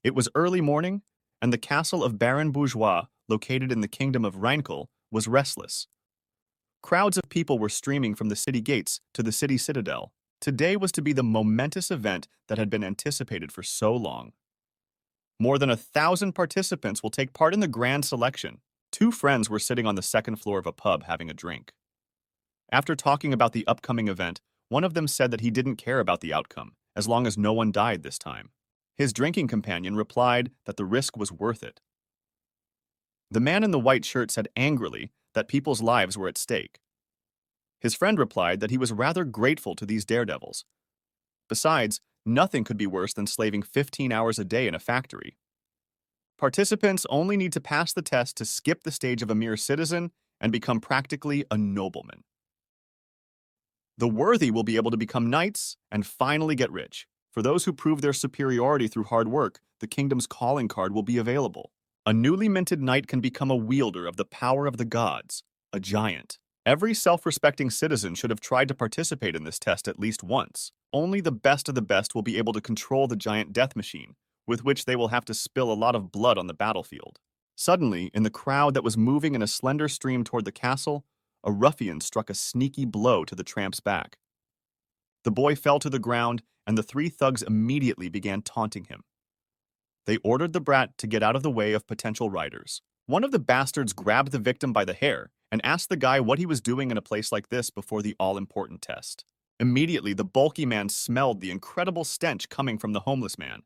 It was early morning, and the castle of Baron Bourgeois, located in the kingdom of Reincarnated, was restless. Crowds of people were streaming from the city gates to the city citadel. Today was to be the momentous event that had been anticipated for so long. More than 1,000 participants will take part in the grand selection. Two friends were sitting on the second floor of a pub having a drink. After talking about the upcoming event, one of them said that he didn't care about the outcome, as long as no one died this time. His drinking companion replied that the risk was worth it. The man in the white shirt said angrily that people's lives were at stake. His friend replied that he was rather grateful to these daredevils. Besides, nothing could be worse than slaving 15 hours a day in a factory. Participants only need to pass the test to skip the stage of a mere citizen and become practically a nobleman. The worthy will be able to become knights and finally get rich. For those who prove their superiority through hard work, the kingdom's calling card will be available. A newly minted knight can become a wielder of the power of the gods, a giant. Every self-respecting citizen should have tried to participate in this test at least once. Only the best of the best will be able to control the giant death machine, with which they will have to spill a lot of blood on the battlefield. Suddenly, in the crowd that was moving in a slender stream toward the castle, a ruffian struck a sneaky blow to the tramp's back. The boy fell to the ground, and the three thugs immediately began taunting him. They ordered the brat to get out of the way of potential riders. One of the bastards grabbed the victim by the hair and asked the guy what he was doing in a place like this before the all-important test. Immediately, the bulky man smelled the incredible stench coming from the homeless man.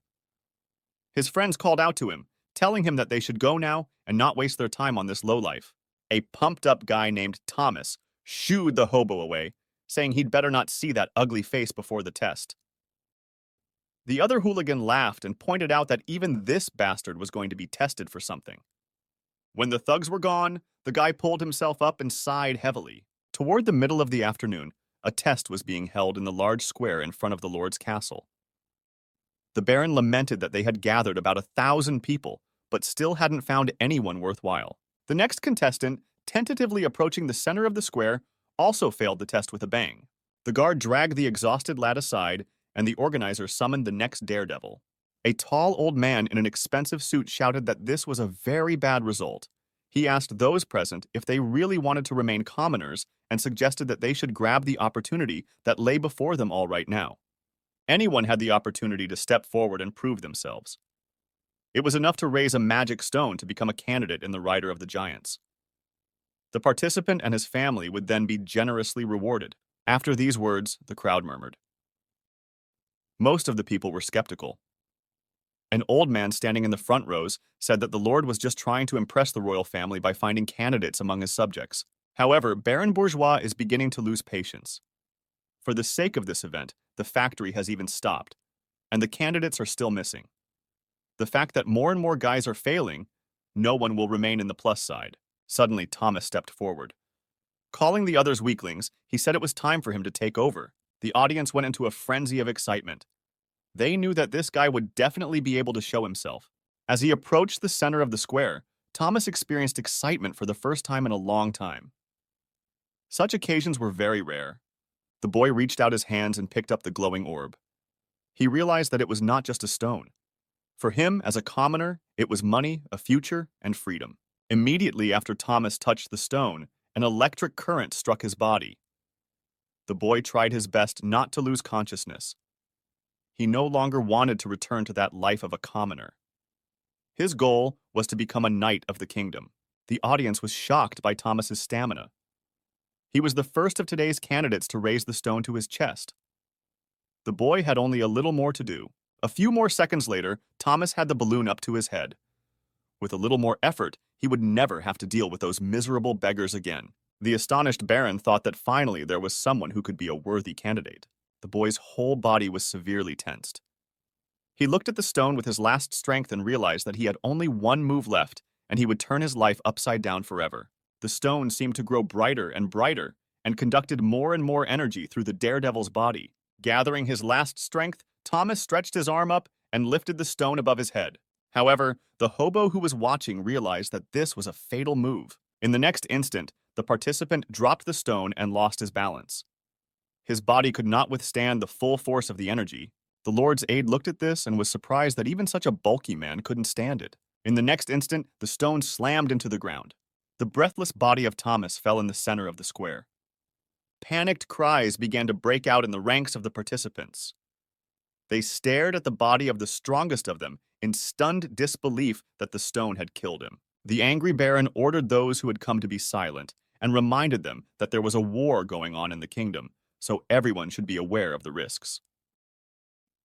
His friends called out to him, telling him that they should go now and not waste their time on this lowlife. A pumped-up guy named Thomas shooed the hobo away, saying he'd better not see that ugly face before the test. The other hooligan laughed and pointed out that even this bastard was going to be tested for something. When the thugs were gone, the guy pulled himself up and sighed heavily. Toward the middle of the afternoon, a test was being held in the large square in front of the Lord's castle. The Baron lamented that they had gathered about 1,000 people, but still hadn't found anyone worthwhile. The next contestant, tentatively approaching the center of the square, also failed the test with a bang. The guard dragged the exhausted lad aside, and the organizer summoned the next daredevil. A tall old man in an expensive suit shouted that this was a very bad result. He asked those present if they really wanted to remain commoners and suggested that they should grab the opportunity that lay before them all right now. Anyone had the opportunity to step forward and prove themselves. It was enough to raise a magic stone to become a candidate in the Rider of the Giants. The participant and his family would then be generously rewarded. After these words, the crowd murmured. Most of the people were skeptical. An old man standing in the front rows said that the Lord was just trying to impress the royal family by finding candidates among his subjects. However, Baron Bourgeois is beginning to lose patience. For the sake of this event, the factory has even stopped, and the candidates are still missing. The fact that more and more guys are failing, no one will remain in the plus side. Suddenly, Thomas stepped forward. Calling the others weaklings, he said it was time for him to take over. The audience went into a frenzy of excitement. They knew that this guy would definitely be able to show himself. As he approached the center of the square, Thomas experienced excitement for the first time in a long time. Such occasions were very rare. The boy reached out his hands and picked up the glowing orb. He realized that it was not just a stone. For him, as a commoner, it was money, a future, and freedom. Immediately after Thomas touched the stone, an electric current struck his body. The boy tried his best not to lose consciousness. He no longer wanted to return to that life of a commoner. His goal was to become a knight of the kingdom. The audience was shocked by Thomas's stamina. He was the first of today's candidates to raise the stone to his chest. The boy had only a little more to do. A few more seconds later, Thomas had the balloon up to his head. With a little more effort, he would never have to deal with those miserable beggars again. The astonished Baron thought that finally there was someone who could be a worthy candidate. The boy's whole body was severely tensed. He looked at the stone with his last strength and realized that he had only one move left, and he would turn his life upside down forever. The stone seemed to grow brighter and brighter, and conducted more and more energy through the daredevil's body. Gathering his last strength, Thomas stretched his arm up and lifted the stone above his head. However, the hobo who was watching realized that this was a fatal move. In the next instant, the participant dropped the stone and lost his balance. His body could not withstand the full force of the energy, The Lord's aide looked at this and was surprised that even such a bulky man couldn't stand it. In the next instant, the stone slammed into the ground. The breathless body of Thomas fell in the center of the square. Panicked cries began to break out in the ranks of the participants. They stared at the body of the strongest of them in stunned disbelief that the stone had killed him. The angry Baron ordered those who had come to be silent and reminded them that there was a war going on in the kingdom, so everyone should be aware of the risks.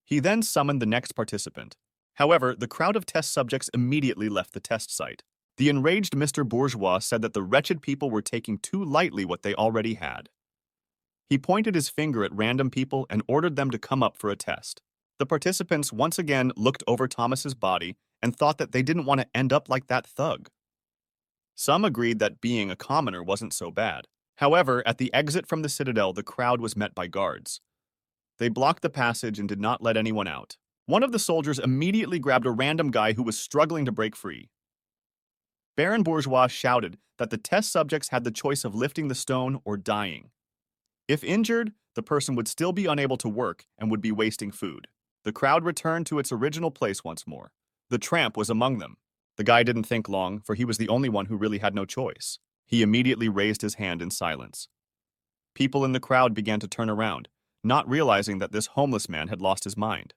He then summoned the next participant. However, the crowd of test subjects immediately left the test site. The enraged Mr. Bourgeois said that the wretched people were taking too lightly what they already had. He pointed his finger at random people and ordered them to come up for a test. The participants once again looked over Thomas's body and thought that they didn't want to end up like that thug. Some agreed that being a commoner wasn't so bad. However, at the exit from the citadel, the crowd was met by guards. They blocked the passage and did not let anyone out. One of the soldiers immediately grabbed a random guy who was struggling to break free. Baron Bourgeois shouted that the test subjects had the choice of lifting the stone or dying. If injured, the person would still be unable to work and would be wasting food. The crowd returned to its original place once more. The tramp was among them. The guy didn't think long, for he was the only one who really had no choice. He immediately raised his hand in silence. People in the crowd began to turn around, not realizing that this homeless man had lost his mind.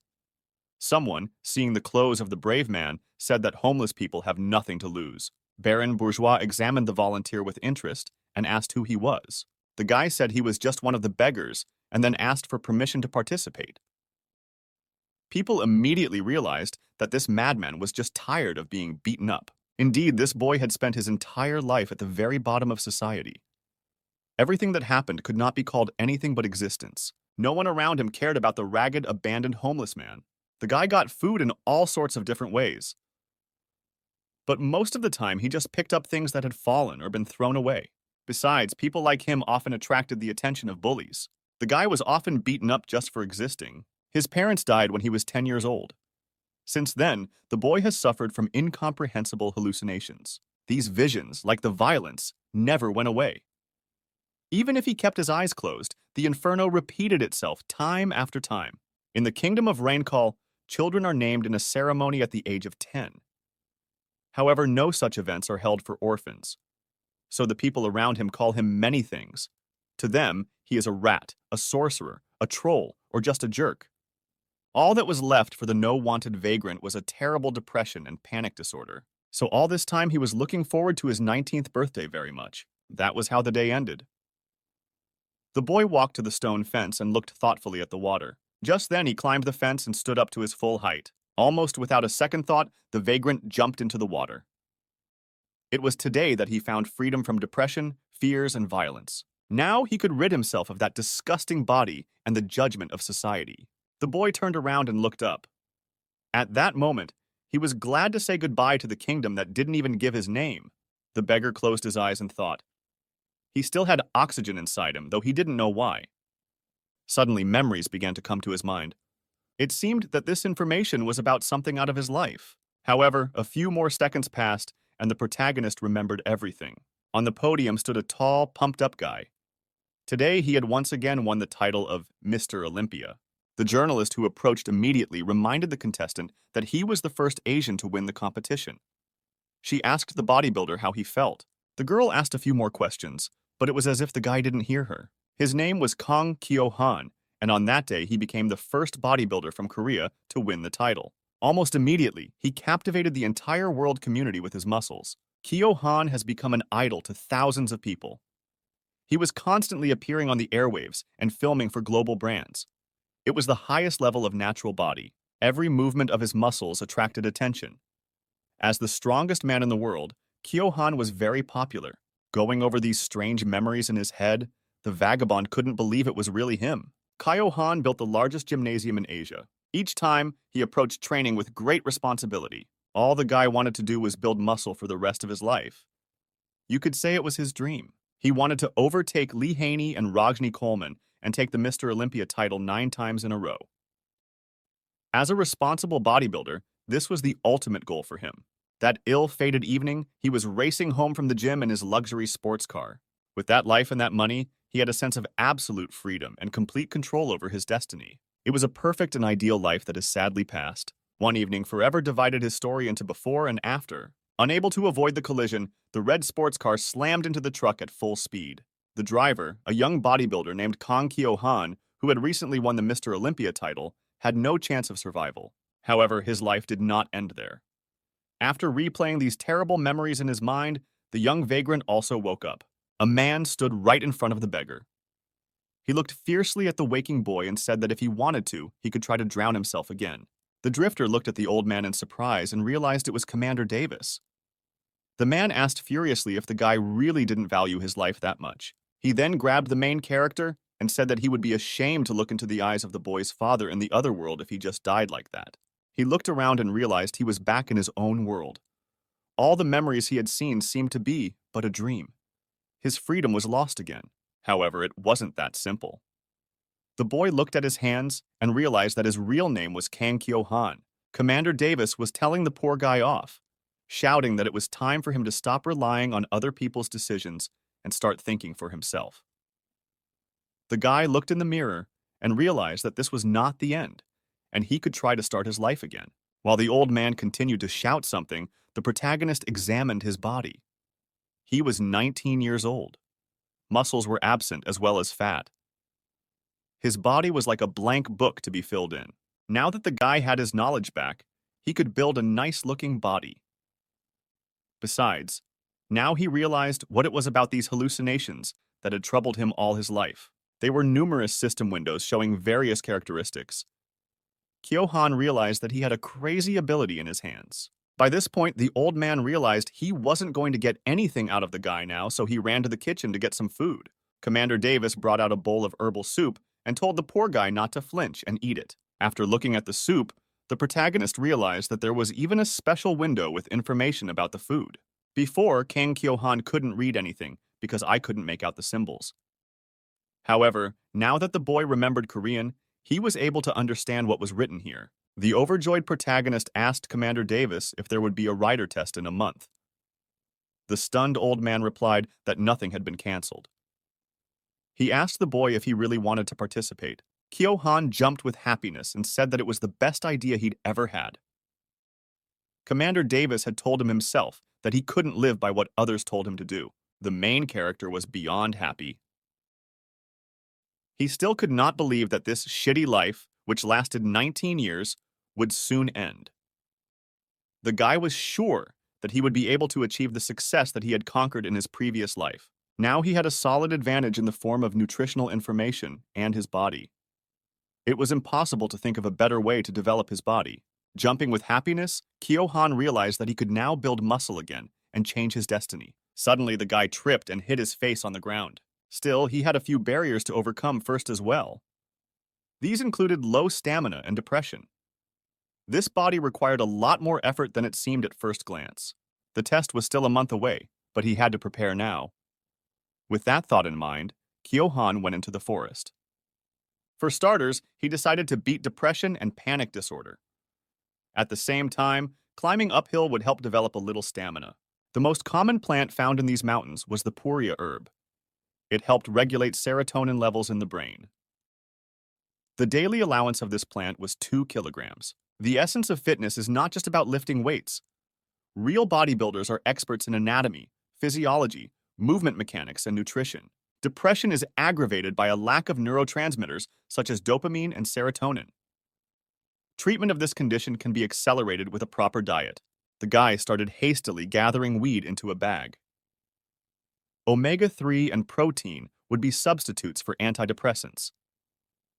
Someone, seeing the clothes of the brave man, said that homeless people have nothing to lose. Baron Bourgeois examined the volunteer with interest and asked who he was. The guy said he was just one of the beggars and then asked for permission to participate. People immediately realized that this madman was just tired of being beaten up. Indeed, this boy had spent his entire life at the very bottom of society. Everything that happened could not be called anything but existence. No one around him cared about the ragged, abandoned homeless man. The guy got food in all sorts of different ways. But most of the time, he just picked up things that had fallen or been thrown away. Besides, people like him often attracted the attention of bullies. The guy was often beaten up just for existing. His parents died when he was 10 years old. Since then, the boy has suffered from incomprehensible hallucinations. These visions, like the violence, never went away. Even if he kept his eyes closed, the inferno repeated itself time after time. In the kingdom of Reincarnated, children are named in a ceremony at the age of 10. However, no such events are held for orphans. So the people around him call him many things. To them, he is a rat, a sorcerer, a troll, or just a jerk. All that was left for the no-wanted vagrant was a terrible depression and panic disorder. So all this time he was looking forward to his 19th birthday very much. That was how the day ended. The boy walked to the stone fence and looked thoughtfully at the water. Just then he climbed the fence and stood up to his full height. Almost without a second thought, the vagrant jumped into the water. It was today that he found freedom from depression, fears, and violence. Now he could rid himself of that disgusting body and the judgment of society. The boy turned around and looked up. At that moment, he was glad to say goodbye to the kingdom that didn't even give his name. The beggar closed his eyes and thought. He still had oxygen inside him, though he didn't know why. Suddenly, memories began to come to his mind. It seemed that this information was about something out of his life. However, a few more seconds passed, and the protagonist remembered everything. On the podium stood a tall, pumped-up guy. Today, he had once again won the title of Mr. Olympia. The journalist who approached immediately reminded the contestant that he was the first Asian to win the competition. She asked the bodybuilder how he felt. The girl asked a few more questions, but it was as if the guy didn't hear her. His name was Kang Kyo-han, and on that day, he became the first bodybuilder from Korea to win the title. Almost immediately, he captivated the entire world community with his muscles. Kyo-han has become an idol to thousands of people. He was constantly appearing on the airwaves and filming for global brands. It was the highest level of natural body. Every movement of his muscles attracted attention. As the strongest man in the world, Kyo-han was very popular. Going over these strange memories in his head, the vagabond couldn't believe it was really him. Kyo-han built the largest gymnasium in Asia. Each time, he approached training with great responsibility. All the guy wanted to do was build muscle for the rest of his life. You could say it was his dream. He wanted to overtake Lee Haney and Rajni Coleman and take the Mr. Olympia title 9 times in a row. As a responsible bodybuilder, this was the ultimate goal for him. That ill-fated evening, he was racing home from the gym in his luxury sports car. With that life and that money, he had a sense of absolute freedom and complete control over his destiny. It was a perfect and ideal life that is sadly past. One evening forever divided his story into before and after. Unable to avoid the collision, the red sports car slammed into the truck at full speed. The driver, a young bodybuilder named Kang Kyo-han, who had recently won the Mr. Olympia title, had no chance of survival. However, his life did not end there. After replaying these terrible memories in his mind, the young vagrant also woke up. A man stood right in front of the beggar. He looked fiercely at the waking boy and said that if he wanted to, he could try to drown himself again. The drifter looked at the old man in surprise and realized it was Commander Davis. The man asked furiously if the guy really didn't value his life that much. He then grabbed the main character and said that he would be ashamed to look into the eyes of the boy's father in the other world if he just died like that. He looked around and realized he was back in his own world. All the memories he had seen seemed to be but a dream. His freedom was lost again. However, it wasn't that simple. The boy looked at his hands and realized that his real name was Kang Kyo-han. Commander Davis was telling the poor guy off, shouting that it was time for him to stop relying on other people's decisions and start thinking for himself. The guy looked in the mirror and realized that this was not the end, and he could try to start his life again. While the old man continued to shout something, the protagonist examined his body. He was 19 years old. Muscles were absent as well as fat. His body was like a blank book to be filled in. Now that the guy had his knowledge back, he could build a nice-looking body. Besides, now he realized what it was about these hallucinations that had troubled him all his life. They were numerous system windows showing various characteristics. Kyo-han realized that he had a crazy ability in his hands. By this point, the old man realized he wasn't going to get anything out of the guy now, so he ran to the kitchen to get some food. Commander Davis brought out a bowl of herbal soup and told the poor guy not to flinch and eat it. After looking at the soup, the protagonist realized that there was even a special window with information about the food. Before, Kang Kyo-han couldn't read anything because I couldn't make out the symbols. However, now that the boy remembered Korean, he was able to understand what was written here. The overjoyed protagonist asked Commander Davis if there would be a writer test in a month. The stunned old man replied that nothing had been canceled. He asked the boy if he really wanted to participate. Kyo-han jumped with happiness and said that it was the best idea he'd ever had. Commander Davis had told him himself that he couldn't live by what others told him to do. The main character was beyond happy. He still could not believe that this shitty life, which lasted 19 years, would soon end. The guy was sure that he would be able to achieve the success that he had conquered in his previous life. Now he had a solid advantage in the form of nutritional information and his body. It was impossible to think of a better way to develop his body. Jumping with happiness, Kyo-han realized that he could now build muscle again and change his destiny. Suddenly, the guy tripped and hit his face on the ground. Still, he had a few barriers to overcome first as well. These included low stamina and depression. This body required a lot more effort than it seemed at first glance. The test was still a month away, but he had to prepare now. With that thought in mind, Kyo-han went into the forest. For starters, he decided to beat depression and panic disorder. At the same time, climbing uphill would help develop a little stamina. The most common plant found in these mountains was the puria herb. It helped regulate serotonin levels in the brain. The daily allowance of this plant was 2 kilograms. The essence of fitness is not just about lifting weights. Real bodybuilders are experts in anatomy, physiology, movement mechanics, and nutrition. Depression is aggravated by a lack of neurotransmitters such as dopamine and serotonin. Treatment of this condition can be accelerated with a proper diet. The guy started hastily gathering weed into a bag. Omega-3 and protein would be substitutes for antidepressants.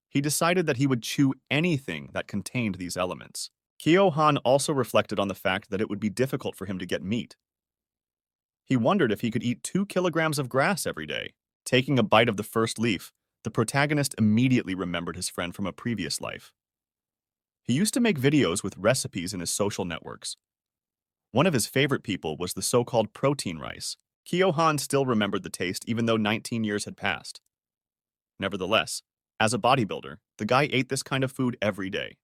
He decided that he would chew anything that contained these elements. Kyo-han also reflected on the fact that it would be difficult for him to get meat. He wondered if he could eat 2 kilograms of grass every day. Taking a bite of the first leaf, the protagonist immediately remembered his friend from a previous life. He used to make videos with recipes in his social networks. One of his favorite people was the so-called protein rice. Kyo-han still remembered the taste even though 19 years had passed. Nevertheless, as a bodybuilder, the guy ate this kind of food every day.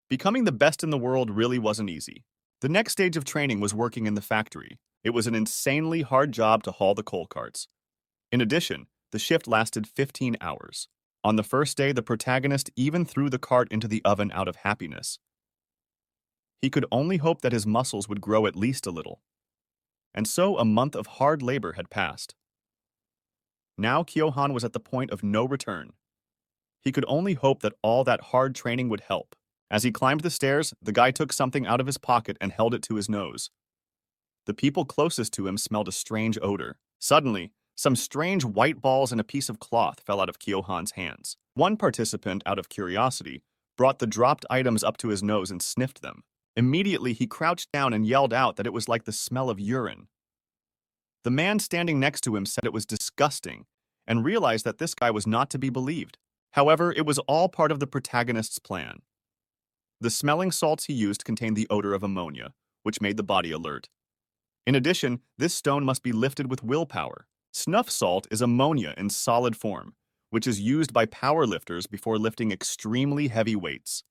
Becoming the best in the world really wasn't easy. The next stage of training was working in the factory. It was an insanely hard job to haul the coal carts. In addition, the shift lasted 15 hours. On the first day, the protagonist even threw the cart into the oven out of happiness. He could only hope that his muscles would grow at least a little. And so a month of hard labor had passed. Now Kyohan was at the point of no return. He could only hope that all that hard training would help. As he climbed the stairs, the guy took something out of his pocket and held it to his nose. The people closest to him smelled a strange odor. Suddenly, some strange white balls and a piece of cloth fell out of Kyohan's hands. One participant, out of curiosity, brought the dropped items up to his nose and sniffed them. Immediately, he crouched down and yelled out that it was like the smell of urine. The man standing next to him said it was disgusting and realized that this guy was not to be believed. However, it was all part of the protagonist's plan. The smelling salts he used contained the odor of ammonia, which made the body alert. In addition, this stone must be lifted with willpower. Snuff salt is ammonia in solid form, which is used by powerlifters before lifting extremely heavy weights.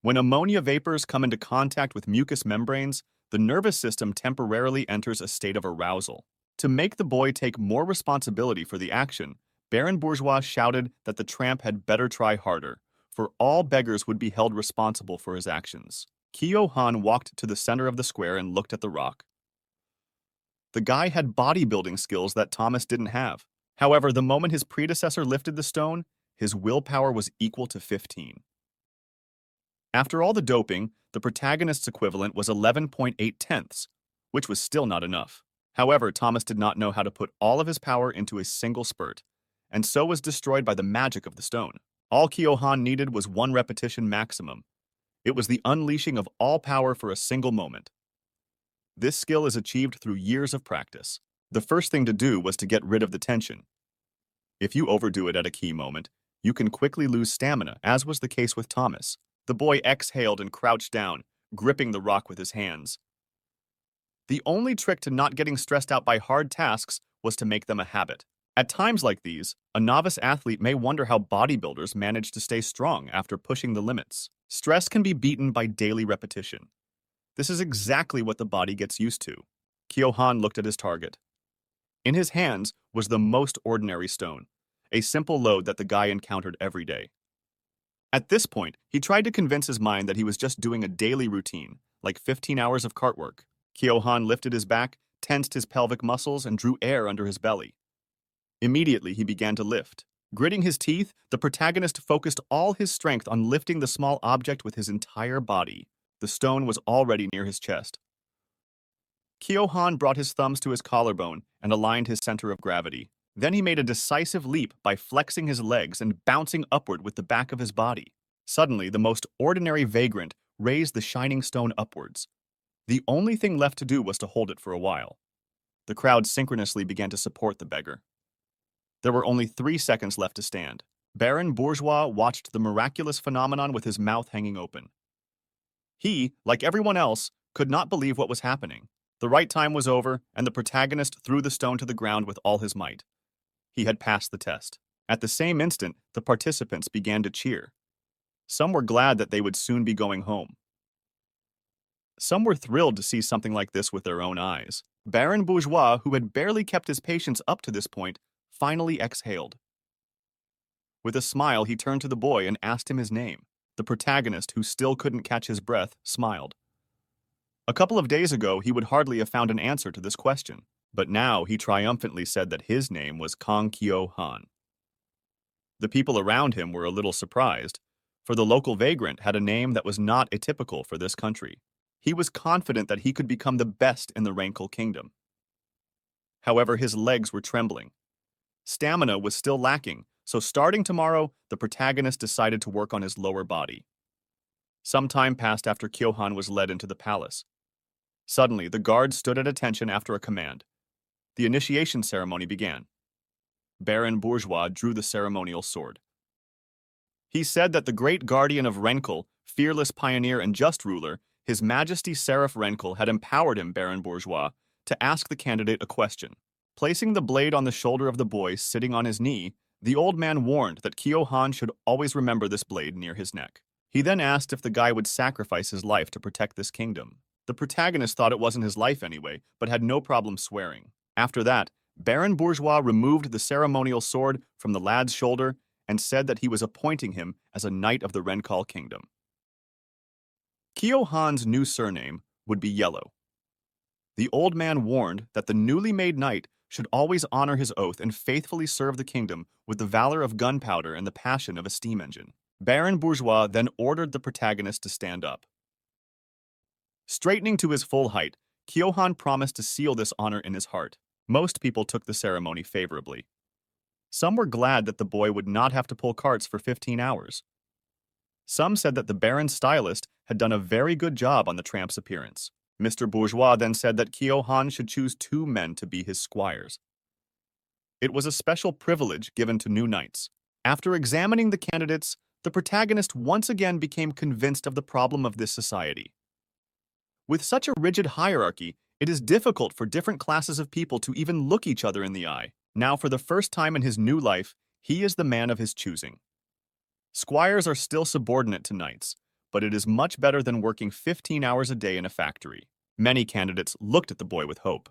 When ammonia vapors come into contact with mucous membranes, the nervous system temporarily enters a state of arousal. To make the boy take more responsibility for the action, Baron Bourgeois shouted that the tramp had better try harder, for all beggars would be held responsible for his actions. Kyohan walked to the center of the square and looked at the rock. The guy had bodybuilding skills that Thomas didn't have. However, the moment his predecessor lifted the stone, his willpower was equal to 15. After all the doping, the protagonist's equivalent was 11.8 tenths, which was still not enough. However, Thomas did not know how to put all of his power into a single spurt, and so was destroyed by the magic of the stone. All Kyohan needed was one repetition maximum. It was the unleashing of all power for a single moment. This skill is achieved through years of practice. The first thing to do was to get rid of the tension. If you overdo it at a key moment, you can quickly lose stamina, as was the case with Thomas. The boy exhaled and crouched down, gripping the rock with his hands. The only trick to not getting stressed out by hard tasks was to make them a habit. At times like these, a novice athlete may wonder how bodybuilders manage to stay strong after pushing the limits. Stress can be beaten by daily repetition. This is exactly what the body gets used to. Kyohan looked at his target. In his hands was the most ordinary stone, a simple load that the guy encountered every day. At this point, he tried to convince his mind that he was just doing a daily routine, like 15 hours of cart work. Kyohan lifted his back, tensed his pelvic muscles, and drew air under his belly. Immediately, he began to lift. Gritting his teeth, the protagonist focused all his strength on lifting the small object with his entire body. The stone was already near his chest. Kyohan brought his thumbs to his collarbone and aligned his center of gravity. Then he made a decisive leap by flexing his legs and bouncing upward with the back of his body. Suddenly, the most ordinary vagrant raised the shining stone upwards. The only thing left to do was to hold it for a while. The crowd synchronously began to support the beggar. There were only 3 seconds left to stand. Baron Bourgeois watched the miraculous phenomenon with his mouth hanging open. He, like everyone else, could not believe what was happening. The right time was over, and the protagonist threw the stone to the ground with all his might. He had passed the test. At the same instant, the participants began to cheer. Some were glad that they would soon be going home. Some were thrilled to see something like this with their own eyes. Baron Bourgeois, who had barely kept his patience up to this point, finally exhaled. With a smile, he turned to the boy and asked him his name. The protagonist, who still couldn't catch his breath, smiled. A couple of days ago, he would hardly have found an answer to this question, but now he triumphantly said that his name was Kang Kyo-han. The people around him were a little surprised, for the local vagrant had a name that was not atypical for this country. He was confident that he could become the best in the Rankle kingdom. However, his legs were trembling. Stamina was still lacking, so starting tomorrow, the protagonist decided to work on his lower body. Some time passed after Kyohan was led into the palace. Suddenly, the guards stood at attention after a command. The initiation ceremony began. Baron Bourgeois drew the ceremonial sword. He said that the great guardian of Rankle, fearless pioneer and just ruler, His Majesty Seraph Rankle had empowered him, Baron Bourgeois, to ask the candidate a question. Placing the blade on the shoulder of the boy sitting on his knee, the old man warned that Kyo-han should always remember this blade near his neck. He then asked if the guy would sacrifice his life to protect this kingdom. The protagonist thought it wasn't his life anyway, but had no problem swearing. After that, Baron Bourgeois removed the ceremonial sword from the lad's shoulder and said that he was appointing him as a knight of the Renkal kingdom. Kyo-han's new surname would be Yellow. The old man warned that the newly made knight should always honor his oath and faithfully serve the kingdom with the valor of gunpowder and the passion of a steam engine. Baron Bourgeois then ordered the protagonist to stand up. Straightening to his full height, Kyo-han promised to seal this honor in his heart. Most people took the ceremony favorably. Some were glad that the boy would not have to pull carts for 15 hours. Some said that the Baron's stylist had done a very good job on the tramp's appearance. Mr. Bourgeois then said that Kyo-han should choose 2 men to be his squires. It was a special privilege given to new knights. After examining the candidates, the protagonist once again became convinced of the problem of this society. With such a rigid hierarchy, it is difficult for different classes of people to even look each other in the eye. Now, for the first time in his new life, he is the man of his choosing. Squires are still subordinate to knights, but it is much better than working 15 hours a day in a factory. Many candidates looked at the boy with hope.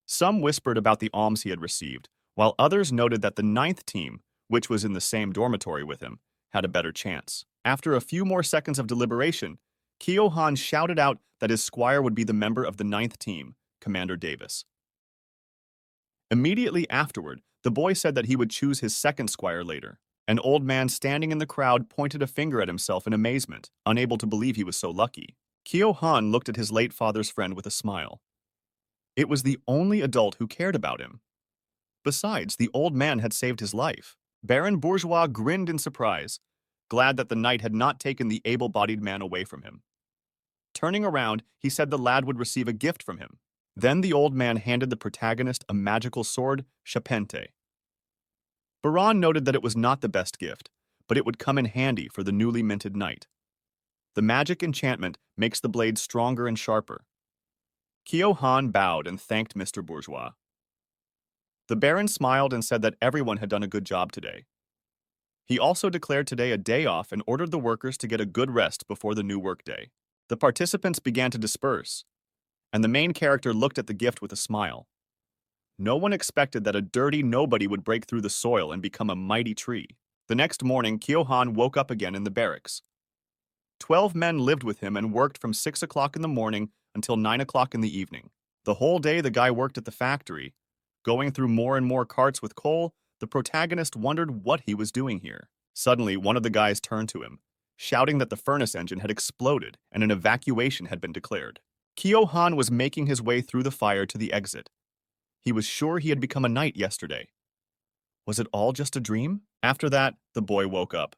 Some whispered about the alms he had received, while others noted that the 9th team, which was in the same dormitory with him, had a better chance. After a few more seconds of deliberation, Kyo-han shouted out that his squire would be the member of the 9th team, Commander Davis. Immediately afterward, the boy said that he would choose his second squire later. An old man standing in the crowd pointed a finger at himself in amazement, unable to believe he was so lucky. Kyo-han looked at his late father's friend with a smile. It was the only adult who cared about him. Besides, the old man had saved his life. Baron Bourgeois grinned in surprise, glad that the knight had not taken the able-bodied man away from him. Turning around, he said the lad would receive a gift from him. Then the old man handed the protagonist a magical sword, Chapente. Baran noted that it was not the best gift, but it would come in handy for the newly minted knight. The magic enchantment makes the blade stronger and sharper. Kyo-han bowed and thanked Mr. Bourgeois. The Baron smiled and said that everyone had done a good job today. He also declared today a day off and ordered the workers to get a good rest before the new workday. The participants began to disperse, and the main character looked at the gift with a smile. No one expected that a dirty nobody would break through the soil and become a mighty tree. The next morning, Kyo-han woke up again in the barracks. 12 men lived with him and worked from 6 o'clock in the morning until 9 o'clock in the evening. The whole day the guy worked at the factory. Going through more and more carts with coal, the protagonist wondered what he was doing here. Suddenly, one of the guys turned to him, shouting that the furnace engine had exploded and an evacuation had been declared. Kyo-han was making his way through the fire to the exit. He was sure he had become a knight yesterday. Was it all just a dream? After that, the boy woke up.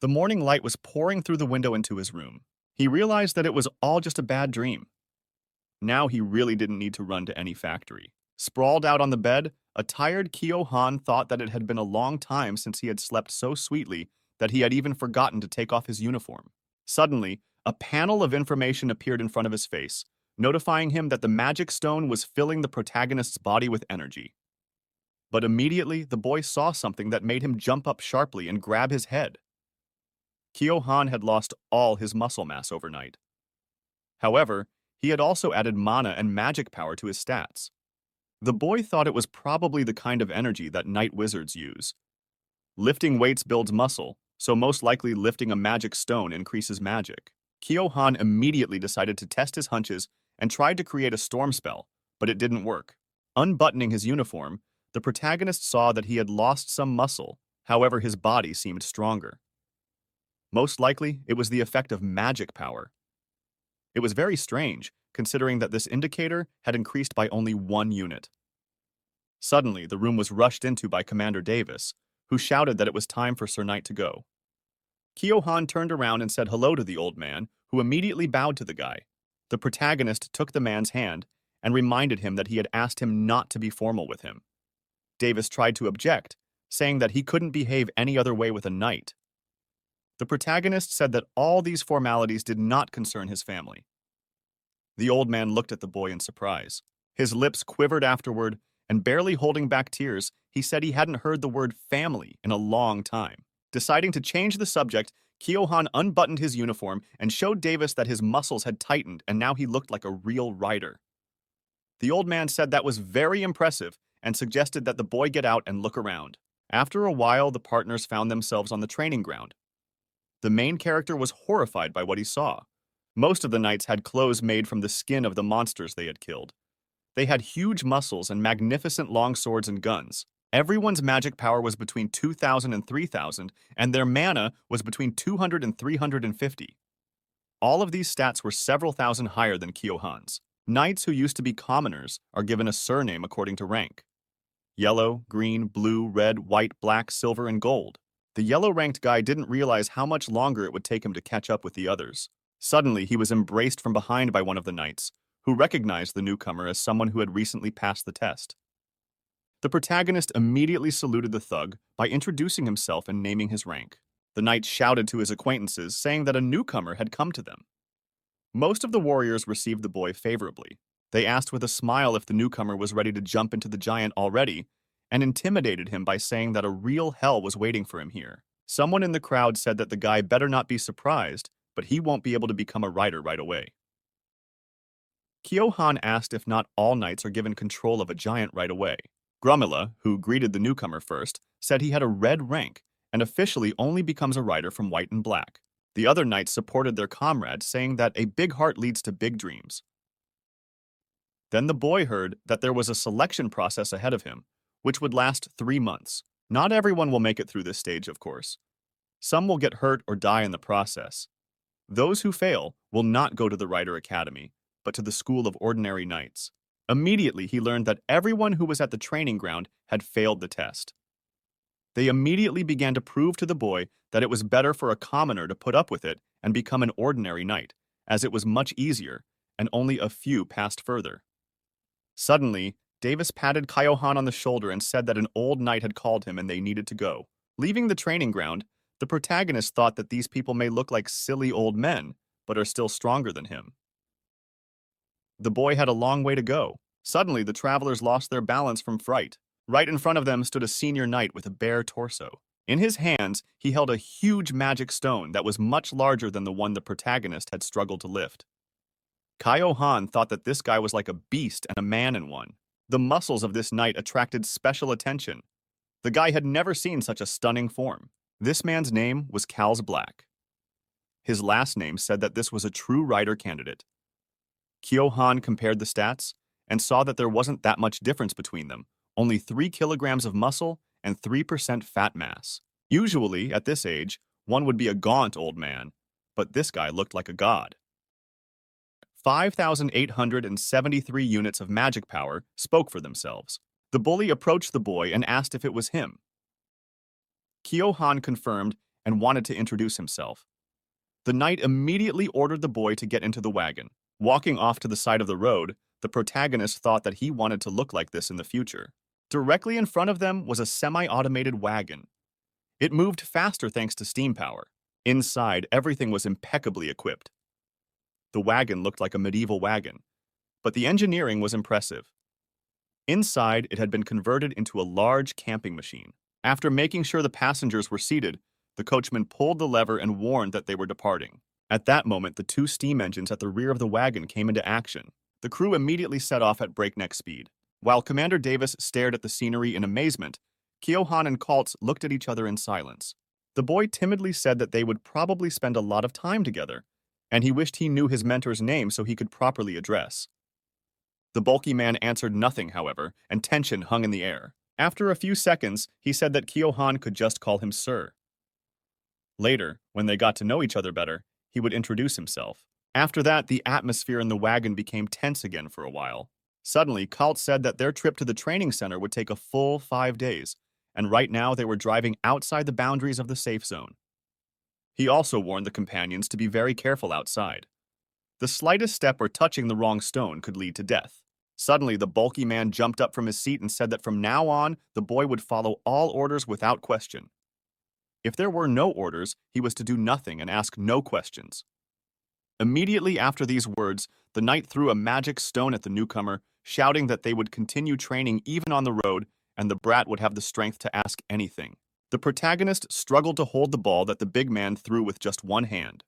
The morning light was pouring through the window into his room. He realized that it was all just a bad dream. Now he really didn't need to run to any factory. Sprawled out on the bed, a tired Kyo-han thought that it had been a long time since he had slept so sweetly that he had even forgotten to take off his uniform. Suddenly, a panel of information appeared in front of his face, notifying him that the magic stone was filling the protagonist's body with energy. But immediately, the boy saw something that made him jump up sharply and grab his head. Kyo-han had lost all his muscle mass overnight. However, he had also added mana and magic power to his stats. The boy thought it was probably the kind of energy that night wizards use. Lifting weights builds muscle, so most likely lifting a magic stone increases magic. Kyo-han immediately decided to test his hunches and tried to create a storm spell, but it didn't work. Unbuttoning his uniform, the protagonist saw that he had lost some muscle, however his body seemed stronger. Most likely, it was the effect of magic power. It was very strange, considering that this indicator had increased by only 1 unit. Suddenly, the room was rushed into by Commander Davis, who shouted that it was time for Sir Knight to go. Kyo-han turned around and said hello to the old man, who immediately bowed to the guy. The protagonist took the man's hand and reminded him that he had asked him not to be formal with him. Davis tried to object, saying that he couldn't behave any other way with a knight. The protagonist said that all these formalities did not concern his family. The old man looked at the boy in surprise. His lips quivered afterward, and barely holding back tears, he said he hadn't heard the word family in a long time. Deciding to change the subject, Kyo-han unbuttoned his uniform and showed Davis that his muscles had tightened and now he looked like a real rider. The old man said that was very impressive and suggested that the boy get out and look around. After a while, the partners found themselves on the training ground. The main character was horrified by what he saw. Most of the knights had clothes made from the skin of the monsters they had killed. They had huge muscles and magnificent long swords and guns. Everyone's magic power was between 2,000 and 3,000, and their mana was between 200 and 350. All of these stats were several thousand higher than Kyohan's. Knights who used to be commoners are given a surname according to rank. Yellow, green, blue, red, white, black, silver, and gold. The yellow-ranked guy didn't realize how much longer it would take him to catch up with the others. Suddenly, he was embraced from behind by one of the knights, who recognized the newcomer as someone who had recently passed the test. The protagonist immediately saluted the thug by introducing himself and naming his rank. The knight shouted to his acquaintances, saying that a newcomer had come to them. Most of the warriors received the boy favorably. They asked with a smile if the newcomer was ready to jump into the giant already, and intimidated him by saying that a real hell was waiting for him here. Someone in the crowd said that the guy better not be surprised, but he won't be able to become a rider right away. Kyohan asked if not all knights are given control of a giant right away. Grumila, who greeted the newcomer first, said he had a red rank and officially only becomes a rider from white and black. The other knights supported their comrade, saying that a big heart leads to big dreams. Then the boy heard that there was a selection process ahead of him, which would last 3 months. Not everyone will make it through this stage, of course. Some will get hurt or die in the process. Those who fail will not go to the Rider Academy, but to the School of Ordinary Knights. Immediately, he learned that everyone who was at the training ground had failed the test. They immediately began to prove to the boy that it was better for a commoner to put up with it and become an ordinary knight, as it was much easier, and only a few passed further. Suddenly, Davis patted Kyohan on the shoulder and said that an old knight had called him and they needed to go. Leaving the training ground, the protagonist thought that these people may look like silly old men, but are still stronger than him. The boy had a long way to go. Suddenly, the travelers lost their balance from fright. Right in front of them stood a senior knight with a bare torso. In his hands, he held a huge magic stone that was much larger than the one the protagonist had struggled to lift. Kyohan thought that this guy was like a beast and a man in one. The muscles of this knight attracted special attention. The guy had never seen such a stunning form. This man's name was Cal's Black. His last name said that this was a true rider candidate. Kyohan compared the stats and saw that there wasn't that much difference between them, only 3 kilograms of muscle and 3% fat mass. Usually, at this age, one would be a gaunt old man, but this guy looked like a god. 5,873 units of magic power spoke for themselves. The bully approached the boy and asked if it was him. Kyohan confirmed and wanted to introduce himself. The knight immediately ordered the boy to get into the wagon. Walking off to the side of the road, the protagonist thought that he wanted to look like this in the future. Directly in front of them was a semi-automated wagon. It moved faster thanks to steam power. Inside, everything was impeccably equipped. The wagon looked like a medieval wagon, but the engineering was impressive. Inside, it had been converted into a large camping machine. After making sure the passengers were seated, the coachman pulled the lever and warned that they were departing. At that moment, the 2 steam engines at the rear of the wagon came into action. The crew immediately set off at breakneck speed. While Commander Davis stared at the scenery in amazement, Kyohan and Kaltz looked at each other in silence. The boy timidly said that they would probably spend a lot of time together, and he wished he knew his mentor's name so he could properly address. The bulky man answered nothing, however, and tension hung in the air. After a few seconds, he said that Kyohan could just call him Sir. Later, when they got to know each other better, he would introduce himself. After that, the atmosphere in the wagon became tense again for a while. Suddenly, Kaltz said that their trip to the training center would take a full 5 days, and right now they were driving outside the boundaries of the safe zone. He also warned the companions to be very careful outside. The slightest step or touching the wrong stone could lead to death. Suddenly, the bulky man jumped up from his seat and said that from now on, the boy would follow all orders without question. If there were no orders, he was to do nothing and ask no questions. Immediately after these words, the knight threw a magic stone at the newcomer, shouting that they would continue training even on the road, and the brat would have the strength to ask anything. The protagonist struggled to hold the ball that the big man threw with just one hand.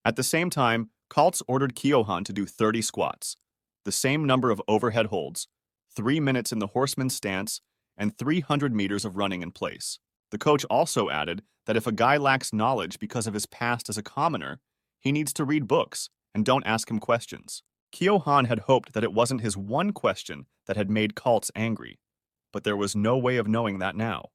At the same time, Kaltz ordered Kyohan to do 30 squats, the same number of overhead holds, 3 minutes in the horseman's stance, and 300 meters of running in place. The coach also added that if a guy lacks knowledge because of his past as a commoner, he needs to read books and don't ask him questions. Kyo-han had hoped that it wasn't his one question that had made cults angry, but there was no way of knowing that now.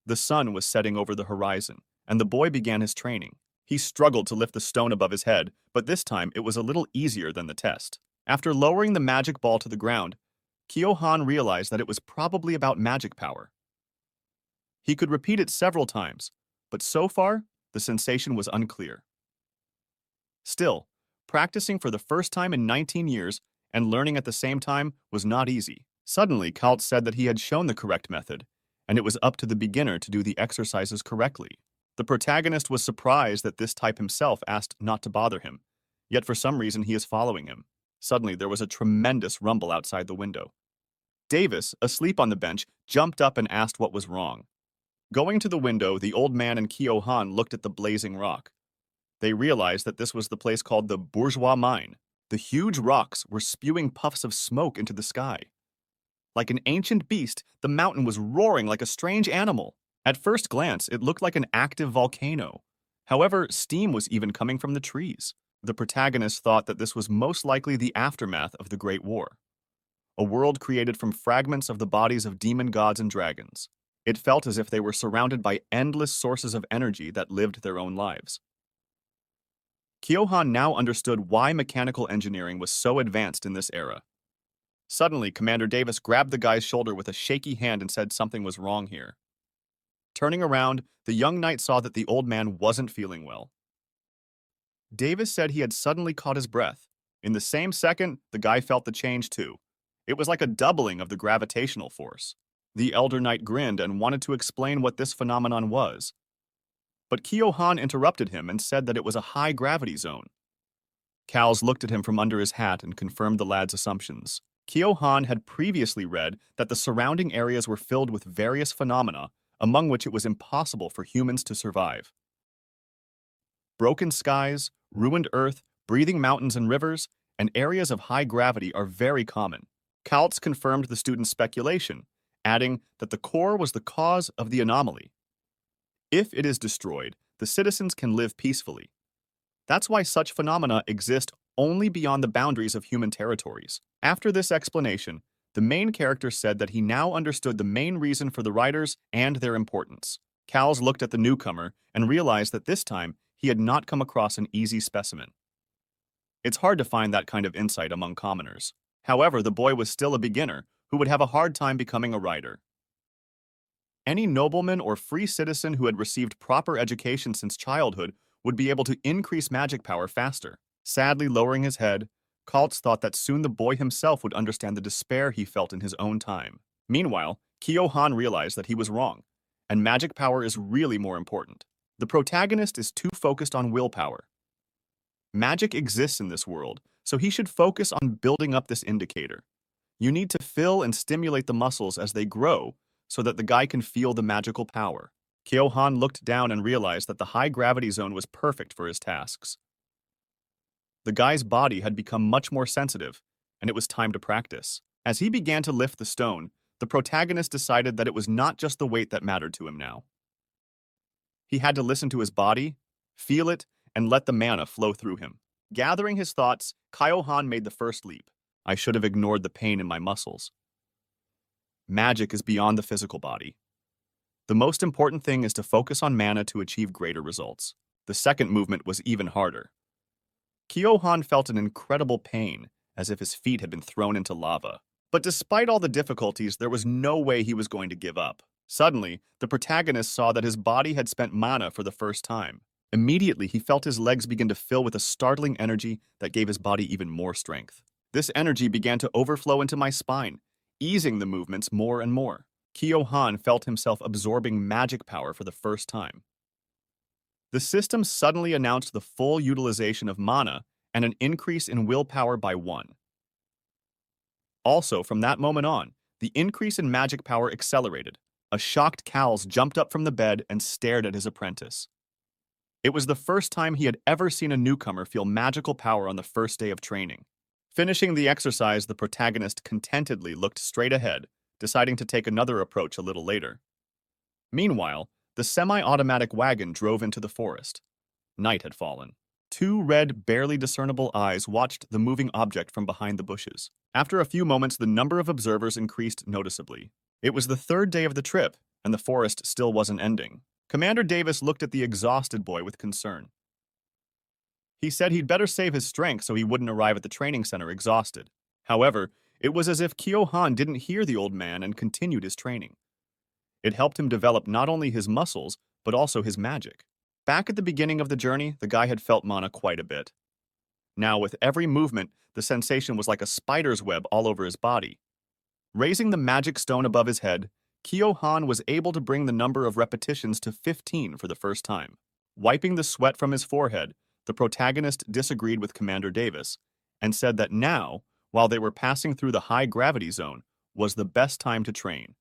The sun was setting over the horizon, and the boy began his training. He struggled to lift the stone above his head, but this time it was a little easier than the test. After lowering the magic ball to the ground, Kyo-han realized that it was probably about magic power. He could repeat it several times, but so far, the sensation was unclear. Still, practicing for the first time in 19 years and learning at the same time was not easy. Suddenly, Kalt said that he had shown the correct method, and it was up to the beginner to do the exercises correctly. The protagonist was surprised that this type himself asked not to bother him, yet for some reason he is following him. Suddenly, there was a tremendous rumble outside the window. Davis, asleep on the bench, jumped up and asked what was wrong. Going to the window, the old man and Kyo-han looked at the blazing rock. They realized that this was the place called the Bourgeois Mine. The huge rocks were spewing puffs of smoke into the sky. Like an ancient beast, the mountain was roaring like a strange animal. At first glance, it looked like an active volcano. However, steam was even coming from the trees. The protagonist thought that this was most likely the aftermath of the Great War, a world created from fragments of the bodies of demon gods and dragons. It felt as if they were surrounded by endless sources of energy that lived their own lives. Kyo-han now understood why mechanical engineering was so advanced in this era. Suddenly, Commander Davis grabbed the guy's shoulder with a shaky hand and said something was wrong here. Turning around, the young knight saw that the old man wasn't feeling well. Davis said he had suddenly caught his breath. In the same second, the guy felt the change too. It was like a doubling of the gravitational force. The elder knight grinned and wanted to explain what this phenomenon was. But Kyo-han interrupted him and said that it was a high-gravity zone. Cals looked at him from under his hat and confirmed the lad's assumptions. Kyo-han had previously read that the surrounding areas were filled with various phenomena, among which it was impossible for humans to survive. Broken skies, ruined earth, breathing mountains and rivers, and areas of high gravity are very common. Kaltz confirmed the student's speculation, adding that the core was the cause of the anomaly. If it is destroyed, the citizens can live peacefully. That's why such phenomena exist only beyond the boundaries of human territories. After this explanation, the main character said that he now understood the main reason for the writers and their importance. Cals looked at the newcomer and realized that this time he had not come across an easy specimen. It's hard to find that kind of insight among commoners. However, the boy was still a beginner who would have a hard time becoming a writer. Any nobleman or free citizen who had received proper education since childhood would be able to increase magic power faster. Sadly lowering his head, Kaltz thought that soon the boy himself would understand the despair he felt in his own time. Meanwhile, Kyo-han realized that he was wrong, and magic power is really more important. The protagonist is too focused on willpower. Magic exists in this world, so he should focus on building up this indicator. You need to fill and stimulate the muscles as they grow so that the guy can feel the magical power. Kyo-han looked down and realized that the high-gravity zone was perfect for his tasks. The guy's body had become much more sensitive, and it was time to practice. As he began to lift the stone, the protagonist decided that it was not just the weight that mattered to him now. He had to listen to his body, feel it, and let the mana flow through him. Gathering his thoughts, Kyo-han made the first leap. I should have ignored the pain in my muscles. Magic is beyond the physical body. The most important thing is to focus on mana to achieve greater results. The second movement was even harder. Kyo-han felt an incredible pain, as if his feet had been thrown into lava. But despite all the difficulties, there was no way he was going to give up. Suddenly, the protagonist saw that his body had spent mana for the first time. Immediately, he felt his legs begin to fill with a startling energy that gave his body even more strength. This energy began to overflow into my spine, easing the movements more and more. Kyo-han felt himself absorbing magic power for the first time. The system suddenly announced the full utilization of mana and an increase in willpower by 1. Also, from that moment on, the increase in magic power accelerated. A shocked Cals jumped up from the bed and stared at his apprentice. It was the first time he had ever seen a newcomer feel magical power on the first day of training. Finishing the exercise, the protagonist contentedly looked straight ahead, deciding to take another approach a little later. Meanwhile, the semi-automatic wagon drove into the forest. Night had fallen. Two red, barely discernible eyes watched the moving object from behind the bushes. After a few moments, the number of observers increased noticeably. It was the third day of the trip, and the forest still wasn't ending. Commander Davis looked at the exhausted boy with concern. He said he'd better save his strength so he wouldn't arrive at the training center exhausted. However, it was as if Kyo-han didn't hear the old man and continued his training. It helped him develop not only his muscles, but also his magic. Back at the beginning of the journey, the guy had felt mana quite a bit. Now, with every movement, the sensation was like a spider's web all over his body. Raising the magic stone above his head, Kyo-han was able to bring the number of repetitions to 15 for the first time. Wiping the sweat from his forehead, the protagonist disagreed with Commander Davis and said that now, while they were passing through the high gravity zone, was the best time to train.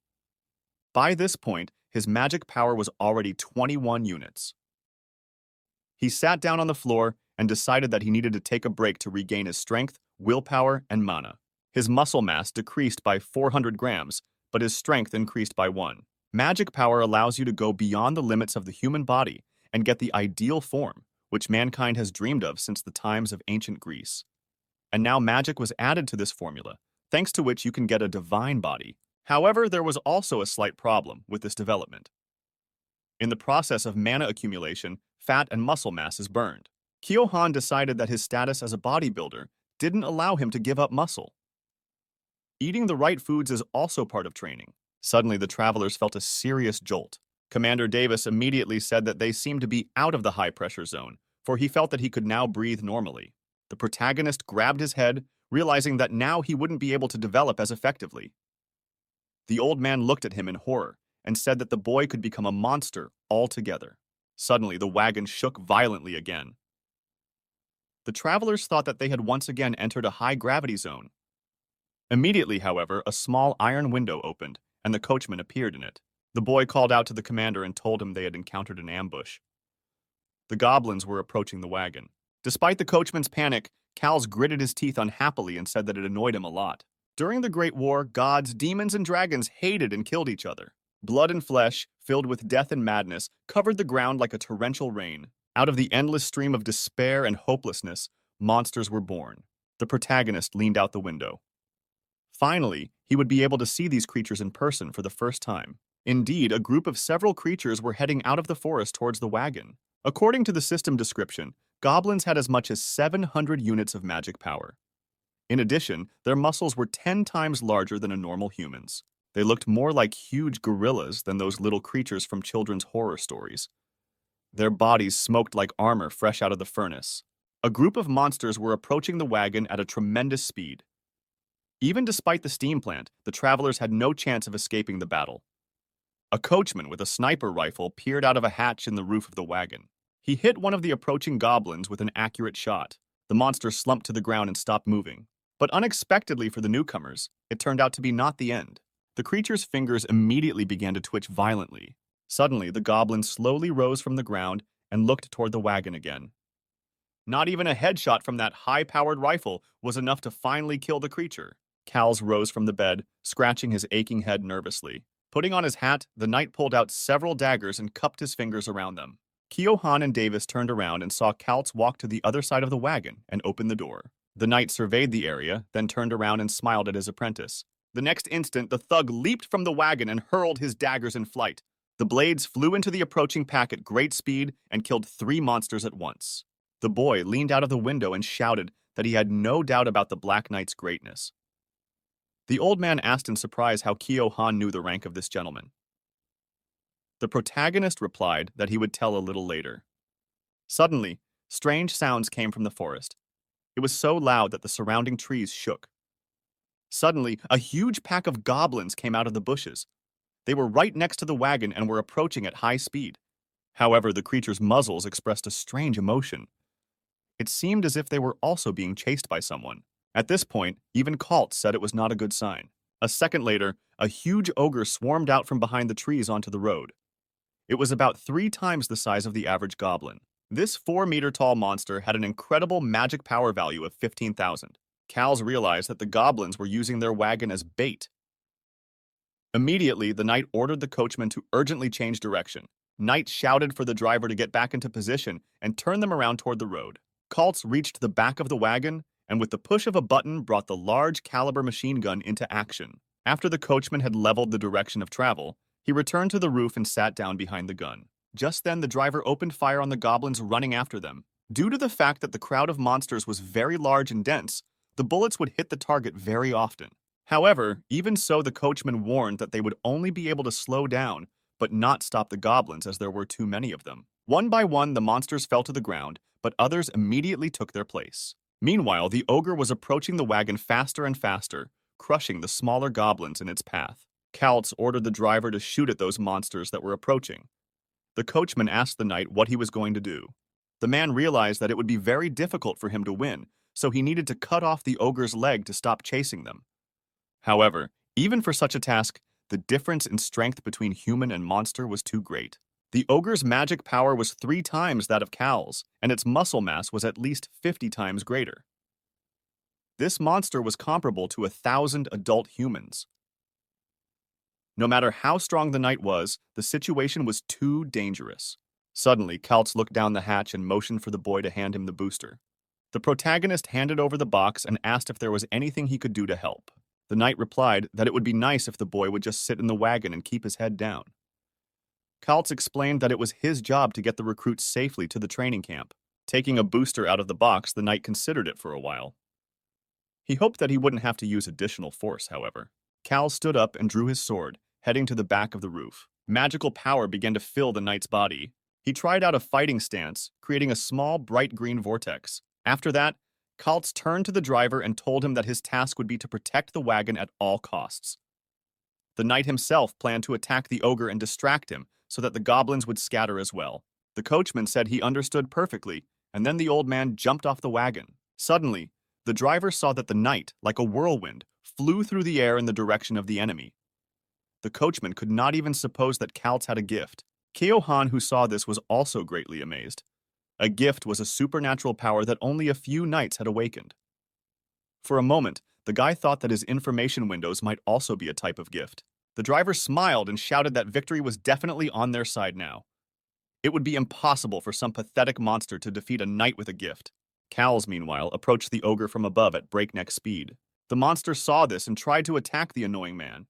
By this point, his magic power was already 21 units. He sat down on the floor and decided that he needed to take a break to regain his strength, willpower, and mana. His muscle mass decreased by 400 grams, but his strength increased by 1. Magic power allows you to go beyond the limits of the human body and get the ideal form, which mankind has dreamed of since the times of ancient Greece. And now magic was added to this formula, thanks to which you can get a divine body. However, there was also a slight problem with this development. In the process of mana accumulation, fat and muscle mass is burned. Kyo-han decided that his status as a bodybuilder didn't allow him to give up muscle. Eating the right foods is also part of training. Suddenly, the travelers felt a serious jolt. Commander Davis immediately said that they seemed to be out of the high-pressure zone, for he felt that he could now breathe normally. The protagonist grabbed his head, realizing that now he wouldn't be able to develop as effectively. The old man looked at him in horror and said that the boy could become a monster altogether. Suddenly, the wagon shook violently again. The travelers thought that they had once again entered a high-gravity zone. Immediately, however, a small iron window opened, and the coachman appeared in it. The boy called out to the commander and told him they had encountered an ambush. The goblins were approaching the wagon. Despite the coachman's panic, Cals gritted his teeth unhappily and said that it annoyed him a lot. During the Great War, gods, demons, and dragons hated and killed each other. Blood and flesh, filled with death and madness, covered the ground like a torrential rain. Out of the endless stream of despair and hopelessness, monsters were born. The protagonist leaned out the window. Finally, he would be able to see these creatures in person for the first time. Indeed, a group of several creatures were heading out of the forest towards the wagon. According to the system description, goblins had as much as 700 units of magic power. In addition, their muscles were 10 times larger than a normal human's. They looked more like huge gorillas than those little creatures from children's horror stories. Their bodies smoked like armor fresh out of the furnace. A group of monsters were approaching the wagon at a tremendous speed. Even despite the steam plant, the travelers had no chance of escaping the battle. A coachman with a sniper rifle peered out of a hatch in the roof of the wagon. He hit one of the approaching goblins with an accurate shot. The monster slumped to the ground and stopped moving. But unexpectedly for the newcomers, it turned out to be not the end. The creature's fingers immediately began to twitch violently. Suddenly, the goblin slowly rose from the ground and looked toward the wagon again. Not even a headshot from that high-powered rifle was enough to finally kill the creature. Cals rose from the bed, scratching his aching head nervously. Putting on his hat, the knight pulled out several daggers and cupped his fingers around them. Kyo-han and Davis turned around and saw Kaltz walk to the other side of the wagon and open the door. The knight surveyed the area, then turned around and smiled at his apprentice. The next instant, the thug leaped from the wagon and hurled his daggers in flight. The blades flew into the approaching pack at great speed and killed 3 monsters at once. The boy leaned out of the window and shouted that he had no doubt about the Black Knight's greatness. The old man asked in surprise how Kyo-han knew the rank of this gentleman. The protagonist replied that he would tell a little later. Suddenly, strange sounds came from the forest. It was so loud that the surrounding trees shook. Suddenly, a huge pack of goblins came out of the bushes. They were right next to the wagon and were approaching at high speed. However, the creatures' muzzles expressed a strange emotion. It seemed as if they were also being chased by someone. At this point, even Kaltz said it was not a good sign. A second later, a huge ogre swarmed out from behind the trees onto the road. It was about 3 times the size of the average goblin. This 4-meter-tall monster had an incredible magic power value of 15,000. Cal's realized that the goblins were using their wagon as bait. Immediately, the knight ordered the coachman to urgently change direction. Knight shouted for the driver to get back into position and turn them around toward the road. Kaltz reached the back of the wagon and with the push of a button brought the large caliber machine gun into action. After the coachman had leveled the direction of travel, he returned to the roof and sat down behind the gun. Just then, the driver opened fire on the goblins running after them. Due to the fact that the crowd of monsters was very large and dense, the bullets would hit the target very often. However, even so, the coachman warned that they would only be able to slow down, but not stop the goblins as there were too many of them. One by one, the monsters fell to the ground, but others immediately took their place. Meanwhile, the ogre was approaching the wagon faster and faster, crushing the smaller goblins in its path. Kaltz ordered the driver to shoot at those monsters that were approaching. The coachman asked the knight what he was going to do. The man realized that it would be very difficult for him to win, so he needed to cut off the ogre's leg to stop chasing them. However, even for such a task, the difference in strength between human and monster was too great. The ogre's magic power was 3 times that of Cal's, and its muscle mass was at least 50 times greater. This monster was comparable to 1,000 adult humans. No matter how strong the knight was, the situation was too dangerous. Suddenly, Kaltz looked down the hatch and motioned for the boy to hand him the booster. The protagonist handed over the box and asked if there was anything he could do to help. The knight replied that it would be nice if the boy would just sit in the wagon and keep his head down. Kaltz explained that it was his job to get the recruits safely to the training camp. Taking a booster out of the box, the knight considered it for a while. He hoped that he wouldn't have to use additional force, however. Cal stood up and drew his sword, heading to the back of the roof. Magical power began to fill the knight's body. He tried out a fighting stance, creating a small, bright green vortex. After that, Kaltz turned to the driver and told him that his task would be to protect the wagon at all costs. The knight himself planned to attack the ogre and distract him so that the goblins would scatter as well. The coachman said he understood perfectly, and then the old man jumped off the wagon. Suddenly, the driver saw that the knight, like a whirlwind, flew through the air in the direction of the enemy. The coachman could not even suppose that Kaltz had a gift. Kyo-han, who saw this, was also greatly amazed. A gift was a supernatural power that only a few knights had awakened. For a moment, the guy thought that his information windows might also be a type of gift. The driver smiled and shouted that victory was definitely on their side now. It would be impossible for some pathetic monster to defeat a knight with a gift. Cal's, meanwhile, approached the ogre from above at breakneck speed. The monster saw this and tried to attack the annoying man.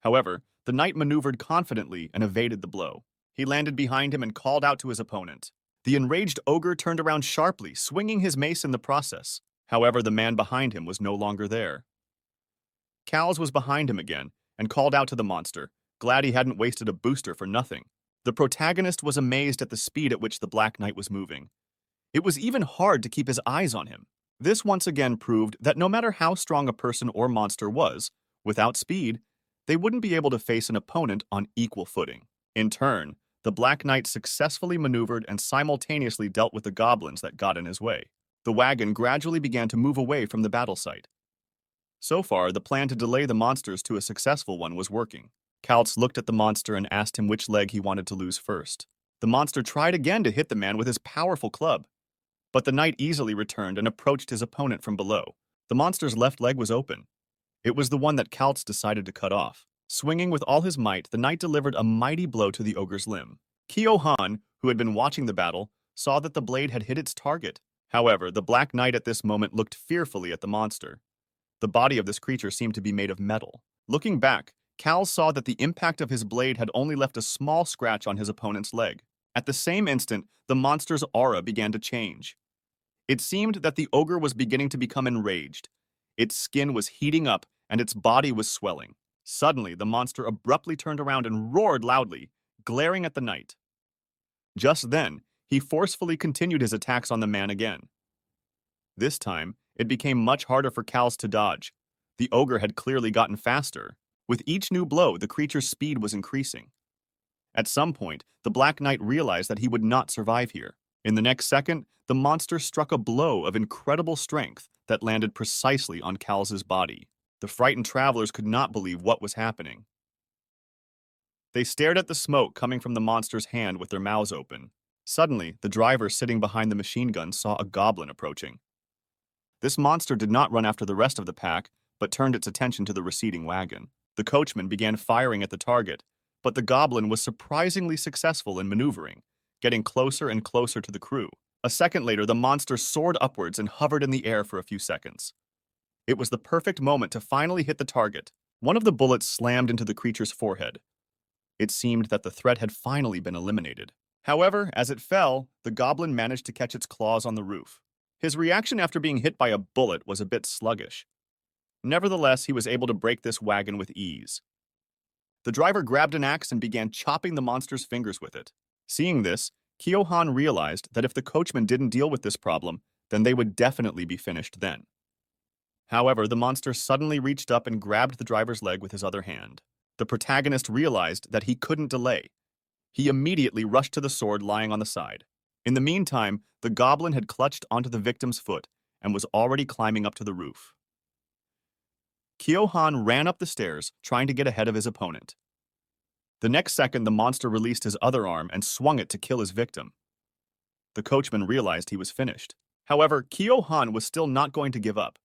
However, the knight maneuvered confidently and evaded the blow. He landed behind him and called out to his opponent. The enraged ogre turned around sharply, swinging his mace in the process. However, the man behind him was no longer there. Cal's was behind him again and called out to the monster, glad he hadn't wasted a booster for nothing. The protagonist was amazed at the speed at which the Black Knight was moving. It was even hard to keep his eyes on him. This once again proved that no matter how strong a person or monster was, without speed, they wouldn't be able to face an opponent on equal footing. In turn, the Black Knight successfully maneuvered and simultaneously dealt with the goblins that got in his way. The wagon gradually began to move away from the battle site. So far, the plan to delay the monsters to a successful one was working. Kaltz looked at the monster and asked him which leg he wanted to lose first. The monster tried again to hit the man with his powerful club, but the knight easily returned and approached his opponent from below. The monster's left leg was open. It was the one that Kaltz decided to cut off. Swinging with all his might, the knight delivered a mighty blow to the ogre's limb. Kyo-han, who had been watching the battle, saw that the blade had hit its target. However, the Black Knight at this moment looked fearfully at the monster. The body of this creature seemed to be made of metal. Looking back, Cal saw that the impact of his blade had only left a small scratch on his opponent's leg. At the same instant, the monster's aura began to change. It seemed that the ogre was beginning to become enraged. Its skin was heating up, and its body was swelling. Suddenly, the monster abruptly turned around and roared loudly, glaring at the knight. Just then, he forcefully continued his attacks on the man again. This time, it became much harder for Kal's to dodge. The ogre had clearly gotten faster. With each new blow, the creature's speed was increasing. At some point, the Black Knight realized that he would not survive here. In the next second, the monster struck a blow of incredible strength that landed precisely on Kal's body. The frightened travelers could not believe what was happening. They stared at the smoke coming from the monster's hand with their mouths open. Suddenly, the driver sitting behind the machine gun saw a goblin approaching. This monster did not run after the rest of the pack, but turned its attention to the receding wagon. The coachman began firing at the target, but the goblin was surprisingly successful in maneuvering, getting closer and closer to the crew. A second later, the monster soared upwards and hovered in the air for a few seconds. It was the perfect moment to finally hit the target. One of the bullets slammed into the creature's forehead. It seemed that the threat had finally been eliminated. However, as it fell, the goblin managed to catch its claws on the roof. His reaction after being hit by a bullet was a bit sluggish. Nevertheless, he was able to break this wagon with ease. The driver grabbed an axe and began chopping the monster's fingers with it. Seeing this, Kyohan realized that if the coachman didn't deal with this problem, then they would definitely be finished then. However, the monster suddenly reached up and grabbed the driver's leg with his other hand. The protagonist realized that he couldn't delay. He immediately rushed to the sword lying on the side. In the meantime, the goblin had clutched onto the victim's foot and was already climbing up to the roof. Kyohan ran up the stairs, trying to get ahead of his opponent. The next second, the monster released his other arm and swung it to kill his victim. The coachman realized he was finished. However, Kyohan was still not going to give up.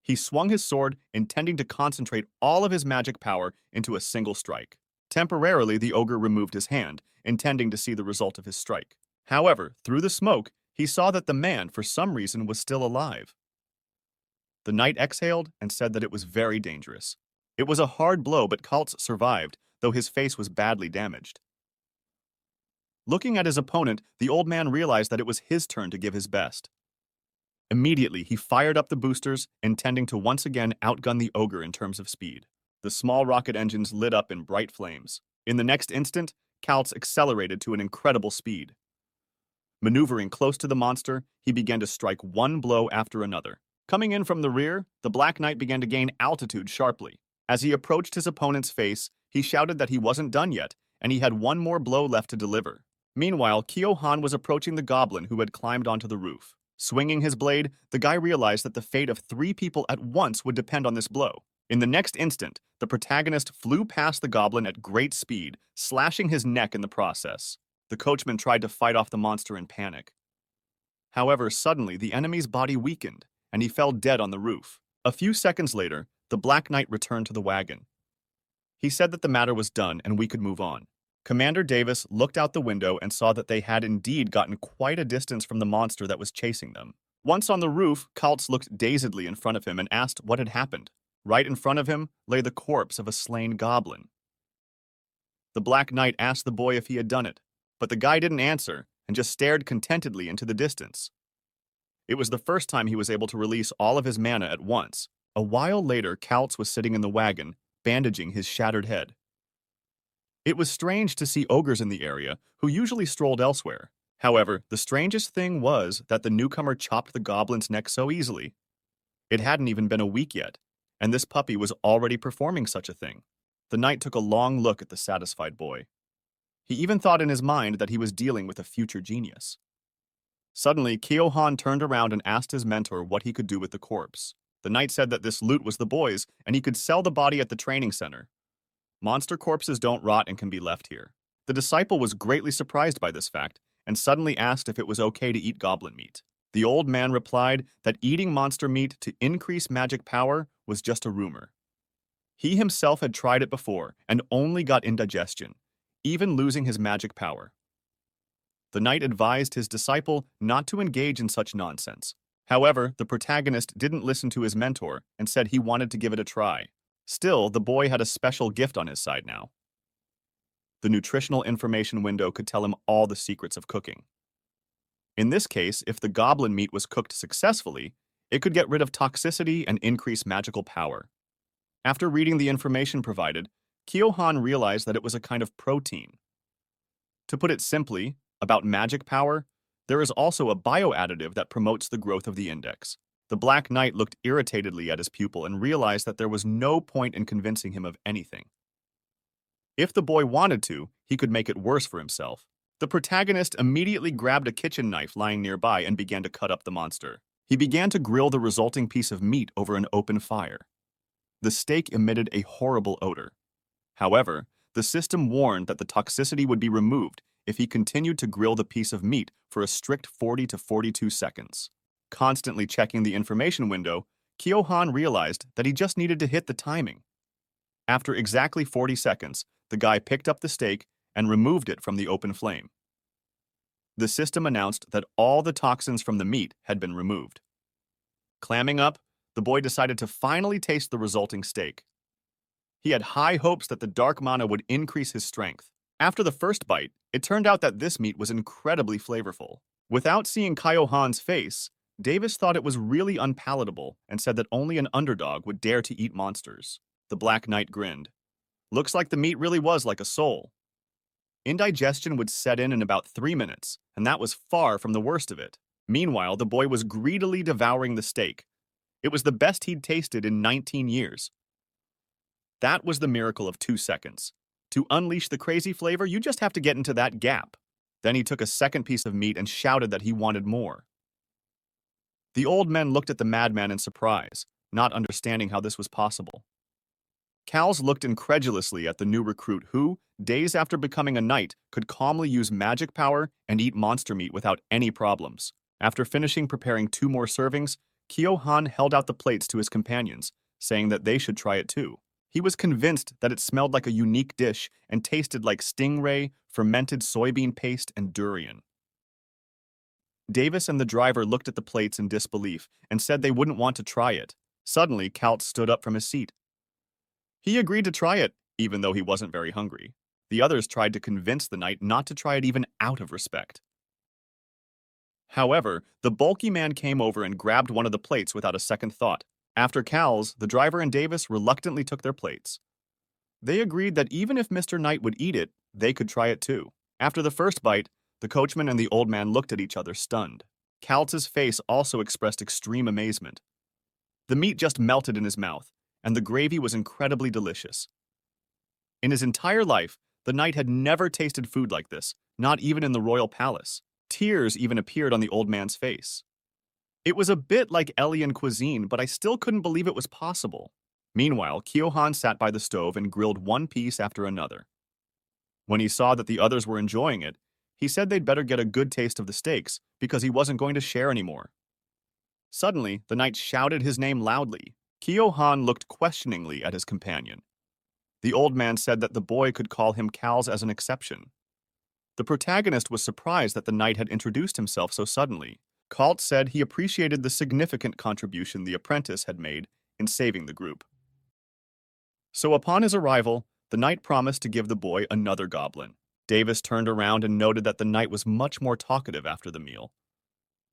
He swung his sword, intending to concentrate all of his magic power into a single strike. Temporarily, the ogre removed his hand, intending to see the result of his strike. However, through the smoke, he saw that the man, for some reason, was still alive. The knight exhaled and said that it was very dangerous. It was a hard blow, but Kaltz survived, though his face was badly damaged. Looking at his opponent, the old man realized that it was his turn to give his best. Immediately, he fired up the boosters, intending to once again outgun the ogre in terms of speed. The small rocket engines lit up in bright flames. In the next instant, Kaltz accelerated to an incredible speed. Maneuvering close to the monster, he began to strike one blow after another. Coming in from the rear, the Black Knight began to gain altitude sharply. As he approached his opponent's face, he shouted that he wasn't done yet, and he had one more blow left to deliver. Meanwhile, Kyohan was approaching the goblin who had climbed onto the roof. Swinging his blade, the guy realized that the fate of 3 people at once would depend on this blow. In the next instant, the protagonist flew past the goblin at great speed, slashing his neck in the process. The coachman tried to fight off the monster in panic. However, suddenly the enemy's body weakened, and he fell dead on the roof. A few seconds later, the Black Knight returned to the wagon. He said that the matter was done and we could move on. Commander Davis looked out the window and saw that they had indeed gotten quite a distance from the monster that was chasing them. Once on the roof, Kaltz looked dazedly in front of him and asked what had happened. Right in front of him lay the corpse of a slain goblin. The Black Knight asked the boy if he had done it, but the guy didn't answer and just stared contentedly into the distance. It was the first time he was able to release all of his mana at once. A while later, Kaltz was sitting in the wagon, bandaging his shattered head. It was strange to see ogres in the area, who usually strolled elsewhere. However, the strangest thing was that the newcomer chopped the goblin's neck so easily. It hadn't even been a week yet, and this puppy was already performing such a thing. The knight took a long look at the satisfied boy. He even thought in his mind that he was dealing with a future genius. Suddenly, Kyohan turned around and asked his mentor what he could do with the corpse. The knight said that this loot was the boy's, and he could sell the body at the training center. Monster corpses don't rot and can be left here. The disciple was greatly surprised by this fact, and suddenly asked if it was okay to eat goblin meat. The old man replied that eating monster meat to increase magic power was just a rumor. He himself had tried it before and only got indigestion, even losing his magic power. The knight advised his disciple not to engage in such nonsense. However, the protagonist didn't listen to his mentor and said he wanted to give it a try. Still, the boy had a special gift on his side now. The nutritional information window could tell him all the secrets of cooking. In this case, if the goblin meat was cooked successfully, it could get rid of toxicity and increase magical power. After reading the information provided, Kyohan realized that it was a kind of protein. To put it simply, about magic power, there is also a bioadditive that promotes the growth of the index. The Black Knight looked irritatedly at his pupil and realized that there was no point in convincing him of anything. If the boy wanted to, he could make it worse for himself. The protagonist immediately grabbed a kitchen knife lying nearby and began to cut up the monster. He began to grill the resulting piece of meat over an open fire. The steak emitted a horrible odor. However, the system warned that the toxicity would be removed if he continued to grill the piece of meat for a strict 40 to 42 seconds. Constantly checking the information window, Kyo-han realized that he just needed to hit the timing. After exactly 40 seconds, the guy picked up the steak and removed it from the open flame. The system announced that all the toxins from the meat had been removed. Clamming up, the boy decided to finally taste the resulting steak. He had high hopes that the dark mana would increase his strength. After the first bite, it turned out that this meat was incredibly flavorful. Without seeing Kyo-han's face, Davis thought it was really unpalatable and said that only an underdog would dare to eat monsters. The Black Knight grinned. Looks like the meat really was like a soul. Indigestion would set in about 3 minutes, and that was far from the worst of it. Meanwhile, the boy was greedily devouring the steak. It was the best he'd tasted in 19 years. That was the miracle of 2 seconds. To unleash the crazy flavor, you just have to get into that gap. Then he took a second piece of meat and shouted that he wanted more. The old men looked at the madman in surprise, not understanding how this was possible. Cals looked incredulously at the new recruit who, days after becoming a knight, could calmly use magic power and eat monster meat without any problems. After finishing preparing 2 more servings, Kyo-han held out the plates to his companions, saying that they should try it too. He was convinced that it smelled like a unique dish and tasted like stingray, fermented soybean paste, and durian. Davis and the driver looked at the plates in disbelief and said they wouldn't want to try it. Suddenly, Kalt stood up from his seat. He agreed to try it, even though he wasn't very hungry. The others tried to convince the knight not to try it even out of respect. However, the bulky man came over and grabbed one of the plates without a second thought. After Cals, the driver and Davis reluctantly took their plates. They agreed that even if Mr. Knight would eat it, they could try it too. After the first bite, the coachman and the old man looked at each other stunned. Caltz's face also expressed extreme amazement. The meat just melted in his mouth, and the gravy was incredibly delicious. In his entire life, the knight had never tasted food like this, not even in the royal palace. Tears even appeared on the old man's face. It was a bit like alien cuisine, but I still couldn't believe it was possible. Meanwhile, Kyo-han sat by the stove and grilled one piece after another. When he saw that the others were enjoying it, he said they'd better get a good taste of the steaks because he wasn't going to share anymore. Suddenly, the knight shouted his name loudly. Kyo-han looked questioningly at his companion. The old man said that the boy could call him Cals as an exception. The protagonist was surprised that the knight had introduced himself so suddenly. Kalt said he appreciated the significant contribution the apprentice had made in saving the group. So upon his arrival, the knight promised to give the boy another goblin. Davis turned around and noted that the knight was much more talkative after the meal.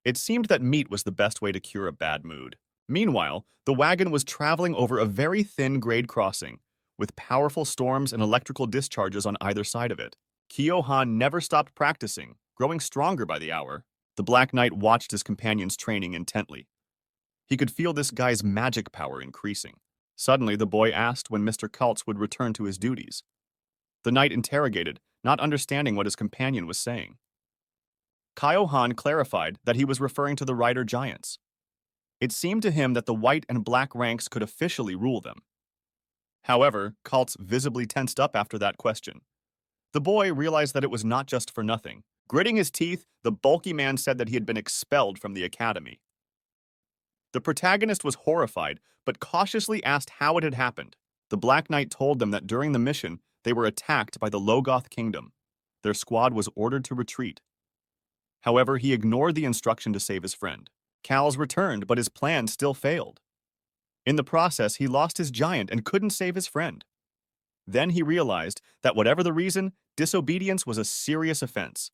It seemed that meat was the best way to cure a bad mood. Meanwhile, the wagon was traveling over a very thin grade crossing, with powerful storms and electrical discharges on either side of it. Kyo-han never stopped practicing, growing stronger by the hour. The Black Knight watched his companion's training intently. He could feel this guy's magic power increasing. Suddenly, the boy asked when Mr. Kaltz would return to his duties. The knight interrogated, not understanding what his companion was saying. Kyo-han clarified that he was referring to the rider giants. It seemed to him that the white and black ranks could officially rule them. However, Kaltz visibly tensed up after that question. The boy realized that it was not just for nothing. Gritting his teeth, the bulky man said that he had been expelled from the academy. The protagonist was horrified, but cautiously asked how it had happened. The Black Knight told them that during the mission, they were attacked by the Logoth Kingdom. Their squad was ordered to retreat. However, he ignored the instruction to save his friend. Cals returned, but his plan still failed. In the process, he lost his giant and couldn't save his friend. Then he realized that whatever the reason, disobedience was a serious offense.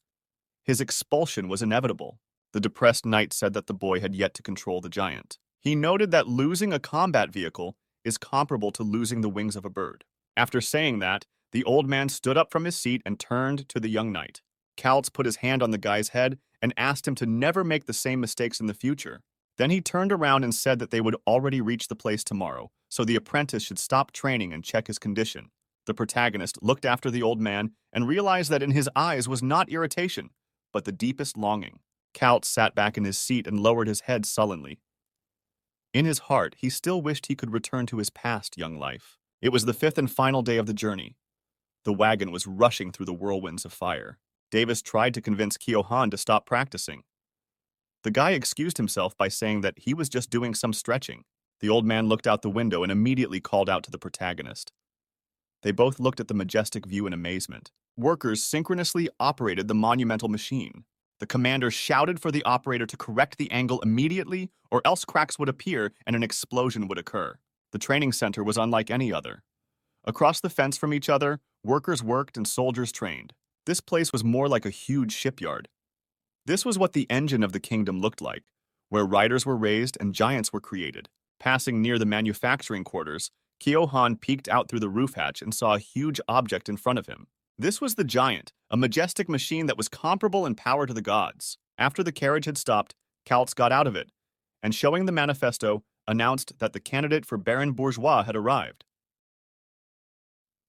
His expulsion was inevitable. The depressed knight said that the boy had yet to control the giant. He noted that losing a combat vehicle is comparable to losing the wings of a bird. After saying that, the old man stood up from his seat and turned to the young knight. Kaltz put his hand on the guy's head and asked him to never make the same mistakes in the future. Then he turned around and said that they would already reach the place tomorrow, so the apprentice should stop training and check his condition. The protagonist looked after the old man and realized that in his eyes was not irritation, but the deepest longing. Kaltz sat back in his seat and lowered his head sullenly. In his heart, he still wished he could return to his past young life. It was the 5th and final day of the journey. The wagon was rushing through the whirlwinds of fire. Davis tried to convince Kyo-han to stop practicing. The guy excused himself by saying that he was just doing some stretching. The old man looked out the window and immediately called out to the protagonist. They both looked at the majestic view in amazement. Workers synchronously operated the monumental machine. The commander shouted for the operator to correct the angle immediately, or else cracks would appear and an explosion would occur. The training center was unlike any other. Across the fence from each other, workers worked and soldiers trained. This place was more like a huge shipyard. This was what the engine of the kingdom looked like, where riders were raised and giants were created. Passing near the manufacturing quarters, Kyo-han peeked out through the roof hatch and saw a huge object in front of him. This was the Giant, a majestic machine that was comparable in power to the gods. After the carriage had stopped, Kaltz got out of it, and showing the manifesto, announced that the candidate for Baron Bourgeois had arrived.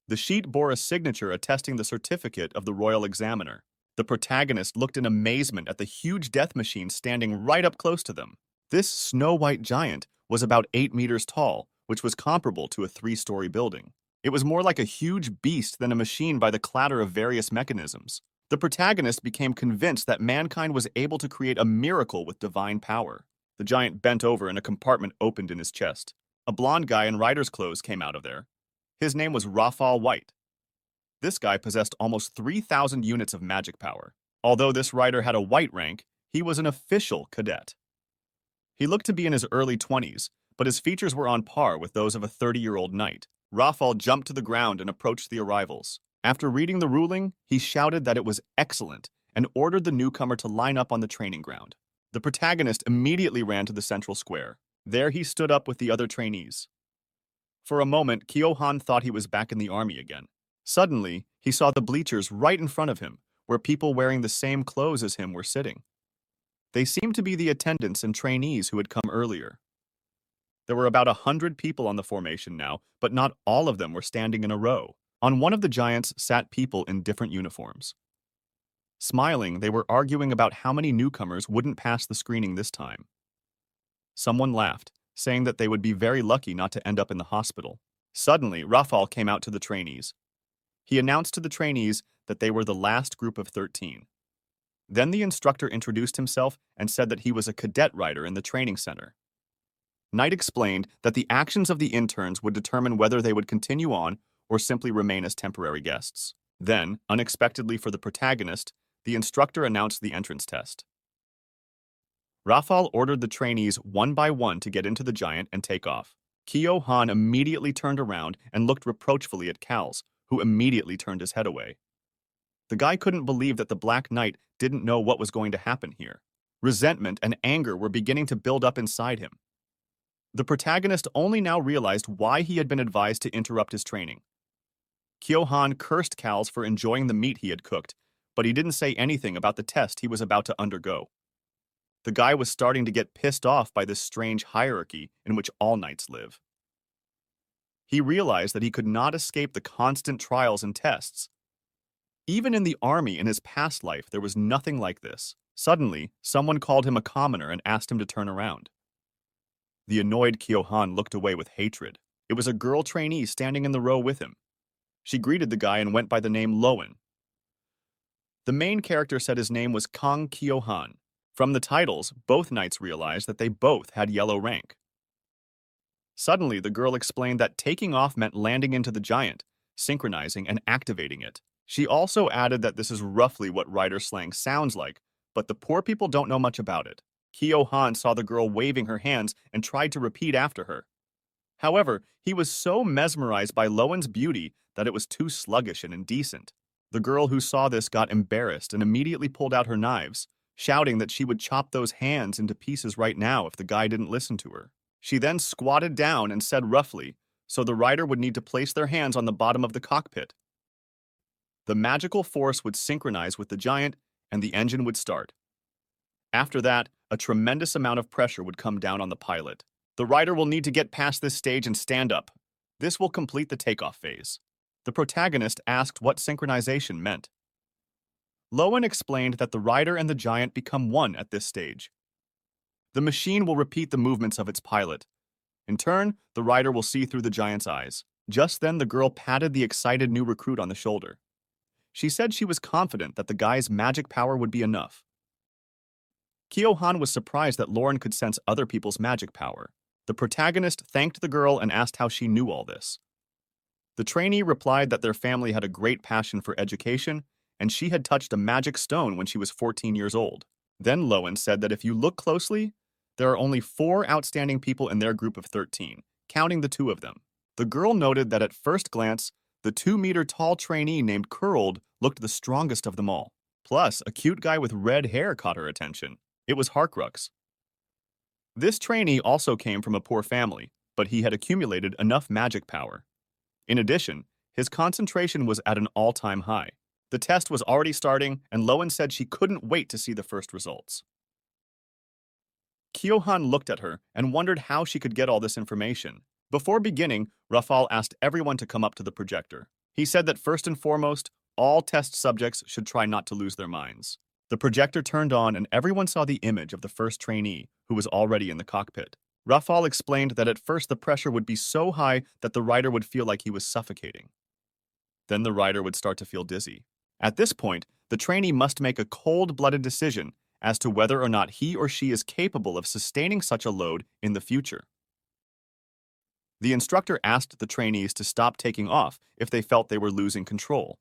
The sheet bore a signature attesting the certificate of the royal examiner. The protagonist looked in amazement at the huge death machine standing right up close to them. This snow-white giant was about 8 meters tall, which was comparable to a 3-story building. It was more like a huge beast than a machine by the clatter of various mechanisms. The protagonist became convinced that mankind was able to create a miracle with divine power. The giant bent over and a compartment opened in his chest. A blond guy in rider's clothes came out of there. His name was Rafal White. This guy possessed almost 3,000 units of magic power. Although this rider had a white rank, he was an official cadet. He looked to be in his early 20s, but his features were on par with those of a 30-year-old knight. Rafal jumped to the ground and approached the arrivals. After reading the ruling, he shouted that it was excellent and ordered the newcomer to line up on the training ground. The protagonist immediately ran to the central square. There he stood up with the other trainees. For a moment, Kyo-han thought he was back in the army again. Suddenly, he saw the bleachers right in front of him, where people wearing the same clothes as him were sitting. They seemed to be the attendants and trainees who had come earlier. There were about 100 people on the formation now, but not all of them were standing in a row. On one of the giants sat people in different uniforms. Smiling, they were arguing about how many newcomers wouldn't pass the screening this time. Someone laughed, saying that they would be very lucky not to end up in the hospital. Suddenly, Rafal came out to the trainees. He announced to the trainees that they were the last group of 13. Then the instructor introduced himself and said that he was a cadet rider in the training center. Knight explained that the actions of the interns would determine whether they would continue on or simply remain as temporary guests. Then, unexpectedly for the protagonist, the instructor announced the entrance test. Rafal ordered the trainees one by one to get into the giant and take off. Kyo-han immediately turned around and looked reproachfully at Kaltz, who immediately turned his head away. The guy couldn't believe that the Black Knight didn't know what was going to happen here. Resentment and anger were beginning to build up inside him. The protagonist only now realized why he had been advised to interrupt his training. Kyo-han cursed Kaltz for enjoying the meat he had cooked, but he didn't say anything about the test he was about to undergo. The guy was starting to get pissed off by this strange hierarchy in which all knights live. He realized that he could not escape the constant trials and tests. Even in the army in his past life, there was nothing like this. Suddenly, someone called him a commoner and asked him to turn around. The annoyed Kyo-han looked away with hatred. It was a girl trainee standing in the row with him. She greeted the guy and went by the name Lowen. The main character said his name was Kang Kyo-han. From the titles, both knights realized that they both had yellow rank. Suddenly, the girl explained that taking off meant landing into the giant, synchronizing and activating it. She also added that this is roughly what rider slang sounds like, but the poor people don't know much about it. Kyo-han saw the girl waving her hands and tried to repeat after her. However, he was so mesmerized by Lowen's beauty that it was too sluggish and indecent. The girl who saw this got embarrassed and immediately pulled out her knives, shouting that she would chop those hands into pieces right now if the guy didn't listen to her. She then squatted down and said roughly, so the rider would need to place their hands on the bottom of the cockpit. The magical force would synchronize with the giant and the engine would start. After that, a tremendous amount of pressure would come down on the pilot. The rider will need to get past this stage and stand up. This will complete the takeoff phase. The protagonist asked what synchronization meant. Lowen explained that the rider and the giant become one at this stage. The machine will repeat the movements of its pilot. In turn, the rider will see through the giant's eyes. Just then, the girl patted the excited new recruit on the shoulder. She said she was confident that the guy's magic power would be enough. Kyo-han was surprised that Lauren could sense other people's magic power. The protagonist thanked the girl and asked how she knew all this. The trainee replied that their family had a great passion for education, and she had touched a magic stone when she was 14 years old. Then Lowen said that if you look closely, there are only 4 outstanding people in their group of 13, counting the 2 of them. The girl noted that at first glance, the 2-meter-tall trainee named Curled looked the strongest of them all. Plus, a cute guy with red hair caught her attention. It was Harkrux. This trainee also came from a poor family, but he had accumulated enough magic power. In addition, his concentration was at an all-time high. The test was already starting, and Lowen said she couldn't wait to see the first results. Kyo-han looked at her and wondered how she could get all this information. Before beginning, Rafal asked everyone to come up to the projector. He said that first and foremost, all test subjects should try not to lose their minds. The projector turned on and everyone saw the image of the first trainee, who was already in the cockpit. Rafal explained that at first the pressure would be so high that the rider would feel like he was suffocating. Then the rider would start to feel dizzy. At this point, the trainee must make a cold-blooded decision as to whether or not he or she is capable of sustaining such a load in the future. The instructor asked the trainees to stop taking off if they felt they were losing control.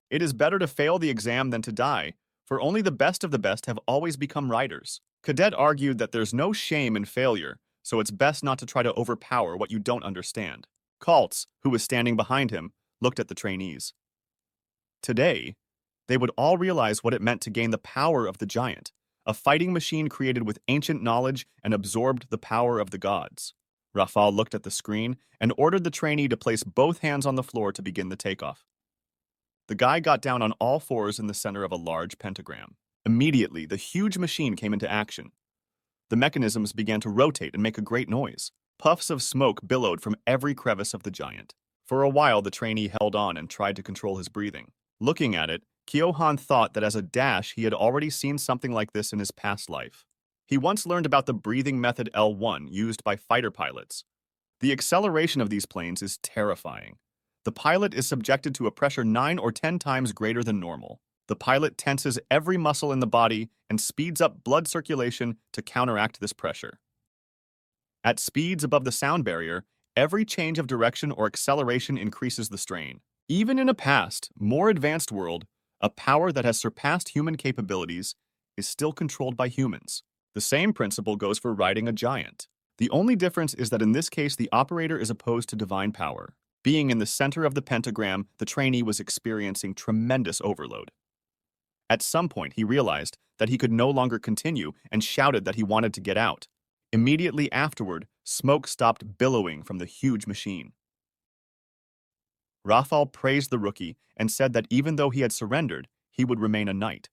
It is better to fail the exam than to die, for only the best of the best have always become riders. Cadet argued that there's no shame in failure, so it's best not to try to overpower what you don't understand. Kaltz, who was standing behind him, looked at the trainees. Today, they would all realize what it meant to gain the power of the giant, a fighting machine created with ancient knowledge and absorbed the power of the gods. Rafal looked at the screen and ordered the trainee to place both hands on the floor to begin the takeoff. The guy got down on all fours in the center of a large pentagram. Immediately, the huge machine came into action. The mechanisms began to rotate and make a great noise. Puffs of smoke billowed from every crevice of the giant. For a while, the trainee held on and tried to control his breathing. Looking at it, Kyo-han thought that as a dash, he had already seen something like this in his past life. He once learned about the breathing method L1 used by fighter pilots. The acceleration of these planes is terrifying. The pilot is subjected to a pressure 9 or 10 times greater than normal. The pilot tenses every muscle in the body and speeds up blood circulation to counteract this pressure. At speeds above the sound barrier, every change of direction or acceleration increases the strain. Even in a past, more advanced world, a power that has surpassed human capabilities is still controlled by humans. The same principle goes for riding a giant. The only difference is that in this case, the operator is opposed to divine power. Being in the center of the pentagram, the trainee was experiencing tremendous overload. At some point, he realized that he could no longer continue and shouted that he wanted to get out. Immediately afterward, smoke stopped billowing from the huge machine. Rafal praised the rookie and said that even though he had surrendered, he would remain a knight.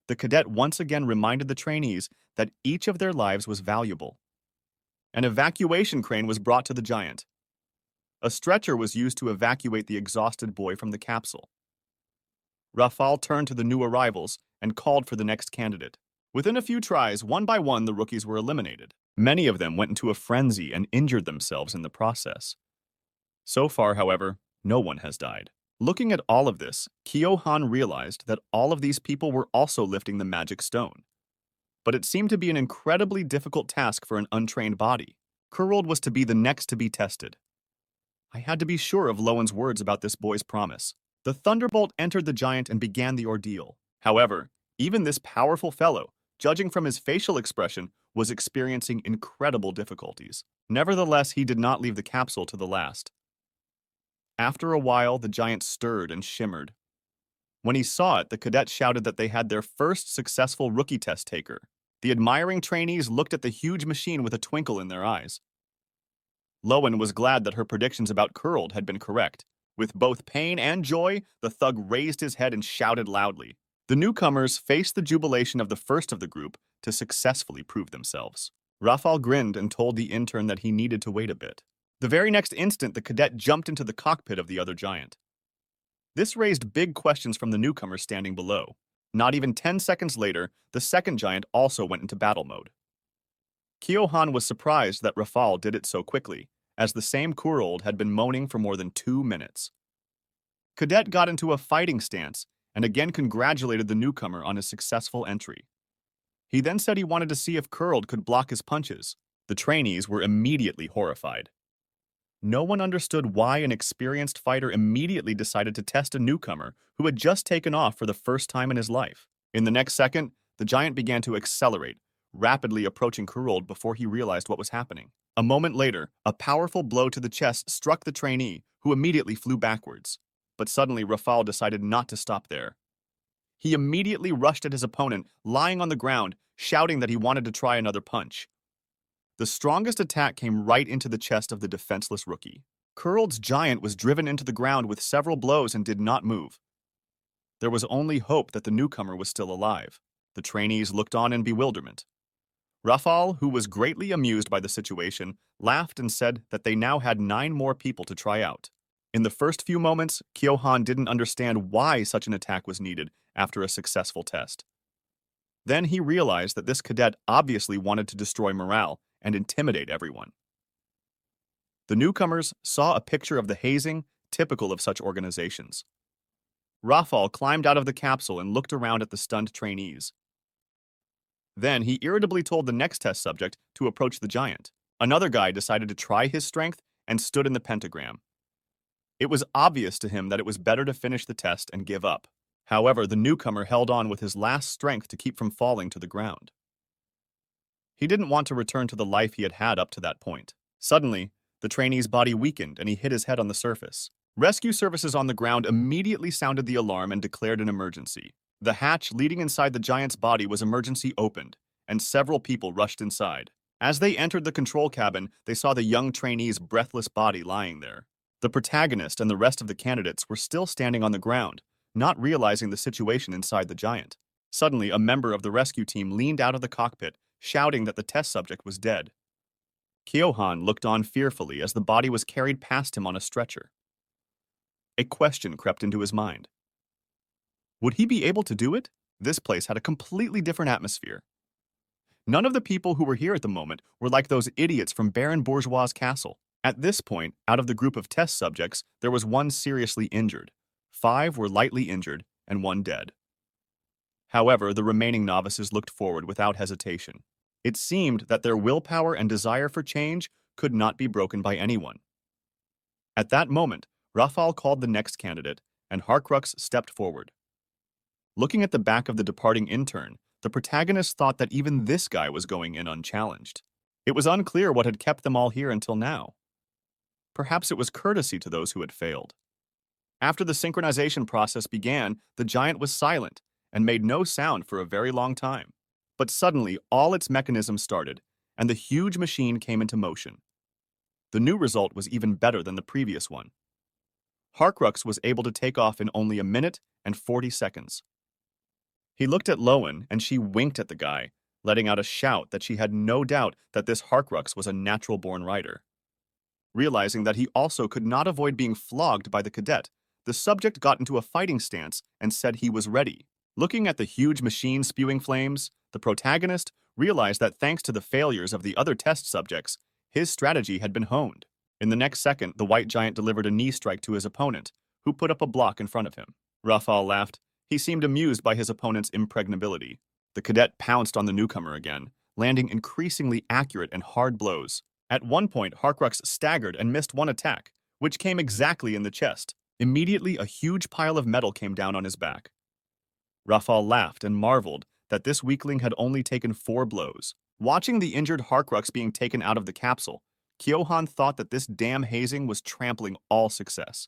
The cadet once again reminded the trainees that each of their lives was valuable. An evacuation crane was brought to the giant. A stretcher was used to evacuate the exhausted boy from the capsule. Rafal turned to the new arrivals and called for the next candidate. Within a few tries, one by one, the rookies were eliminated. Many of them went into a frenzy and injured themselves in the process. So far, however, no one has died. Looking at all of this, Kyo-han realized that all of these people were also lifting the magic stone. But it seemed to be an incredibly difficult task for an untrained body. Kurld was to be the next to be tested. I had to be sure of Lowen's words about this boy's promise. The thunderbolt entered the giant and began the ordeal. However, even this powerful fellow, judging from his facial expression, was experiencing incredible difficulties. Nevertheless, he did not leave the capsule to the last. After a while, the giant stirred and shimmered. When he saw it, the cadet shouted that they had their first successful rookie test taker. The admiring trainees looked at the huge machine with a twinkle in their eyes. Lowen was glad that her predictions about Kurld had been correct. With both pain and joy, the thug raised his head and shouted loudly. The newcomers faced the jubilation of the first of the group to successfully prove themselves. Rafal grinned and told the intern that he needed to wait a bit. The very next instant, the cadet jumped into the cockpit of the other giant. This raised big questions from the newcomers standing below. Not even 10 seconds later, the second giant also went into battle mode. Kyo-han was surprised that Rafal did it so quickly, as the same Kurld had been moaning for more than 2 minutes. Cadet got into a fighting stance and again congratulated the newcomer on his successful entry. He then said he wanted to see if Curled could block his punches. The trainees were immediately horrified. No one understood why an experienced fighter immediately decided to test a newcomer who had just taken off for the first time in his life. In the next second, the giant began to accelerate, rapidly approaching Curled before he realized what was happening. A moment later, a powerful blow to the chest struck the trainee, who immediately flew backwards. But suddenly, Rafal decided not to stop there. He immediately rushed at his opponent, lying on the ground, shouting that he wanted to try another punch. The strongest attack came right into the chest of the defenseless rookie. Curled's giant was driven into the ground with several blows and did not move. There was only hope that the newcomer was still alive. The trainees looked on in bewilderment. Rafal, who was greatly amused by the situation, laughed and said that they now had 9 more people to try out. In the first few moments, Kyohan didn't understand why such an attack was needed after a successful test. Then he realized that this cadet obviously wanted to destroy morale and intimidate everyone. The newcomers saw a picture of the hazing typical of such organizations. Rafal climbed out of the capsule and looked around at the stunned trainees. Then he irritably told the next test subject to approach the giant. Another guy decided to try his strength and stood in the pentagram. It was obvious to him that it was better to finish the test and give up. However, the newcomer held on with his last strength to keep from falling to the ground. He didn't want to return to the life he had had up to that point. Suddenly, the trainee's body weakened and he hit his head on the surface. Rescue services on the ground immediately sounded the alarm and declared an emergency. The hatch leading inside the giant's body was emergency opened, and several people rushed inside. As they entered the control cabin, they saw the young trainee's breathless body lying there. The protagonist and the rest of the candidates were still standing on the ground, not realizing the situation inside the giant. Suddenly, a member of the rescue team leaned out of the cockpit, shouting that the test subject was dead. Kyohan looked on fearfully as the body was carried past him on a stretcher. A question crept into his mind. Would he be able to do it? This place had a completely different atmosphere. None of the people who were here at the moment were like those idiots from Baron Bourgeois' castle. At this point, out of the group of test subjects, there was 1 seriously injured, 5 were lightly injured, and 1 dead. However, the remaining novices looked forward without hesitation. It seemed that their willpower and desire for change could not be broken by anyone. At that moment, Rafal called the next candidate, and Harkrux stepped forward. Looking at the back of the departing intern, the protagonist thought that even this guy was going in unchallenged. It was unclear what had kept them all here until now. Perhaps it was courtesy to those who had failed. After the synchronization process began, the giant was silent and made no sound for a very long time. But suddenly, all its mechanisms started, and the huge machine came into motion. The new result was even better than the previous one. Harkrux was able to take off in only 1 minute and 40 seconds. He looked at Lowen, and she winked at the guy, letting out a shout that she had no doubt that this Harkrux was a natural-born rider. Realizing that he also could not avoid being flogged by the cadet, the subject got into a fighting stance and said he was ready. Looking at the huge machine spewing flames, the protagonist realized that thanks to the failures of the other test subjects, his strategy had been honed. In the next second, the white giant delivered a knee strike to his opponent, who put up a block in front of him. Rafal laughed. He seemed amused by his opponent's impregnability. The cadet pounced on the newcomer again, landing increasingly accurate and hard blows. At one point, Harkrux staggered and missed 1 attack, which came exactly in the chest. Immediately, a huge pile of metal came down on his back. Rafal laughed and marveled that this weakling had only taken 4 blows. Watching the injured Harkrux being taken out of the capsule, Kyohan thought that this damn hazing was trampling all success.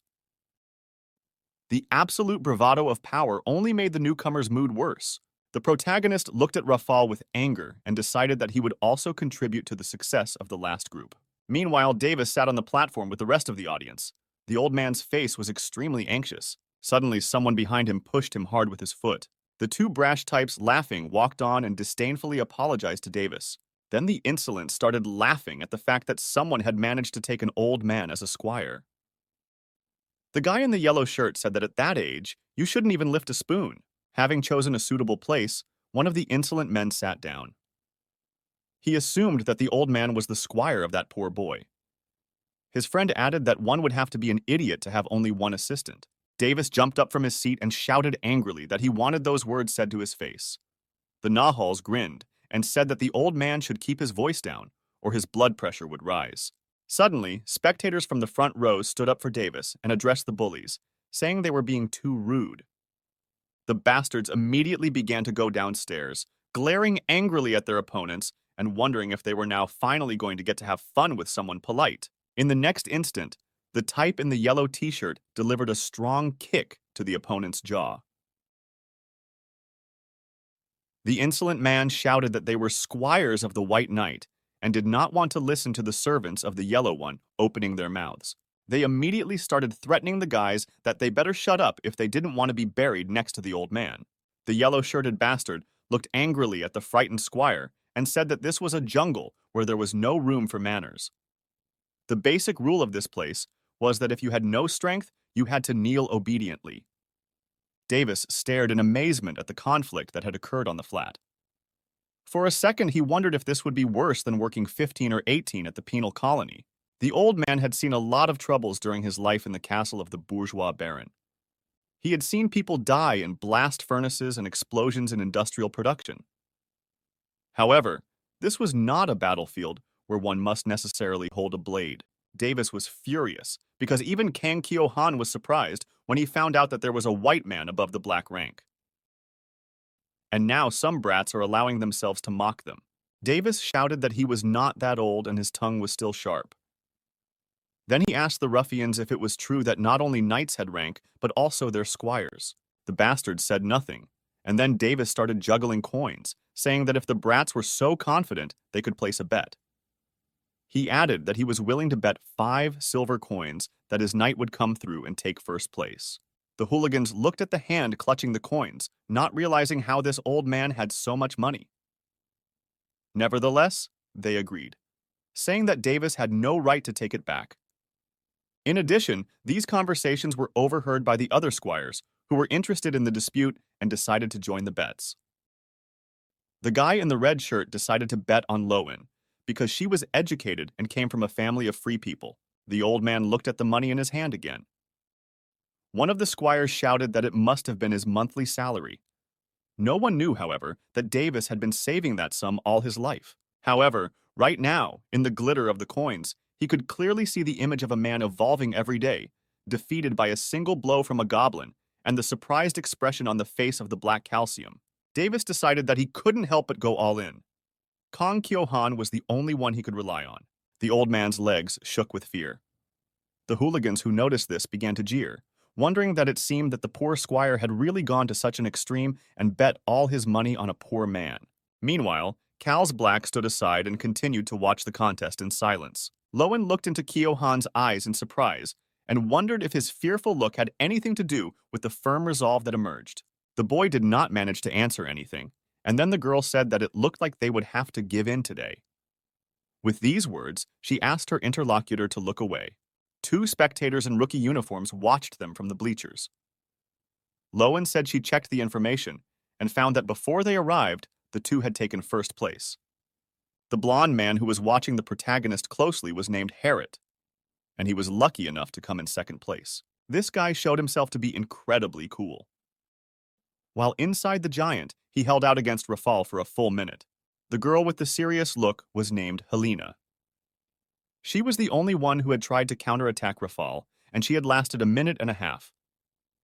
The absolute bravado of power only made the newcomer's mood worse. The protagonist looked at Rafal with anger and decided that he would also contribute to the success of the last group. Meanwhile, Davis sat on the platform with the rest of the audience. The old man's face was extremely anxious. Suddenly, someone behind him pushed him hard with his foot. The 2 brash types, laughing, walked on and disdainfully apologized to Davis. Then the insolents started laughing at the fact that someone had managed to take an old man as a squire. The guy in the yellow shirt said that at that age, you shouldn't even lift a spoon. Having chosen a suitable place, one of the insolent men sat down. He assumed that the old man was the squire of that poor boy. His friend added that one would have to be an idiot to have only 1 assistant. Davis jumped up from his seat and shouted angrily that he wanted those words said to his face. The Nahals grinned and said that the old man should keep his voice down, or his blood pressure would rise. Suddenly, spectators from the front row stood up for Davis and addressed the bullies, saying they were being too rude. The bastards immediately began to go downstairs, glaring angrily at their opponents and wondering if they were now finally going to get to have fun with someone polite. In the next instant, the type in the yellow t-shirt delivered a strong kick to the opponent's jaw. The insolent man shouted that they were squires of the White Knight and did not want to listen to the servants of the yellow one opening their mouths. They immediately started threatening the guys that they better shut up if they didn't want to be buried next to the old man. The yellow-shirted bastard looked angrily at the frightened squire and said that this was a jungle where there was no room for manners. The basic rule of this place was that if you had no strength, you had to kneel obediently. Davis stared in amazement at the conflict that had occurred on the flat. For a second, he wondered if this would be worse than working 15 or 18 at the penal colony. The old man had seen a lot of troubles during his life in the castle of the bourgeois baron. He had seen people die in blast furnaces and explosions in industrial production. However, this was not a battlefield where one must necessarily hold a blade. Davis was furious because even Kang Kyo-han was surprised when he found out that there was a white man above the black rank. And now some brats are allowing themselves to mock them. Davis shouted that he was not that old and his tongue was still sharp. Then he asked the ruffians if it was true that not only knights had rank, but also their squires. The bastards said nothing, and then Davis started juggling coins, saying that if the brats were so confident, they could place a bet. He added that he was willing to bet 5 silver coins that his knight would come through and take first place. The hooligans looked at the hand clutching the coins, not realizing how this old man had so much money. Nevertheless, they agreed, saying that Davis had no right to take it back. In addition, these conversations were overheard by the other squires, who were interested in the dispute and decided to join the bets. The guy in the red shirt decided to bet on Lowen, because she was educated and came from a family of free people. The old man looked at the money in his hand again. One of the squires shouted that it must have been his monthly salary. No one knew, however, that Davis had been saving that sum all his life. However, right now, in the glitter of the coins, he could clearly see the image of a man evolving every day, defeated by a single blow from a goblin, and the surprised expression on the face of the black calcium. Davis decided that he couldn't help but go all in. Kang Kyo-han was the only one he could rely on. The old man's legs shook with fear. The hooligans who noticed this began to jeer, wondering that it seemed that the poor squire had really gone to such an extreme and bet all his money on a poor man. Meanwhile, Cal's Black stood aside and continued to watch the contest in silence. Lowen looked into Kyo-han's eyes in surprise and wondered if his fearful look had anything to do with the firm resolve that emerged. The boy did not manage to answer anything, and then the girl said that it looked like they would have to give in today. With these words, she asked her interlocutor to look away. 2 spectators in rookie uniforms watched them from the bleachers. Lowen said she checked the information and found that before they arrived, the 2 had taken first place. The blonde man who was watching the protagonist closely was named Harriet, and he was lucky enough to come in second place. This guy showed himself to be incredibly cool. While inside the giant, he held out against Rafal for a full minute. The girl with the serious look was named Helena. She was the only one who had tried to counterattack Rafal, and she had lasted a minute and a half.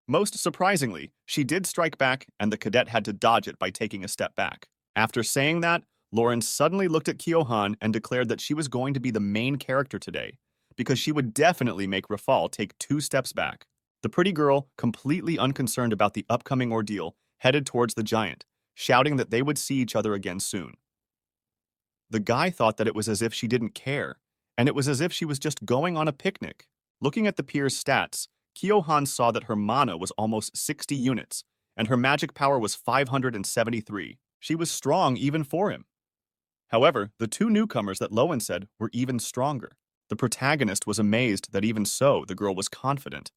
Most surprisingly, she did strike back, and the cadet had to dodge it by taking a step back. After saying that, Lauren suddenly looked at Kyo-han and declared that she was going to be the main character today, because she would definitely make Rafal take 2 steps back. The pretty girl, completely unconcerned about the upcoming ordeal, headed towards the giant, shouting that they would see each other again soon. The guy thought that it was as if she didn't care, and it was as if she was just going on a picnic. Looking at the peer's stats, Kyo-han saw that her mana was almost 60 units, and her magic power was 573. She was strong even for him. However, the 2 newcomers that Lowen said were even stronger. The protagonist was amazed that even so, the girl was confident.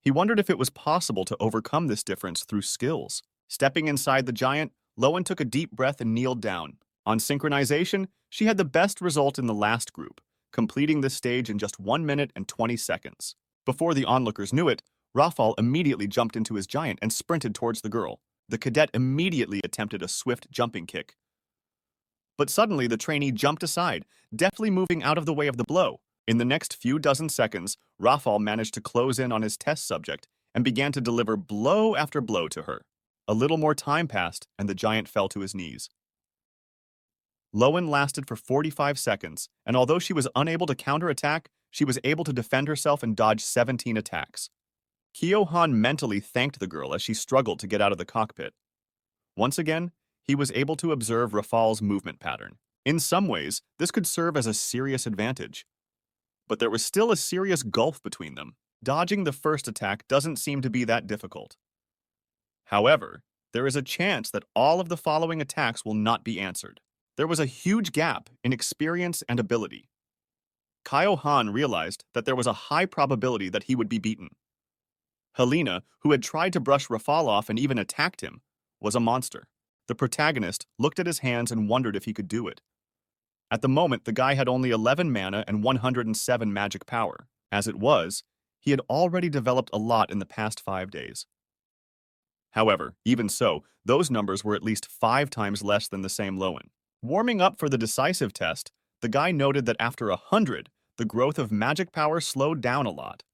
He wondered if it was possible to overcome this difference through skills. Stepping inside the giant, Lowen took a deep breath and kneeled down. On synchronization, she had the best result in the last group, completing this stage in just 1 minute and 20 seconds. Before the onlookers knew it, Rafal immediately jumped into his giant and sprinted towards the girl. The cadet immediately attempted a swift jumping kick. But suddenly the trainee jumped aside, deftly moving out of the way of the blow. In the next few dozen seconds, Rafal managed to close in on his test subject and began to deliver blow after blow to her. A little more time passed, and the giant fell to his knees. Lowen lasted for 45 seconds, and although she was unable to counterattack, she was able to defend herself and dodge 17 attacks. Kyo-han mentally thanked the girl as she struggled to get out of the cockpit. Once again, he was able to observe Rafal's movement pattern. In some ways, this could serve as a serious advantage. But there was still a serious gulf between them. Dodging the first attack doesn't seem to be that difficult. However, there is a chance that all of the following attacks will not be answered. There was a huge gap in experience and ability. Kyo-han realized that there was a high probability that he would be beaten. Helena, who had tried to brush Rafal off and even attacked him, was a monster. The protagonist looked at his hands and wondered if he could do it. At the moment, the guy had only 11 mana and 107 magic power. As it was, he had already developed a lot in the past 5 days. However, even so, those numbers were at least 5 times less than the same Lowen. Warming up for the decisive test, the guy noted that after 100, the growth of magic power slowed down a lot.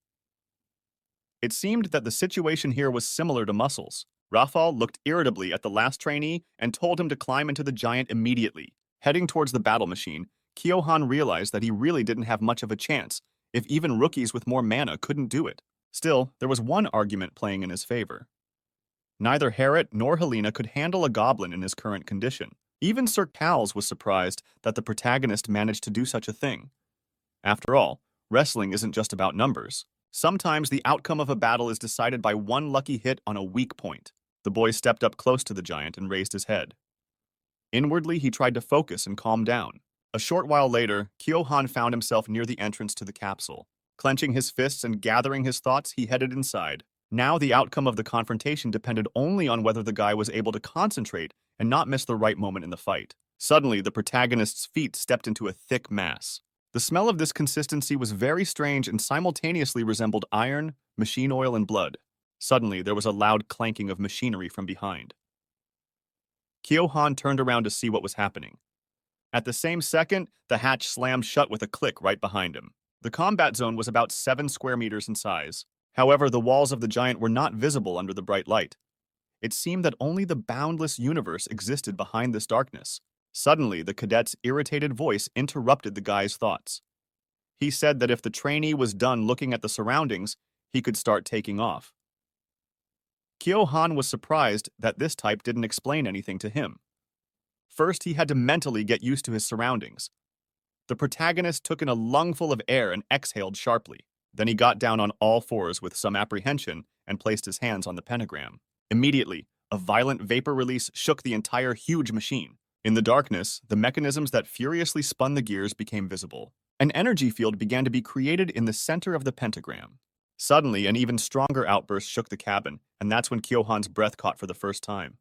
It seemed that the situation here was similar to muscles. Rafal looked irritably at the last trainee and told him to climb into the giant immediately. Heading towards the battle machine, Kyo-han realized that he really didn't have much of a chance, if even rookies with more mana couldn't do it. Still, there was one argument playing in his favor. Neither Harriet nor Helena could handle a goblin in his current condition. Even Sir Cowles was surprised that the protagonist managed to do such a thing. After all, wrestling isn't just about numbers. Sometimes the outcome of a battle is decided by one lucky hit on a weak point. The boy stepped up close to the giant and raised his head. Inwardly, he tried to focus and calm down. A short while later, Kyo-han found himself near the entrance to the capsule. Clenching his fists and gathering his thoughts, he headed inside. Now the outcome of the confrontation depended only on whether the guy was able to concentrate and not miss the right moment in the fight. Suddenly, the protagonist's feet stepped into a thick mass. The smell of this consistency was very strange and simultaneously resembled iron, machine oil, and blood. Suddenly, there was a loud clanking of machinery from behind. Kyo-han turned around to see what was happening. At the same second, the hatch slammed shut with a click right behind him. The combat zone was about 7 square meters in size. However, the walls of the giant were not visible under the bright light. It seemed that only the boundless universe existed behind this darkness. Suddenly, the cadet's irritated voice interrupted the guy's thoughts. He said that if the trainee was done looking at the surroundings, he could start taking off. Kyo-han was surprised that this type didn't explain anything to him. First, he had to mentally get used to his surroundings. The protagonist took in a lungful of air and exhaled sharply. Then he got down on all fours with some apprehension and placed his hands on the pentagram. Immediately, a violent vapor release shook the entire huge machine. In the darkness, the mechanisms that furiously spun the gears became visible. An energy field began to be created in the center of the pentagram. Suddenly, an even stronger outburst shook the cabin, and that's when Kyo-han's breath caught for the first time.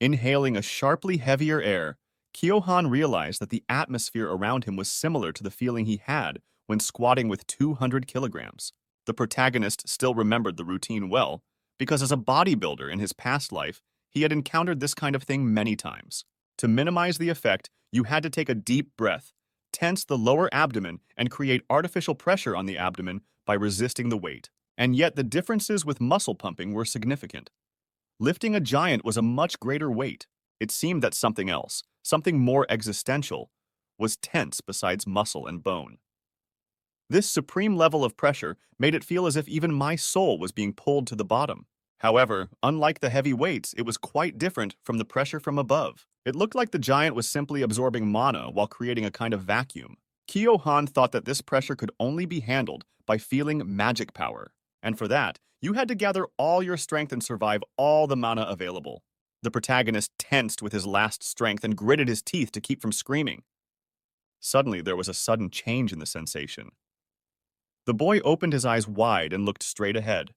Inhaling a sharply heavier air, Kyo-han realized that the atmosphere around him was similar to the feeling he had when squatting with 200 kilograms. The protagonist still remembered the routine well, because as a bodybuilder in his past life, he had encountered this kind of thing many times. To minimize the effect, you had to take a deep breath, tense the lower abdomen, and create artificial pressure on the abdomen by resisting the weight. And yet the differences with muscle pumping were significant. Lifting a giant was a much greater weight. It seemed that something else, something more existential, was tense besides muscle and bone. This supreme level of pressure made it feel as if even my soul was being pulled to the bottom. However, unlike the heavy weights, it was quite different from the pressure from above. It looked like the giant was simply absorbing mana while creating a kind of vacuum. Kyo-han thought that this pressure could only be handled by feeling magic power. And for that, you had to gather all your strength and survive all the mana available. The protagonist tensed with his last strength and gritted his teeth to keep from screaming. Suddenly, there was a sudden change in the sensation. The boy opened his eyes wide and looked straight ahead.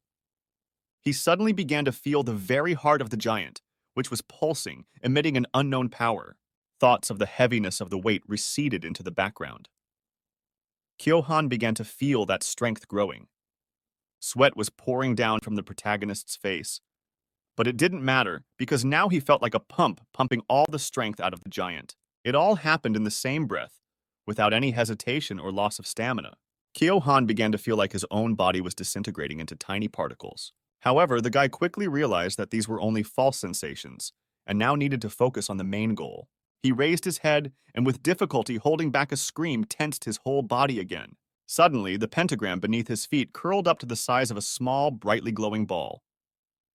He suddenly began to feel the very heart of the giant, which was pulsing, emitting an unknown power. Thoughts of the heaviness of the weight receded into the background. Kyo-han began to feel that strength growing. Sweat was pouring down from the protagonist's face. But it didn't matter, because now he felt like a pump pumping all the strength out of the giant. It all happened in the same breath, without any hesitation or loss of stamina. Kyo-han began to feel like his own body was disintegrating into tiny particles. However, the guy quickly realized that these were only false sensations, and now needed to focus on the main goal. He raised his head, and with difficulty holding back a scream, tensed his whole body again. Suddenly, the pentagram beneath his feet curled up to the size of a small, brightly glowing ball.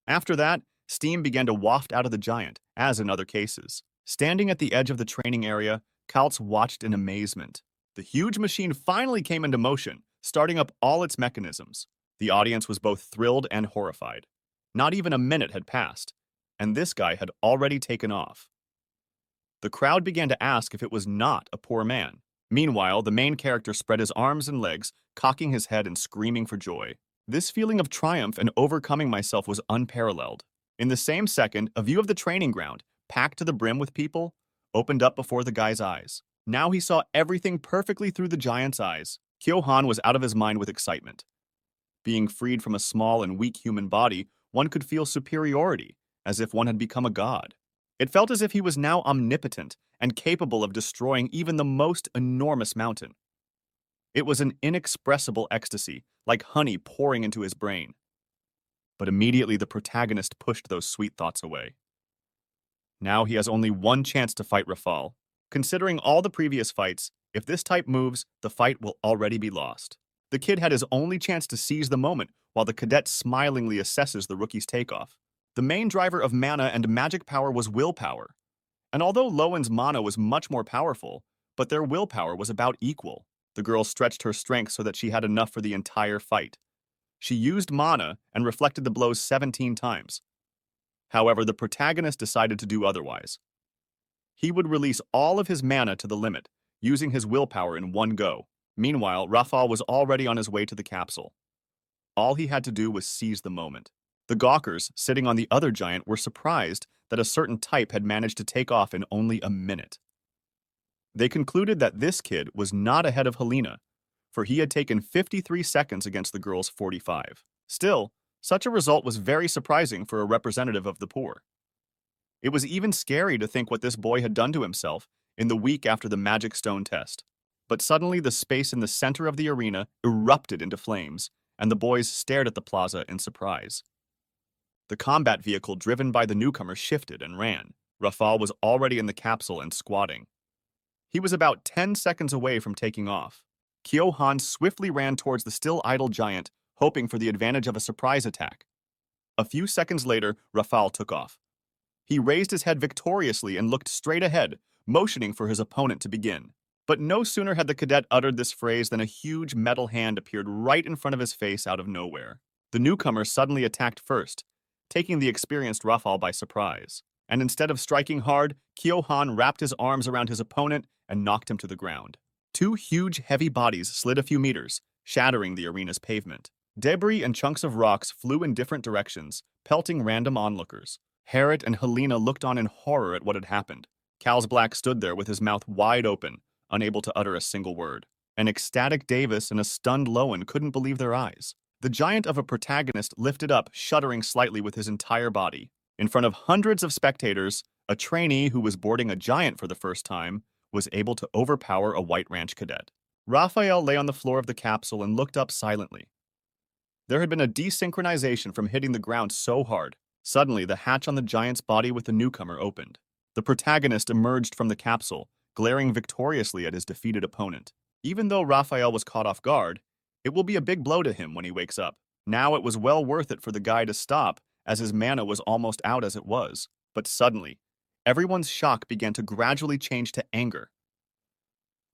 After that, steam began to waft out of the giant, as in other cases. Standing at the edge of the training area, Kaltz watched in amazement. The huge machine finally came into motion, starting up all its mechanisms. The audience was both thrilled and horrified. Not even a minute had passed, and this guy had already taken off. The crowd began to ask if it was not a poor man. Meanwhile, the main character spread his arms and legs, cocking his head and screaming for joy. This feeling of triumph and overcoming myself was unparalleled. In the same second, a view of the training ground, packed to the brim with people, opened up before the guy's eyes. Now he saw everything perfectly through the giant's eyes. Kyo-han was out of his mind with excitement. Being freed from a small and weak human body, one could feel superiority, as if one had become a god. It felt as if he was now omnipotent and capable of destroying even the most enormous mountain. It was an inexpressible ecstasy, like honey pouring into his brain. But immediately the protagonist pushed those sweet thoughts away. Now he has only one chance to fight Rafal. Considering all the previous fights, if this type moves, the fight will already be lost. The kid had his only chance to seize the moment while the cadet smilingly assesses the rookie's takeoff. The main driver of mana and magic power was willpower. And although Lowen's mana was much more powerful, but their willpower was about equal. The girl stretched her strength so that she had enough for the entire fight. She used mana and reflected the blows 17 times. However, the protagonist decided to do otherwise. He would release all of his mana to the limit, using his willpower in one go. Meanwhile, Rafal was already on his way to the capsule. All he had to do was seize the moment. The gawkers, sitting on the other giant, were surprised that a certain type had managed to take off in only a minute. They concluded that this kid was not ahead of Helena, for he had taken 53 seconds against the girl's 45. Still, such a result was very surprising for a representative of the poor. It was even scary to think what this boy had done to himself in the week after the Magic Stone test. But suddenly the space in the center of the arena erupted into flames, and the boys stared at the plaza in surprise. The combat vehicle driven by the newcomer shifted and ran. Rafal was already in the capsule and squatting. He was about 10 seconds away from taking off. Kyo-han swiftly ran towards the still idle giant, hoping for the advantage of a surprise attack. A few seconds later, Rafal took off. He raised his head victoriously and looked straight ahead, motioning for his opponent to begin. But no sooner had the cadet uttered this phrase than a huge metal hand appeared right in front of his face out of nowhere. The newcomer suddenly attacked first, taking the experienced Rafal by surprise. And instead of striking hard, Kyo-han wrapped his arms around his opponent and knocked him to the ground. Two huge, heavy bodies slid a few meters, shattering the arena's pavement. Debris and chunks of rocks flew in different directions, pelting random onlookers. Harriet and Helena looked on in horror at what had happened. Kalsblack stood there with his mouth wide open, unable to utter a single word. An ecstatic Davis and a stunned Lowen couldn't believe their eyes. The giant of a protagonist lifted up, shuddering slightly with his entire body. In front of hundreds of spectators, a trainee who was boarding a giant for the first time was able to overpower a White Ranch cadet. Raphael lay on the floor of the capsule and looked up silently. There had been a desynchronization from hitting the ground so hard. Suddenly, the hatch on the giant's body with the newcomer opened. The protagonist emerged from the capsule, glaring victoriously at his defeated opponent. Even though Raphael was caught off guard, it will be a big blow to him when he wakes up. Now it was well worth it for the guy to stop, as his mana was almost out as it was. But suddenly, everyone's shock began to gradually change to anger.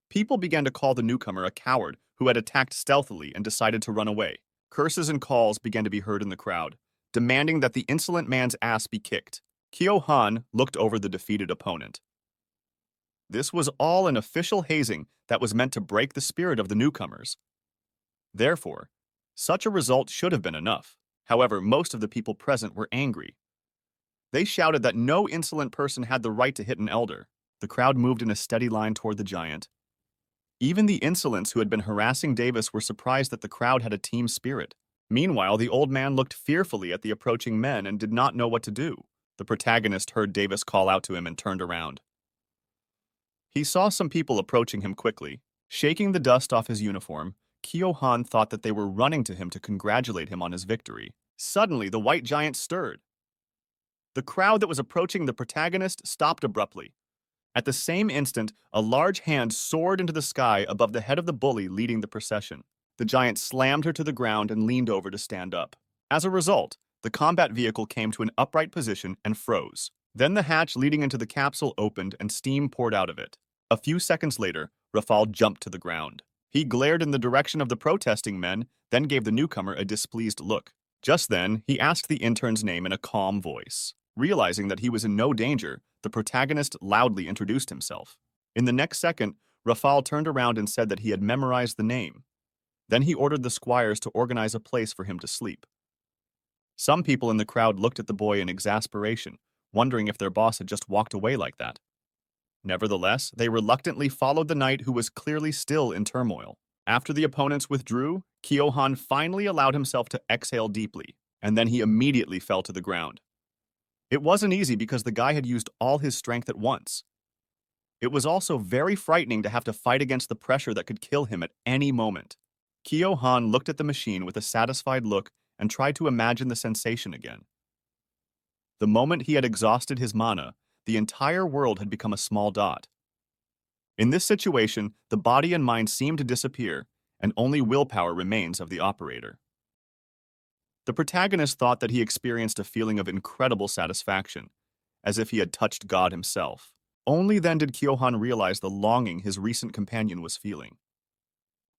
People began to call the newcomer a coward who had attacked stealthily and decided to run away. Curses and calls began to be heard in the crowd, demanding that the insolent man's ass be kicked. Kyo-han looked over the defeated opponent. This was all an official hazing that was meant to break the spirit of the newcomers. Therefore, such a result should have been enough. However, most of the people present were angry. They shouted that no insolent person had the right to hit an elder. The crowd moved in a steady line toward the giant. Even the insolents who had been harassing Davis were surprised that the crowd had a team spirit. Meanwhile, the old man looked fearfully at the approaching men and did not know what to do. The protagonist heard Davis call out to him and turned around. He saw some people approaching him quickly. Shaking the dust off his uniform, Kyo-han thought that they were running to him to congratulate him on his victory. Suddenly, the white giant stirred. The crowd that was approaching the protagonist stopped abruptly. At the same instant, a large hand soared into the sky above the head of the bully leading the procession. The giant slammed her to the ground and leaned over to stand up. As a result, the combat vehicle came to an upright position and froze. Then the hatch leading into the capsule opened and steam poured out of it. A few seconds later, Rafal jumped to the ground. He glared in the direction of the protesting men, then gave the newcomer a displeased look. Just then, he asked the intern's name in a calm voice. Realizing that he was in no danger, the protagonist loudly introduced himself. In the next second, Rafal turned around and said that he had memorized the name. Then he ordered the squires to organize a place for him to sleep. Some people in the crowd looked at the boy in exasperation, wondering if their boss had just walked away like that. Nevertheless, they reluctantly followed the knight who was clearly still in turmoil. After the opponents withdrew, Kyo-han finally allowed himself to exhale deeply, and then he immediately fell to the ground. It wasn't easy because the guy had used all his strength at once. It was also very frightening to have to fight against the pressure that could kill him at any moment. Kyo-han looked at the machine with a satisfied look and tried to imagine the sensation again. The moment he had exhausted his mana, the entire world had become a small dot. In this situation, the body and mind seem to disappear, and only willpower remains of the operator. The protagonist thought that he experienced a feeling of incredible satisfaction, as if he had touched God himself. Only then did Kyo-han realize the longing his recent companion was feeling.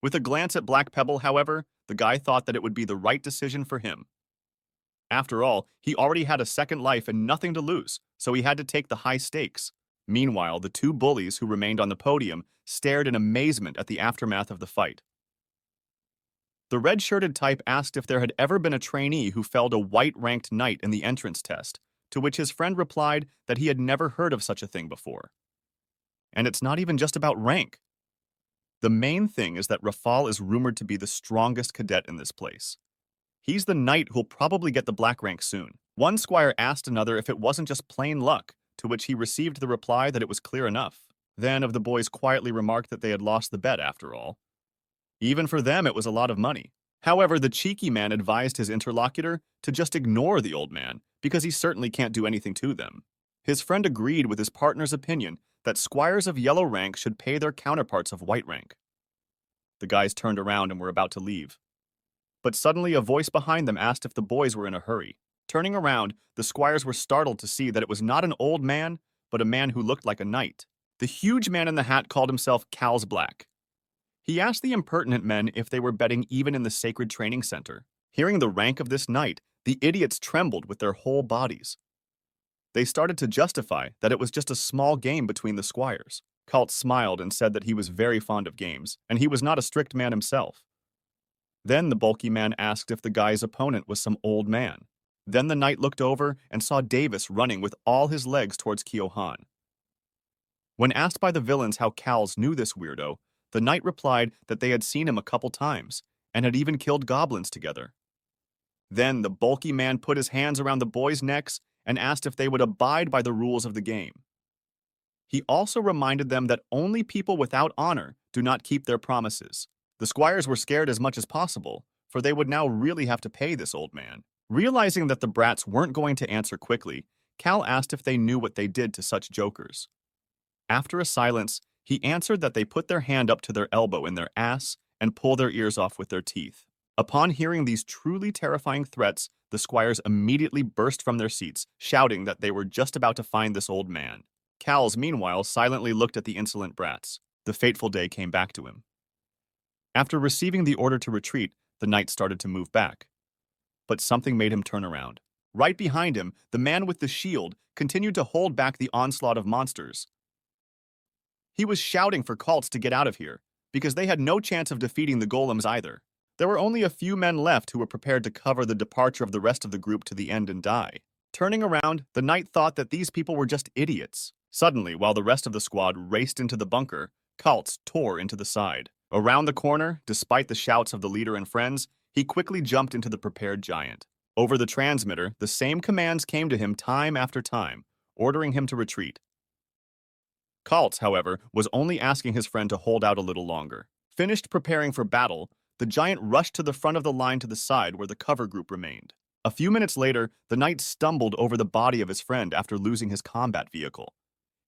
With a glance at Black Pebble, however, the guy thought that it would be the right decision for him. After all, he already had a second life and nothing to lose, so he had to take the high stakes. Meanwhile, the two bullies who remained on the podium stared in amazement at the aftermath of the fight. The red-shirted type asked if there had ever been a trainee who felled a white-ranked knight in the entrance test, to which his friend replied that he had never heard of such a thing before. And it's not even just about rank. The main thing is that Rafal is rumored to be the strongest cadet in this place. He's the knight who'll probably get the black rank soon. One squire asked another if it wasn't just plain luck, to which he received the reply that it was clear enough. Then of the boys quietly remarked that they had lost the bet after all. Even for them, it was a lot of money. However, the cheeky man advised his interlocutor to just ignore the old man, because he certainly can't do anything to them. His friend agreed with his partner's opinion that squires of yellow rank should pay their counterparts of white rank. The guys turned around and were about to leave. But suddenly a voice behind them asked if the boys were in a hurry. Turning around, the squires were startled to see that it was not an old man, but a man who looked like a knight. The huge man in the hat called himself Cal's Black. He asked the impertinent men if they were betting even in the sacred training center. Hearing the rank of this knight, the idiots trembled with their whole bodies. They started to justify that it was just a small game between the squires. Kalt smiled and said that he was very fond of games, and he was not a strict man himself. Then the bulky man asked if the guy's opponent was some old man. Then the knight looked over and saw Davis running with all his legs towards Kyo-han. When asked by the villains how Cals knew this weirdo, the knight replied that they had seen him a couple times and had even killed goblins together. Then the bulky man put his hands around the boys' necks and asked if they would abide by the rules of the game. He also reminded them that only people without honor do not keep their promises. The squires were scared as much as possible, for they would now really have to pay this old man. Realizing that the brats weren't going to answer quickly, Cal asked if they knew what they did to such jokers. After a silence, he answered that they put their hand up to their elbow in their ass and pull their ears off with their teeth. Upon hearing these truly terrifying threats, the squires immediately burst from their seats, shouting that they were just about to find this old man. Cals, meanwhile, silently looked at the insolent brats. The fateful day came back to him. After receiving the order to retreat, the knight started to move back. But something made him turn around. Right behind him, the man with the shield continued to hold back the onslaught of monsters. He was shouting for cults to get out of here, because they had no chance of defeating the golems either. There were only a few men left who were prepared to cover the departure of the rest of the group to the end and die. Turning around, the knight thought that these people were just idiots. Suddenly, while the rest of the squad raced into the bunker, cults tore into the side. Around the corner, despite the shouts of the leader and friends, he quickly jumped into the prepared giant. Over the transmitter, the same commands came to him time after time, ordering him to retreat. Kaltz, however, was only asking his friend to hold out a little longer. Finished preparing for battle, the giant rushed to the front of the line to the side where the cover group remained. A few minutes later, the knight stumbled over the body of his friend after losing his combat vehicle.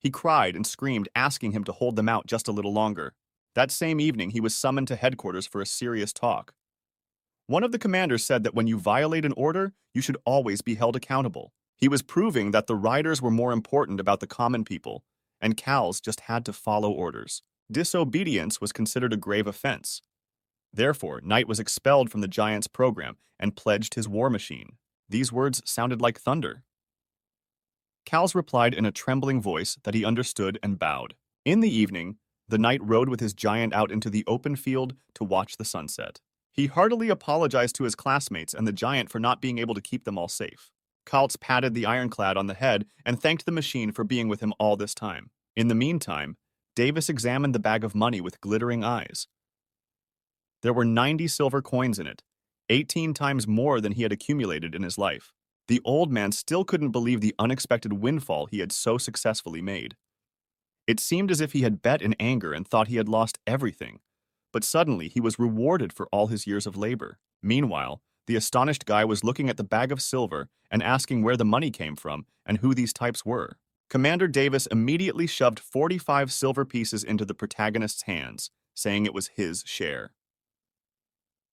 He cried and screamed, asking him to hold them out just a little longer. That same evening, he was summoned to headquarters for a serious talk. One of the commanders said that when you violate an order, you should always be held accountable. He was proving that the riders were more important about the common people, and cows just had to follow orders. Disobedience was considered a grave offense. Therefore, Knight was expelled from the Giants program and pledged his war machine. These words sounded like thunder. Cals replied in a trembling voice that he understood and bowed. In the evening, the knight rode with his giant out into the open field to watch the sunset. He heartily apologized to his classmates and the giant for not being able to keep them all safe. Kaltz patted the ironclad on the head and thanked the machine for being with him all this time. In the meantime, Davis examined the bag of money with glittering eyes. There were 90 silver coins in it, 18 times more than he had accumulated in his life. The old man still couldn't believe the unexpected windfall he had so successfully made. It seemed as if he had bet in anger and thought he had lost everything, but suddenly he was rewarded for all his years of labor. Meanwhile, the astonished guy was looking at the bag of silver and asking where the money came from and who these types were. Commander Davis immediately shoved 45 silver pieces into the protagonist's hands, saying it was his share.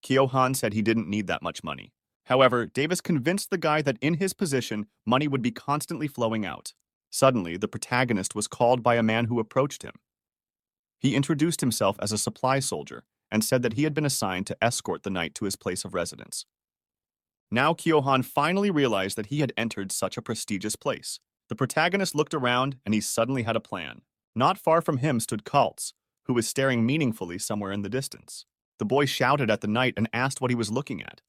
Kyo-han said he didn't need that much money. However, Davis convinced the guy that in his position, money would be constantly flowing out. Suddenly, the protagonist was called by a man who approached him. He introduced himself as a supply soldier and said that he had been assigned to escort the knight to his place of residence. Now Kyo-han finally realized that he had entered such a prestigious place. The protagonist looked around and he suddenly had a plan. Not far from him stood Kaltz, who was staring meaningfully somewhere in the distance. The boy shouted at the knight and asked what he was looking at.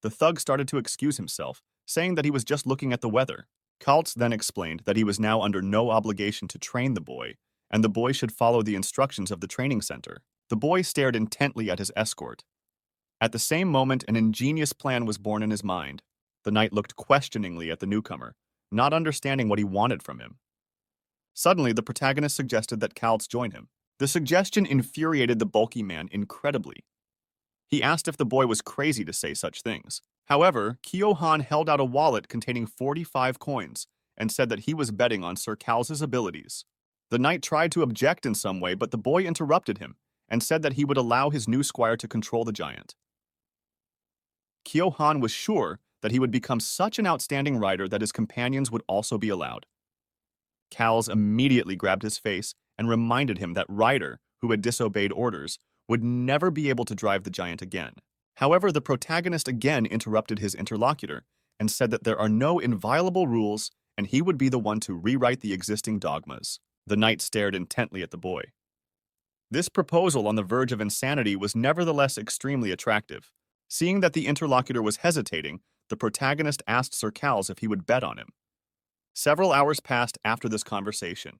The thug started to excuse himself, saying that he was just looking at the weather. Kaltz then explained that he was now under no obligation to train the boy, and the boy should follow the instructions of the training center. The boy stared intently at his escort. At the same moment, an ingenious plan was born in his mind. The knight looked questioningly at the newcomer, not understanding what he wanted from him. Suddenly, the protagonist suggested that Kaltz join him. The suggestion infuriated the bulky man incredibly. He asked if the boy was crazy to say such things. However, Kyo-han held out a wallet containing 45 coins and said that he was betting on Sir Kalz's abilities. The knight tried to object in some way, but the boy interrupted him and said that he would allow his new squire to control the giant. Kyo-han was sure that he would become such an outstanding rider that his companions would also be allowed. Kalz immediately grabbed his face and reminded him that Ryder, who had disobeyed orders, would never be able to drive the giant again. However, the protagonist again interrupted his interlocutor and said that there are no inviolable rules and he would be the one to rewrite the existing dogmas. The knight stared intently at the boy. This proposal on the verge of insanity was nevertheless extremely attractive. Seeing that the interlocutor was hesitating, the protagonist asked Sir Kalz if he would bet on him. Several hours passed after this conversation.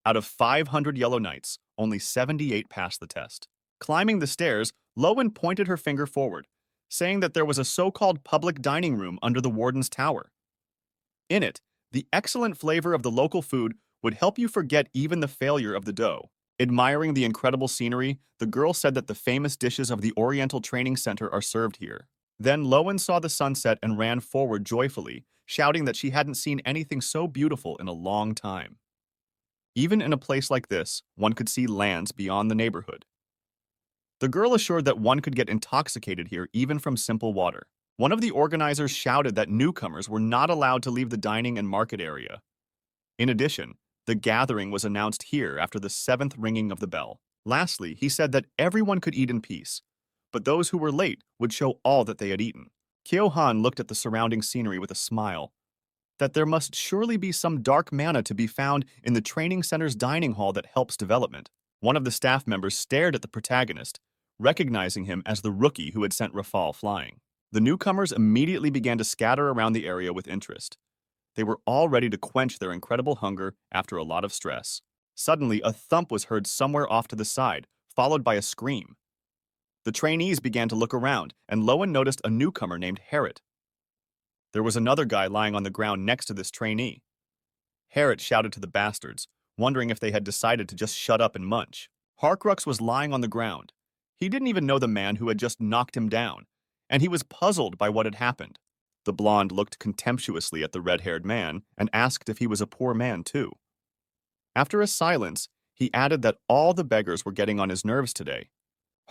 Out of 500 yellow knights, only 78 passed the test. Climbing the stairs, Lowen pointed her finger forward, saying that there was a so-called public dining room under the warden's tower. In it, the excellent flavor of the local food would help you forget even the failure of the dough. Admiring the incredible scenery, the girl said that the famous dishes of the Oriental Training Center are served here. Then Lowen saw the sunset and ran forward joyfully, shouting that she hadn't seen anything so beautiful in a long time. Even in a place like this, one could see lands beyond the neighborhood. The girl assured that one could get intoxicated here even from simple water. One of the organizers shouted that newcomers were not allowed to leave the dining and market area. In addition, the gathering was announced here after the 7th ringing of the bell. Lastly, he said that everyone could eat in peace, but those who were late would show all that they had eaten. Kyo-han looked at the surrounding scenery with a smile. That there must surely be some dark manna to be found in the training center's dining hall that helps development. One of the staff members stared at the protagonist, recognizing him as the rookie who had sent Rafal flying. The newcomers immediately began to scatter around the area with interest. They were all ready to quench their incredible hunger after a lot of stress. Suddenly, a thump was heard somewhere off to the side, followed by a scream. The trainees began to look around, and Lowen noticed a newcomer named Harriet. There was another guy lying on the ground next to this trainee. Harriet shouted to the bastards, wondering if they had decided to just shut up and munch. Harkrux was lying on the ground. He didn't even know the man who had just knocked him down, and he was puzzled by what had happened. The blonde looked contemptuously at the red-haired man and asked if he was a poor man too. After a silence, he added that all the beggars were getting on his nerves today.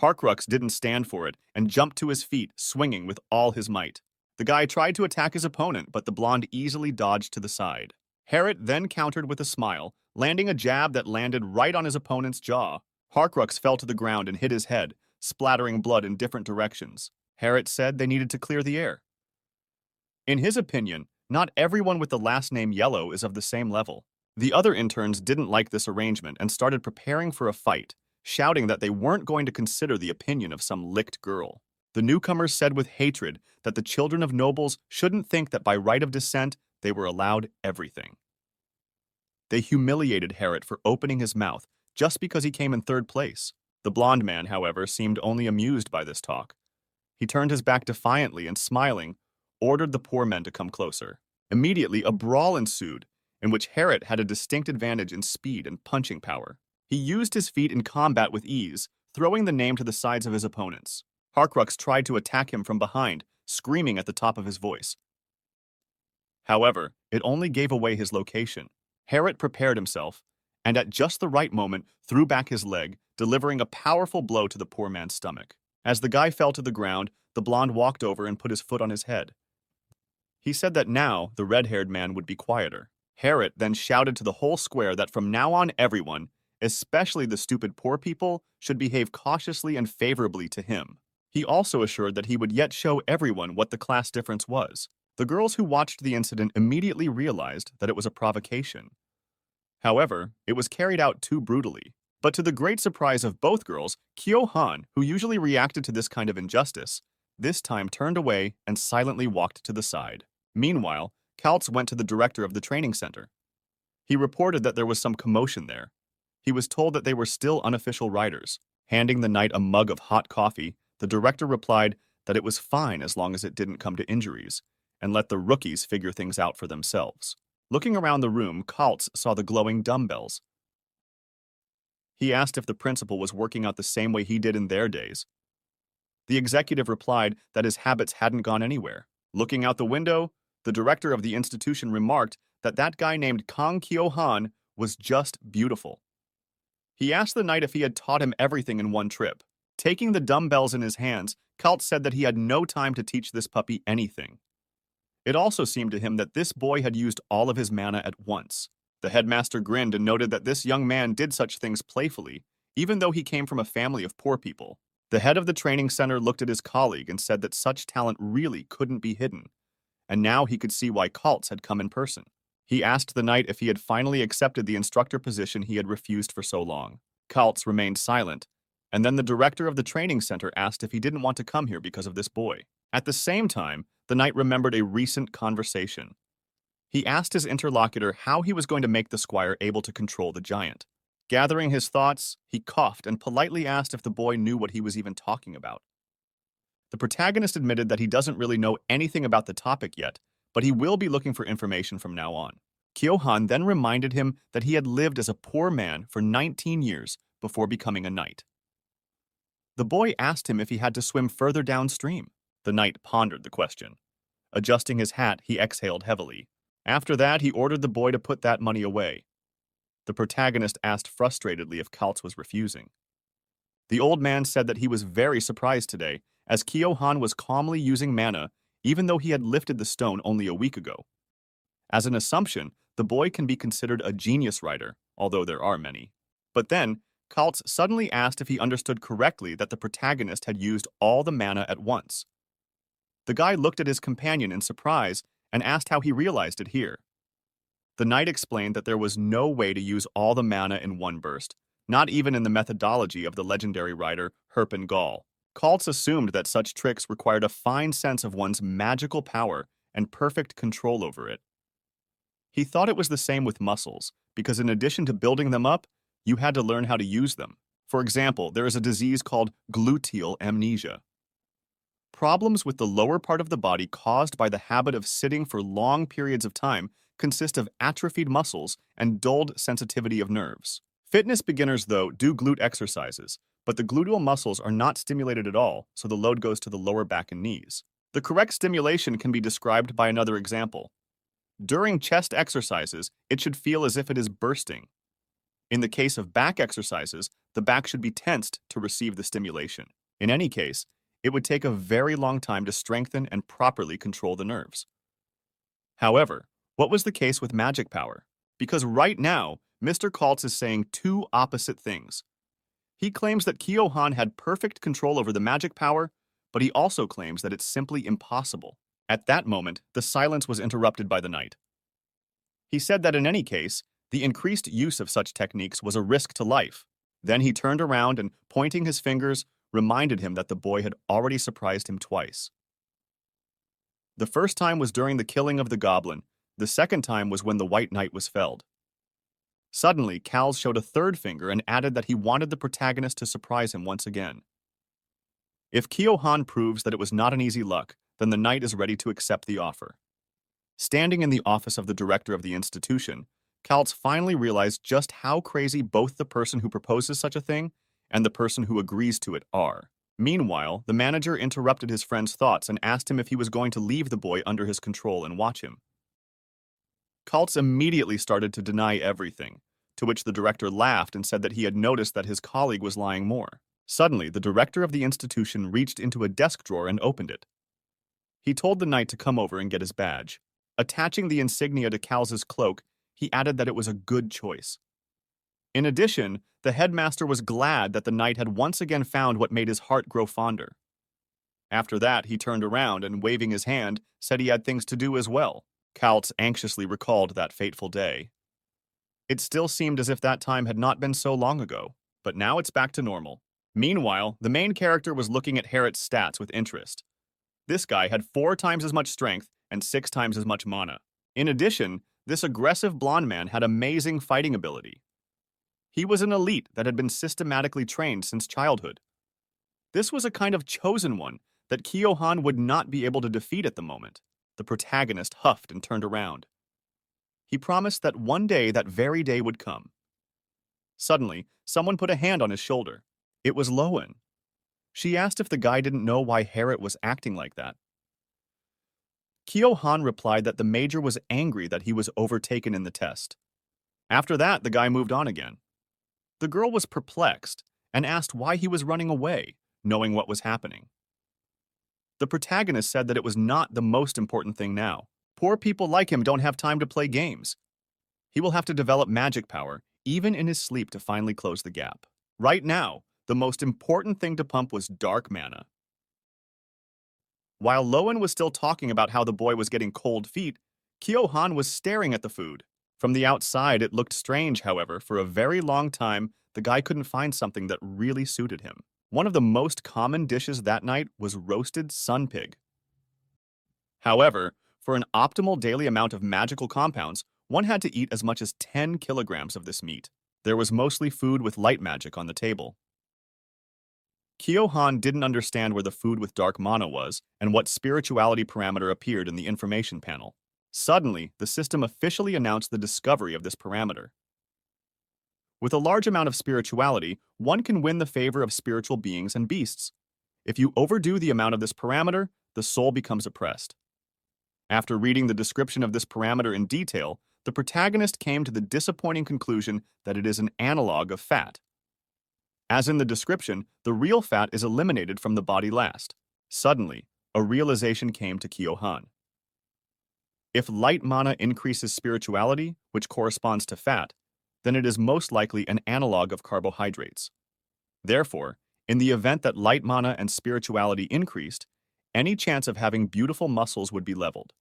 Harkrux didn't stand for it and jumped to his feet, swinging with all his might. The guy tried to attack his opponent, but the blonde easily dodged to the side. Harriet then countered with a smile, landing a jab that landed right on his opponent's jaw. Harkrux fell to the ground and hit his head, splattering blood in different directions. Harriet said they needed to clear the air. In his opinion, not everyone with the last name Yellow is of the same level. The other interns didn't like this arrangement and started preparing for a fight, shouting that they weren't going to consider the opinion of some licked girl. The newcomers said with hatred that the children of nobles shouldn't think that by right of descent they were allowed everything. They humiliated Harriet for opening his mouth just because he came in third place. The blonde man, however, seemed only amused by this talk. He turned his back defiantly and, smiling, ordered the poor men to come closer. Immediately, a brawl ensued, in which Harriet had a distinct advantage in speed and punching power. He used his feet in combat with ease, throwing the name to the sides of his opponents. Harkrux tried to attack him from behind, screaming at the top of his voice. However, it only gave away his location. Harriet prepared himself, and at just the right moment threw back his leg, delivering a powerful blow to the poor man's stomach. As the guy fell to the ground, the blonde walked over and put his foot on his head. He said that now the red-haired man would be quieter. Harriet then shouted to the whole square that from now on everyone, especially the stupid poor people, should behave cautiously and favorably to him. He also assured that he would yet show everyone what the class difference was. The girls who watched the incident immediately realized that it was a provocation. However, it was carried out too brutally. But to the great surprise of both girls, Kyo-han, who usually reacted to this kind of injustice, this time turned away and silently walked to the side. Meanwhile, Kaltz went to the director of the training center. He reported that there was some commotion there. He was told that they were still unofficial riders. Handing the knight a mug of hot coffee, the director replied that it was fine as long as it didn't come to injuries, and let the rookies figure things out for themselves. Looking around the room, Kaltz saw the glowing dumbbells. He asked if the principal was working out the same way he did in their days. The executive replied that his habits hadn't gone anywhere. Looking out the window, the director of the institution remarked that that guy named Kang Kyo-han was just beautiful. He asked the knight if he had taught him everything in one trip. Taking the dumbbells in his hands, Kaltz said that he had no time to teach this puppy anything. It also seemed to him that this boy had used all of his mana at once. The headmaster grinned and noted that this young man did such things playfully, even though he came from a family of poor people. The head of the training center looked at his colleague and said that such talent really couldn't be hidden, and now he could see why Kaltz had come in person. He asked the knight if he had finally accepted the instructor position he had refused for so long. Kaltz remained silent, and then the director of the training center asked if he didn't want to come here because of this boy. At the same time, the knight remembered a recent conversation. He asked his interlocutor how he was going to make the squire able to control the giant. Gathering his thoughts, he coughed and politely asked if the boy knew what he was even talking about. The protagonist admitted that he doesn't really know anything about the topic yet, but he will be looking for information from now on. Kyo-han then reminded him that he had lived as a poor man for 19 years before becoming a knight. The boy asked him if he had to swim further downstream. The knight pondered the question. Adjusting his hat, he exhaled heavily. After that, he ordered the boy to put that money away. The protagonist asked frustratedly if Kaltz was refusing. The old man said that he was very surprised today, as Kyo-han was calmly using mana, even though he had lifted the stone only a week ago. As an assumption, the boy can be considered a genius writer, although there are many. But then, Kaltz suddenly asked if he understood correctly that the protagonist had used all the mana at once. The guy looked at his companion in surprise and asked how he realized it here. The knight explained that there was no way to use all the mana in one burst, not even in the methodology of the legendary writer Herpen Gall. Kaltz assumed that such tricks required a fine sense of one's magical power and perfect control over it. He thought it was the same with muscles, because in addition to building them up, you had to learn how to use them. For example, there is a disease called gluteal amnesia. Problems with the lower part of the body caused by the habit of sitting for long periods of time consist of atrophied muscles and dulled sensitivity of nerves. Fitness beginners, though, do glute exercises, but the gluteal muscles are not stimulated at all, so the load goes to the lower back and knees. The correct stimulation can be described by another example. During chest exercises, it should feel as if it is bursting. In the case of back exercises, the back should be tensed to receive the stimulation. In any case, it would take a very long time to strengthen and properly control the nerves. However, what was the case with magic power? Because right now, Mr. Kaltz is saying two opposite things. He claims that Kyo-han had perfect control over the magic power, but he also claims that it's simply impossible. At that moment, the silence was interrupted by the knight. He said that in any case, the increased use of such techniques was a risk to life. Then he turned around and, pointing his fingers, reminded him that the boy had already surprised him twice. The first time was during the killing of the goblin. The second time was when the White Knight was felled. Suddenly, Calz showed a third finger and added that he wanted the protagonist to surprise him once again. If Kyo-han proves that it was not an easy luck, then the knight is ready to accept the offer. Standing in the office of the director of the institution, Calz finally realized just how crazy both the person who proposes such a thing and the person who agrees to it are. Meanwhile, the manager interrupted his friend's thoughts and asked him if he was going to leave the boy under his control and watch him. Calz immediately started to deny everything, to which the director laughed and said that he had noticed that his colleague was lying more. Suddenly, the director of the institution reached into a desk drawer and opened it. He told the knight to come over and get his badge. Attaching the insignia to Calz's cloak, he added that it was a good choice. In addition, the headmaster was glad that the knight had once again found what made his heart grow fonder. After that, he turned around and, waving his hand, said he had things to do as well. Calz anxiously recalled that fateful day. It still seemed as if that time had not been so long ago, but now it's back to normal. Meanwhile, the main character was looking at Harriet's stats with interest. This guy had 4 times as much strength and 6 times as much mana. In addition, this aggressive blonde man had amazing fighting ability. He was an elite that had been systematically trained since childhood. This was a kind of chosen one that Kyo-han would not be able to defeat at the moment. The protagonist huffed and turned around. He promised that one day that very day would come. Suddenly, someone put a hand on his shoulder. It was Lowen. She asked if the guy didn't know why Harriet was acting like that. Kyo-han replied that the major was angry that he was overtaken in the test. After that, the guy moved on again. The girl was perplexed and asked why he was running away, knowing what was happening. The protagonist said that it was not the most important thing now. Poor people like him don't have time to play games. He will have to develop magic power, even in his sleep, to finally close the gap. Right now, the most important thing to pump was dark mana. While Lowen was still talking about how the boy was getting cold feet, Kyo-han was staring at the food. From the outside, it looked strange, however. For a very long time, the guy couldn't find something that really suited him. One of the most common dishes that night was roasted sun pig. However, for an optimal daily amount of magical compounds, one had to eat as much as 10 kilograms of this meat. There was mostly food with light magic on the table. Kyo-han didn't understand where the food with dark mana was and what spirituality parameter appeared in the information panel. Suddenly, the system officially announced the discovery of this parameter. With a large amount of spirituality, one can win the favor of spiritual beings and beasts. If you overdo the amount of this parameter, the soul becomes oppressed. After reading the description of this parameter in detail, the protagonist came to the disappointing conclusion that it is an analog of fat. As in the description, the real fat is eliminated from the body last. Suddenly, a realization came to Kyo-han. If light mana increases spirituality, which corresponds to fat, then it is most likely an analog of carbohydrates. Therefore, in the event that light mana and spirituality increased, any chance of having beautiful muscles would be leveled.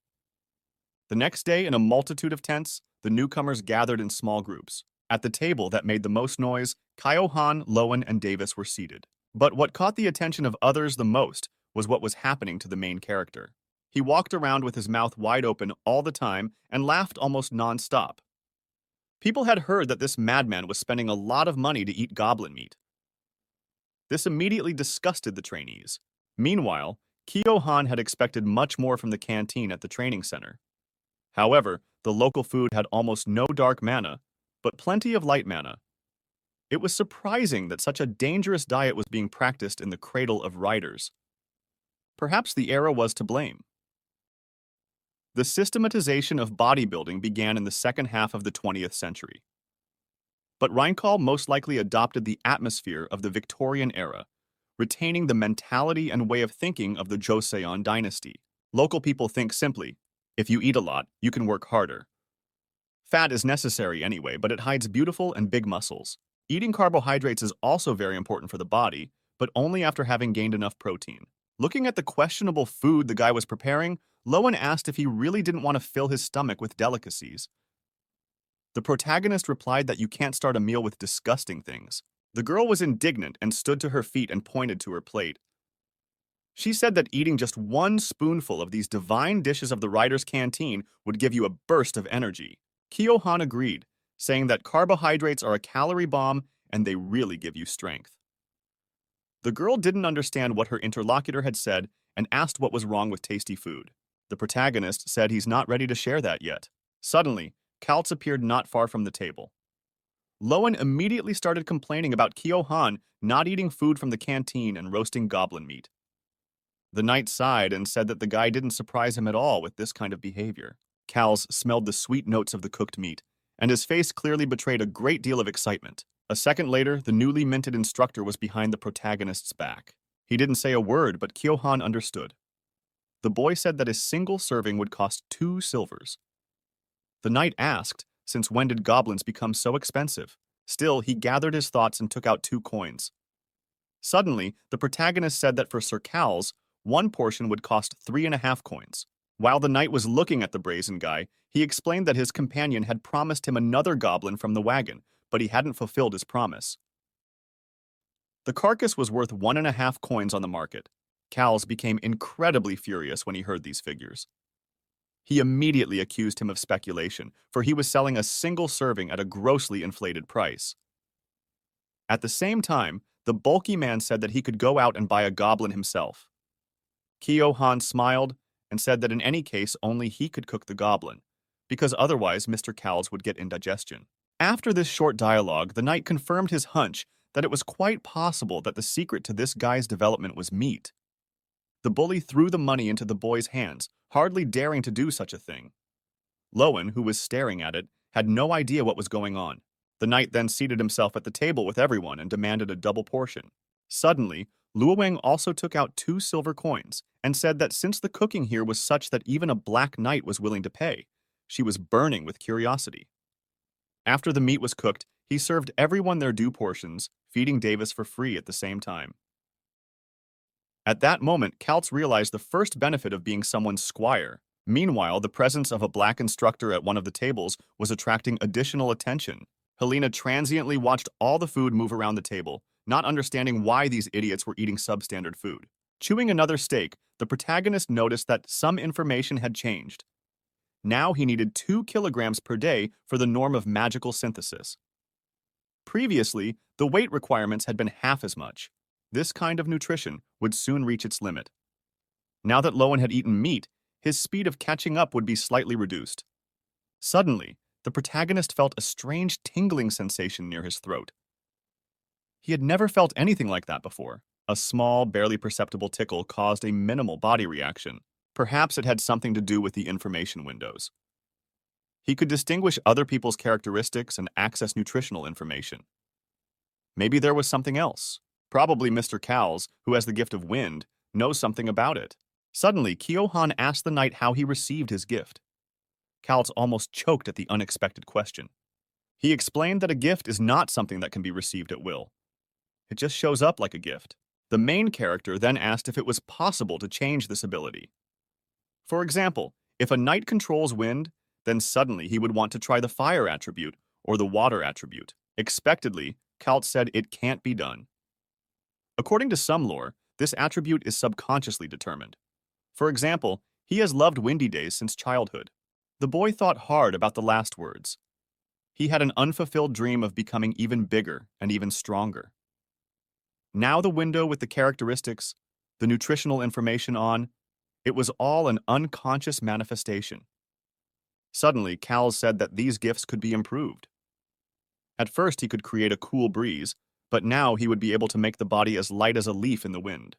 The next day, in a multitude of tents, the newcomers gathered in small groups. At the table that made the most noise, Kyo-han, Lowen, and Davis were seated. But what caught the attention of others the most was what was happening to the main character. He walked around with his mouth wide open all the time and laughed almost non-stop. People had heard that this madman was spending a lot of money to eat goblin meat. This immediately disgusted the trainees. Meanwhile, Kyo-han had expected much more from the canteen at the training center. However, the local food had almost no dark mana, but plenty of light mana. It was surprising that such a dangerous diet was being practiced in the cradle of writers. Perhaps the era was to blame. The systematization of bodybuilding began in the second half of the 20th century. But Reincarnated most likely adopted the atmosphere of the Victorian era, retaining the mentality and way of thinking of the Joseon dynasty. Local people think simply, if you eat a lot, you can work harder. Fat is necessary anyway, but it hides beautiful and big muscles. Eating carbohydrates is also very important for the body, but only after having gained enough protein. Looking at the questionable food the guy was preparing, Lowen asked if he really didn't want to fill his stomach with delicacies. The protagonist replied that you can't start a meal with disgusting things. The girl was indignant and stood to her feet and pointed to her plate. She said that eating just one spoonful of these divine dishes of the writer's canteen would give you a burst of energy. Kyo-han agreed, saying that carbohydrates are a calorie bomb and they really give you strength. The girl didn't understand what her interlocutor had said and asked what was wrong with tasty food. The protagonist said he's not ready to share that yet. Suddenly, Kaltz appeared not far from the table. Lowen immediately started complaining about Kyo-han not eating food from the canteen and roasting goblin meat. The knight sighed and said that the guy didn't surprise him at all with this kind of behavior. Kaltz smelled the sweet notes of the cooked meat, and his face clearly betrayed a great deal of excitement. A second later, the newly minted instructor was behind the protagonist's back. He didn't say a word, but Kyo-han understood. The boy said that a single serving would cost 2 silvers. The knight asked, since when did goblins become so expensive? Still, he gathered his thoughts and took out 2 coins. Suddenly, the protagonist said that for Sir Kaltz, 1 portion would cost 3.5 coins. While the knight was looking at the brazen guy, he explained that his companion had promised him another goblin from the wagon, but he hadn't fulfilled his promise. The carcass was worth 1.5 coins on the market. Kaltz became incredibly furious when he heard these figures. He immediately accused him of speculation, for he was selling a single serving at a grossly inflated price. At the same time, the bulky man said that he could go out and buy a goblin himself. Kyo-han smiled and said that in any case only he could cook the goblin, because otherwise Mr. Kaltz would get indigestion. After this short dialogue, the knight confirmed his hunch that it was quite possible that the secret to this guy's development was meat. The bully threw the money into the boy's hands, hardly daring to do such a thing. Lowen, who was staring at it, had no idea what was going on. The knight then seated himself at the table with everyone and demanded a double portion. Suddenly, Luowang also took out 2 silver coins and said that since the cooking here was such that even a black knight was willing to pay, she was burning with curiosity. After the meat was cooked, he served everyone their due portions, feeding Davis for free at the same time. At that moment, Kaltz realized the first benefit of being someone's squire. Meanwhile, the presence of a black instructor at one of the tables was attracting additional attention. Helena transiently watched all the food move around the table, not understanding why these idiots were eating substandard food. Chewing another steak, the protagonist noticed that some information had changed. Now he needed 2 kilograms per day for the norm of magical synthesis. Previously, the weight requirements had been half as much. This kind of nutrition would soon reach its limit. Now that Lowen had eaten meat, his speed of catching up would be slightly reduced. Suddenly, the protagonist felt a strange tingling sensation near his throat. He had never felt anything like that before. A small, barely perceptible tickle caused a minimal body reaction. Perhaps it had something to do with the information windows. He could distinguish other people's characteristics and access nutritional information. Maybe there was something else. Probably Mr. Kaltz, who has the gift of wind, knows something about it. Suddenly, Kyo-han asked the knight how he received his gift. Kaltz almost choked at the unexpected question. He explained that a gift is not something that can be received at will. It just shows up like a gift. The main character then asked if it was possible to change this ability. For example, if a knight controls wind, then suddenly he would want to try the fire attribute or the water attribute. Expectedly, Kaltz said it can't be done. According to some lore, this attribute is subconsciously determined. For example, he has loved windy days since childhood. The boy thought hard about the last words. He had an unfulfilled dream of becoming even bigger and even stronger. Now the window with the characteristics, the nutritional information on, it was all an unconscious manifestation. Suddenly, Cal said that these gifts could be improved. At first, he could create a cool breeze, but now he would be able to make the body as light as a leaf in the wind.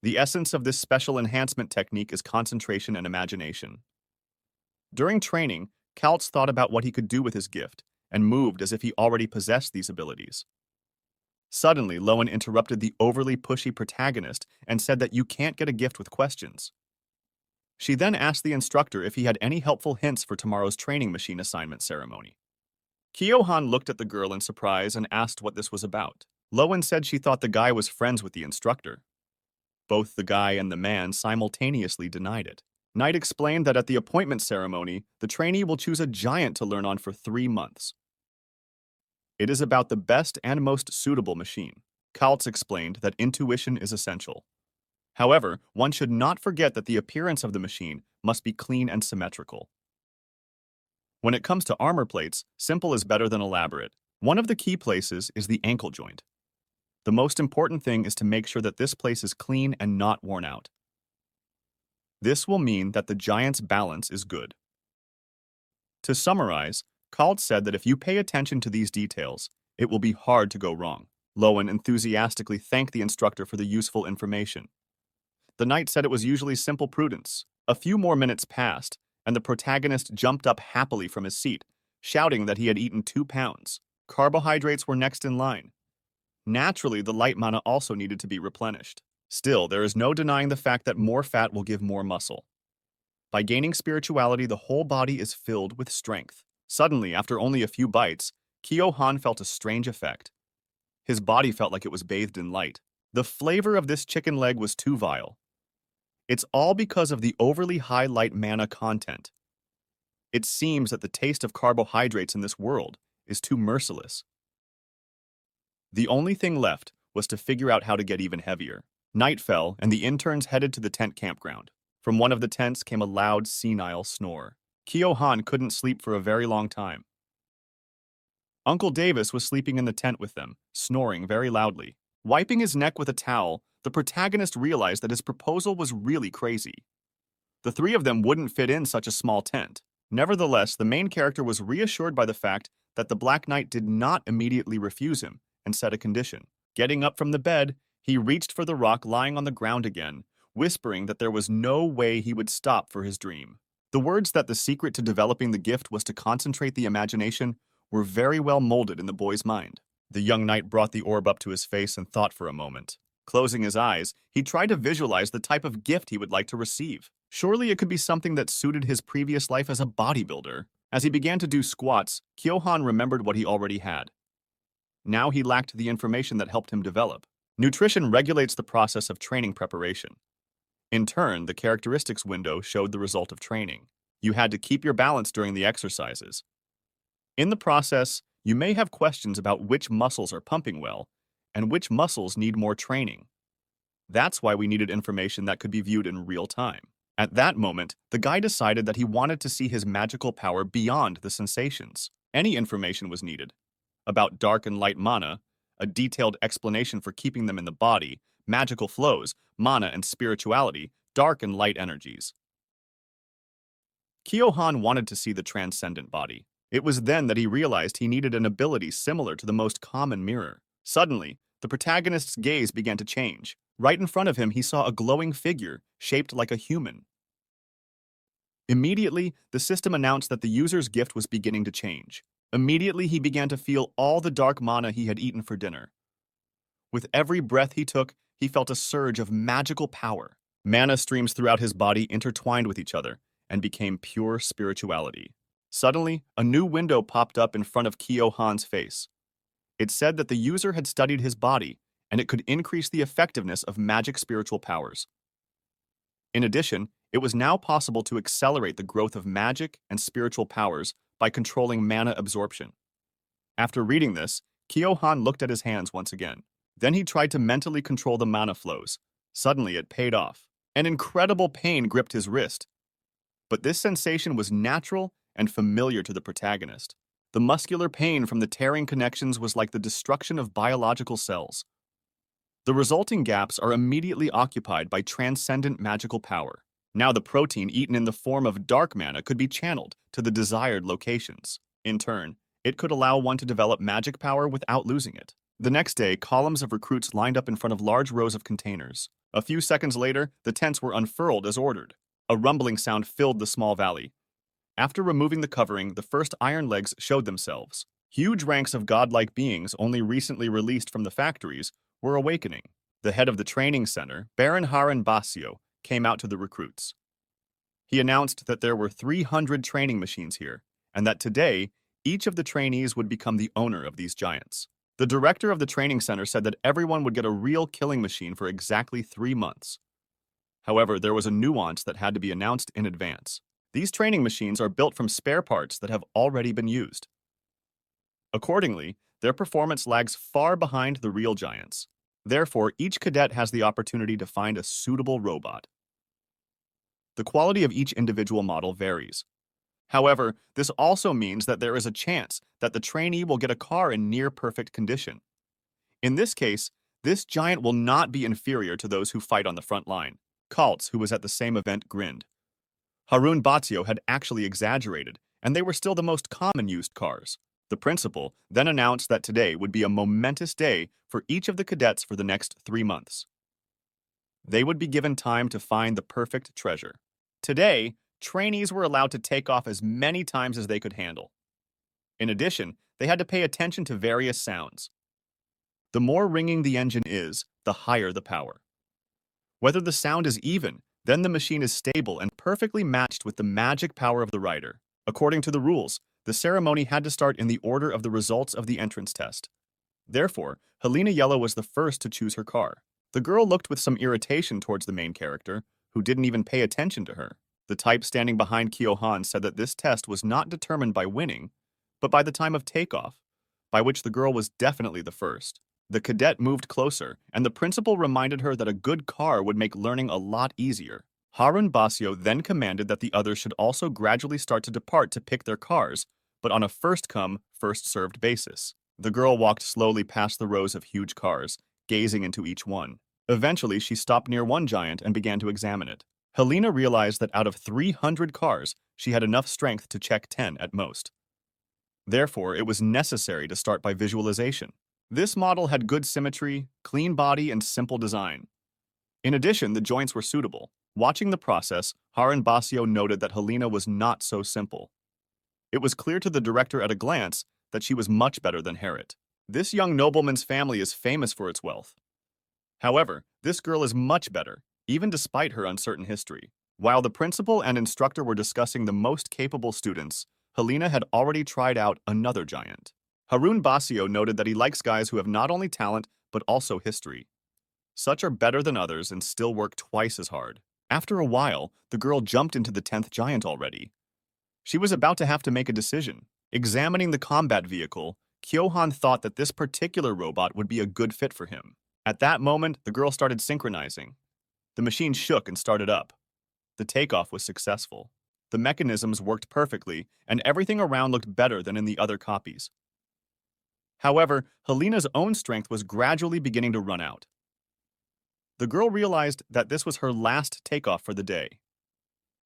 The essence of this special enhancement technique is concentration and imagination. During training, Kaltz thought about what he could do with his gift and moved as if he already possessed these abilities. Suddenly, Lowen interrupted the overly pushy protagonist and said that you can't get a gift with questions. She then asked the instructor if he had any helpful hints for tomorrow's training machine assignment ceremony. Kyo-han looked at the girl in surprise and asked what this was about. Lowen said she thought the guy was friends with the instructor. Both the guy and the man simultaneously denied it. Knight explained that at the appointment ceremony, the trainee will choose a giant to learn on for 3 months. It is about the best and most suitable machine. Kaltz explained that intuition is essential. However, one should not forget that the appearance of the machine must be clean and symmetrical. When it comes to armor plates, simple is better than elaborate. One of the key places is the ankle joint. The most important thing is to make sure that this place is clean and not worn out. This will mean that the giant's balance is good. To summarize, Kaltz said that if you pay attention to these details, it will be hard to go wrong. Lowen enthusiastically thanked the instructor for the useful information. The knight said it was usually simple prudence. A few more minutes passed, and the protagonist jumped up happily from his seat, shouting that he had eaten 2 pounds. Carbohydrates were next in line. Naturally, the light mana also needed to be replenished. Still, there is no denying the fact that more fat will give more muscle. By gaining spirituality, the whole body is filled with strength. Suddenly, after only a few bites, Kyo-han felt a strange effect. His body felt like it was bathed in light. The flavor of this chicken leg was too vile. It's all because of the overly high light mana content. It seems that the taste of carbohydrates in this world is too merciless. The only thing left was to figure out how to get even heavier. Night fell, and the interns headed to the tent campground. From one of the tents came a loud, senile snore. Kyo-han couldn't sleep for a very long time. Uncle Davis was sleeping in the tent with them, snoring very loudly. Wiping his neck with a towel, the protagonist realized that his proposal was really crazy. The 3 of them wouldn't fit in such a small tent. Nevertheless, the main character was reassured by the fact that the Black Knight did not immediately refuse him and set a condition. Getting up from the bed, he reached for the rock lying on the ground again, whispering that there was no way he would stop for his dream. The words that the secret to developing the gift was to concentrate the imagination were very well molded in the boy's mind. The young knight brought the orb up to his face and thought for a moment. Closing his eyes, he tried to visualize the type of gift he would like to receive. Surely it could be something that suited his previous life as a bodybuilder. As he began to do squats, Kyo-han remembered what he already had. Now he lacked the information that helped him develop. Nutrition regulates the process of training preparation. In turn, the characteristics window showed the result of training. You had to keep your balance during the exercises. In the process, you may have questions about which muscles are pumping well and which muscles need more training. That's why we needed information that could be viewed in real time. At that moment, the guy decided that he wanted to see his magical power beyond the sensations. Any information was needed. About dark and light mana, a detailed explanation for keeping them in the body, magical flows, mana and spirituality, dark and light energies. Kyo-han wanted to see the transcendent body. It was then that he realized he needed an ability similar to the most common mirror. Suddenly, the protagonist's gaze began to change. Right in front of him, he saw a glowing figure shaped like a human. Immediately, the system announced that the user's gift was beginning to change. Immediately, he began to feel all the dark mana he had eaten for dinner. With every breath he took, he felt a surge of magical power. Mana streams throughout his body intertwined with each other and became pure spirituality. Suddenly, a new window popped up in front of Kyo-han's face. It said that the user had studied his body, and it could increase the effectiveness of magic spiritual powers. In addition, it was now possible to accelerate the growth of magic and spiritual powers by controlling mana absorption. After reading this, Kyo-han looked at his hands once again. Then he tried to mentally control the mana flows. Suddenly, it paid off. An incredible pain gripped his wrist. But this sensation was natural and familiar to the protagonist. The muscular pain from the tearing connections was like the destruction of biological cells. The resulting gaps are immediately occupied by transcendent magical power. Now the protein eaten in the form of dark mana could be channeled to the desired locations. In turn, it could allow one to develop magic power without losing it. The next day, columns of recruits lined up in front of large rows of containers. A few seconds later, the tents were unfurled as ordered. A rumbling sound filled the small valley. After removing the covering, the first iron legs showed themselves. Huge ranks of godlike beings only recently released from the factories were awakening. The head of the training center, Baron Haran Basio, came out to the recruits. He announced that there were 300 training machines here, and that today, each of the trainees would become the owner of these giants. The director of the training center said that everyone would get a real killing machine for exactly 3 months. However, there was a nuance that had to be announced in advance. These training machines are built from spare parts that have already been used. Accordingly, their performance lags far behind the real giants. Therefore, each cadet has the opportunity to find a suitable robot. The quality of each individual model varies. However, this also means that there is a chance that the trainee will get a car in near-perfect condition. In this case, this giant will not be inferior to those who fight on the front line. Kaltz, who was at the same event, grinned. Harun Batzio had actually exaggerated, and they were still the most common used cars. The principal then announced that today would be a momentous day for each of the cadets for the next 3 months. They would be given time to find the perfect treasure. Today, trainees were allowed to take off as many times as they could handle. In addition, they had to pay attention to various sounds. The more ringing the engine is, the higher the power. Whether the sound is even, then the machine is stable and perfectly matched with the magic power of the rider. According to the rules, the ceremony had to start in the order of the results of the entrance test. Therefore, Helena Yellow was the first to choose her car. The girl looked with some irritation towards the main character, who didn't even pay attention to her. The type standing behind Kyohan said that this test was not determined by winning, but by the time of takeoff, by which the girl was definitely the first. The cadet moved closer, and the principal reminded her that a good car would make learning a lot easier. Harun Basio then commanded that the others should also gradually start to depart to pick their cars, but on a first-come, first-served basis. The girl walked slowly past the rows of huge cars, gazing into each one. Eventually, she stopped near one giant and began to examine it. Helena realized that out of 300 cars, she had enough strength to check 10 at most. Therefore, it was necessary to start by visualization. This model had good symmetry, clean body, and simple design. In addition, the joints were suitable. Watching the process, Harun Basio noted that Helena was not so simple. It was clear to the director at a glance that she was much better than Harriet. This young nobleman's family is famous for its wealth. However, this girl is much better, even despite her uncertain history. While the principal and instructor were discussing the most capable students, Helena had already tried out another giant. Harun Basio noted that he likes guys who have not only talent, but also history. Such are better than others and still work twice as hard. After a while, the girl jumped into the 10th giant already. She was about to have to make a decision. Examining the combat vehicle, Kyohan thought that this particular robot would be a good fit for him. At that moment, the girl started synchronizing. The machine shook and started up. The takeoff was successful. The mechanisms worked perfectly, and everything around looked better than in the other copies. However, Helena's own strength was gradually beginning to run out. The girl realized that this was her last takeoff for the day.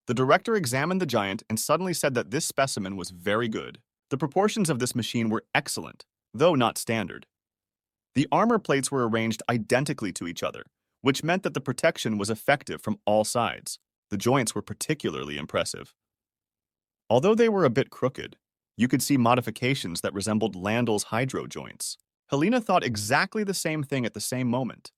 The director examined the giant and suddenly said that this specimen was very good. The proportions of this machine were excellent, though not standard. The armor plates were arranged identically to each other, which meant that the protection was effective from all sides. The joints were particularly impressive. Although they were a bit crooked, you could see modifications that resembled Landel's hydro joints. Helena thought exactly the same thing at the same moment.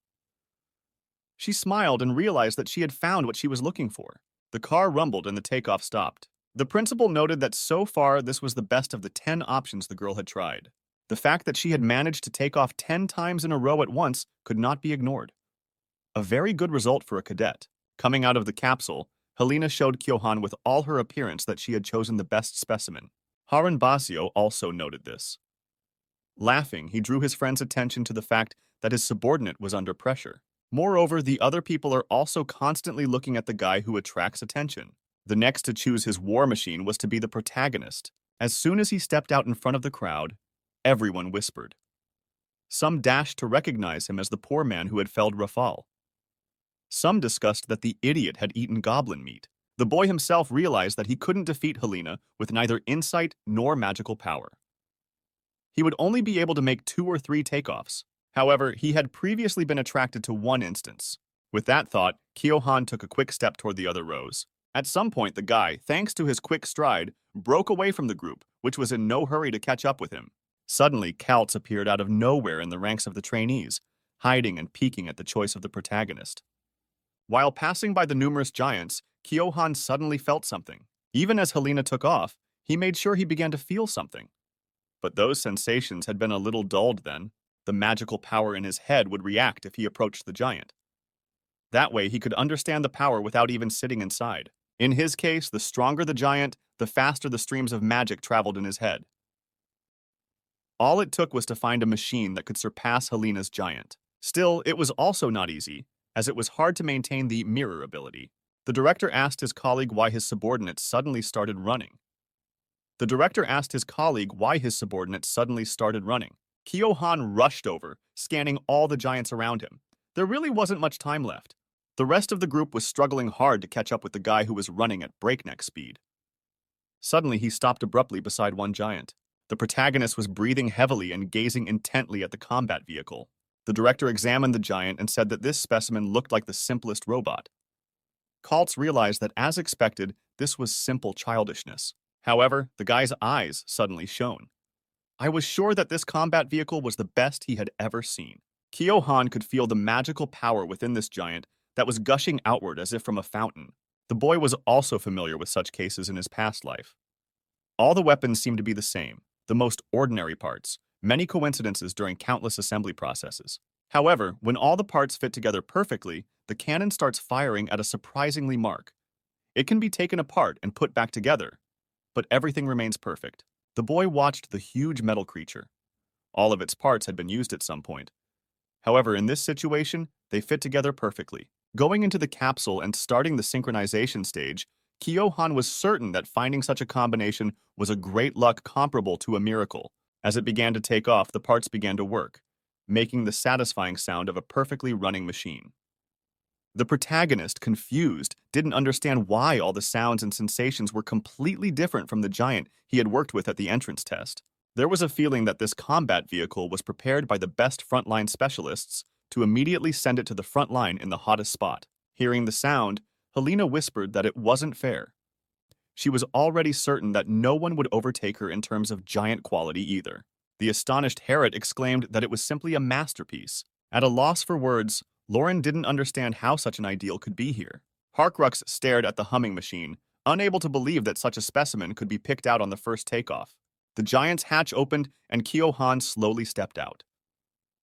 She smiled and realized that she had found what she was looking for. The car rumbled and the takeoff stopped. The principal noted that so far this was the best of the 10 options the girl had tried. The fact that she had managed to take off 10 times in a row at once could not be ignored. A very good result for a cadet. Coming out of the capsule, Helena showed Kyohan with all her appearance that she had chosen the best specimen. Harun Basio also noted this. Laughing, he drew his friend's attention to the fact that his subordinate was under pressure. Moreover, the other people are also constantly looking at the guy who attracts attention. The next to choose his war machine was to be the protagonist. As soon as he stepped out in front of the crowd, everyone whispered. Some dashed to recognize him as the poor man who had felled Rafal. Some discussed that the idiot had eaten goblin meat. The boy himself realized that he couldn't defeat Helena with neither insight nor magical power. He would only be able to make 2 or 3 takeoffs. However, he had previously been attracted to one instance. With that thought, Kyohan took a quick step toward the other rows. At some point, the guy, thanks to his quick stride, broke away from the group, which was in no hurry to catch up with him. Suddenly, Kaltz appeared out of nowhere in the ranks of the trainees, hiding and peeking at the choice of the protagonist. While passing by the numerous giants, Kyohan suddenly felt something. Even as Helena took off, he made sure he began to feel something. But those sensations had been a little dulled then. The magical power in his head would react if he approached the giant. That way, he could understand the power without even sitting inside. In his case, the stronger the giant, the faster the streams of magic traveled in his head. All it took was to find a machine that could surpass Helena's giant. Still, it was also not easy, as it was hard to maintain the mirror ability. The director asked his colleague why his subordinate suddenly started running. Kyohan rushed over, scanning all the giants around him. There really wasn't much time left. The rest of the group was struggling hard to catch up with the guy who was running at breakneck speed. Suddenly, he stopped abruptly beside one giant. The protagonist was breathing heavily and gazing intently at the combat vehicle. The director examined the giant and said that this specimen looked like the simplest robot. Kaltz realized that, as expected, this was simple childishness. However, the guy's eyes suddenly shone. I was sure that this combat vehicle was the best he had ever seen. Kyohan could feel the magical power within this giant that was gushing outward as if from a fountain. The boy was also familiar with such cases in his past life. All the weapons seemed to be the same, the most ordinary parts, many coincidences during countless assembly processes. However, when all the parts fit together perfectly, the cannon starts firing at a surprisingly mark. It can be taken apart and put back together, but everything remains perfect. The boy watched the huge metal creature. All of its parts had been used at some point. However, in this situation, they fit together perfectly. Going into the capsule and starting the synchronization stage, Kyohan was certain that finding such a combination was a great luck comparable to a miracle. As it began to take off, the parts began to work, making the satisfying sound of a perfectly running machine. The protagonist, confused, didn't understand why all the sounds and sensations were completely different from the giant he had worked with at the entrance test. There was a feeling that this combat vehicle was prepared by the best frontline specialists to immediately send it to the front line in the hottest spot. Hearing the sound, Helena whispered that it wasn't fair. She was already certain that no one would overtake her in terms of giant quality either. The astonished Harriet exclaimed that it was simply a masterpiece. At a loss for words, Lauren didn't understand how such an ideal could be here. Harkrux stared at the humming machine, unable to believe that such a specimen could be picked out on the first takeoff. The giant's hatch opened and Kyohan slowly stepped out.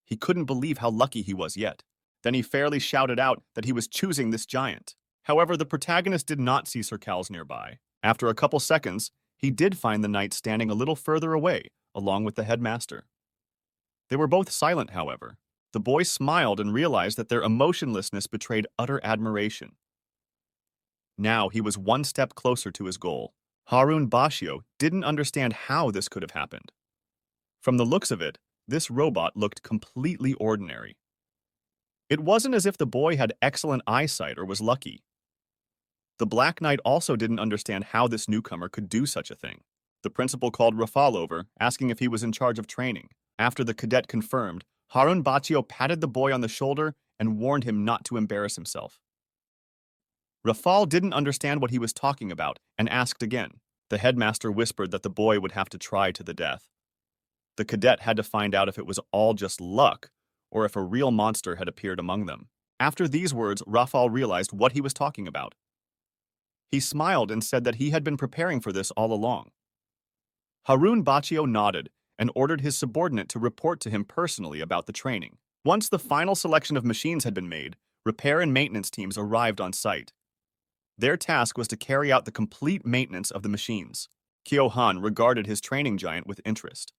He couldn't believe how lucky he was yet. Then he fairly shouted out that he was choosing this giant. However, the protagonist did not see Sir Cal's nearby. After a couple seconds, he did find the knight standing a little further away, along with the headmaster. They were both silent, however. The boy smiled and realized that their emotionlessness betrayed utter admiration. Now he was one step closer to his goal. Harun Bashio didn't understand how this could have happened. From the looks of it, this robot looked completely ordinary. It wasn't as if the boy had excellent eyesight or was lucky. The Black Knight also didn't understand how this newcomer could do such a thing. The principal called Rafal over, asking if he was in charge of training. After the cadet confirmed, Harun Bachio patted the boy on the shoulder and warned him not to embarrass himself. Rafal didn't understand what he was talking about and asked again. The headmaster whispered that the boy would have to try to the death. The cadet had to find out if it was all just luck or if a real monster had appeared among them. After these words, Rafal realized what he was talking about. He smiled and said that he had been preparing for this all along. Harun Bachio nodded and ordered his subordinate to report to him personally about the training. Once the final selection of machines had been made, repair and maintenance teams arrived on site. Their task was to carry out the complete maintenance of the machines. Kyohan regarded his training giant with interest.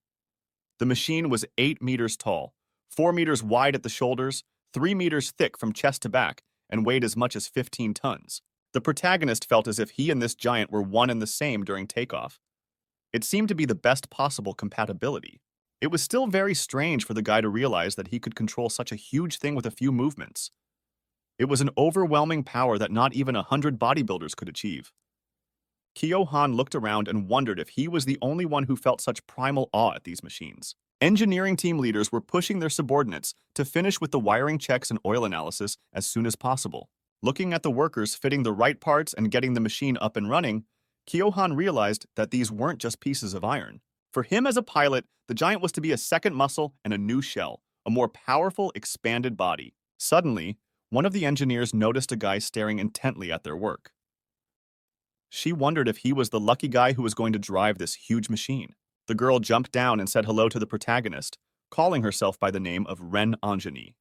The machine was 8 meters tall, 4 meters wide at the shoulders, 3 meters thick from chest to back, and weighed as much as 15 tons. The protagonist felt as if he and this giant were one and the same during takeoff. It seemed to be the best possible compatibility. It was still very strange for the guy to realize that he could control such a huge thing with a few movements. It was an overwhelming power that not even 100 bodybuilders could achieve. Kyo-han looked around and wondered if he was the only one who felt such primal awe at these machines. Engineering team leaders were pushing their subordinates to finish with the wiring checks and oil analysis as soon as possible. Looking at the workers fitting the right parts and getting the machine up and running, Kyo-han realized that these weren't just pieces of iron. For him as a pilot, the giant was to be a second muscle and a new shell, a more powerful, expanded body. Suddenly, one of the engineers noticed a guy staring intently at their work. She wondered if he was the lucky guy who was going to drive this huge machine. The girl jumped down and said hello to the protagonist, calling herself by the name of Ren Anjani.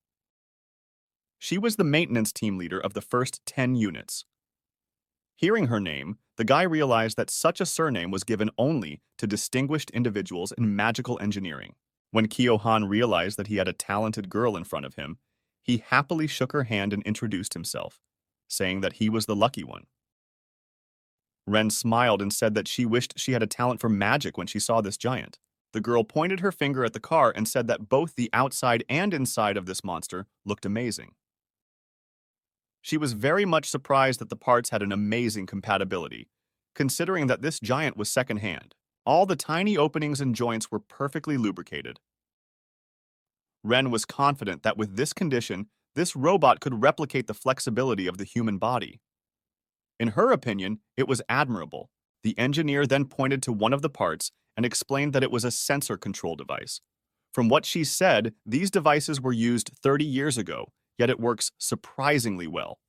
She was the maintenance team leader of the first 10 units. Hearing her name, the guy realized that such a surname was given only to distinguished individuals in magical engineering. When Kyo-han realized that he had a talented girl in front of him, he happily shook her hand and introduced himself, saying that he was the lucky one. Ren smiled and said that she wished she had a talent for magic when she saw this giant. The girl pointed her finger at the car and said that both the outside and inside of this monster looked amazing. She was very much surprised that the parts had an amazing compatibility, considering that this giant was second-hand. All the tiny openings and joints were perfectly lubricated. Ren was confident that with this condition, this robot could replicate the flexibility of the human body. In her opinion, it was admirable. The engineer then pointed to one of the parts and explained that it was a sensor control device. From what she said, these devices were used 30 years ago, yet it works surprisingly well.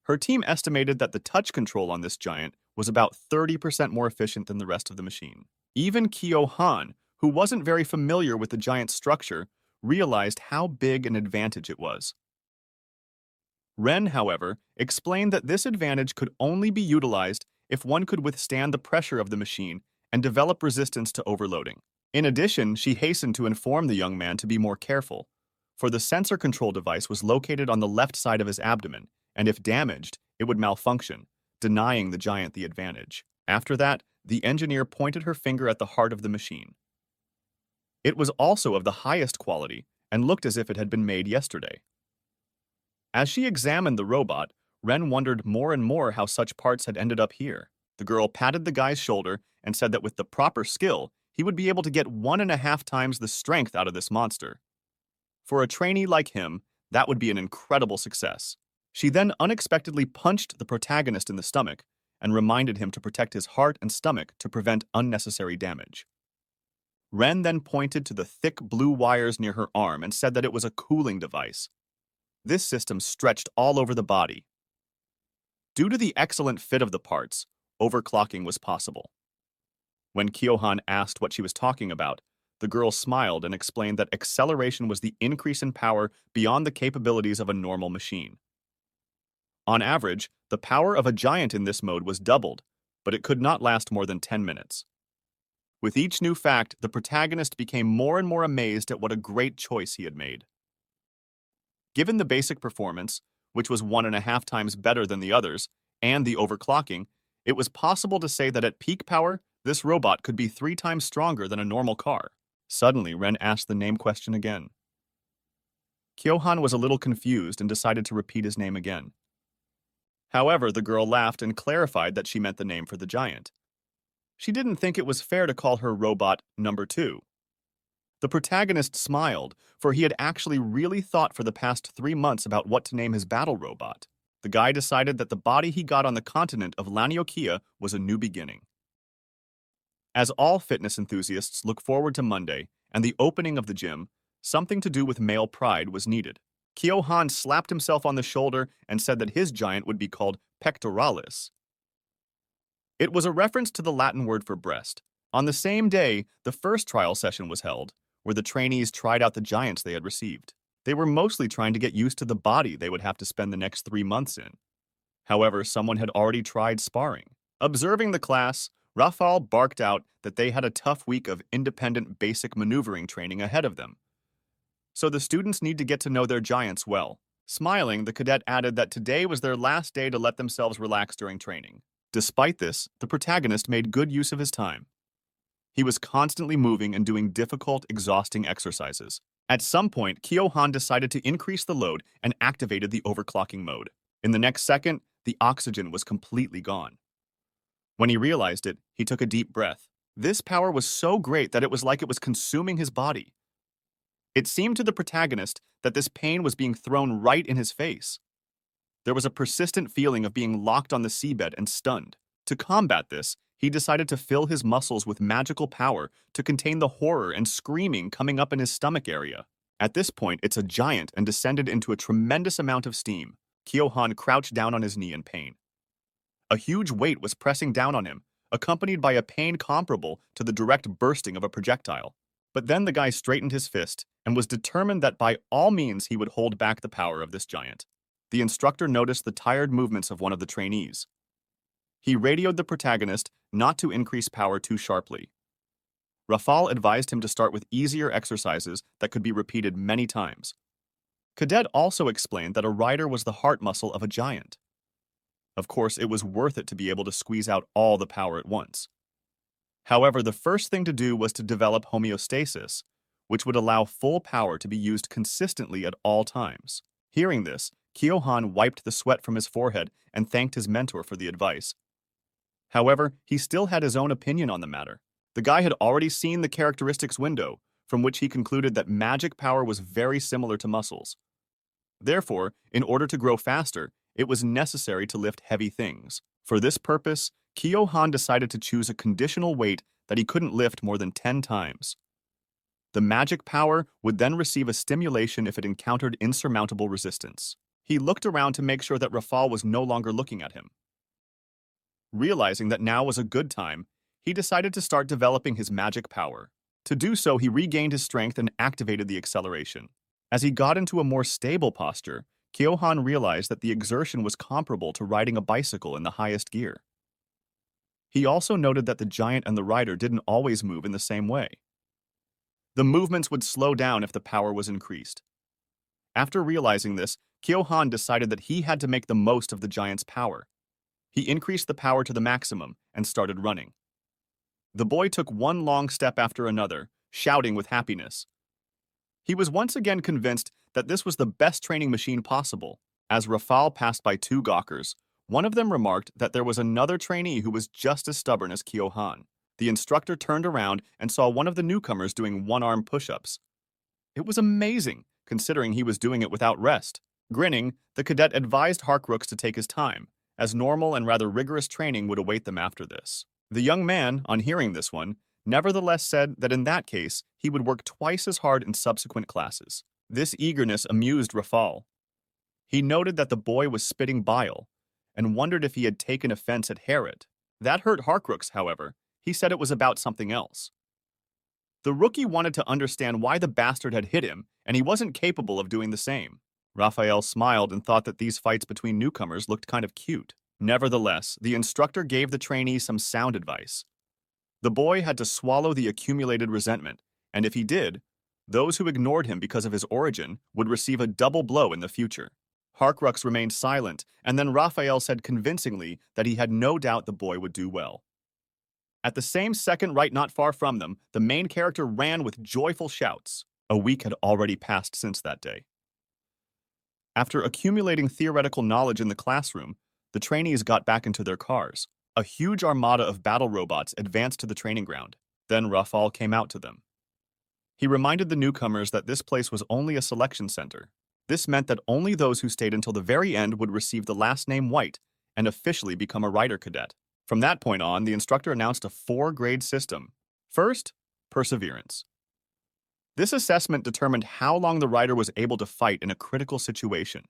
Her team estimated that the touch control on this giant was about 30% more efficient than the rest of the machine. Even Kyo-han, who wasn't very familiar with the giant's structure, realized how big an advantage it was. Ren, however, explained that this advantage could only be utilized if one could withstand the pressure of the machine and develop resistance to overloading. In addition, she hastened to inform the young man to be more careful, for the sensor control device was located on the left side of his abdomen, and if damaged, it would malfunction, denying the giant the advantage. After that, the engineer pointed her finger at the heart of the machine. It was also of the highest quality and looked as if it had been made yesterday. As she examined the robot, Ren wondered more and more how such parts had ended up here. The girl patted the guy's shoulder and said that with the proper skill, he would be able to get 1.5 times the strength out of this monster. For a trainee like him, that would be an incredible success. She then unexpectedly punched the protagonist in the stomach and reminded him to protect his heart and stomach to prevent unnecessary damage. Ren then pointed to the thick blue wires near her arm and said that it was a cooling device. This system stretched all over the body. Due to the excellent fit of the parts, overclocking was possible. When Kyo-han asked what she was talking about, the girl smiled and explained that acceleration was the increase in power beyond the capabilities of a normal machine. On average, the power of a giant in this mode was doubled, but it could not last more than 10 minutes. With each new fact, the protagonist became more and more amazed at what a great choice he had made. Given the basic performance, which was 1.5 times better than the others, and the overclocking, it was possible to say that at peak power, this robot could be 3 times stronger than a normal car. Suddenly, Ren asked the name question again. Kyo-han was a little confused and decided to repeat his name again. However, the girl laughed and clarified that she meant the name for the giant. She didn't think it was fair to call her robot number 2. The protagonist smiled, for he had actually really thought for the past 3 months about what to name his battle robot. The guy decided that the body he got on the continent of Laniokia was a new beginning. As all fitness enthusiasts look forward to Monday and the opening of the gym, something to do with male pride was needed. Kyo-han slapped himself on the shoulder and said that his giant would be called pectoralis. It was a reference to the Latin word for breast. On the same day, the first trial session was held, where the trainees tried out the giants they had received. They were mostly trying to get used to the body they would have to spend the next 3 months in. However, someone had already tried sparring. Observing the class, Rafal barked out that they had a tough week of independent basic maneuvering training ahead of them. So the students need to get to know their giants well. Smiling, the cadet added that today was their last day to let themselves relax during training. Despite this, the protagonist made good use of his time. He was constantly moving and doing difficult, exhausting exercises. At some point, Kyo-han decided to increase the load and activated the overclocking mode. In the next second, the oxygen was completely gone. When he realized it, he took a deep breath. This power was so great that it was like it was consuming his body. It seemed to the protagonist that this pain was being thrown right in his face. There was a persistent feeling of being locked on the seabed and stunned. To combat this, he decided to fill his muscles with magical power to contain the horror and screaming coming up in his stomach area. At this point, it's a giant and descended into a tremendous amount of steam. Kyo-han crouched down on his knee in pain. A huge weight was pressing down on him, accompanied by a pain comparable to the direct bursting of a projectile. But then the guy straightened his fist and was determined that by all means he would hold back the power of this giant. The instructor noticed the tired movements of one of the trainees. He radioed the protagonist not to increase power too sharply. Rafal advised him to start with easier exercises that could be repeated many times. Cadet also explained that a rider was the heart muscle of a giant. Of course, it was worth it to be able to squeeze out all the power at once. However, the first thing to do was to develop homeostasis, which would allow full power to be used consistently at all times. Hearing this, Kyo-han wiped the sweat from his forehead and thanked his mentor for the advice. However, he still had his own opinion on the matter. The guy had already seen the characteristics window, from which he concluded that magic power was very similar to muscles. Therefore, in order to grow faster, it was necessary to lift heavy things. For this purpose, Kyo-han decided to choose a conditional weight that he couldn't lift more than 10 times. The magic power would then receive a stimulation if it encountered insurmountable resistance. He looked around to make sure that Rafal was no longer looking at him. Realizing that now was a good time, he decided to start developing his magic power. To do so, he regained his strength and activated the acceleration. As he got into a more stable posture, Kyo-han realized that the exertion was comparable to riding a bicycle in the highest gear. He also noted that the giant and the rider didn't always move in the same way. The movements would slow down if the power was increased. After realizing this, Kyo-han decided that he had to make the most of the giant's power. He increased the power to the maximum and started running. The boy took one long step after another, shouting with happiness. He was once again convinced that this was the best training machine possible. As Rafal passed by two gawkers, one of them remarked that there was another trainee who was just as stubborn as Kyo-han. The instructor turned around and saw one of the newcomers doing one-arm push-ups. It was amazing, considering he was doing it without rest. Grinning, the cadet advised Harkrooks to take his time, as normal and rather rigorous training would await them after this. The young man, on hearing this one, nevertheless said that in that case, he would work twice as hard in subsequent classes. This eagerness amused Rafal. He noted that the boy was spitting bile, and wondered if he had taken offense at Harriet. That hurt Harkrooks, however. He said it was about something else. The rookie wanted to understand why the bastard had hit him, and he wasn't capable of doing the same. Raphael smiled and thought that these fights between newcomers looked kind of cute. Nevertheless, the instructor gave the trainee some sound advice. The boy had to swallow the accumulated resentment, and if he did, those who ignored him because of his origin would receive a double blow in the future. Harkrooks remained silent, and then Raphael said convincingly that he had no doubt the boy would do well. At the same second, right not far from them, the main character ran with joyful shouts. A week had already passed since that day. After accumulating theoretical knowledge in the classroom, the trainees got back into their cars. A huge armada of battle robots advanced to the training ground. Then Rafal came out to them. He reminded the newcomers that this place was only a selection center. This meant that only those who stayed until the very end would receive the last name White and officially become a rider cadet. From that point on, the instructor announced a 4-grade system. First, perseverance. This assessment determined how long the rider was able to fight in a critical situation.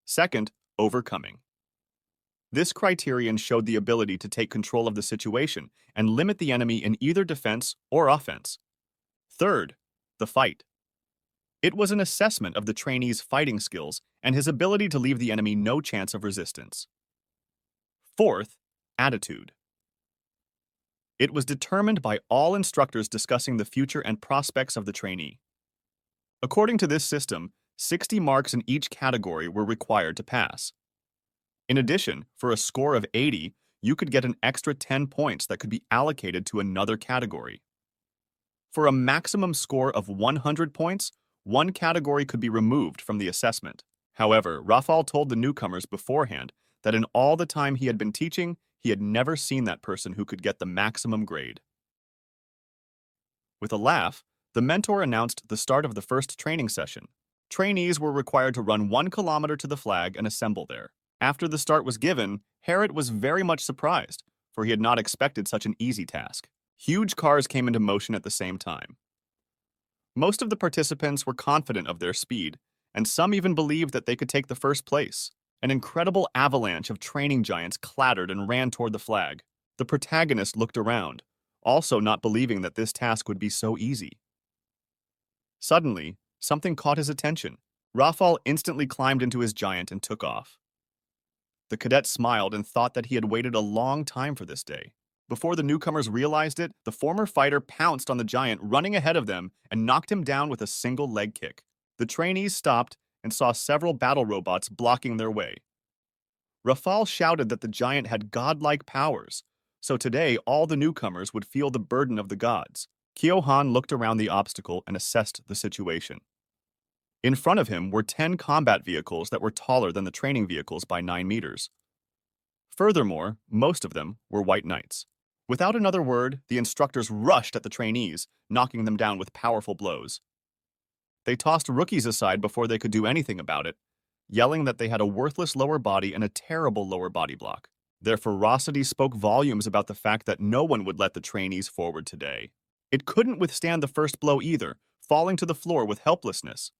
Second, overcoming. This criterion showed the ability to take control of the situation and limit the enemy in either defense or offense. Third, the fight. It was an assessment of the trainee's fighting skills and his ability to leave the enemy no chance of resistance. Fourth, attitude. It was determined by all instructors discussing the future and prospects of the trainee. According to this system, 60 marks in each category were required to pass. In addition, for a score of 80, you could get an extra 10 points that could be allocated to another category. For a maximum score of 100 points, one category could be removed from the assessment. However, Rafal told the newcomers beforehand that in all the time he had been teaching, he had never seen that person who could get the maximum grade. With a laugh, the mentor announced the start of the first training session. Trainees were required to run 1 kilometer to the flag and assemble there. After the start was given, Harriet was very much surprised, for he had not expected such an easy task. Huge cars came into motion at the same time. Most of the participants were confident of their speed, and some even believed that they could take the first place. An incredible avalanche of training giants clattered and ran toward the flag. The protagonist looked around, also not believing that this task would be so easy. Suddenly, something caught his attention. Rafal instantly climbed into his giant and took off. The cadet smiled and thought that he had waited a long time for this day. Before the newcomers realized it, the former fighter pounced on the giant, running ahead of them, and knocked him down with a single leg kick. The trainees stopped and saw several battle robots blocking their way. Rafal shouted that the giant had godlike powers, so today all the newcomers would feel the burden of the gods. Kyohan looked around the obstacle and assessed the situation. In front of him were 10 combat vehicles that were taller than the training vehicles by 9 meters. Furthermore, most of them were white knights. Without another word, the instructors rushed at the trainees, knocking them down with powerful blows. They tossed rookies aside before they could do anything about it, yelling that they had a worthless lower body and a terrible lower body block. Their ferocity spoke volumes about the fact that no one would let the trainees forward today. It couldn't withstand the first blow either, falling to the floor with helplessness.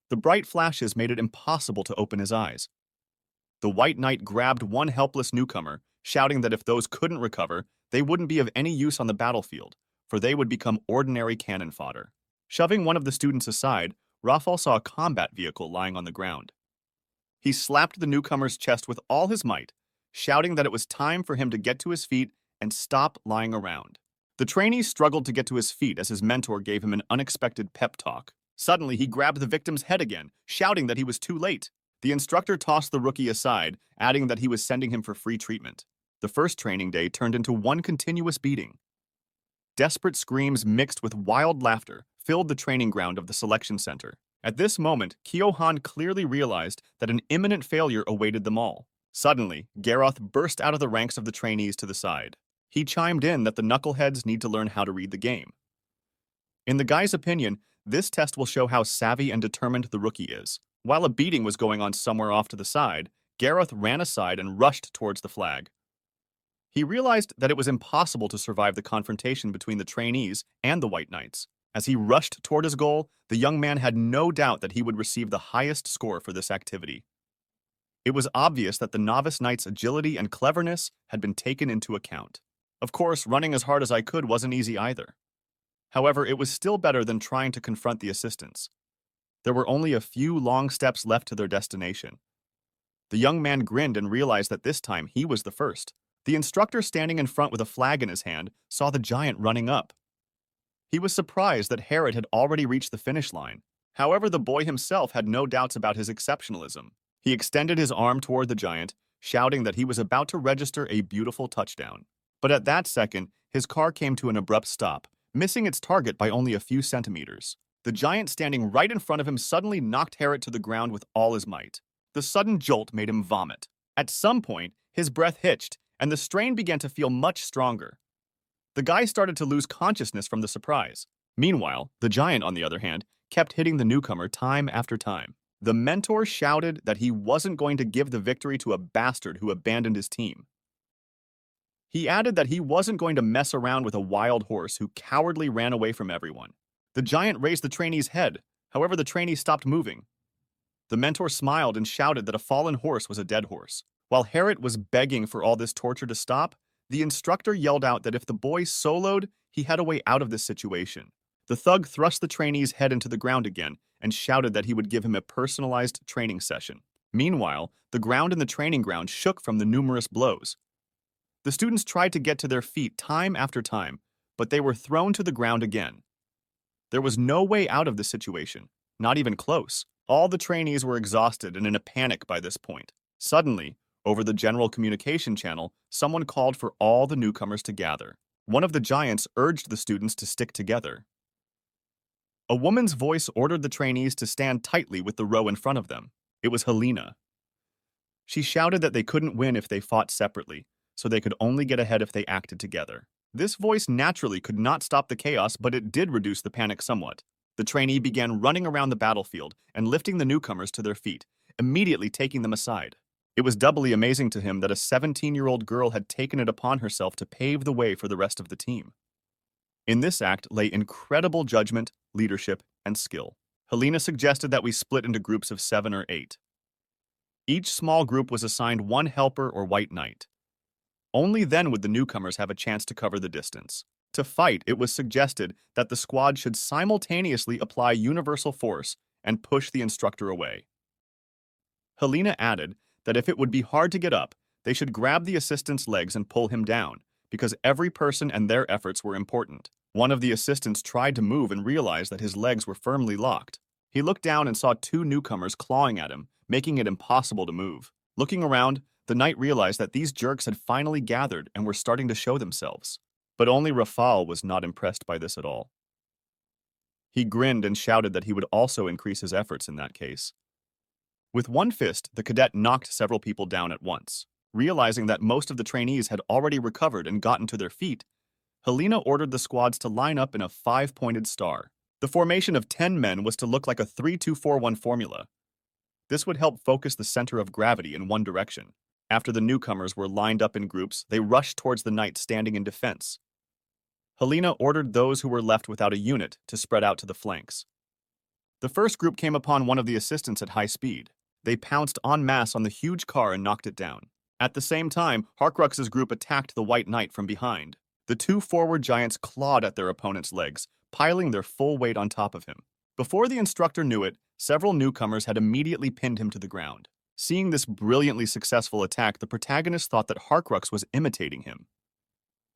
The bright flashes made it impossible to open his eyes. The white knight grabbed one helpless newcomer, shouting that if those couldn't recover, they wouldn't be of any use on the battlefield, for they would become ordinary cannon fodder. Shoving one of the students aside, Rafal saw a combat vehicle lying on the ground. He slapped the newcomer's chest with all his might, shouting that it was time for him to get to his feet and stop lying around. The trainee struggled to get to his feet as his mentor gave him an unexpected pep talk. Suddenly, he grabbed the victim's head again, shouting that he was too late. The instructor tossed the rookie aside, adding that he was sending him for free treatment. The first training day turned into one continuous beating. Desperate screams mixed with wild laughter filled the training ground of the selection center. At this moment, Kyohan clearly realized that an imminent failure awaited them all. Suddenly, Garoth burst out of the ranks of the trainees to the side. He chimed in that the knuckleheads need to learn how to read the game. In the guy's opinion, this test will show how savvy and determined the rookie is. While a beating was going on somewhere off to the side, Garoth ran aside and rushed towards the flag. He realized that it was impossible to survive the confrontation between the trainees and the White Knights. As he rushed toward his goal, the young man had no doubt that he would receive the highest score for this activity. It was obvious that the novice knight's agility and cleverness had been taken into account. Of course, running as hard as I could wasn't easy either. However, it was still better than trying to confront the assistants. There were only a few long steps left to their destination. The young man grinned and realized that this time he was the first. The instructor standing in front with a flag in his hand saw the giant running up. He was surprised that Herod had already reached the finish line. However, the boy himself had no doubts about his exceptionalism. He extended his arm toward the giant, shouting that he was about to register a beautiful touchdown. But at that second, his car came to an abrupt stop, missing its target by only a few centimeters. The giant standing right in front of him suddenly knocked Herod to the ground with all his might. The sudden jolt made him vomit. At some point, his breath hitched, and the strain began to feel much stronger. The guy started to lose consciousness from the surprise. Meanwhile, the giant, on the other hand, kept hitting the newcomer time after time. The mentor shouted that he wasn't going to give the victory to a bastard who abandoned his team. He added that he wasn't going to mess around with a wild horse who cowardly ran away from everyone. The giant raised the trainee's head, however the trainee stopped moving. The mentor smiled and shouted that a fallen horse was a dead horse. While Herod was begging for all this torture to stop, the instructor yelled out that if the boy soloed, he had a way out of this situation. The thug thrust the trainee's head into the ground again and shouted that he would give him a personalized training session. Meanwhile, the ground in the training ground shook from the numerous blows. The students tried to get to their feet time after time, but they were thrown to the ground again. There was no way out of the situation, not even close. All the trainees were exhausted and in a panic by this point. Suddenly, over the general communication channel, someone called for all the newcomers to gather. One of the giants urged the students to stick together. A woman's voice ordered the trainees to stand tightly with the row in front of them. It was Helena. She shouted that they couldn't win if they fought separately, so they could only get ahead if they acted together. This voice naturally could not stop the chaos, but it did reduce the panic somewhat. The trainee began running around the battlefield and lifting the newcomers to their feet, immediately taking them aside. It was doubly amazing to him that a 17-year-old girl had taken it upon herself to pave the way for the rest of the team. In this act lay incredible judgment, leadership, and skill. Helena suggested that we split into groups of 7 or 8. Each small group was assigned one helper or white knight. Only then would the newcomers have a chance to cover the distance. To fight, it was suggested that the squad should simultaneously apply universal force and push the instructor away. Helena added that if it would be hard to get up, they should grab the assistant's legs and pull him down, because every person and their efforts were important. One of the assistants tried to move and realized that his legs were firmly locked. He looked down and saw 2 newcomers clawing at him, making it impossible to move. Looking around, the knight realized that these jerks had finally gathered and were starting to show themselves. But only Rafal was not impressed by this at all. He grinned and shouted that he would also increase his efforts in that case. With one fist, the cadet knocked several people down at once. Realizing that most of the trainees had already recovered and gotten to their feet, Helena ordered the squads to line up in a 5-pointed star. The formation of 10 men was to look like a 3-2-4-1 formula. This would help focus the center of gravity in one direction. After the newcomers were lined up in groups, they rushed towards the knight standing in defense. Helena ordered those who were left without a unit to spread out to the flanks. The first group came upon one of the assistants at high speed. They pounced en masse on the huge car and knocked it down. At the same time, Harcrux's group attacked the White Knight from behind. The 2 forward giants clawed at their opponent's legs, piling their full weight on top of him. Before the instructor knew it, several newcomers had immediately pinned him to the ground. Seeing this brilliantly successful attack, the protagonist thought that Harcrux was imitating him.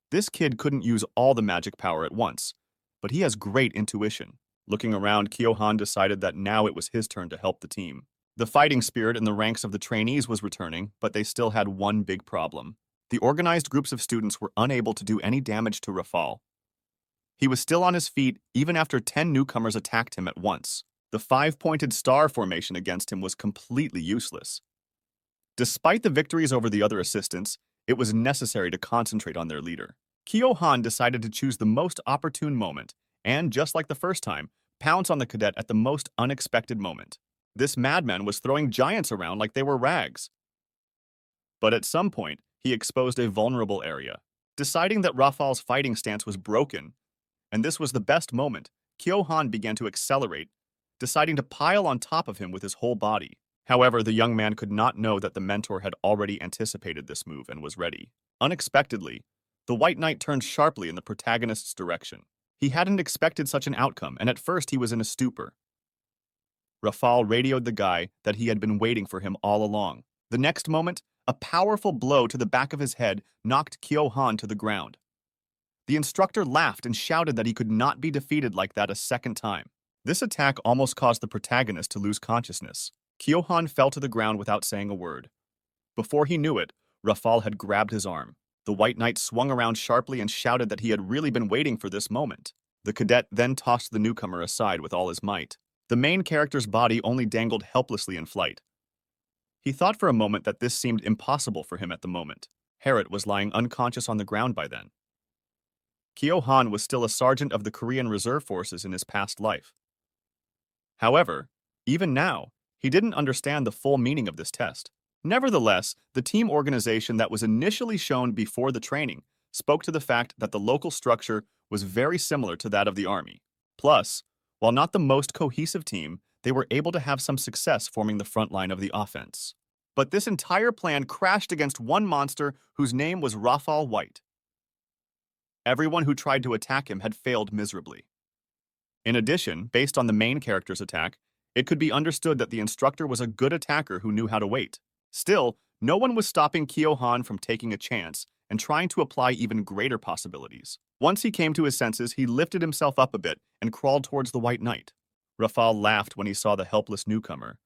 This kid couldn't use all the magic power at once, but he has great intuition. Looking around, Kyohan decided that now it was his turn to help the team. The fighting spirit in the ranks of the trainees was returning, but they still had one big problem. The organized groups of students were unable to do any damage to Rafal. He was still on his feet even after 10 newcomers attacked him at once. The 5-pointed star formation against him was completely useless. Despite the victories over the other assistants, it was necessary to concentrate on their leader. Kyohan decided to choose the most opportune moment and, just like the first time, pounce on the cadet at the most unexpected moment. This madman was throwing giants around like they were rags. But at some point, he exposed a vulnerable area. Deciding that Rafal's fighting stance was broken, and this was the best moment, Kyohan began to accelerate, deciding to pile on top of him with his whole body. However, the young man could not know that the mentor had already anticipated this move and was ready. Unexpectedly, the White Knight turned sharply in the protagonist's direction. He hadn't expected such an outcome, and at first he was in a stupor. Rafal radioed the guy that he had been waiting for him all along. The next moment, a powerful blow to the back of his head knocked Kyohan to the ground. The instructor laughed and shouted that he could not be defeated like that a second time. This attack almost caused the protagonist to lose consciousness. Kyohan fell to the ground without saying a word. Before he knew it, Rafal had grabbed his arm. The White Knight swung around sharply and shouted that he had really been waiting for this moment. The cadet then tossed the newcomer aside with all his might. The main character's body only dangled helplessly in flight. He thought for a moment that this seemed impossible for him at the moment. Harriet was lying unconscious on the ground by then. Kyohan was still a sergeant of the Korean Reserve Forces in his past life. However, even now, he didn't understand the full meaning of this test. Nevertheless, the team organization that was initially shown before the training spoke to the fact that the local structure was very similar to that of the army. Plus, while not the most cohesive team, they were able to have some success forming the front line of the offense. But this entire plan crashed against one monster whose name was Rafal White. Everyone who tried to attack him had failed miserably. In addition, based on the main character's attack, it could be understood that the instructor was a good attacker who knew how to wait. Still, no one was stopping Kyohan from taking a chance and trying to apply even greater possibilities. Once he came to his senses, he lifted himself up a bit and crawled towards the White Knight. Rafal laughed when he saw the helpless newcomer.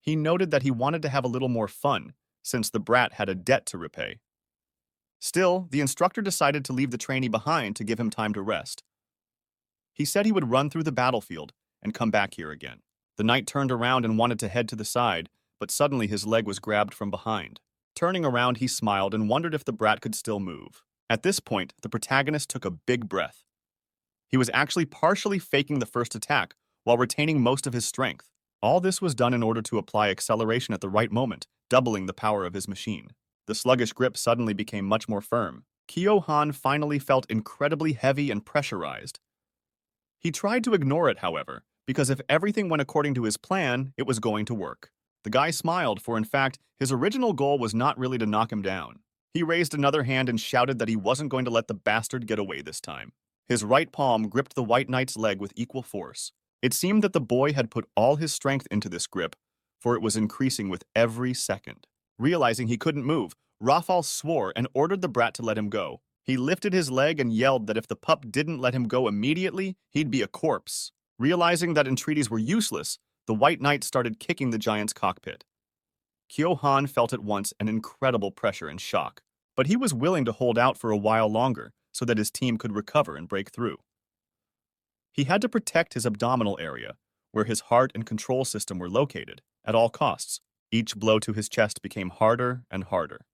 He noted that he wanted to have a little more fun, since the brat had a debt to repay. Still, the instructor decided to leave the trainee behind to give him time to rest. He said he would run through the battlefield and come back here again. The knight turned around and wanted to head to the side, but suddenly his leg was grabbed from behind. Turning around, he smiled and wondered if the brat could still move. At this point, the protagonist took a big breath. He was actually partially faking the first attack while retaining most of his strength. All this was done in order to apply acceleration at the right moment, doubling the power of his machine. The sluggish grip suddenly became much more firm. Kyo-han finally felt incredibly heavy and pressurized. He tried to ignore it, however, because if everything went according to his plan, it was going to work. The guy smiled, for in fact, his original goal was not really to knock him down. He raised another hand and shouted that he wasn't going to let the bastard get away this time. His right palm gripped the white knight's leg with equal force. It seemed that the boy had put all his strength into this grip, for it was increasing with every second. Realizing he couldn't move, Rafal swore and ordered the brat to let him go. He lifted his leg and yelled that if the pup didn't let him go immediately, he'd be a corpse. Realizing that entreaties were useless, the white knight started kicking the giant's cockpit. Kyo-han felt at once an incredible pressure and shock, but he was willing to hold out for a while longer so that his team could recover and break through. He had to protect his abdominal area, where his heart and control system were located, at all costs. Each blow to his chest became harder and harder.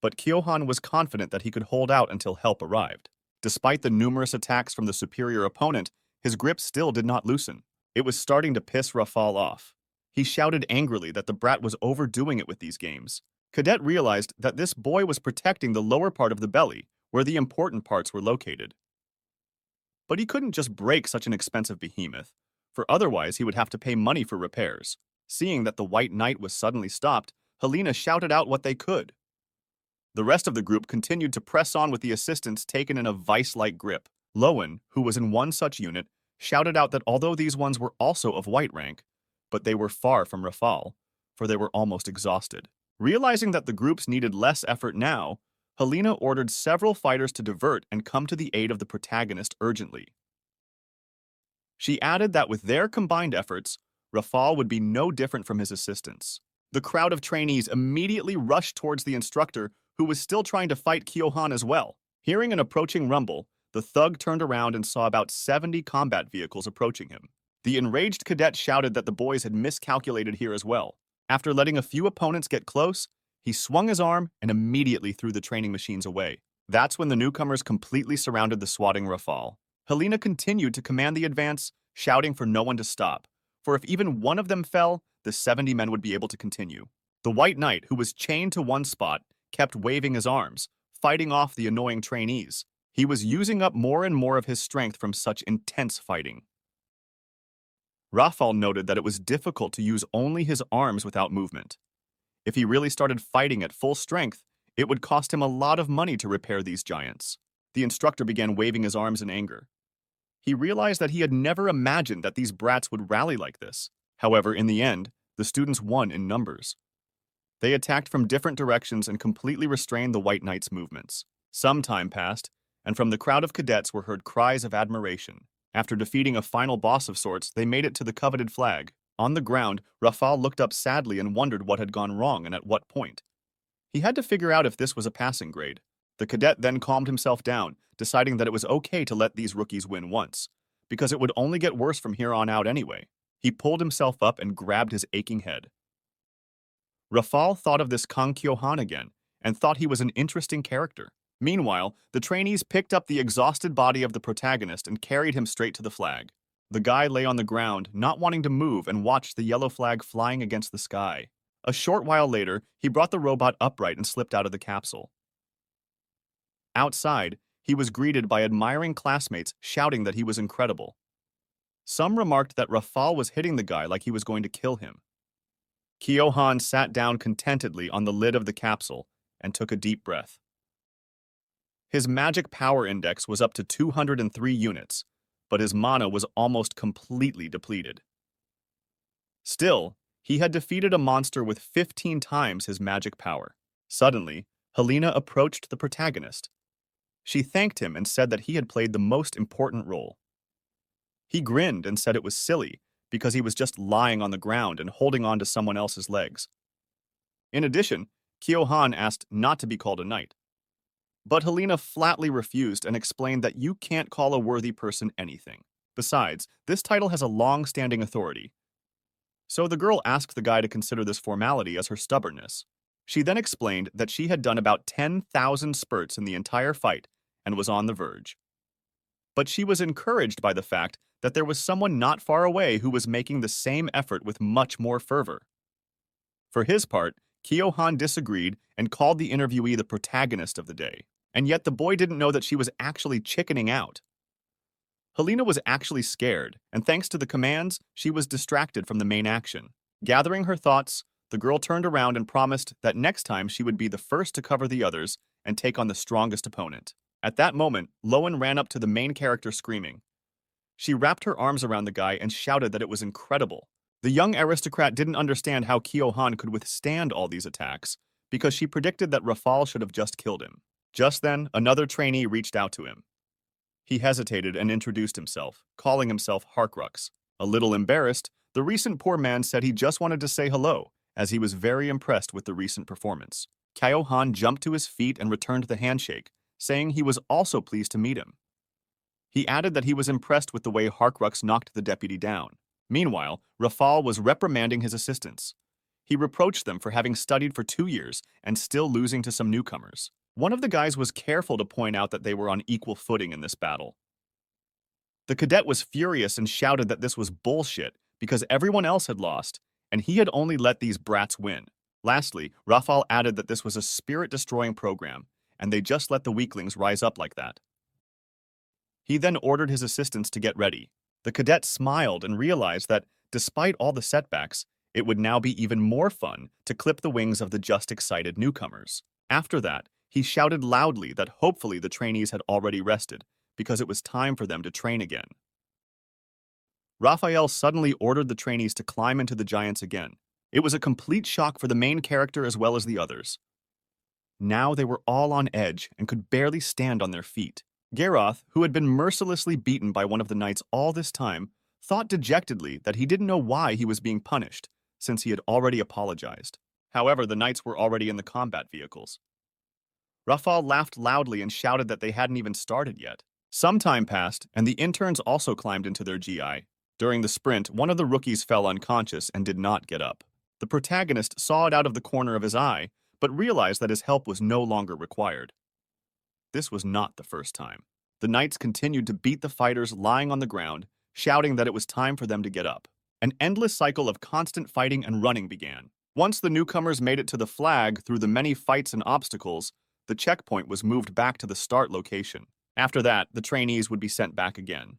But Kyo-han was confident that he could hold out until help arrived. Despite the numerous attacks from the superior opponent, his grip still did not loosen. It was starting to piss Rafal off. He shouted angrily that the brat was overdoing it with these games. Cadet realized that this boy was protecting the lower part of the belly, where the important parts were located. But he couldn't just break such an expensive behemoth, for otherwise he would have to pay money for repairs. Seeing that the white knight was suddenly stopped, Helena shouted out what they could. The rest of the group continued to press on with the assistants taken in a vice-like grip. Lowen, who was in one such unit, shouted out that although these ones were also of white rank, but they were far from Rafal, for they were almost exhausted. Realizing that the groups needed less effort now, Helena ordered several fighters to divert and come to the aid of the protagonist urgently. She added that with their combined efforts, Rafal would be no different from his assistants. The crowd of trainees immediately rushed towards the instructor, who was still trying to fight Kyo-han as well. Hearing an approaching rumble, the thug turned around and saw about 70 combat vehicles approaching him. The enraged cadet shouted that the boys had miscalculated here as well. After letting a few opponents get close, he swung his arm and immediately threw the training machines away. That's when the newcomers completely surrounded the swatting Rafal. Helena continued to command the advance, shouting for no one to stop, for if even one of them fell, the 70 men would be able to continue. The white knight, who was chained to one spot, kept waving his arms, fighting off the annoying trainees. He was using up more and more of his strength from such intense fighting. Rafal noted that it was difficult to use only his arms without movement. If he really started fighting at full strength, it would cost him a lot of money to repair these giants. The instructor began waving his arms in anger. He realized that he had never imagined that these brats would rally like this. However, in the end, the students won in numbers. They attacked from different directions and completely restrained the white knight's movements. Some time passed, and from the crowd of cadets were heard cries of admiration. After defeating a final boss of sorts, they made it to the coveted flag. On the ground, Rafal looked up sadly and wondered what had gone wrong and at what point. He had to figure out if this was a passing grade. The cadet then calmed himself down, deciding that it was okay to let these rookies win once, because it would only get worse from here on out anyway. He pulled himself up and grabbed his aching head. Rafal thought of this Kang Kyo-han again, and thought he was an interesting character. Meanwhile, the trainees picked up the exhausted body of the protagonist and carried him straight to the flag. The guy lay on the ground, not wanting to move, and watched the yellow flag flying against the sky. A short while later, he brought the robot upright and slipped out of the capsule. Outside, he was greeted by admiring classmates shouting that he was incredible. Some remarked that Rafal was hitting the guy like he was going to kill him. Kyo-han sat down contentedly on the lid of the capsule and took a deep breath. His magic power index was up to 203 units, but his mana was almost completely depleted. Still, he had defeated a monster with 15 times his magic power. Suddenly, Helena approached the protagonist. She thanked him and said that he had played the most important role. He grinned and said it was silly because he was just lying on the ground and holding on to someone else's legs. In addition, Kyo-han asked not to be called a knight. But Helena flatly refused and explained that you can't call a worthy person anything. Besides, this title has a long-standing authority. So the girl asked the guy to consider this formality as her stubbornness. She then explained that she had done about 10,000 spurts in the entire fight and was on the verge. But she was encouraged by the fact that there was someone not far away who was making the same effort with much more fervor. For his part, Kyo-han disagreed and called the interviewee the protagonist of the day. And yet the boy didn't know that she was actually chickening out. Helena was actually scared, and thanks to the commands, she was distracted from the main action. Gathering her thoughts, the girl turned around and promised that next time she would be the first to cover the others and take on the strongest opponent. At that moment, Loan ran up to the main character screaming. She wrapped her arms around the guy and shouted that it was incredible. The young aristocrat didn't understand how Kyo-han could withstand all these attacks, because she predicted that Rafal should have just killed him. Just then, another trainee reached out to him. He hesitated and introduced himself, calling himself Harkrux. A little embarrassed, the recent poor man said he just wanted to say hello, as he was very impressed with the recent performance. Kyo-han jumped to his feet and returned the handshake, saying he was also pleased to meet him. He added that he was impressed with the way Harkrux knocked the deputy down. Meanwhile, Rafal was reprimanding his assistants. He reproached them for having studied for 2 years and still losing to some newcomers. One of the guys was careful to point out that they were on equal footing in this battle. The cadet was furious and shouted that this was bullshit because everyone else had lost, and he had only let these brats win. Lastly, Rafal added that this was a spirit-destroying program, and they just let the weaklings rise up like that. He then ordered his assistants to get ready. The cadet smiled and realized that, despite all the setbacks, it would now be even more fun to clip the wings of the just excited newcomers. After that, he shouted loudly that hopefully the trainees had already rested, because it was time for them to train again. Raphael suddenly ordered the trainees to climb into the giants again. It was a complete shock for the main character as well as the others. Now they were all on edge and could barely stand on their feet. Geroth, who had been mercilessly beaten by one of the knights all this time, thought dejectedly that he didn't know why he was being punished, since he had already apologized. However, the knights were already in the combat vehicles. Rafal laughed loudly and shouted that they hadn't even started yet. Some time passed, and the interns also climbed into their GI. During the sprint, one of the rookies fell unconscious and did not get up. The protagonist saw it out of the corner of his eye, but realized that his help was no longer required. This was not the first time. The knights continued to beat the fighters lying on the ground, shouting that it was time for them to get up. An endless cycle of constant fighting and running began. Once the newcomers made it to the flag through the many fights and obstacles, the checkpoint was moved back to the start location. After that, the trainees would be sent back again.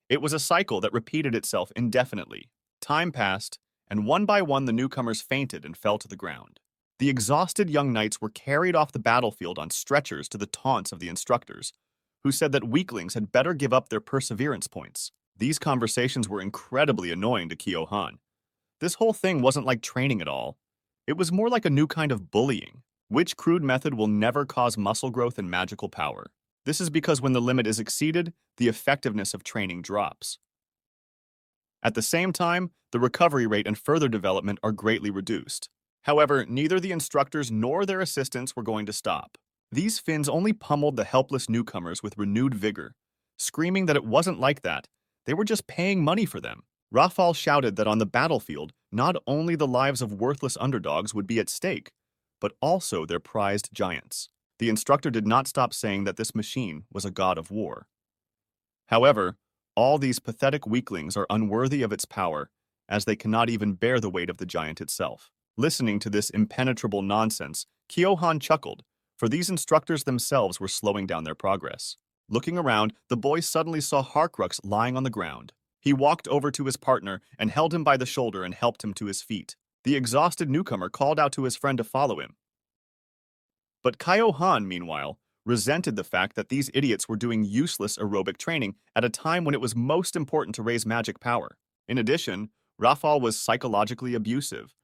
It was a cycle that repeated itself indefinitely. Time passed, and one by one the newcomers fainted and fell to the ground. The exhausted young knights were carried off the battlefield on stretchers to the taunts of the instructors, who said that weaklings had better give up their perseverance points. These conversations were incredibly annoying to Kyo-han. This whole thing wasn't like training at all. It was more like a new kind of bullying. Which crude method will never cause muscle growth and magical power? This is because when the limit is exceeded, the effectiveness of training drops. At the same time, the recovery rate and further development are greatly reduced. However, neither the instructors nor their assistants were going to stop. These Finns only pummeled the helpless newcomers with renewed vigor, screaming that it wasn't like that. They were just paying money for them. Rafal shouted that on the battlefield, not only the lives of worthless underdogs would be at stake, but also their prized giants. The instructor did not stop saying that this machine was a god of war. However, all these pathetic weaklings are unworthy of its power, as they cannot even bear the weight of the giant itself. Listening to this impenetrable nonsense, Kyo-han chuckled, for these instructors themselves were slowing down their progress. Looking around, the boy suddenly saw Harkrux lying on the ground. He walked over to his partner and held him by the shoulder and helped him to his feet. The exhausted newcomer called out to his friend to follow him. But Kyo-han, meanwhile, resented the fact that these idiots were doing useless aerobic training at a time when it was most important to raise magic power. In addition, Rafal was psychologically abusive.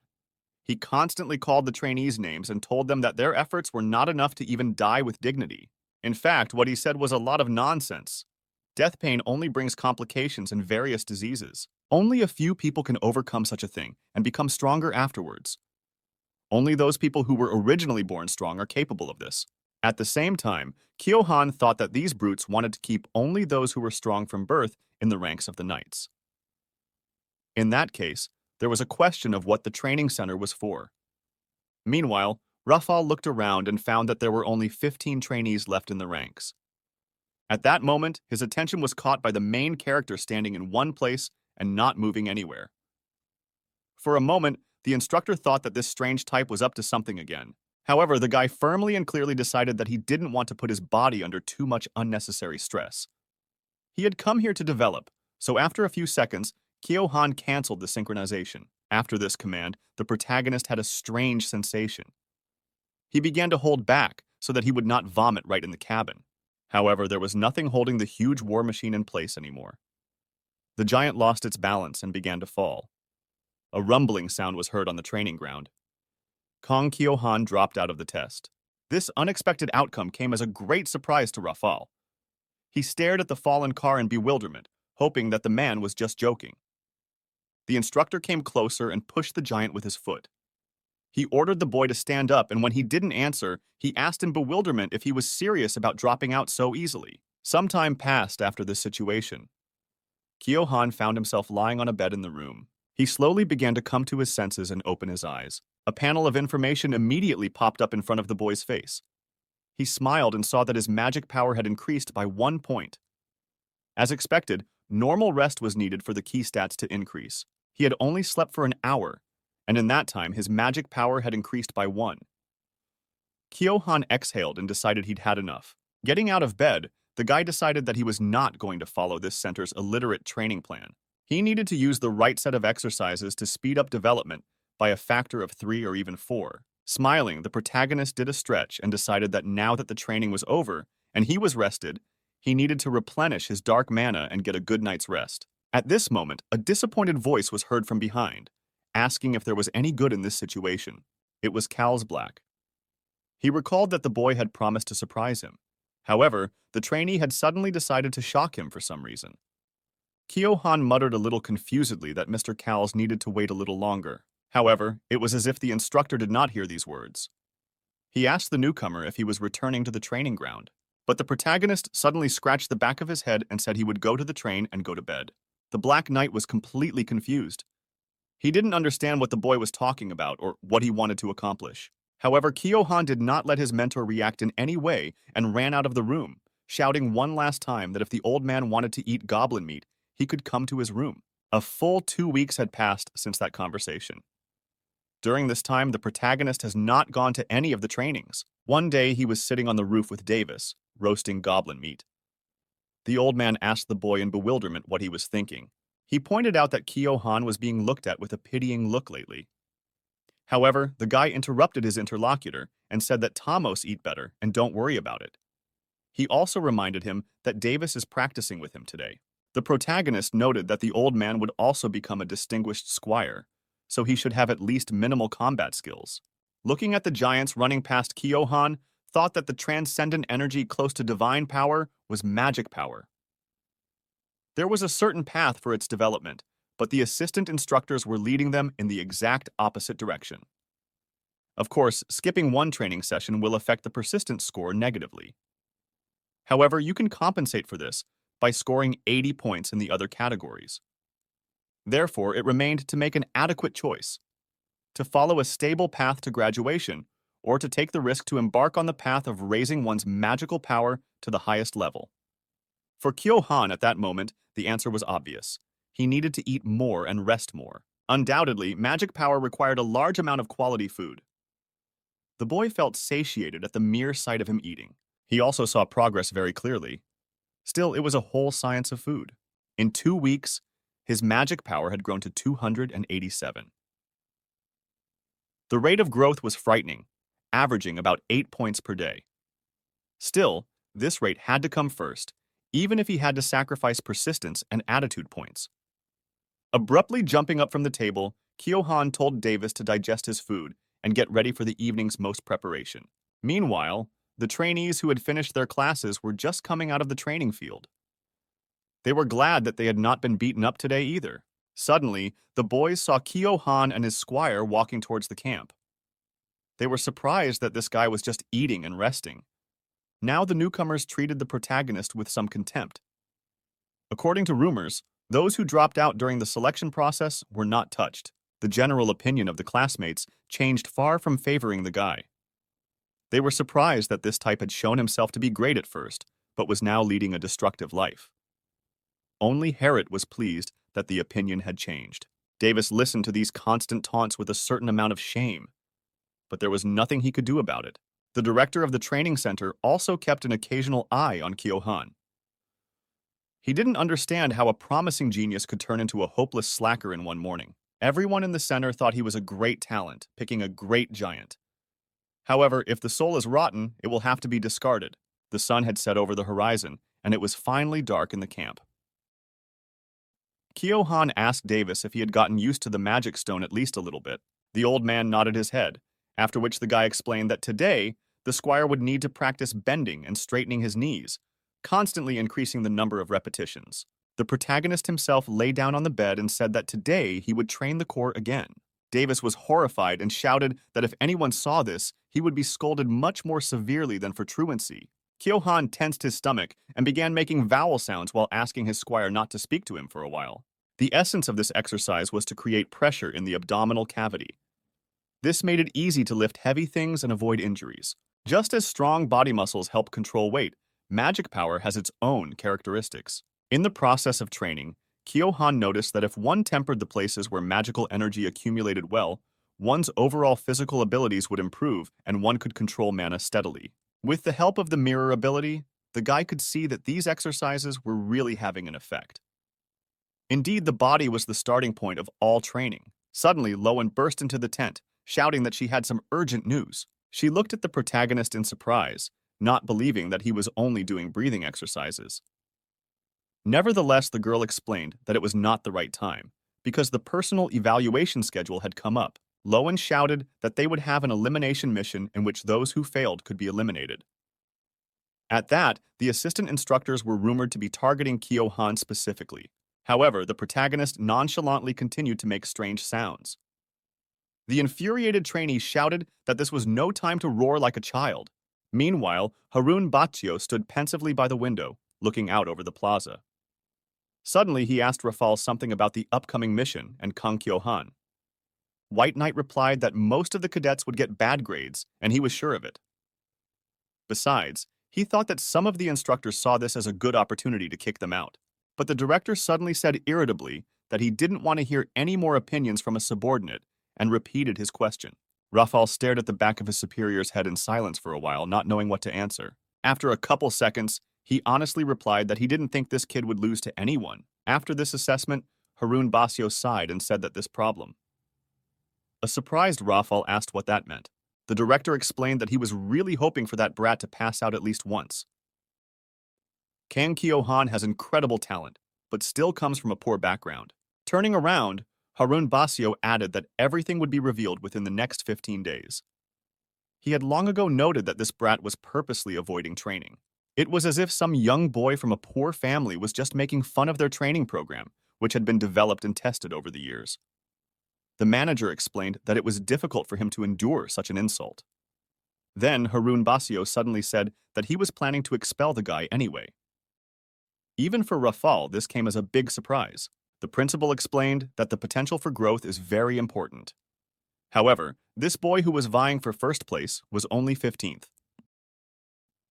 He constantly called the trainees names and told them that their efforts were not enough to even die with dignity. In fact, what he said was a lot of nonsense. Death pain only brings complications and various diseases. Only a few people can overcome such a thing and become stronger afterwards. Only those people who were originally born strong are capable of this. At the same time, Kyohan thought that these brutes wanted to keep only those who were strong from birth in the ranks of the knights. In that case, there was a question of what the training center was for. Meanwhile, Rafal looked around and found that there were only 15 trainees left in the ranks. At that moment, his attention was caught by the main character standing in one place and not moving anywhere. For a moment, the instructor thought that this strange type was up to something again. However, the guy firmly and clearly decided that he didn't want to put his body under too much unnecessary stress. He had come here to develop, so after a few seconds, Kyohan canceled the synchronization. After this command, the protagonist had a strange sensation. He began to hold back so that he would not vomit right in the cabin. However, there was nothing holding the huge war machine in place anymore. The giant lost its balance and began to fall. A rumbling sound was heard on the training ground. Kong Kyohan dropped out of the test. This unexpected outcome came as a great surprise to Rafal. He stared at the fallen car in bewilderment, hoping that the man was just joking. The instructor came closer and pushed the giant with his foot. He ordered the boy to stand up, and when he didn't answer, he asked in bewilderment if he was serious about dropping out so easily. Some time passed after this situation. Kyohan found himself lying on a bed in the room. He slowly began to come to his senses and open his eyes. A panel of information immediately popped up in front of the boy's face. He smiled and saw that his magic power had increased by 1 point. As expected, normal rest was needed for the key stats to increase. He had only slept for an hour, and in that time his magic power had increased by 1. Kyohan exhaled and decided he'd had enough. Getting out of bed, the guy decided that he was not going to follow this center's illiterate training plan. He needed to use the right set of exercises to speed up development by a factor of 3 or even 4. Smiling, the protagonist did a stretch and decided that now that the training was over and he was rested, he needed to replenish his dark mana and get a good night's rest. At this moment, a disappointed voice was heard from behind, asking if there was any good in this situation. It was Cal's Black. He recalled that the boy had promised to surprise him. However, the trainee had suddenly decided to shock him for some reason. Kyohan muttered a little confusedly that Mr. Cowles needed to wait a little longer. However, it was as if the instructor did not hear these words. He asked the newcomer if he was returning to the training ground, but the protagonist suddenly scratched the back of his head and said he would go to the train and go to bed. The Black Knight was completely confused. He didn't understand what the boy was talking about or what he wanted to accomplish. However, Kyohan did not let his mentor react in any way and ran out of the room, shouting one last time that if the old man wanted to eat goblin meat, he could come to his room. A full 2 weeks had passed since that conversation. During this time, the protagonist has not gone to any of the trainings. One day, he was sitting on the roof with Davis, roasting goblin meat. The old man asked the boy in bewilderment what he was thinking. He pointed out that Kyohan was being looked at with a pitying look lately. However, the guy interrupted his interlocutor and said that Tamos eat better and don't worry about it. He also reminded him that Davis is practicing with him today. The protagonist noted that the old man would also become a distinguished squire, so he should have at least minimal combat skills. Looking at the giants running past Kyohan, thought that the transcendent energy close to divine power was magic power. There was a certain path for its development, but the assistant instructors were leading them in the exact opposite direction. Of course, skipping one training session will affect the persistence score negatively. However, you can compensate for this by scoring 80 points in the other categories. Therefore, it remained to make an adequate choice, to follow a stable path to graduation, or to take the risk to embark on the path of raising one's magical power to the highest level. For Kyohan at that moment, the answer was obvious. He needed to eat more and rest more. Undoubtedly, magic power required a large amount of quality food. The boy felt satiated at the mere sight of him eating. He also saw progress very clearly. Still, it was a whole science of food. In 2 weeks, his magic power had grown to 287. The rate of growth was frightening, averaging about 8 points per day. Still, this rate had to come first, even if he had to sacrifice persistence and attitude points. Abruptly jumping up from the table, Kyohan told Davis to digest his food and get ready for the evening's most preparation. Meanwhile, the trainees who had finished their classes were just coming out of the training field. They were glad that they had not been beaten up today either. Suddenly, the boys saw Kyohan and his squire walking towards the camp. They were surprised that this guy was just eating and resting, Now the newcomers treated the protagonist with some contempt. According to rumors, those who dropped out during the selection process were not touched. The general opinion of the classmates changed far from favoring the guy. They were surprised that this type had shown himself to be great at first, but was now leading a destructive life. Only Harriet was pleased that the opinion had changed. Davis listened to these constant taunts with a certain amount of shame, but there was nothing he could do about it. The director of the training center also kept an occasional eye on Kyo-han. He didn't understand how a promising genius could turn into a hopeless slacker in one morning. Everyone in the center thought he was a great talent, picking a great giant. However, if the soul is rotten, it will have to be discarded. The sun had set over the horizon, and it was finally dark in the camp. Kyo-han asked Davis if he had gotten used to the magic stone at least a little bit. The old man nodded his head, after which the guy explained that today, the squire would need to practice bending and straightening his knees, constantly increasing the number of repetitions. The protagonist himself lay down on the bed and said that today he would train the core again. Davis was horrified and shouted that if anyone saw this, he would be scolded much more severely than for truancy. Kyo-han tensed his stomach and began making vowel sounds while asking his squire not to speak to him for a while. The essence of this exercise was to create pressure in the abdominal cavity. This made it easy to lift heavy things and avoid injuries. Just as strong body muscles help control weight, magic power has its own characteristics. In the process of training, Kyo-han noticed that if one tempered the places where magical energy accumulated well, one's overall physical abilities would improve and one could control mana steadily. With the help of the mirror ability, the guy could see that these exercises were really having an effect. Indeed, the body was the starting point of all training. Suddenly, Loan burst into the tent, shouting that she had some urgent news. She looked at the protagonist in surprise, not believing that he was only doing breathing exercises. Nevertheless, the girl explained that it was not the right time, because the personal evaluation schedule had come up. Loan shouted that they would have an elimination mission in which those who failed could be eliminated. At that, the assistant instructors were rumored to be targeting Kyo-han specifically. However, the protagonist nonchalantly continued to make strange sounds. The infuriated trainee shouted that this was no time to roar like a child. Meanwhile, Harun Bachio stood pensively by the window, looking out over the plaza. Suddenly, he asked Rafal something about the upcoming mission and Kang Kyo-han. White Knight replied that most of the cadets would get bad grades, and he was sure of it. Besides, he thought that some of the instructors saw this as a good opportunity to kick them out. But the director suddenly said irritably that he didn't want to hear any more opinions from a subordinate and repeated his question. Rafal stared at the back of his superior's head in silence for a while, not knowing what to answer. After a couple seconds, he honestly replied that he didn't think this kid would lose to anyone. After this assessment, Harun Basio sighed and said that this problem. A surprised Rafal asked what that meant. The director explained that he was really hoping for that brat to pass out at least once. Kang Kyo-han has incredible talent, but still comes from a poor background. Turning around, Harun Basio added that everything would be revealed within the next 15 days. He had long ago noted that this brat was purposely avoiding training. It was as if some young boy from a poor family was just making fun of their training program, which had been developed and tested over the years. The manager explained that it was difficult for him to endure such an insult. Then Harun Basio suddenly said that he was planning to expel the guy anyway. Even for Rafal, this came as a big surprise. The principal explained that the potential for growth is very important. However, this boy who was vying for first place was only 15th.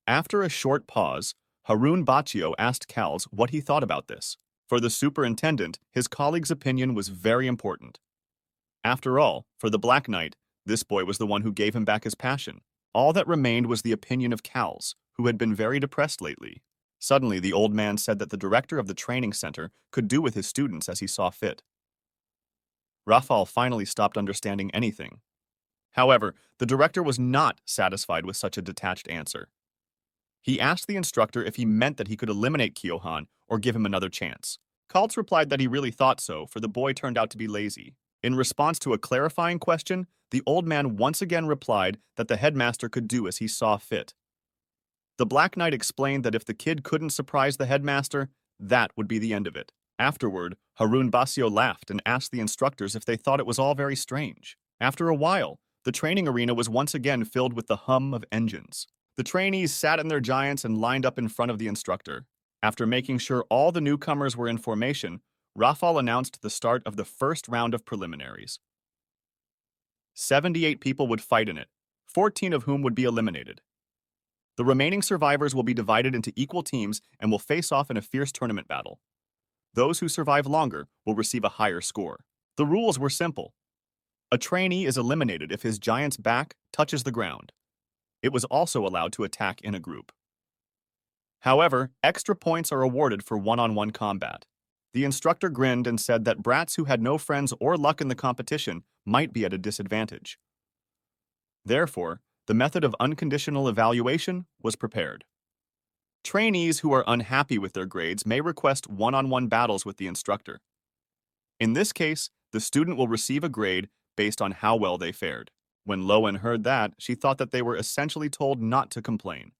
After a short pause, Harun Bachio asked Kals what he thought about this. For the superintendent, his colleague's opinion was very important. After all, for the Black Knight, this boy was the one who gave him back his passion. All that remained was the opinion of Kals, who had been very depressed lately. Suddenly, the old man said that the director of the training center could do with his students as he saw fit. Rafal finally stopped understanding anything. However, the director was not satisfied with such a detached answer. He asked the instructor if he meant that he could eliminate Kyo-han or give him another chance. Kaltz replied that he really thought so, for the boy turned out to be lazy. In response to a clarifying question, the old man once again replied that the headmaster could do as he saw fit. The Black Knight explained that if the kid couldn't surprise the headmaster, that would be the end of it. Afterward, Harun Basio laughed and asked the instructors if they thought it was all very strange. After a while, the training arena was once again filled with the hum of engines. The trainees sat in their giants and lined up in front of the instructor. After making sure all the newcomers were in formation, Rafal announced the start of the first round of preliminaries. 78 people would fight in it, 14 of whom would be eliminated. The remaining survivors will be divided into equal teams and will face off in a fierce tournament battle. Those who survive longer will receive a higher score. The rules were simple. A trainee is eliminated if his giant's back touches the ground. It was also allowed to attack in a group. However, extra points are awarded for one-on-one combat. The instructor grinned and said that brats who had no friends or luck in the competition might be at a disadvantage. Therefore, the method of unconditional evaluation was prepared. Trainees who are unhappy with their grades may request one-on-one battles with the instructor. In this case, the student will receive a grade based on how well they fared. When Lowen heard that, she thought that they were essentially told not to complain.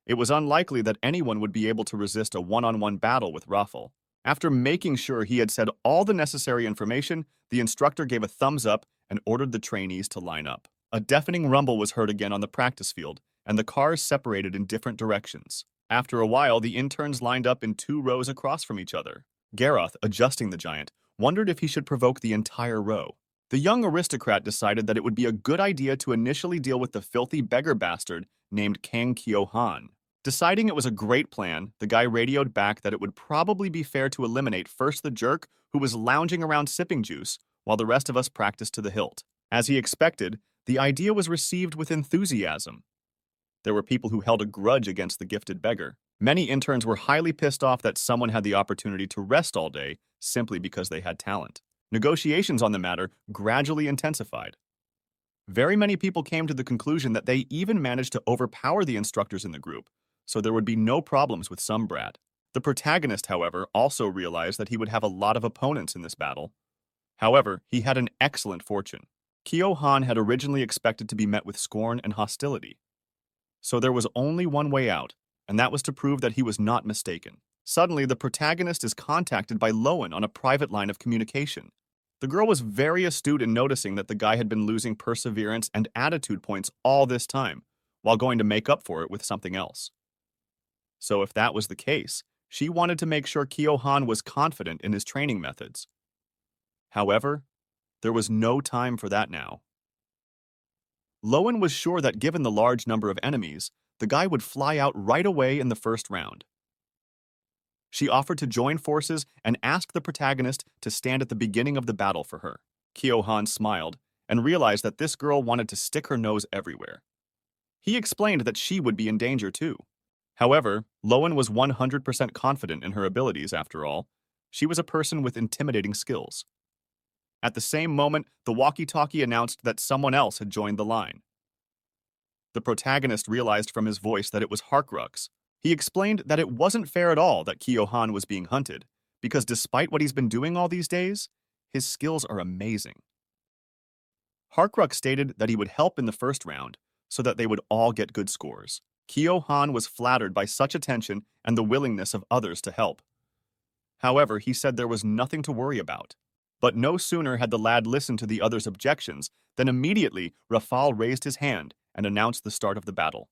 It was unlikely that anyone would be able to resist a one-on-one battle with Rafal. After making sure he had said all the necessary information, the instructor gave a thumbs up and ordered the trainees to line up. A deafening rumble was heard again on the practice field, and the cars separated in different directions. After a while, the interns lined up in 2 rows across from each other. Garoth, adjusting the giant, wondered if he should provoke the entire row. The young aristocrat decided that it would be a good idea to initially deal with the filthy beggar bastard named Kang Kyo-han. Deciding it was a great plan, the guy radioed back that it would probably be fair to eliminate first the jerk who was lounging around sipping juice while the rest of us practiced to the hilt. As he expected, the idea was received with enthusiasm. There were people who held a grudge against the gifted beggar. Many interns were highly pissed off that someone had the opportunity to rest all day simply because they had talent. Negotiations on the matter gradually intensified. Very many people came to the conclusion that they even managed to overpower the instructors in the group, so there would be no problems with some brat. The protagonist, however, also realized that he would have a lot of opponents in this battle. However, he had an excellent fortune. Kyo-han had originally expected to be met with scorn and hostility. So there was only one way out, and that was to prove that he was not mistaken. Suddenly, the protagonist is contacted by Lowen on a private line of communication. The girl was very astute in noticing that the guy had been losing perseverance and attitude points all this time, while going to make up for it with something else. So if that was the case, she wanted to make sure Kyo-han was confident in his training methods. However, there was no time for that now. Lowen was sure that given the large number of enemies, the guy would fly out right away in the first round. She offered to join forces and asked the protagonist to stand at the beginning of the battle for her. Kyo-han smiled and realized that this girl wanted to stick her nose everywhere. He explained that she would be in danger too. However, Lowen was 100% confident in her abilities after all. She was a person with intimidating skills. At the same moment, the walkie-talkie announced that someone else had joined the line. The protagonist realized from his voice that it was Harkrux. He explained that it wasn't fair at all that Kyo-han was being hunted, because despite what he's been doing all these days, his skills are amazing. Harkrux stated that he would help in the first round so that they would all get good scores. Kyo-han was flattered by such attention and the willingness of others to help. However, he said there was nothing to worry about. But no sooner had the lad listened to the others' objections than immediately Rafal raised his hand and announced the start of the battle.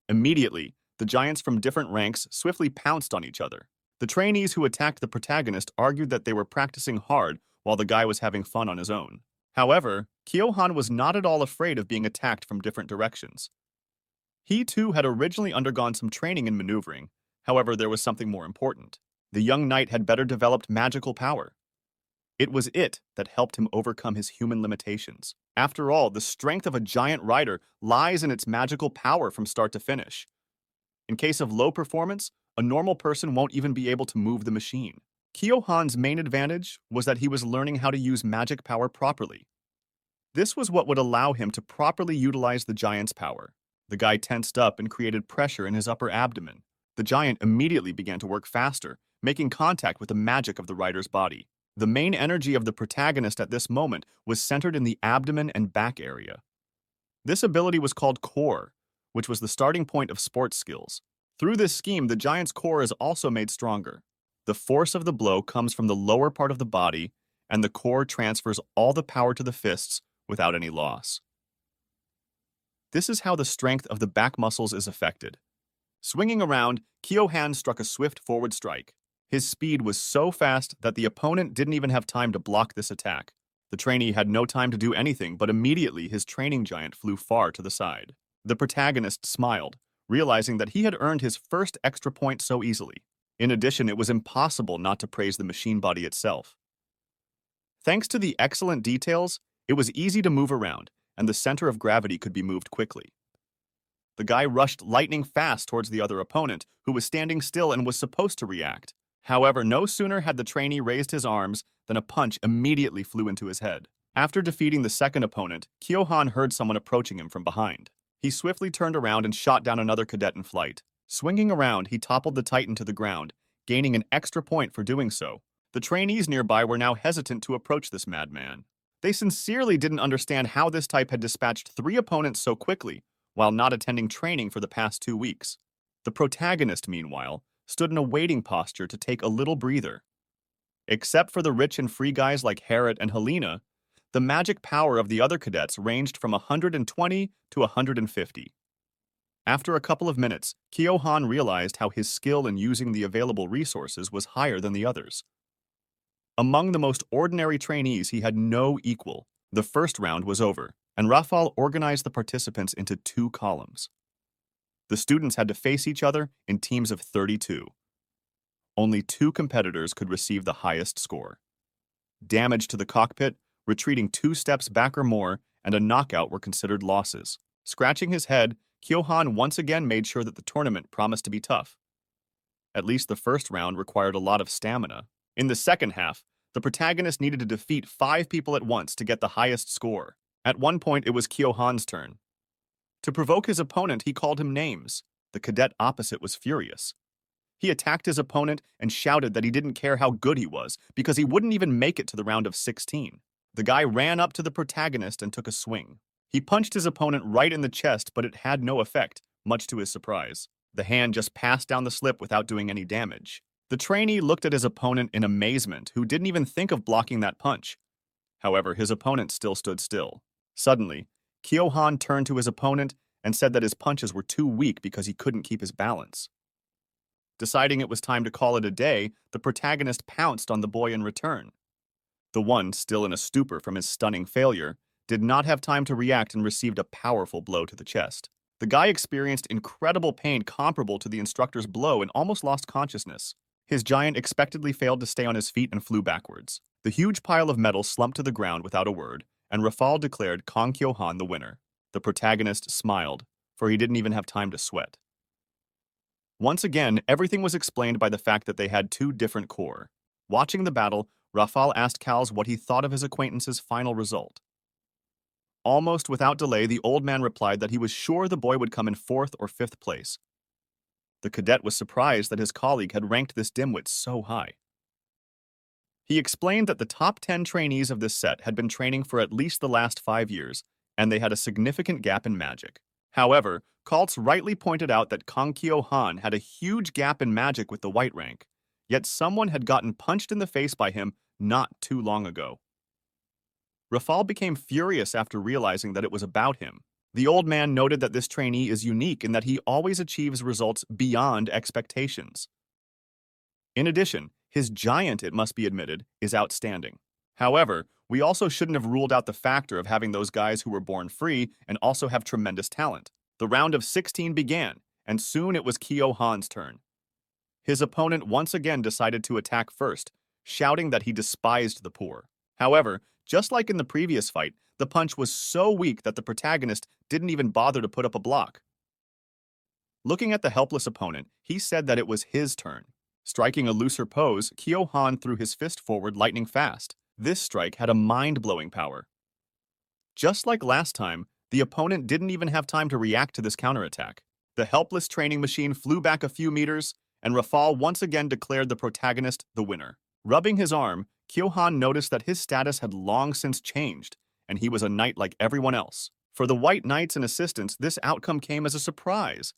Immediately, the giants from different ranks swiftly pounced on each other. The trainees who attacked the protagonist argued that they were practicing hard while the guy was having fun on his own. However, Kyo-han was not at all afraid of being attacked from different directions. He too had originally undergone some training in maneuvering. However, there was something more important. The young knight had better developed magical power. It was it that helped him overcome his human limitations. After all, the strength of a giant rider lies in its magical power from start to finish. In case of low performance, a normal person won't even be able to move the machine. Kyo-han's main advantage was that he was learning how to use magic power properly. This was what would allow him to properly utilize the giant's power. The guy tensed up and created pressure in his upper abdomen. The giant immediately began to work faster, making contact with the magic of the rider's body. The main energy of the protagonist at this moment was centered in the abdomen and back area. This ability was called core, which was the starting point of sports skills. Through this scheme, the giant's core is also made stronger. The force of the blow comes from the lower part of the body, and the core transfers all the power to the fists without any loss. This is how the strength of the back muscles is affected. Swinging around, Kyo-han struck a swift forward strike. His speed was so fast that the opponent didn't even have time to block this attack. The trainee had no time to do anything, but immediately his training giant flew far to the side. The protagonist smiled, realizing that he had earned his first extra point so easily. In addition, it was impossible not to praise the machine body itself. Thanks to the excellent details, it was easy to move around, and the center of gravity could be moved quickly. The guy rushed lightning fast towards the other opponent, who was standing still and was supposed to react. However, no sooner had the trainee raised his arms than a punch immediately flew into his head. After defeating the second opponent, Kyo-han heard someone approaching him from behind. He swiftly turned around and shot down another cadet in flight. Swinging around, he toppled the Titan to the ground, gaining an extra point for doing so. The trainees nearby were now hesitant to approach this madman. They sincerely didn't understand how this type had dispatched 3 opponents so quickly, while not attending training for the past 2 weeks. The protagonist, meanwhile, stood in a waiting posture to take a little breather. Except for the rich and free guys like Harriet and Helena, the magic power of the other cadets ranged from 120 to 150. After a couple of minutes, Kyo-han realized how his skill in using the available resources was higher than the others. Among the most ordinary trainees, he had no equal. The first round was over, and Rafal organized the participants into 2 columns. The students had to face each other in teams of 32. Only 2 competitors could receive the highest score. Damage to the cockpit, retreating 2 steps back or more, and a knockout were considered losses. Scratching his head, Kyo-han once again made sure that the tournament promised to be tough. At least the first round required a lot of stamina. In the second half, the protagonist needed to defeat 5 people at once to get the highest score. At one point, it was Kyo-han's turn. To provoke his opponent, he called him names. The cadet opposite was furious. He attacked his opponent and shouted that he didn't care how good he was because he wouldn't even make it to the round of 16. The guy ran up to the protagonist and took a swing. He punched his opponent right in the chest, but it had no effect, much to his surprise. The hand just passed down the slip without doing any damage. The trainee looked at his opponent in amazement, who didn't even think of blocking that punch. However, his opponent still stood still. Suddenly, Kyo-han turned to his opponent and said that his punches were too weak because he couldn't keep his balance. Deciding it was time to call it a day, the protagonist pounced on the boy in return. The one, still in a stupor from his stunning failure, did not have time to react and received a powerful blow to the chest. The guy experienced incredible pain comparable to the instructor's blow and almost lost consciousness. His giant expectedly failed to stay on his feet and flew backwards. The huge pile of metal slumped to the ground without a word, and Rafal declared Kang Kyo-han the winner. The protagonist smiled, for he didn't even have time to sweat. Once again, everything was explained by the fact that they had 2 different corps. Watching the battle, Rafal asked Kals what he thought of his acquaintance's final result. Almost without delay, the old man replied that he was sure the boy would come in 4th or 5th place. The cadet was surprised that his colleague had ranked this dimwit so high. He explained that the top 10 trainees of this set had been training for at least the last 5 years, and they had a significant gap in magic. However, Kaltz rightly pointed out that Kang Kyo-han had a huge gap in magic with the white rank, yet someone had gotten punched in the face by him not too long ago. Rafal became furious after realizing that it was about him. The old man noted that this trainee is unique in that he always achieves results beyond expectations. In addition, his giant, it must be admitted, is outstanding. However, we also shouldn't have ruled out the factor of having those guys who were born free and also have tremendous talent. The round of 16 began, and soon it was Kyo-han's turn. His opponent once again decided to attack first, shouting that he despised the poor. However, just like in the previous fight, the punch was so weak that the protagonist didn't even bother to put up a block. Looking at the helpless opponent, he said that it was his turn. Striking a looser pose, Kyo-han threw his fist forward lightning fast. This strike had a mind-blowing power. Just like last time, the opponent didn't even have time to react to this counterattack. The helpless training machine flew back a few meters, and Rafal once again declared the protagonist the winner. Rubbing his arm, Kyo-han noticed that his status had long since changed, and he was a knight like everyone else. For the white knights and assistants, this outcome came as a surprise.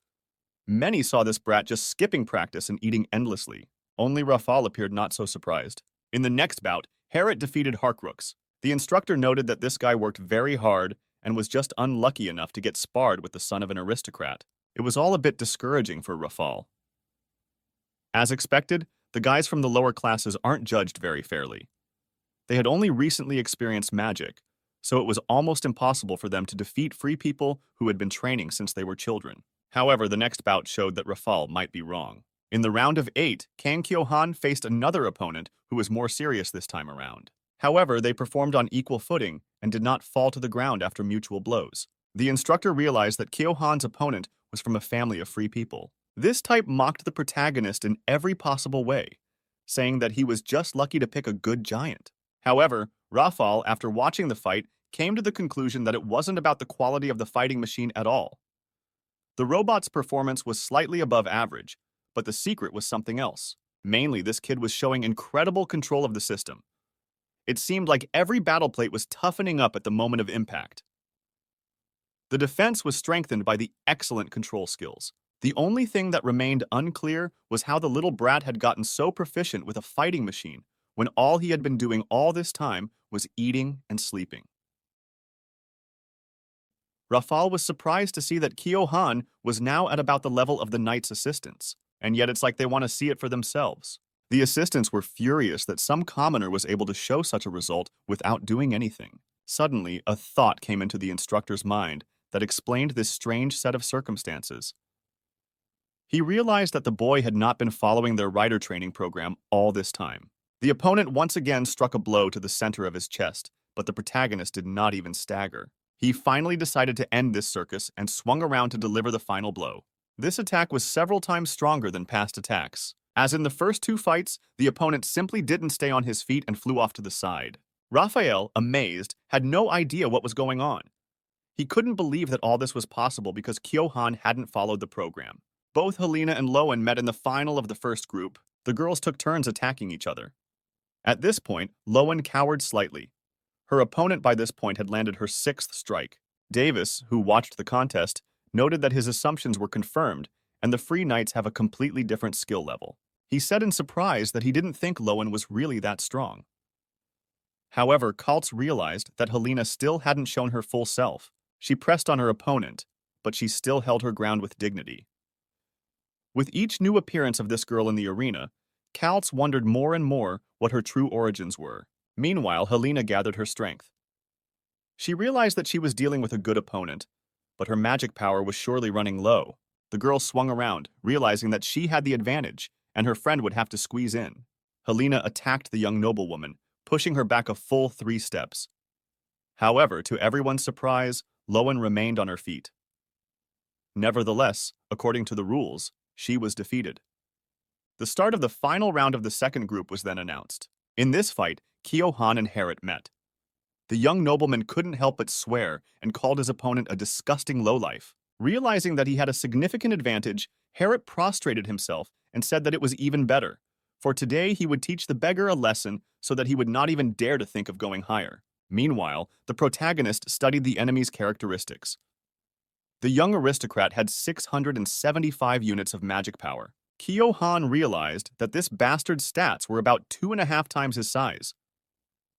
Many saw this brat just skipping practice and eating endlessly. Only Rafal appeared not so surprised. In the next bout, Harriet defeated Harkrooks. The instructor noted that this guy worked very hard and was just unlucky enough to get sparred with the son of an aristocrat. It was all a bit discouraging for Rafal. As expected, the guys from the lower classes aren't judged very fairly. They had only recently experienced magic, so it was almost impossible for them to defeat free people who had been training since they were children. However, the next bout showed that Rafal might be wrong. In the round of 8, Kang Kyo-han faced another opponent who was more serious this time around. However, they performed on equal footing and did not fall to the ground after mutual blows. The instructor realized that Kyo-han's opponent was from a family of free people. This type mocked the protagonist in every possible way, saying that he was just lucky to pick a good giant. However, Rafal, after watching the fight, came to the conclusion that it wasn't about the quality of the fighting machine at all. The robot's performance was slightly above average, but the secret was something else. Mainly, this kid was showing incredible control of the system. It seemed like every battle plate was toughening up at the moment of impact. The defense was strengthened by the excellent control skills. The only thing that remained unclear was how the little brat had gotten so proficient with a fighting machine when all he had been doing all this time was eating and sleeping. Rafal was surprised to see that Kyo-han was now at about the level of the knight's assistants, and yet it's like they want to see it for themselves. The assistants were furious that some commoner was able to show such a result without doing anything. Suddenly, a thought came into the instructor's mind that explained this strange set of circumstances. He realized that the boy had not been following their rider training program all this time. The opponent once again struck a blow to the center of his chest, but the protagonist did not even stagger. He finally decided to end this circus and swung around to deliver the final blow. This attack was several times stronger than past attacks. As in the first 2 fights, the opponent simply didn't stay on his feet and flew off to the side. Raphael, amazed, had no idea what was going on. He couldn't believe that all this was possible because Kyo-han hadn't followed the program. Both Helena and Lowen met in the final of the first group. The girls took turns attacking each other. At this point, Lowen cowered slightly. Her opponent by this point had landed her 6th strike. Davis, who watched the contest, noted that his assumptions were confirmed, and the Free Knights have a completely different skill level. He said in surprise that he didn't think Lowen was really that strong. However, Kaltz realized that Helena still hadn't shown her full self. She pressed on her opponent, but she still held her ground with dignity. With each new appearance of this girl in the arena, Kaltz wondered more and more what her true origins were. Meanwhile, Helena gathered her strength. She realized that she was dealing with a good opponent, but her magic power was surely running low. The girl swung around, realizing that she had the advantage, and her friend would have to squeeze in. Helena attacked the young noblewoman, pushing her back a full 3 steps. However, to everyone's surprise, Lowen remained on her feet. Nevertheless, according to the rules, she was defeated. The start of the final round of the second group was then announced. In this fight, Kyo-han and Harit met. The young nobleman couldn't help but swear and called his opponent a disgusting lowlife. Realizing that he had a significant advantage, Harit prostrated himself and said that it was even better, for today he would teach the beggar a lesson so that he would not even dare to think of going higher. Meanwhile, the protagonist studied the enemy's characteristics. The young aristocrat had 675 units of magic power. Kyo-han realized that this bastard's stats were about 2.5 times his size.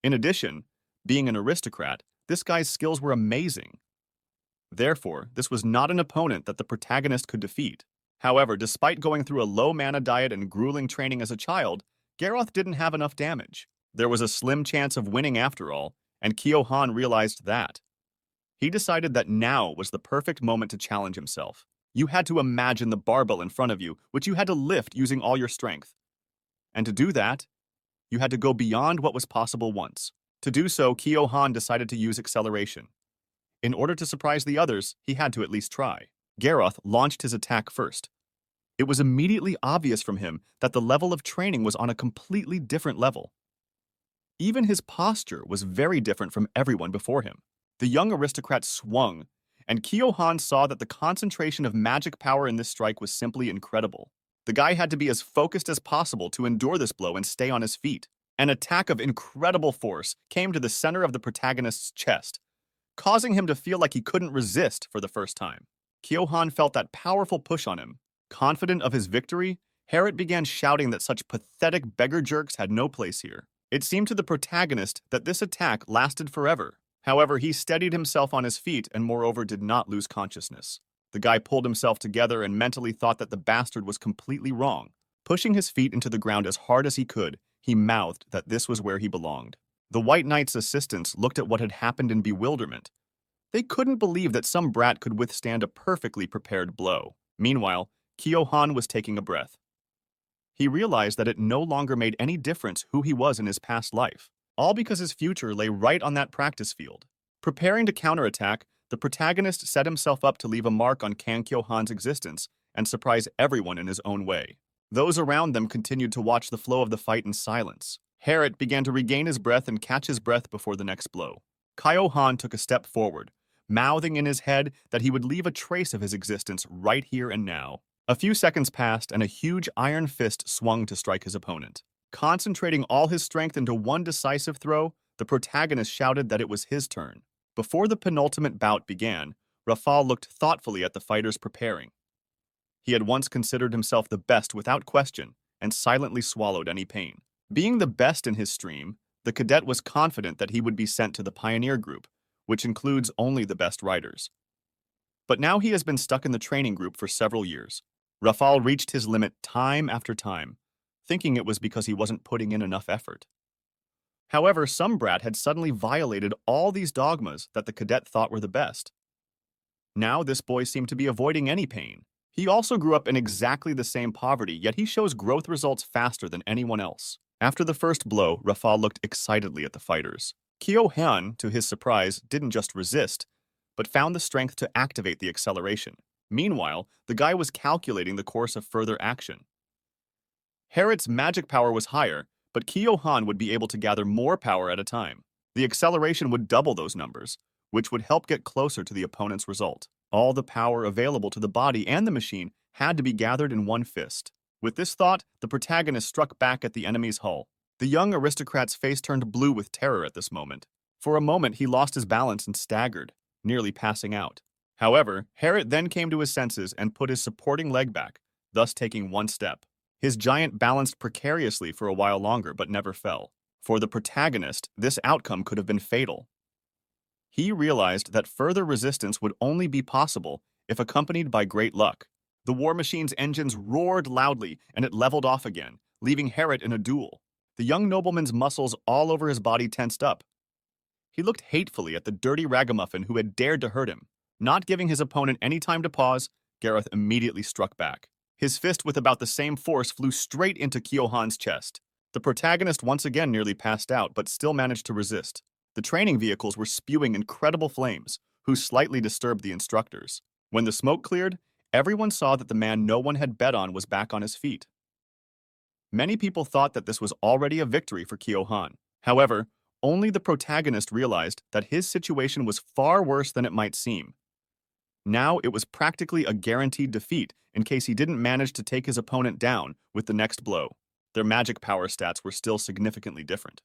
In addition, being an aristocrat, this guy's skills were amazing. Therefore, this was not an opponent that the protagonist could defeat. However, despite going through a low mana diet and grueling training as a child, Garroth didn't have enough damage. There was a slim chance of winning after all, and Kyo-han realized that. He decided that now was the perfect moment to challenge himself. You had to imagine the barbell in front of you, which you had to lift using all your strength. And to do that, you had to go beyond what was possible once. To do so, Kyo-han decided to use acceleration. In order to surprise the others, he had to at least try. Garroth launched his attack first. It was immediately obvious from him that the level of training was on a completely different level. Even his posture was very different from everyone before him. The young aristocrat swung, and Kyo-han saw that the concentration of magic power in this strike was simply incredible. The guy had to be as focused as possible to endure this blow and stay on his feet. An attack of incredible force came to the center of the protagonist's chest, causing him to feel like he couldn't resist for the first time. Kyo-han felt that powerful push on him. Confident of his victory, Harit began shouting that such pathetic beggar jerks had no place here. It seemed to the protagonist that this attack lasted forever. However, he steadied himself on his feet and moreover did not lose consciousness. The guy pulled himself together and mentally thought that the bastard was completely wrong. Pushing his feet into the ground as hard as he could, he mouthed that this was where he belonged. The White Knight's assistants looked at what had happened in bewilderment. They couldn't believe that some brat could withstand a perfectly prepared blow. Meanwhile, Kyo-han was taking a breath. He realized that it no longer made any difference who he was in his past life, all because his future lay right on that practice field. Preparing to counterattack, the protagonist set himself up to leave a mark on Kang Kyo-han's existence and surprise everyone in his own way. Those around them continued to watch the flow of the fight in silence. Harriet began to regain his breath and catch his breath before the next blow. Kyo-han took a step forward, mouthing in his head that he would leave a trace of his existence right here and now. A few seconds passed and a huge iron fist swung to strike his opponent. Concentrating all his strength into one decisive throw, the protagonist shouted that it was his turn. Before the penultimate bout began, Rafal looked thoughtfully at the fighters preparing. He had once considered himself the best without question and silently swallowed any pain. Being the best in his stream, the cadet was confident that he would be sent to the pioneer group, which includes only the best riders. But now he has been stuck in the training group for several years. Rafal reached his limit time after time, thinking it was because he wasn't putting in enough effort. However, some brat had suddenly violated all these dogmas that the cadet thought were the best. Now this boy seemed to be avoiding any pain. He also grew up in exactly the same poverty, yet he shows growth results faster than anyone else. After the first blow, Rafal looked excitedly at the fighters. Kyo-han, to his surprise, didn't just resist, but found the strength to activate the acceleration. Meanwhile, the guy was calculating the course of further action. Harriet's magic power was higher, but Kyo-han would be able to gather more power at a time. The acceleration would double those numbers, which would help get closer to the opponent's result. All the power available to the body and the machine had to be gathered in one fist. With this thought, the protagonist struck back at the enemy's hull. The young aristocrat's face turned blue with terror at this moment. For a moment, he lost his balance and staggered, nearly passing out. However, Harriet then came to his senses and put his supporting leg back, thus taking one step. His giant balanced precariously for a while longer but never fell. For the protagonist, this outcome could have been fatal. He realized that further resistance would only be possible if accompanied by great luck. The war machine's engines roared loudly and it leveled off again, leaving Harriet in a duel. The young nobleman's muscles all over his body tensed up. He looked hatefully at the dirty ragamuffin who had dared to hurt him. Not giving his opponent any time to pause, Gareth immediately struck back. His fist with about the same force flew straight into Kyo-han's chest. The protagonist once again nearly passed out, but still managed to resist. The training vehicles were spewing incredible flames, who slightly disturbed the instructors. When the smoke cleared, everyone saw that the man no one had bet on was back on his feet. Many people thought that this was already a victory for Kyo-han. However, only the protagonist realized that his situation was far worse than it might seem. Now it was practically a guaranteed defeat in case he didn't manage to take his opponent down with the next blow. Their magic power stats were still significantly different.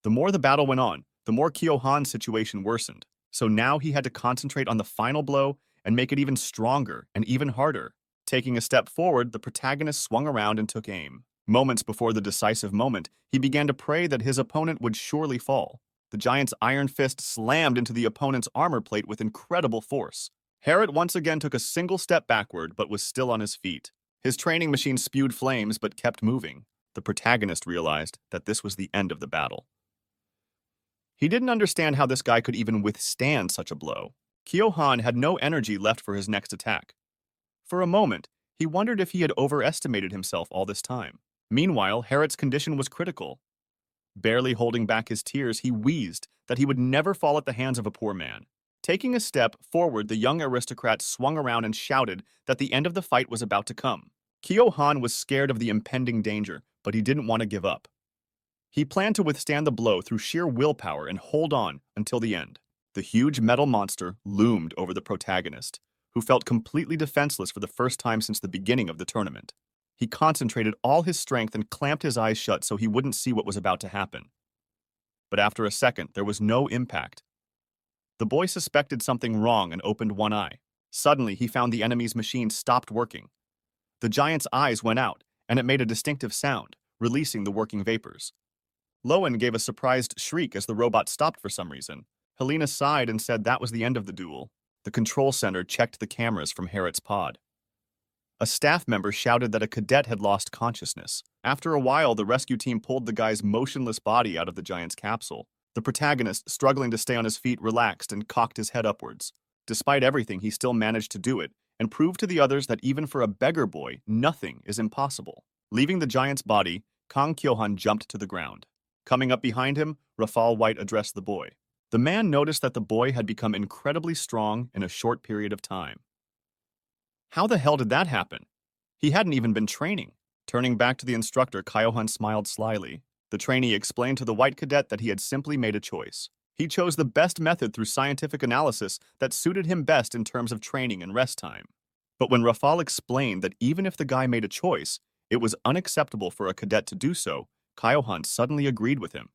The more the battle went on, the more Kyo-han's situation worsened. So now he had to concentrate on the final blow and make it even stronger and even harder. Taking a step forward, the protagonist swung around and took aim. Moments before the decisive moment, he began to pray that his opponent would surely fall. The giant's iron fist slammed into the opponent's armor plate with incredible force. Harriet once again took a single step backward but was still on his feet. His training machine spewed flames but kept moving. The protagonist realized that this was the end of the battle. He didn't understand how this guy could even withstand such a blow. Kyo-han had no energy left for his next attack. For a moment, he wondered if he had overestimated himself all this time. Meanwhile, Harriet's condition was critical. Barely holding back his tears, he wheezed that he would never fall at the hands of a poor man. Taking a step forward, the young aristocrat swung around and shouted that the end of the fight was about to come. Kyo-han was scared of the impending danger, but he didn't want to give up. He planned to withstand the blow through sheer willpower and hold on until the end. The huge metal monster loomed over the protagonist, who felt completely defenseless for the first time since the beginning of the tournament. He concentrated all his strength and clamped his eyes shut so he wouldn't see what was about to happen. But after a second, there was no impact. The boy suspected something wrong and opened one eye. Suddenly, he found the enemy's machine stopped working. The giant's eyes went out, and it made a distinctive sound, releasing the working vapors. Lowen gave a surprised shriek as the robot stopped for some reason. Helena sighed and said that was the end of the duel. The control center checked the cameras from Harriet's pod. A staff member shouted that a cadet had lost consciousness. After a while, the rescue team pulled the guy's motionless body out of the giant's capsule. The protagonist, struggling to stay on his feet, relaxed and cocked his head upwards. Despite everything, he still managed to do it and proved to the others that even for a beggar boy, nothing is impossible. Leaving the giant's body, Kang Kyohan jumped to the ground. Coming up behind him, Rafal White addressed the boy. The man noticed that the boy had become incredibly strong in a short period of time. How the hell did that happen? He hadn't even been training. Turning back to the instructor, Kyohan smiled slyly. The trainee explained to the white cadet that he had simply made a choice. He chose the best method through scientific analysis that suited him best in terms of training and rest time. But when Rafal explained that even if the guy made a choice, it was unacceptable for a cadet to do so, Kyohan suddenly agreed with him.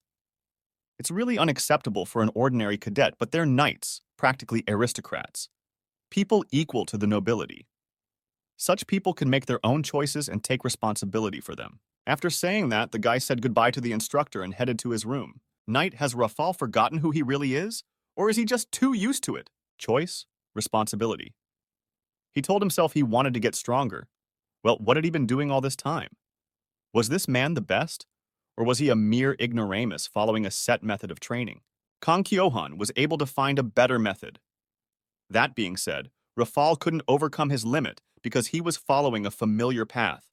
It's really unacceptable for an ordinary cadet, but they're knights, practically aristocrats. People equal to the nobility. Such people can make their own choices and take responsibility for them. After saying that, the guy said goodbye to the instructor and headed to his room. Knight, has Rafal forgotten who he really is? Or is he just too used to it? Choice, responsibility. He told himself he wanted to get stronger. Well, what had he been doing all this time? Was this man the best? Or was he a mere ignoramus following a set method of training? Kang Kyohan was able to find a better method. That being said, Rafal couldn't overcome his limit because he was following a familiar path.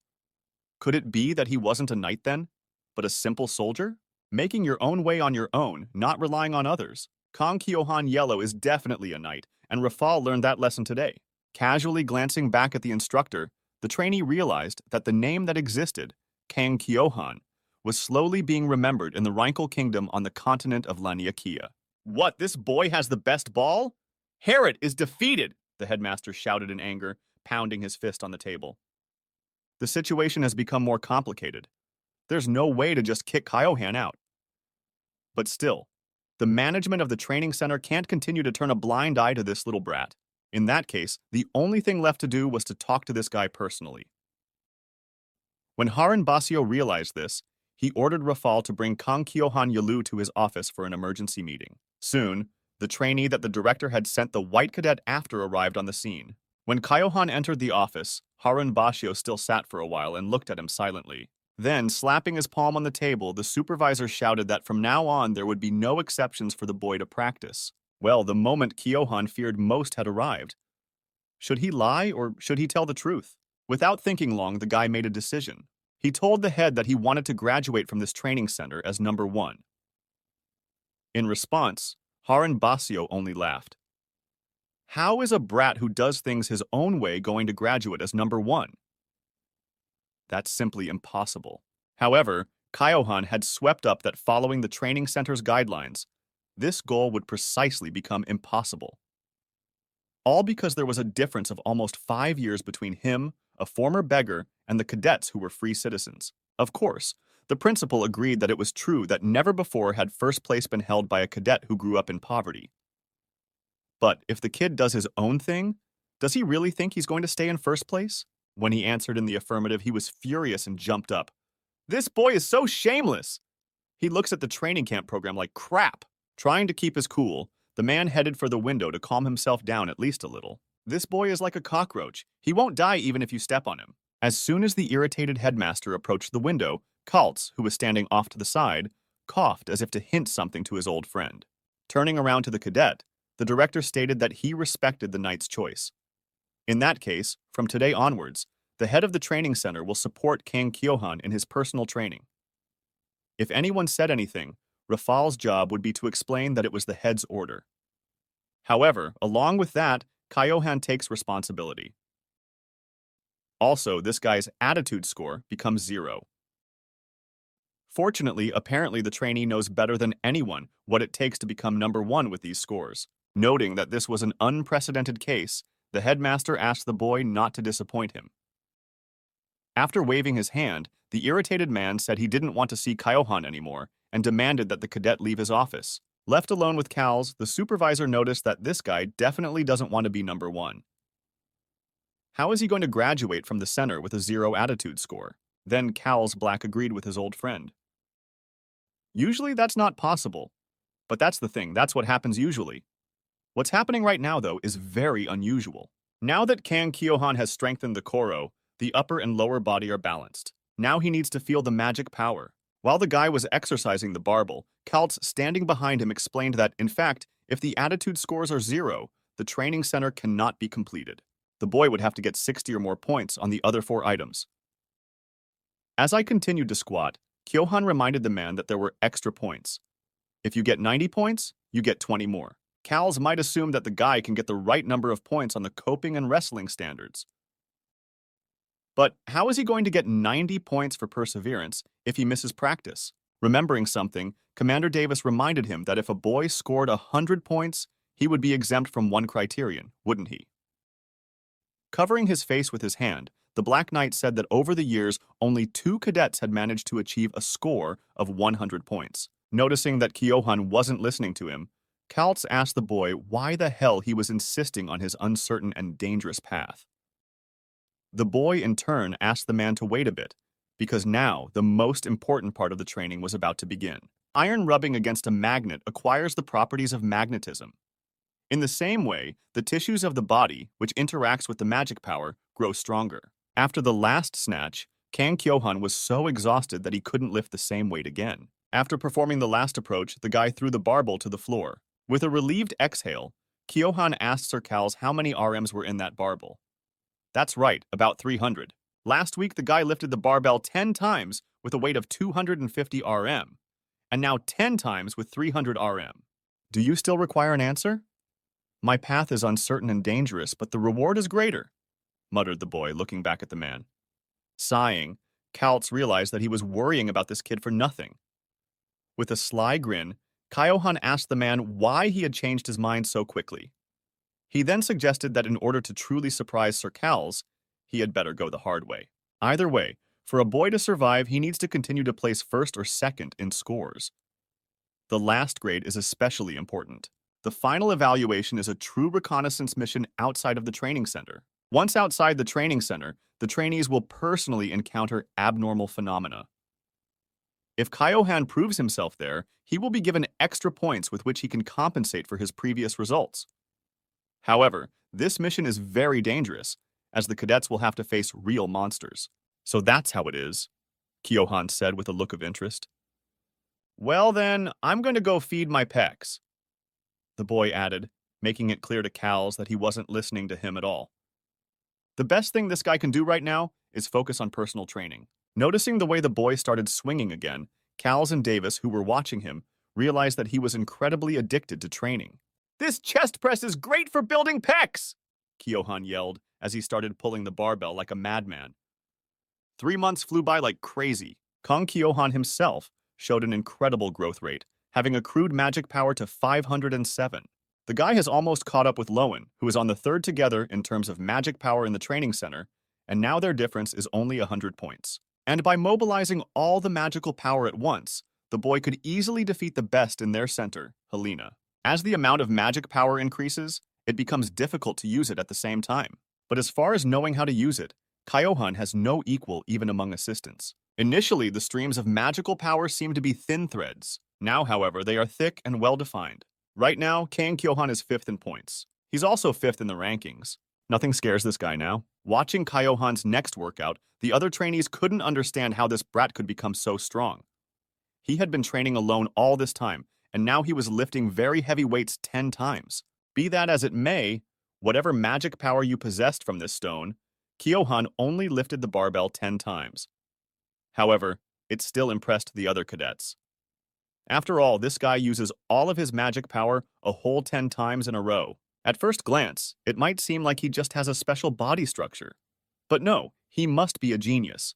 Could it be that he wasn't a knight then, but a simple soldier? Making your own way on your own, not relying on others. Kang Kyohan Yellow is definitely a knight, and Rafal learned that lesson today. Casually glancing back at the instructor, the trainee realized that the name that existed, Kang Kyohan, was slowly being remembered in the Reincarnated kingdom on the continent of Laniakia. What, this boy has the best ball? Harriet is defeated, the headmaster shouted in anger, pounding his fist on the table. The situation has become more complicated. There's no way to just kick Kyohan out. But still, the management of the training center can't continue to turn a blind eye to this little brat. In that case, the only thing left to do was to talk to this guy personally. When Haran Basio realized this, he ordered Rafal to bring Kang Kyohan Yalu to his office for an emergency meeting. Soon, the trainee that the director had sent the white cadet after arrived on the scene. When Kyohan entered the office, Haran Basio still sat for a while and looked at him silently. Then, slapping his palm on the table, the supervisor shouted that from now on there would be no exceptions for the boy to practice. Well, the moment Kyohan feared most had arrived. Should he lie or should he tell the truth? Without thinking long, the guy made a decision. He told the head that he wanted to graduate from this training center as number 1. In response, Haran Basio only laughed. How is a brat who does things his own way going to graduate as number 1? That's simply impossible. However, Kyohan had swept up that following the training center's guidelines, this goal would precisely become impossible. All because there was a difference of almost 5 years between him, a former beggar, and the cadets who were free citizens. Of course, the principal agreed that it was true that never before had first place been held by a cadet who grew up in poverty. But if the kid does his own thing, does he really think he's going to stay in first place? When he answered in the affirmative, he was furious and jumped up. This boy is so shameless! He looks at the training camp program like crap. Trying to keep his cool, the man headed for the window to calm himself down at least a little. This boy is like a cockroach. He won't die even if you step on him. As soon as the irritated headmaster approached the window, Kaltz, who was standing off to the side, coughed as if to hint something to his old friend. Turning around to the cadet, the director stated that he respected the knight's choice. In that case, from today onwards, the head of the training center will support Kang Kyohan in his personal training. If anyone said anything, Rafal's job would be to explain that it was the head's order. However, along with that, Kyohan takes responsibility. Also, this guy's attitude score becomes 0. Fortunately, apparently the trainee knows better than anyone what it takes to become number 1 with these scores. Noting that this was an unprecedented case, the headmaster asked the boy not to disappoint him. After waving his hand, the irritated man said he didn't want to see Kyohan anymore and demanded that the cadet leave his office. Left alone with Cal's, the supervisor noticed that this guy definitely doesn't want to be number 1. How is he going to graduate from the center with a 0 attitude score? Then Cal's Black agreed with his old friend. Usually that's not possible. But that's the thing, that's what happens usually. What's happening right now, though, is very unusual. Now that Kang Kyohan has strengthened the Koro, the upper and lower body are balanced. Now he needs to feel the magic power. While the guy was exercising the barbell, Kaltz standing behind him explained that, in fact, if the attitude scores are 0, the training center cannot be completed. The boy would have to get 60 or more points on the other 4 items. As I continued to squat, Kyohan reminded the man that there were extra points. If you get 90 points, you get 20 more. Cal's might assume that the guy can get the right number of points on the coping and wrestling standards. But how is he going to get 90 points for perseverance if he misses practice? Remembering something, Commander Davis reminded him that if a boy scored 100 points, he would be exempt from one criterion, wouldn't he? Covering his face with his hand, the Black Knight said that over the years, only 2 cadets had managed to achieve a score of 100 points. Noticing that Kyohan wasn't listening to him, Kaltz asked the boy why the hell he was insisting on his uncertain and dangerous path. The boy, in turn, asked the man to wait a bit, because now the most important part of the training was about to begin. Iron rubbing against a magnet acquires the properties of magnetism. In the same way, the tissues of the body, which interacts with the magic power, grow stronger. After the last snatch, Kang Kyohan was so exhausted that he couldn't lift the same weight again. After performing the last approach, the guy threw the barbell to the floor. With a relieved exhale, Kyohan asked Sir Cal's how many RMs were in that barbell. That's right, about 300. Last week, the guy lifted the barbell 10 times with a weight of 250 RM, and now 10 times with 300 RM. Do you still require an answer? My path is uncertain and dangerous, but the reward is greater, muttered the boy, looking back at the man. Sighing, Kaltz realized that he was worrying about this kid for nothing. With a sly grin, Kyohan asked the man why he had changed his mind so quickly. He then suggested that in order to truly surprise Sir Cal's, he had better go the hard way. Either way, for a boy to survive, he needs to continue to place first or second in scores. The last grade is especially important. The final evaluation is a true reconnaissance mission outside of the training center. Once outside the training center, the trainees will personally encounter abnormal phenomena. If Kyohan proves himself there, he will be given extra points with which he can compensate for his previous results. However, this mission is very dangerous, as the cadets will have to face real monsters. So that's how it is, Kyohan said with a look of interest. Well then, I'm going to go feed my pecs, the boy added, making it clear to Cal's that he wasn't listening to him at all. The best thing this guy can do right now is focus on personal training. Noticing the way the boy started swinging again, Cal's and Davis, who were watching him, realized that he was incredibly addicted to training. This chest press is great for building pecs, Kyohan yelled as he started pulling the barbell like a madman. 3 months flew by like crazy. Kang Kyohan himself showed an incredible growth rate, having accrued magic power to 507. The guy has almost caught up with Lowen, who is on the third together in terms of magic power in the training center, and now their difference is only 100 points. And by mobilizing all the magical power at once, the boy could easily defeat the best in their center, Helena. As the amount of magic power increases, it becomes difficult to use it at the same time. But as far as knowing how to use it, Kyohan has no equal even among assistants. Initially, the streams of magical power seem to be thin threads. Now, however, they are thick and well-defined. Right now, Kang Kyohan is 5th in points. He's also 5th in the rankings. Nothing scares this guy now. Watching Kyohan's next workout, the other trainees couldn't understand how this brat could become so strong. He had been training alone all this time, and now he was lifting very heavy weights 10 times. Be that as it may, whatever magic power you possessed from this stone, Kyohan only lifted the barbell 10 times. However, it still impressed the other cadets. After all, this guy uses all of his magic power a whole 10 times in a row. At first glance, it might seem like he just has a special body structure. But no, he must be a genius.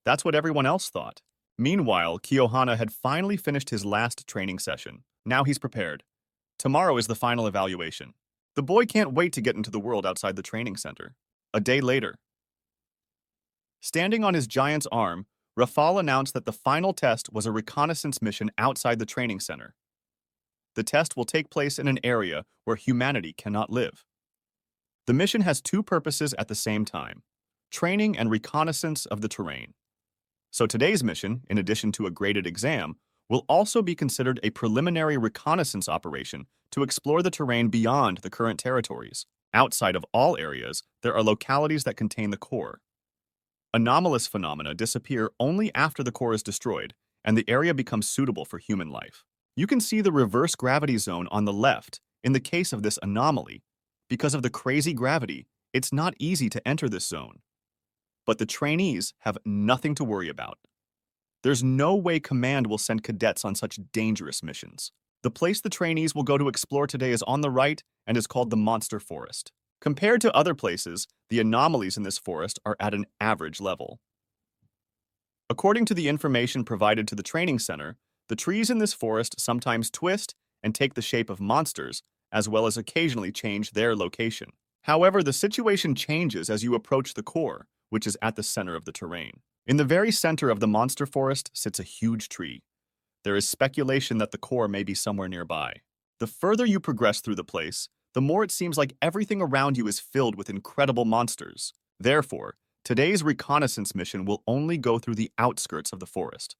That's what everyone else thought. Meanwhile, Kyohana had finally finished his last training session. Now he's prepared. Tomorrow is the final evaluation. The boy can't wait to get into the world outside the training center. A day later. Standing on his giant's arm, Rafal announced that the final test was a reconnaissance mission outside the training center. The test will take place in an area where humanity cannot live. The mission has 2 purposes at the same time: training and reconnaissance of the terrain. So today's mission, in addition to a graded exam, will also be considered a preliminary reconnaissance operation to explore the terrain beyond the current territories. Outside of all areas, there are localities that contain the core. Anomalous phenomena disappear only after the core is destroyed, and the area becomes suitable for human life. You can see the reverse gravity zone on the left in the case of this anomaly. Because of the crazy gravity, it's not easy to enter this zone. But the trainees have nothing to worry about. There's no way Command will send cadets on such dangerous missions. The place the trainees will go to explore today is on the right and is called the Monster Forest. Compared to other places, the anomalies in this forest are at an average level. According to the information provided to the training center, the trees in this forest sometimes twist and take the shape of monsters, as well as occasionally change their location. However, the situation changes as you approach the core, which is at the center of the terrain. In the very center of the monster forest sits a huge tree. There is speculation that the core may be somewhere nearby. The further you progress through the place, the more it seems like everything around you is filled with incredible monsters. Therefore, today's reconnaissance mission will only go through the outskirts of the forest.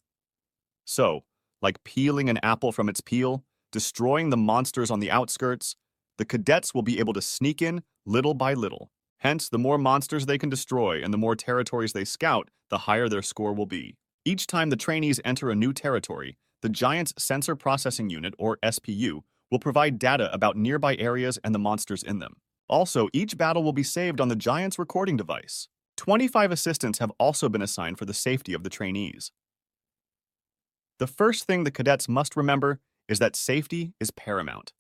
So, like peeling an apple from its peel, destroying the monsters on the outskirts, the cadets will be able to sneak in little by little. Hence, the more monsters they can destroy and the more territories they scout, the higher their score will be. Each time the trainees enter a new territory, the Giant's Sensor Processing Unit, or SPU, will provide data about nearby areas and the monsters in them. Also, each battle will be saved on the Giant's recording device. 25 assistants have also been assigned for the safety of the trainees. The first thing the cadets must remember is that safety is paramount.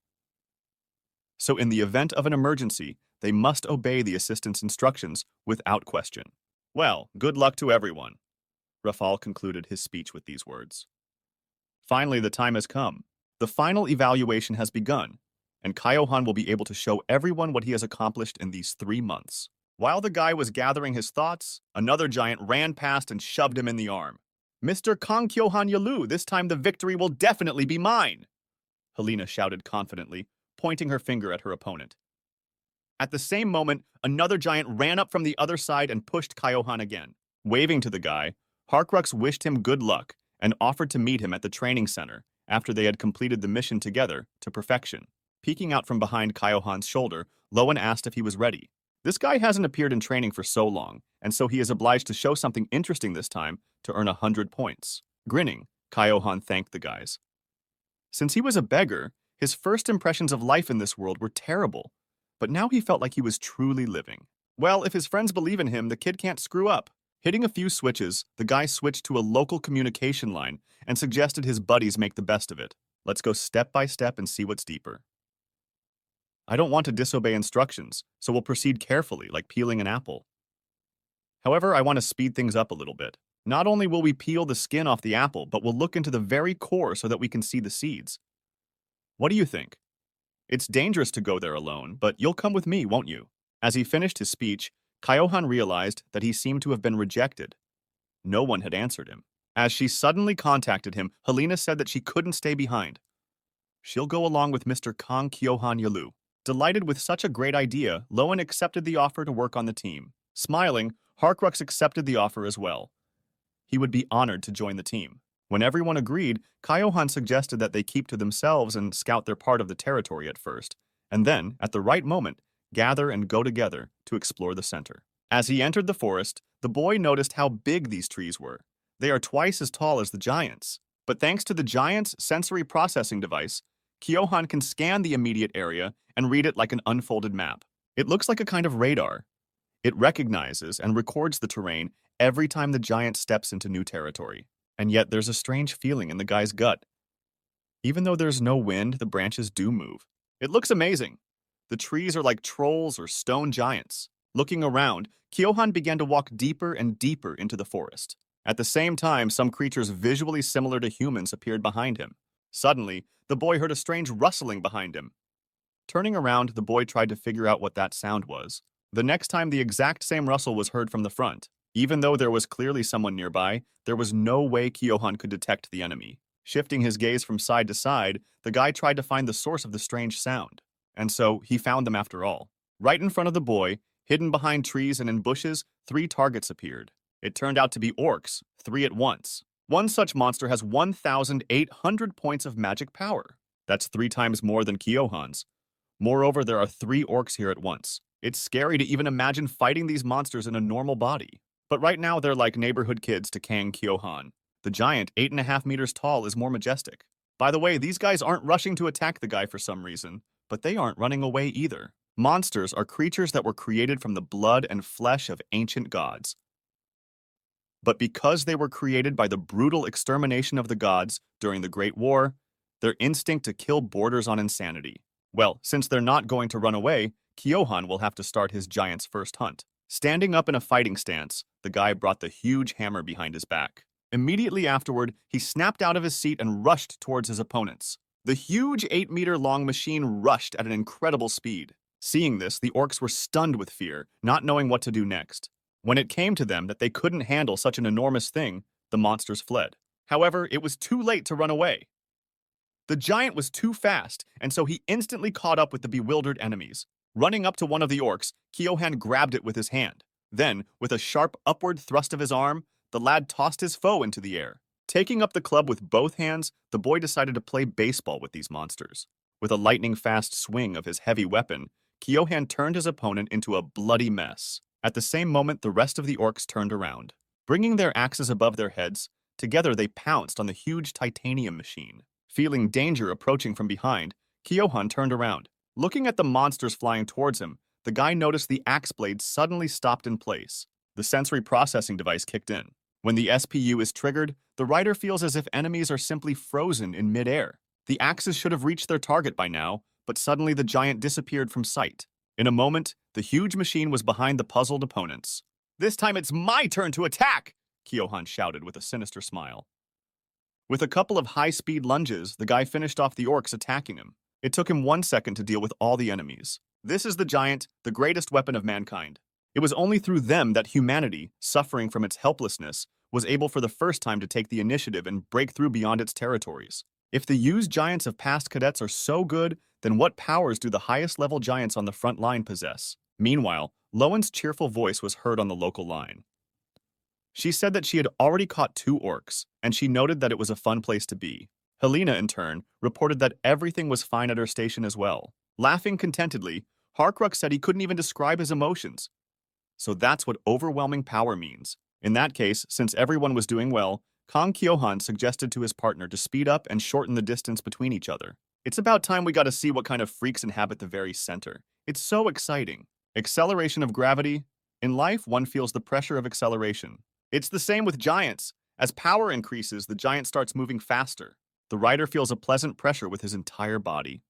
So in the event of an emergency, they must obey the assistant's instructions without question. Well, good luck to everyone. Rafal concluded his speech with these words. Finally, the time has come. The final evaluation has begun, and Kyohan will be able to show everyone what he has accomplished in these 3 months. While the guy was gathering his thoughts, another giant ran past and shoved him in the arm. Mr. Kang Kyohan Yalu, this time the victory will definitely be mine, Helena shouted confidently, pointing her finger at her opponent. At the same moment, another giant ran up from the other side and pushed Kyohan again. Waving to the guy, Harkrux wished him good luck and offered to meet him at the training center after they had completed the mission together to perfection. Peeking out from behind Kyohan's shoulder, Lowen asked if he was ready. This guy hasn't appeared in training for so long, and so he is obliged to show something interesting this time to earn 100 points. Grinning, Kyohan thanked the guys. Since he was a beggar, his first impressions of life in this world were terrible, but now he felt like he was truly living. Well, if his friends believe in him, the kid can't screw up. Hitting a few switches, the guy switched to a local communication line and suggested his buddies make the best of it. Let's go step by step and see what's deeper. I don't want to disobey instructions, so we'll proceed carefully, like peeling an apple. However, I want to speed things up a little bit. Not only will we peel the skin off the apple, but we'll look into the very core so that we can see the seeds. What do you think? It's dangerous to go there alone, but you'll come with me, won't you? As he finished his speech, Kyohan realized that he seemed to have been rejected. No one had answered him. As she suddenly contacted him, Helena said that she couldn't stay behind. She'll go along with Mr. Kang Kyohan Yalu. Delighted with such a great idea, Lowen accepted the offer to work on the team. Smiling, Harkrux accepted the offer as well. He would be honored to join the team. When everyone agreed, Kyohan suggested that they keep to themselves and scout their part of the territory at first, and then, at the right moment, gather and go together to explore the center. As he entered the forest, the boy noticed how big these trees were. They are twice as tall as the giants. But thanks to the giant's sensory processing device, Kyohan can scan the immediate area and read it like an unfolded map. It looks like a kind of radar. It recognizes and records the terrain every time the giant steps into new territory. And yet there's a strange feeling in the guy's gut. Even though there's no wind, the branches do move. It looks amazing. The trees are like trolls or stone giants. Looking around, Kyohan began to walk deeper and deeper into the forest. At the same time, some creatures visually similar to humans appeared behind him. Suddenly, the boy heard a strange rustling behind him. Turning around, the boy tried to figure out what that sound was. The next time, the exact same rustle was heard from the front. Even though there was clearly someone nearby, there was no way Kyohan could detect the enemy. Shifting his gaze from side to side, the guy tried to find the source of the strange sound. And so, he found them after all. Right in front of the boy, hidden behind trees and in bushes, 3 targets appeared. It turned out to be orcs, 3 at once. One such monster has 1,800 points of magic power. That's 3 times more than Kyohan's. Moreover, there are 3 orcs here at once. It's scary to even imagine fighting these monsters in a normal body. But right now, they're like neighborhood kids to Kang Kyohan. The giant, 8.5 meters tall, is more majestic. By the way, these guys aren't rushing to attack the guy for some reason, but they aren't running away either. Monsters are creatures that were created from the blood and flesh of ancient gods. But because they were created by the brutal extermination of the gods during the Great War, their instinct to kill borders on insanity. Well, since they're not going to run away, Kyohan will have to start his giant's first hunt. Standing up in a fighting stance, the guy brought the huge hammer behind his back. Immediately afterward, he snapped out of his seat and rushed towards his opponents. The huge 8-meter-long machine rushed at an incredible speed. Seeing this, the orcs were stunned with fear, not knowing what to do next. When it came to them that they couldn't handle such an enormous thing, the monsters fled. However, it was too late to run away. The giant was too fast, and so he instantly caught up with the bewildered enemies. Running up to one of the orcs, Kyohan grabbed it with his hand. Then, with a sharp upward thrust of his arm, the lad tossed his foe into the air. Taking up the club with both hands, the boy decided to play baseball with these monsters. With a lightning-fast swing of his heavy weapon, Kyohan turned his opponent into a bloody mess. At the same moment, the rest of the orcs turned around. Bringing their axes above their heads, together they pounced on the huge titanium machine. Feeling danger approaching from behind, Kyohan turned around. Looking at the monsters flying towards him, the guy noticed the axe blade suddenly stopped in place. The sensory processing device kicked in. When the SPU is triggered, the rider feels as if enemies are simply frozen in midair. The axes should have reached their target by now, but suddenly the giant disappeared from sight. In a moment, the huge machine was behind the puzzled opponents. "This time it's my turn to attack!" Kyohan shouted with a sinister smile. With a couple of high-speed lunges, the guy finished off the orcs attacking him. It took him 1 second to deal with all the enemies. This is the giant, the greatest weapon of mankind. It was only through them that humanity, suffering from its helplessness, was able for the first time to take the initiative and break through beyond its territories. If the used giants of past cadets are so good, then what powers do the highest-level giants on the front line possess? Meanwhile, Lowen's cheerful voice was heard on the local line. She said that she had already caught 2 orcs, and she noted that it was a fun place to be. Helena, in turn, reported that everything was fine at her station as well. Laughing contentedly, Harkruk said he couldn't even describe his emotions. So that's what overwhelming power means. In that case, since everyone was doing well, Kang Kyohan suggested to his partner to speed up and shorten the distance between each other. It's about time we got to see what kind of freaks inhabit the very center. It's so exciting. Acceleration of gravity. In life, one feels the pressure of acceleration. It's the same with giants. As power increases, the giant starts moving faster. The rider feels a pleasant pressure with his entire body.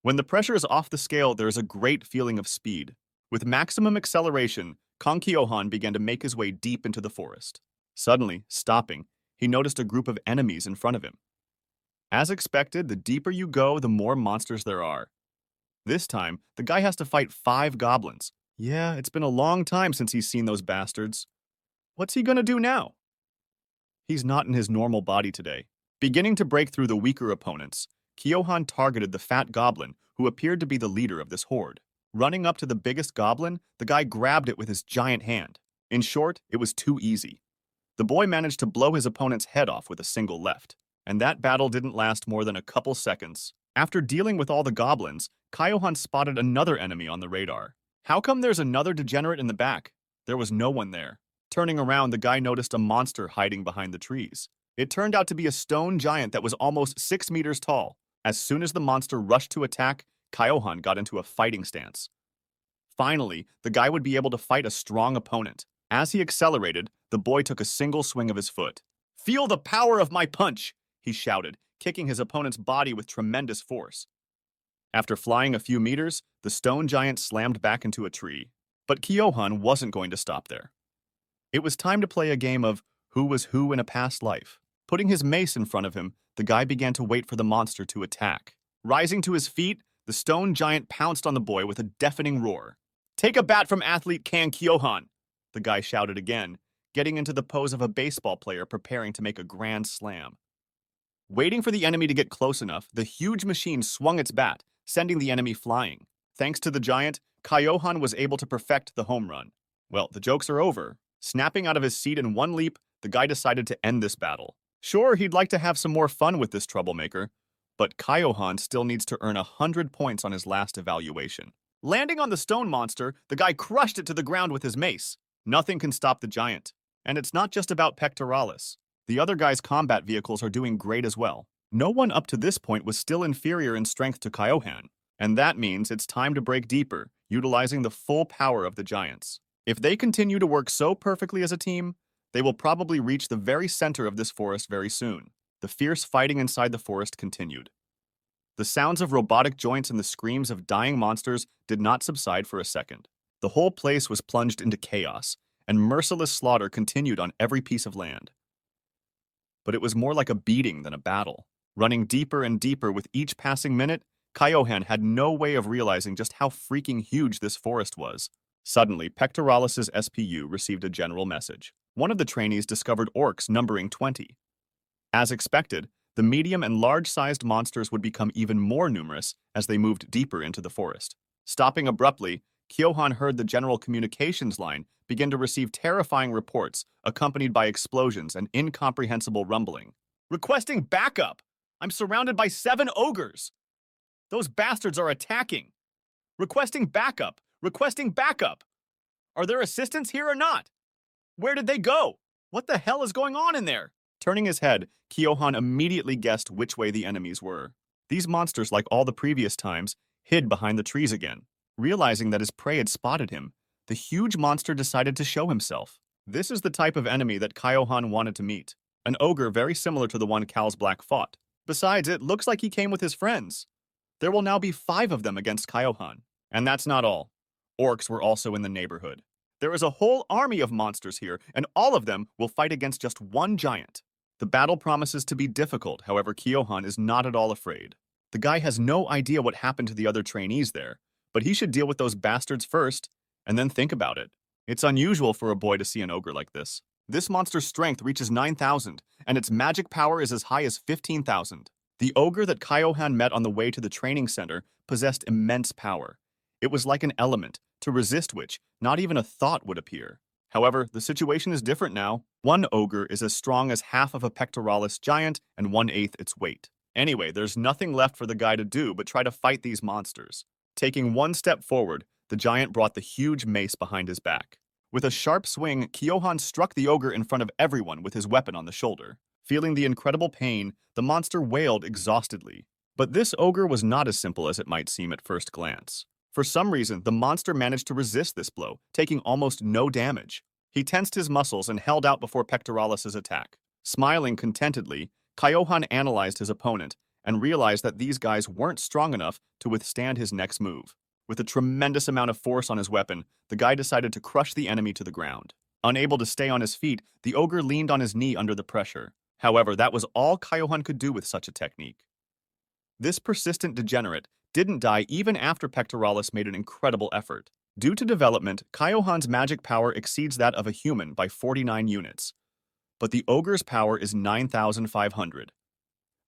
When the pressure is off the scale, there is a great feeling of speed. With maximum acceleration, Kang Kyohan began to make his way deep into the forest. Suddenly, stopping, he noticed a group of enemies in front of him. As expected, the deeper you go, the more monsters there are. This time, the guy has to fight 5 goblins. Yeah, it's been a long time since he's seen those bastards. What's he gonna do now? He's not in his normal body today. Beginning to break through the weaker opponents, Kyohan targeted the fat goblin, who appeared to be the leader of this horde. Running up to the biggest goblin, the guy grabbed it with his giant hand. In short, it was too easy. The boy managed to blow his opponent's head off with a single left. And that battle didn't last more than a couple seconds. After dealing with all the goblins, Kyohan spotted another enemy on the radar. How come there's another degenerate in the back? There was no one there. Turning around, the guy noticed a monster hiding behind the trees. It turned out to be a stone giant that was almost 6 meters tall. As soon as the monster rushed to attack, Kyohan got into a fighting stance. Finally, the guy would be able to fight a strong opponent. As he accelerated, the boy took a single swing of his foot. "Feel the power of my punch!" he shouted, kicking his opponent's body with tremendous force. After flying a few meters, the stone giant slammed back into a tree. But Kyohan wasn't going to stop there. It was time to play a game of who was who in a past life. Putting his mace in front of him, the guy began to wait for the monster to attack. Rising to his feet, the stone giant pounced on the boy with a deafening roar. "Take a bat from athlete Kang Kyohan!" the guy shouted again, getting into the pose of a baseball player preparing to make a grand slam. Waiting for the enemy to get close enough, the huge machine swung its bat, sending the enemy flying. Thanks to the giant, Kyohan was able to perfect the home run. Well, the jokes are over. Snapping out of his seat in one leap, the guy decided to end this battle. Sure, he'd like to have some more fun with this troublemaker, but Kyohan still needs to earn 100 points on his last evaluation. Landing on the stone monster, the guy crushed it to the ground with his mace. Nothing can stop the giant. And it's not just about Pectoralis. The other guy's combat vehicles are doing great as well. No one up to this point was still inferior in strength to Kyohan, and that means it's time to break deeper, utilizing the full power of the giants. If they continue to work so perfectly as a team, they will probably reach the very center of this forest very soon. The fierce fighting inside the forest continued. The sounds of robotic joints and the screams of dying monsters did not subside for a second. The whole place was plunged into chaos, and merciless slaughter continued on every piece of land. But it was more like a beating than a battle. Running deeper and deeper with each passing minute, Kyohan had no way of realizing just how freaking huge this forest was. Suddenly, Pectoralis's SPU received a general message. One of the trainees discovered orcs numbering 20. As expected, the medium and large-sized monsters would become even more numerous as they moved deeper into the forest. Stopping abruptly, Kyohan heard the general communications line begin to receive terrifying reports accompanied by explosions and incomprehensible rumbling. Requesting backup! I'm surrounded by 7 ogres! Those bastards are attacking! Requesting backup! Requesting backup! Are there assistants here or not? Where did they go? What the hell is going on in there? Turning his head, Kyohan immediately guessed which way the enemies were. These monsters, like all the previous times, hid behind the trees again. Realizing that his prey had spotted him, the huge monster decided to show himself. This is the type of enemy that Kyohan wanted to meet. An ogre very similar to the one Cal's Black fought. Besides, it looks like he came with his friends. There will now be 5 of them against Kyohan. And that's not all. Orcs were also in the neighborhood. There is a whole army of monsters here, and all of them will fight against just one giant. The battle promises to be difficult, however, Kyohan is not at all afraid. The guy has no idea what happened to the other trainees there, but he should deal with those bastards first, and then think about it. It's unusual for a boy to see an ogre like this. This monster's strength reaches 9,000, and its magic power is as high as 15,000. The ogre that Kyohan met on the way to the training center possessed immense power. It was like an element, to resist which not even a thought would appear. However, the situation is different now. One ogre is as strong as half of a pectoralis giant and 1/8 its weight. Anyway, there's nothing left for the guy to do but try to fight these monsters. Taking one step forward, the giant brought the huge mace behind his back. With a sharp swing, Kyohan struck the ogre in front of everyone with his weapon on the shoulder. Feeling the incredible pain, the monster wailed exhaustedly. But this ogre was not as simple as it might seem at first glance. For some reason, the monster managed to resist this blow, taking almost no damage. He tensed his muscles and held out before Pectoralis's attack. Smiling contentedly, Kyohan analyzed his opponent and realized that these guys weren't strong enough to withstand his next move. With a tremendous amount of force on his weapon, the guy decided to crush the enemy to the ground. Unable to stay on his feet, the ogre leaned on his knee under the pressure. However, that was all Kyohan could do with such a technique. This persistent degenerate didn't die even after Pectoralis made an incredible effort. Due to development, Kyohan's magic power exceeds that of a human by 49 units. But the ogre's power is 9,500.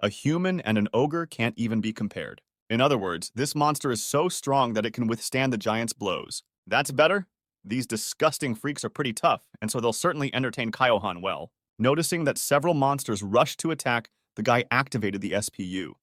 A human and an ogre can't even be compared. In other words, this monster is so strong that it can withstand the giant's blows. That's better? These disgusting freaks are pretty tough, and so they'll certainly entertain Kyohan well. Noticing that several monsters rushed to attack, the guy activated the SPU.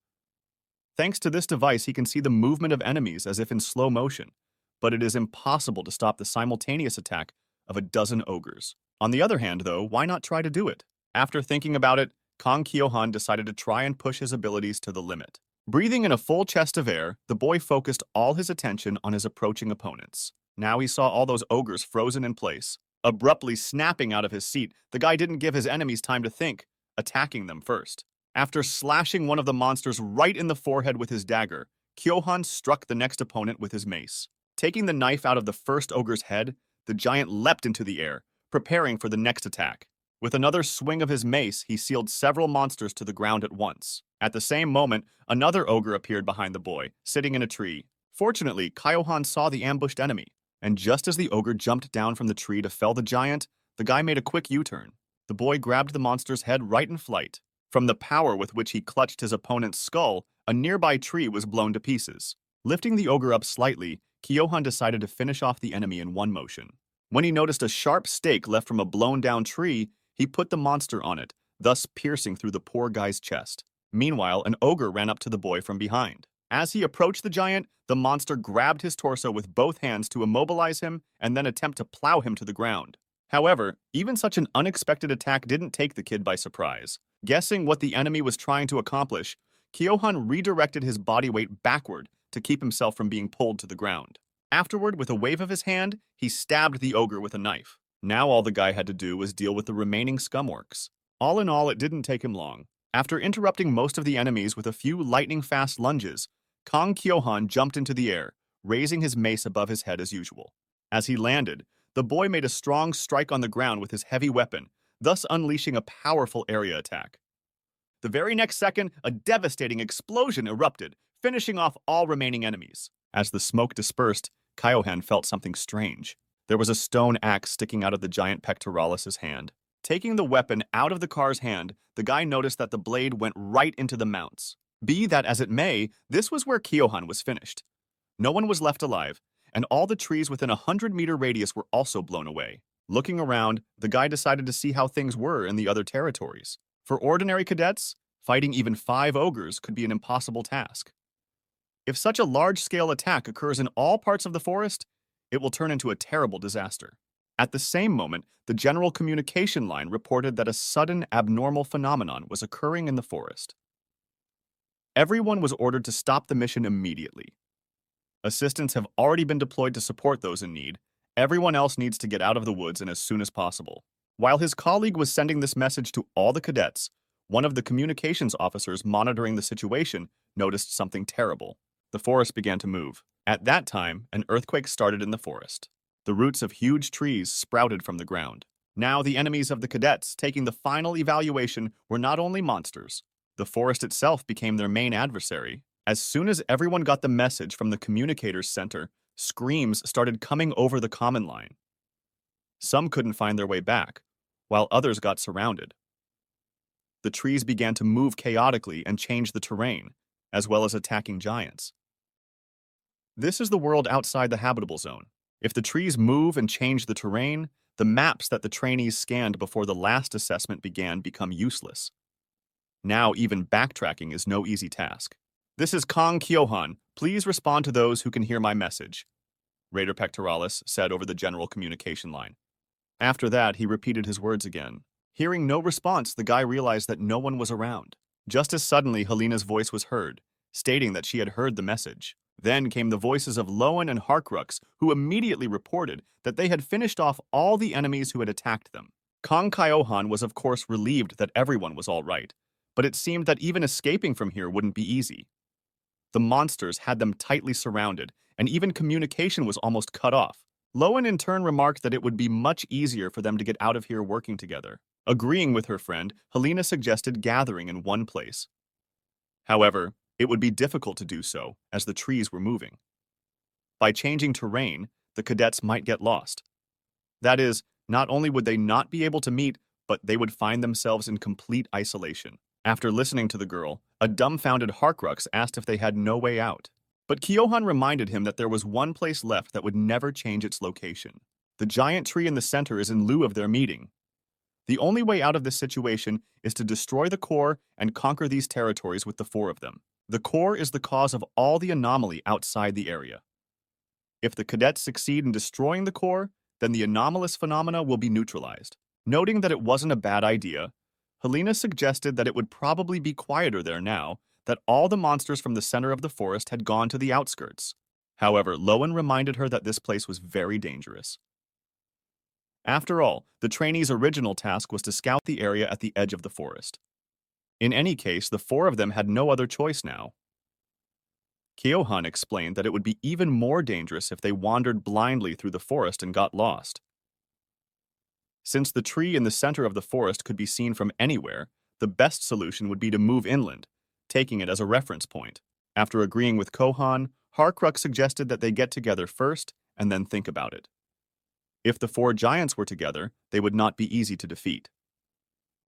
Thanks to this device, he can see the movement of enemies as if in slow motion, but it is impossible to stop the simultaneous attack of a dozen ogres. On the other hand, though, why not try to do it? After thinking about it, Kyohan decided to try and push his abilities to the limit. Breathing in a full chest of air, the boy focused all his attention on his approaching opponents. Now he saw all those ogres frozen in place. Abruptly snapping out of his seat, the guy didn't give his enemies time to think, attacking them first. After slashing one of the monsters right in the forehead with his dagger, Kyohan struck the next opponent with his mace. Taking the knife out of the first ogre's head, the giant leapt into the air, preparing for the next attack. With another swing of his mace, he sealed several monsters to the ground at once. At the same moment, another ogre appeared behind the boy, sitting in a tree. Fortunately, Kyohan saw the ambushed enemy, and just as the ogre jumped down from the tree to fell the giant, the guy made a quick U-turn. The boy grabbed the monster's head right in flight. From the power with which he clutched his opponent's skull, a nearby tree was blown to pieces. Lifting the ogre up slightly, Kyohan decided to finish off the enemy in one motion. When he noticed a sharp stake left from a blown-down tree, He put the monster on it, thus piercing through the poor guy's chest. Meanwhile, an ogre ran up to the boy from behind. As he approached the giant, the monster grabbed his torso with both hands to immobilize him and then attempt to plow him to the ground. However, even such an unexpected attack didn't take the kid by surprise. Guessing what the enemy was trying to accomplish, Kyohan redirected his body weight backward to keep himself from being pulled to the ground. Afterward, with a wave of his hand, he stabbed the ogre with a knife. Now all the guy had to do was deal with the remaining scumworks. All in all, it didn't take him long. After interrupting most of the enemies with a few lightning-fast lunges, Kang Kyohan jumped into the air, raising his mace above his head as usual. As he landed, the boy made a strong strike on the ground with his heavy weapon, thus unleashing a powerful area attack. The very next second, a devastating explosion erupted, finishing off all remaining enemies. As the smoke dispersed, Kyohan felt something strange. There was a stone axe sticking out of the giant pectoralis' hand. Taking the weapon out of the car's hand, the guy noticed that the blade went right into the mounts. Be that as it may, this was where Kyohan was finished. No one was left alive, and all the trees within a 100-meter radius were also blown away. Looking around, the guy decided to see how things were in the other territories. For ordinary cadets, fighting even 5 ogres could be an impossible task. If such a large-scale attack occurs in all parts of the forest, it will turn into a terrible disaster. At the same moment, the general communication line reported that a sudden abnormal phenomenon was occurring in the forest. Everyone was ordered to stop the mission immediately. Assistants have already been deployed to support those in need. Everyone else needs to get out of the woods and as soon as possible. While his colleague was sending this message to all the cadets, one of the communications officers monitoring the situation noticed something terrible. The forest began to move. At that time, an earthquake started in the forest. The roots of huge trees sprouted from the ground. Now the enemies of the cadets taking the final evaluation were not only monsters. The forest itself became their main adversary. As soon as everyone got the message from the communicators center, screams started coming over the common line. Some couldn't find their way back, while others got surrounded. The trees began to move chaotically and change the terrain, as well as attacking giants. This is the world outside the habitable zone. If the trees move and change the terrain, the maps that the trainees scanned before the last assessment began become useless. Now even backtracking is no easy task. This is Kang Kyohan. Please respond to those who can hear my message, Raider Pectoralis said over the general communication line. After that, he repeated his words again. Hearing no response, the guy realized that no one was around. Just as suddenly, Helena's voice was heard, stating that she had heard the message. Then came the voices of Lowen and Harkrux, who immediately reported that they had finished off all the enemies who had attacked them. Kang Kyohan was of course relieved that everyone was all right, but it seemed that even escaping from here wouldn't be easy. The monsters had them tightly surrounded, and even communication was almost cut off. Lowen in turn remarked that it would be much easier for them to get out of here working together. Agreeing with her friend, Helena suggested gathering in one place. However, it would be difficult to do so, as the trees were moving. By changing terrain, the cadets might get lost. That is, not only would they not be able to meet, but they would find themselves in complete isolation. After listening to the girl, a dumbfounded Harkrux asked if they had no way out. But Kyohan reminded him that there was one place left that would never change its location. The giant tree in the center is in lieu of their meeting. The only way out of this situation is to destroy the core and conquer these territories with the 4 of them. The core is the cause of all the anomaly outside the area. If the cadets succeed in destroying the core, then the anomalous phenomena will be neutralized. Noting that it wasn't a bad idea, Helena suggested that it would probably be quieter there now that all the monsters from the center of the forest had gone to the outskirts. However, Lowen reminded her that this place was very dangerous. After all, the trainees' original task was to scout the area at the edge of the forest. In any case, the 4 of them had no other choice now. Kyohan explained that it would be even more dangerous if they wandered blindly through the forest and got lost. Since the tree in the center of the forest could be seen from anywhere, the best solution would be to move inland, taking it as a reference point. After agreeing with Kohan, Harkrux suggested that they get together first and then think about it. If the 4 giants were together, they would not be easy to defeat.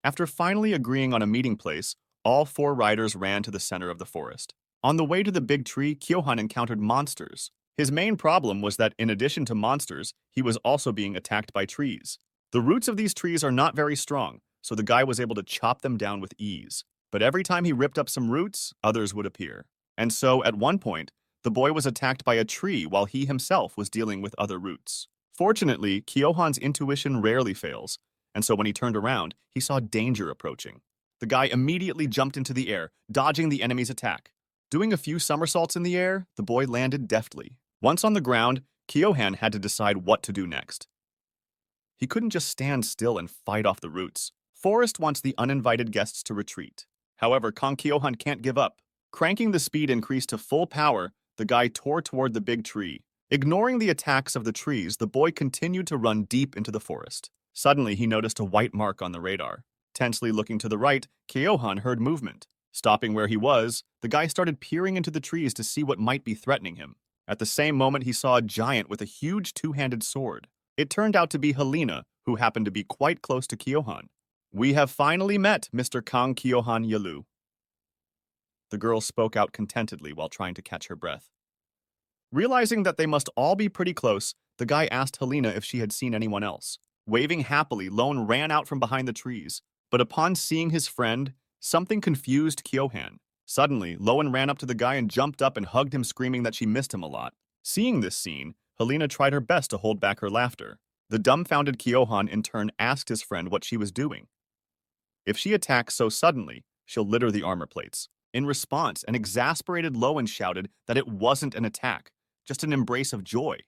After finally agreeing on a meeting place, all 4 riders ran to the center of the forest. On the way to the big tree, Kyohan encountered monsters. His main problem was that in addition to monsters, he was also being attacked by trees. The roots of these trees are not very strong, so the guy was able to chop them down with ease. But every time he ripped up some roots, others would appear. And so, at one point, the boy was attacked by a tree while he himself was dealing with other roots. Fortunately, Kyohan's intuition rarely fails, and so when he turned around, he saw danger approaching. The guy immediately jumped into the air, dodging the enemy's attack. Doing a few somersaults in the air, the boy landed deftly. Once on the ground, Kyohan had to decide what to do next. He couldn't just stand still and fight off the roots. Forest wants the uninvited guests to retreat. However, Kang Kyohan can't give up. Cranking the speed increase to full power, the guy tore toward the big tree. Ignoring the attacks of the trees, the boy continued to run deep into the forest. Suddenly, he noticed a white mark on the radar. Tensely looking to the right, Kyohan heard movement. Stopping where he was, the guy started peering into the trees to see what might be threatening him. At the same moment, he saw a giant with a huge two-handed sword. It turned out to be Helena, who happened to be quite close to Kyohan. "We have finally met, Mr. Kang Kyohan Yalu." The girl spoke out contentedly while trying to catch her breath. Realizing that they must all be pretty close, the guy asked Helena if she had seen anyone else. Waving happily, Lone ran out from behind the trees. But upon seeing his friend, something confused Kyohan. Suddenly, Lowen ran up to the guy and jumped up and hugged him, screaming that she missed him a lot. Seeing this scene, Helena tried her best to hold back her laughter. The dumbfounded Kyohan in turn asked his friend what she was doing. If she attacks so suddenly, she'll litter the armor plates. In response, an exasperated Lowen shouted that it wasn't an attack, just an embrace of joy.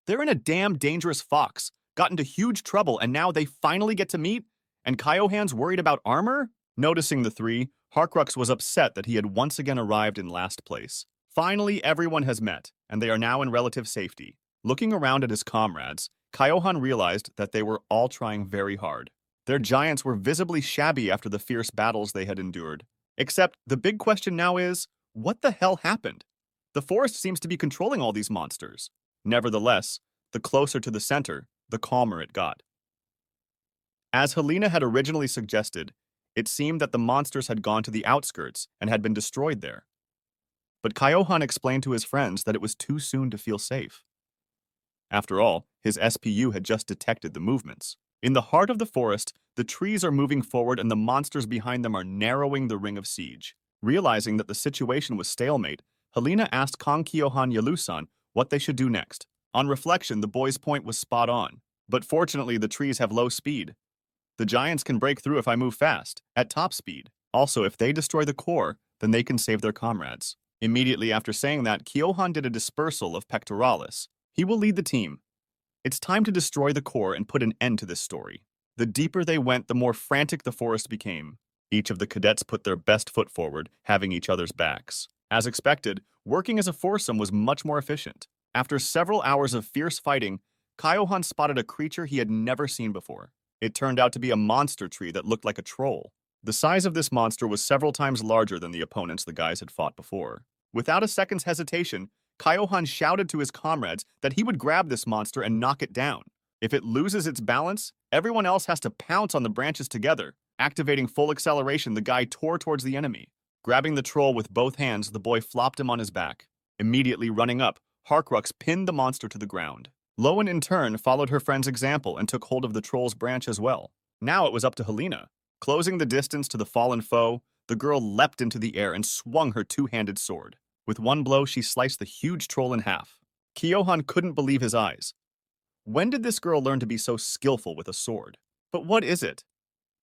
"They're in a damn dangerous fox, got into huge trouble, and now they finally get to meet? And Kyohan's worried about armor?" Noticing the three, Harkrux was upset that he had once again arrived in last place. Finally, everyone has met, and they are now in relative safety. Looking around at his comrades, Kyohan realized that they were all trying very hard. Their giants were visibly shabby after the fierce battles they had endured. Except, the big question now is, what the hell happened? The forest seems to be controlling all these monsters. Nevertheless, the closer to the center, the calmer it got. As Helena had originally suggested, it seemed that the monsters had gone to the outskirts and had been destroyed there. But Kyohan explained to his friends that it was too soon to feel safe. After all, his SPU had just detected the movements. In the heart of the forest, the trees are moving forward and the monsters behind them are narrowing the ring of siege. Realizing that the situation was stalemate, Helena asked Kang Kyohan Yalusan what they should do next. On reflection, the boy's point was spot on. But fortunately, the trees have low speed. The giants can break through if I move fast, at top speed. Also, if they destroy the core, then they can save their comrades. Immediately after saying that, Kyohan did a dispersal of pectoralis. He will lead the team. It's time to destroy the core and put an end to this story. The deeper they went, the more frantic the forest became. Each of the cadets put their best foot forward, having each other's backs. As expected, working as a foursome was much more efficient. After several hours of fierce fighting, Kyohan spotted a creature he had never seen before. It turned out to be a monster tree that looked like a troll. The size of this monster was several times larger than the opponents the guys had fought before. Without a second's hesitation, Kyohan shouted to his comrades that he would grab this monster and knock it down. If it loses its balance, everyone else has to pounce on the branches together. Activating full acceleration, the guy tore towards the enemy. Grabbing the troll with both hands, the boy flopped him on his back. Immediately running up, Harkrux pinned the monster to the ground. Lowen, in turn, followed her friend's example and took hold of the troll's branch as well. Now it was up to Helena. Closing the distance to the fallen foe, the girl leapt into the air and swung her two-handed sword. With one blow, she sliced the huge troll in half. Kyohan couldn't believe his eyes. When did this girl learn to be so skillful with a sword? But what is it?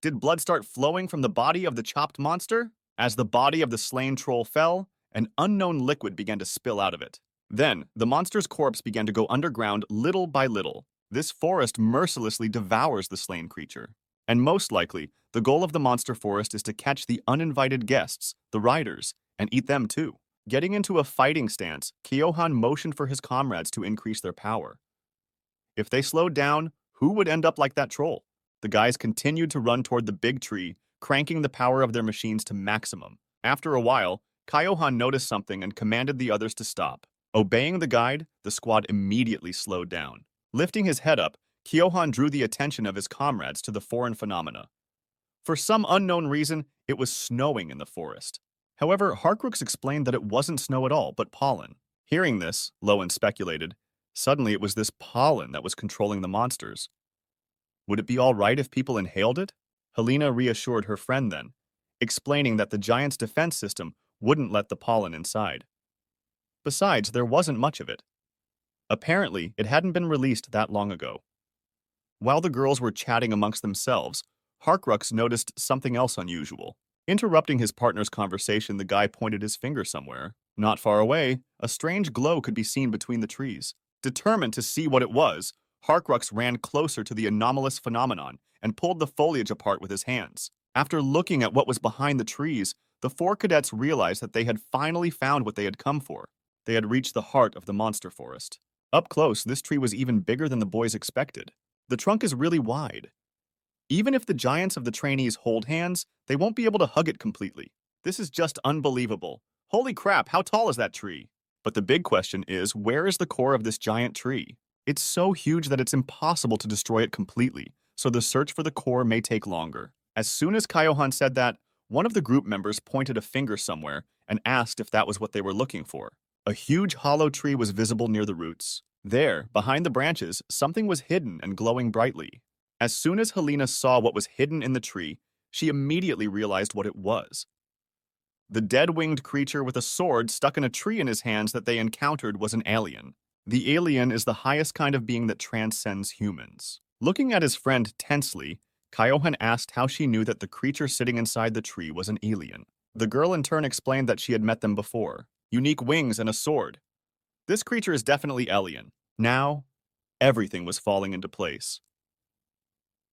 Did blood start flowing from the body of the chopped monster? As the body of the slain troll fell, an unknown liquid began to spill out of it. Then, the monster's corpse began to go underground little by little. This forest mercilessly devours the slain creature. And most likely, the goal of the monster forest is to catch the uninvited guests, the riders, and eat them too. Getting into a fighting stance, Kyohan motioned for his comrades to increase their power. If they slowed down, who would end up like that troll? The guys continued to run toward the big tree, cranking the power of their machines to maximum. After a while, Kyohan noticed something and commanded the others to stop. Obeying the guide, the squad immediately slowed down. Lifting his head up, Kyohan drew the attention of his comrades to the foreign phenomena. For some unknown reason, it was snowing in the forest. However, Harkrux explained that it wasn't snow at all, but pollen. Hearing this, Lowen speculated, suddenly it was this pollen that was controlling the monsters. Would it be all right if people inhaled it? Helena reassured her friend then, explaining that the giant's defense system wouldn't let the pollen inside. Besides, there wasn't much of it. Apparently, it hadn't been released that long ago. While the girls were chatting amongst themselves, Harkrux noticed something else unusual. Interrupting his partner's conversation, the guy pointed his finger somewhere. Not far away, a strange glow could be seen between the trees. Determined to see what it was, Harkrux ran closer to the anomalous phenomenon and pulled the foliage apart with his hands. After looking at what was behind the trees, the four cadets realized that they had finally found what they had come for. They had reached the heart of the monster forest. Up close, this tree was even bigger than the boys expected. The trunk is really wide. Even if the giants of the trainees hold hands, they won't be able to hug it completely. This is just unbelievable. Holy crap, how tall is that tree? But the big question is, where is the core of this giant tree? It's so huge that it's impossible to destroy it completely, so the search for the core may take longer. As soon as Kyohan said that, one of the group members pointed a finger somewhere and asked if that was what they were looking for. A huge hollow tree was visible near the roots. There, behind the branches, something was hidden and glowing brightly. As soon as Helena saw what was hidden in the tree, she immediately realized what it was. The dead-winged creature with a sword stuck in a tree in his hands that they encountered was an alien. The alien is the highest kind of being that transcends humans. Looking at his friend tensely, Kyohan asked how she knew that the creature sitting inside the tree was an alien. The girl in turn explained that she had met them before. Unique wings and a sword. This creature is definitely alien. Now, everything was falling into place.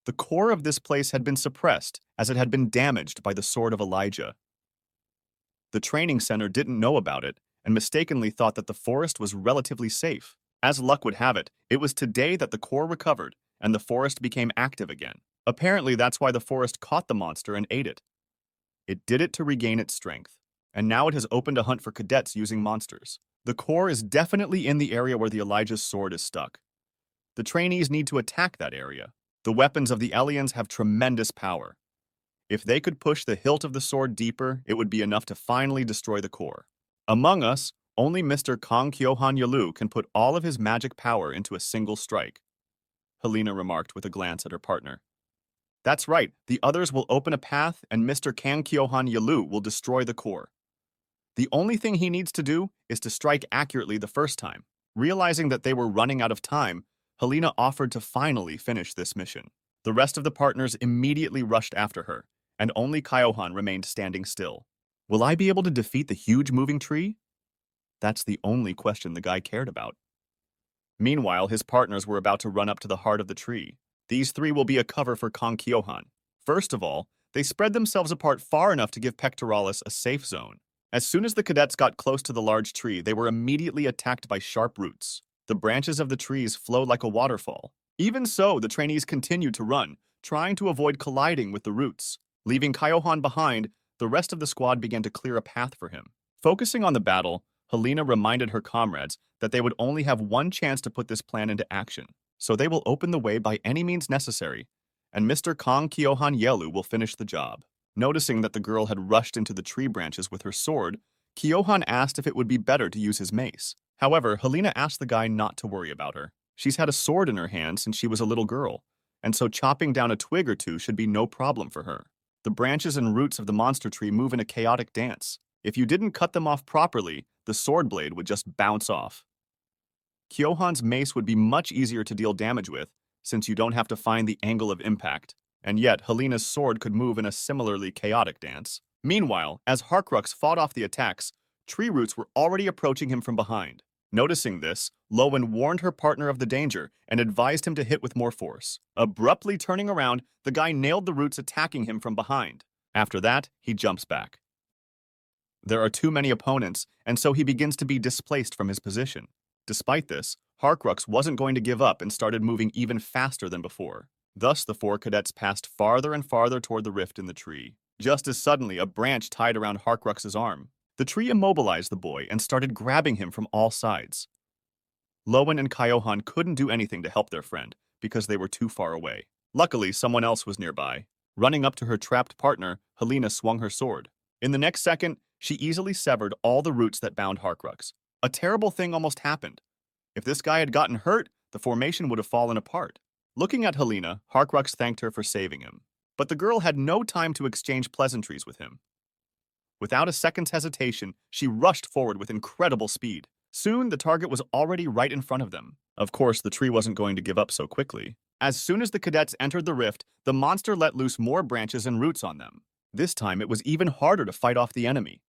The core of this place had been suppressed as it had been damaged by the sword of Elijah. The training center didn't know about it and mistakenly thought that the forest was relatively safe. As luck would have it, it was today that the core recovered and the forest became active again. Apparently, that's why the forest caught the monster and ate it. It did it to regain its strength, and now it has opened a hunt for cadets using monsters. The core is definitely in the area where the Elijah's sword is stuck. The trainees need to attack that area. The weapons of the aliens have tremendous power. If they could push the hilt of the sword deeper, it would be enough to finally destroy the core. Among us, only Mr. Kang Kyohan Yalu can put all of his magic power into a single strike, Helena remarked with a glance at her partner. That's right, the others will open a path and Mr. Kang Kyohan Yalu will destroy the core. The only thing he needs to do is to strike accurately the first time. Realizing that they were running out of time, Helena offered to finally finish this mission. The rest of the partners immediately rushed after her, and only Kyohan remained standing still. Will I be able to defeat the huge moving tree? That's the only question the guy cared about. Meanwhile, his partners were about to run up to the heart of the tree. These three will be a cover for Kang Kyohan. First of all, they spread themselves apart far enough to give Pectoralis a safe zone. As soon as the cadets got close to the large tree, they were immediately attacked by sharp roots. The branches of the trees flowed like a waterfall. Even so, the trainees continued to run, trying to avoid colliding with the roots. Leaving Kyohan behind, the rest of the squad began to clear a path for him. Focusing on the battle, Helena reminded her comrades that they would only have one chance to put this plan into action, so they will open the way by any means necessary, and Mr. Kang Kyohan Yelu will finish the job. Noticing that the girl had rushed into the tree branches with her sword, Kyohan asked if it would be better to use his mace. However, Helena asked the guy not to worry about her. She's had a sword in her hand since she was a little girl, and so chopping down a twig or two should be no problem for her. The branches and roots of the monster tree move in a chaotic dance. If you didn't cut them off properly, the sword blade would just bounce off. Kyohan's mace would be much easier to deal damage with, since you don't have to find the angle of impact. And yet, Helena's sword could move in a similarly chaotic dance. Meanwhile, as Harkrux fought off the attacks, tree roots were already approaching him from behind. Noticing this, Lowen warned her partner of the danger and advised him to hit with more force. Abruptly turning around, the guy nailed the roots attacking him from behind. After that, he jumps back. There are too many opponents, and so he begins to be displaced from his position. Despite this, Harkrux wasn't going to give up and started moving even faster than before. Thus, the four cadets passed farther and farther toward the rift in the tree. Just as suddenly, a branch tied around Harkrux's arm. The tree immobilized the boy and started grabbing him from all sides. Lowen and Kyohan couldn't do anything to help their friend because they were too far away. Luckily, someone else was nearby. Running up to her trapped partner, Helena swung her sword. In the next second, she easily severed all the roots that bound Harkrux. A terrible thing almost happened. If this guy had gotten hurt, the formation would have fallen apart. Looking at Helena, Harkrux thanked her for saving him. But the girl had no time to exchange pleasantries with him. Without a second's hesitation, she rushed forward with incredible speed. Soon, the target was already right in front of them. Of course, the tree wasn't going to give up so quickly. As soon as the cadets entered the rift, the monster let loose more branches and roots on them. This time, it was even harder to fight off the enemy.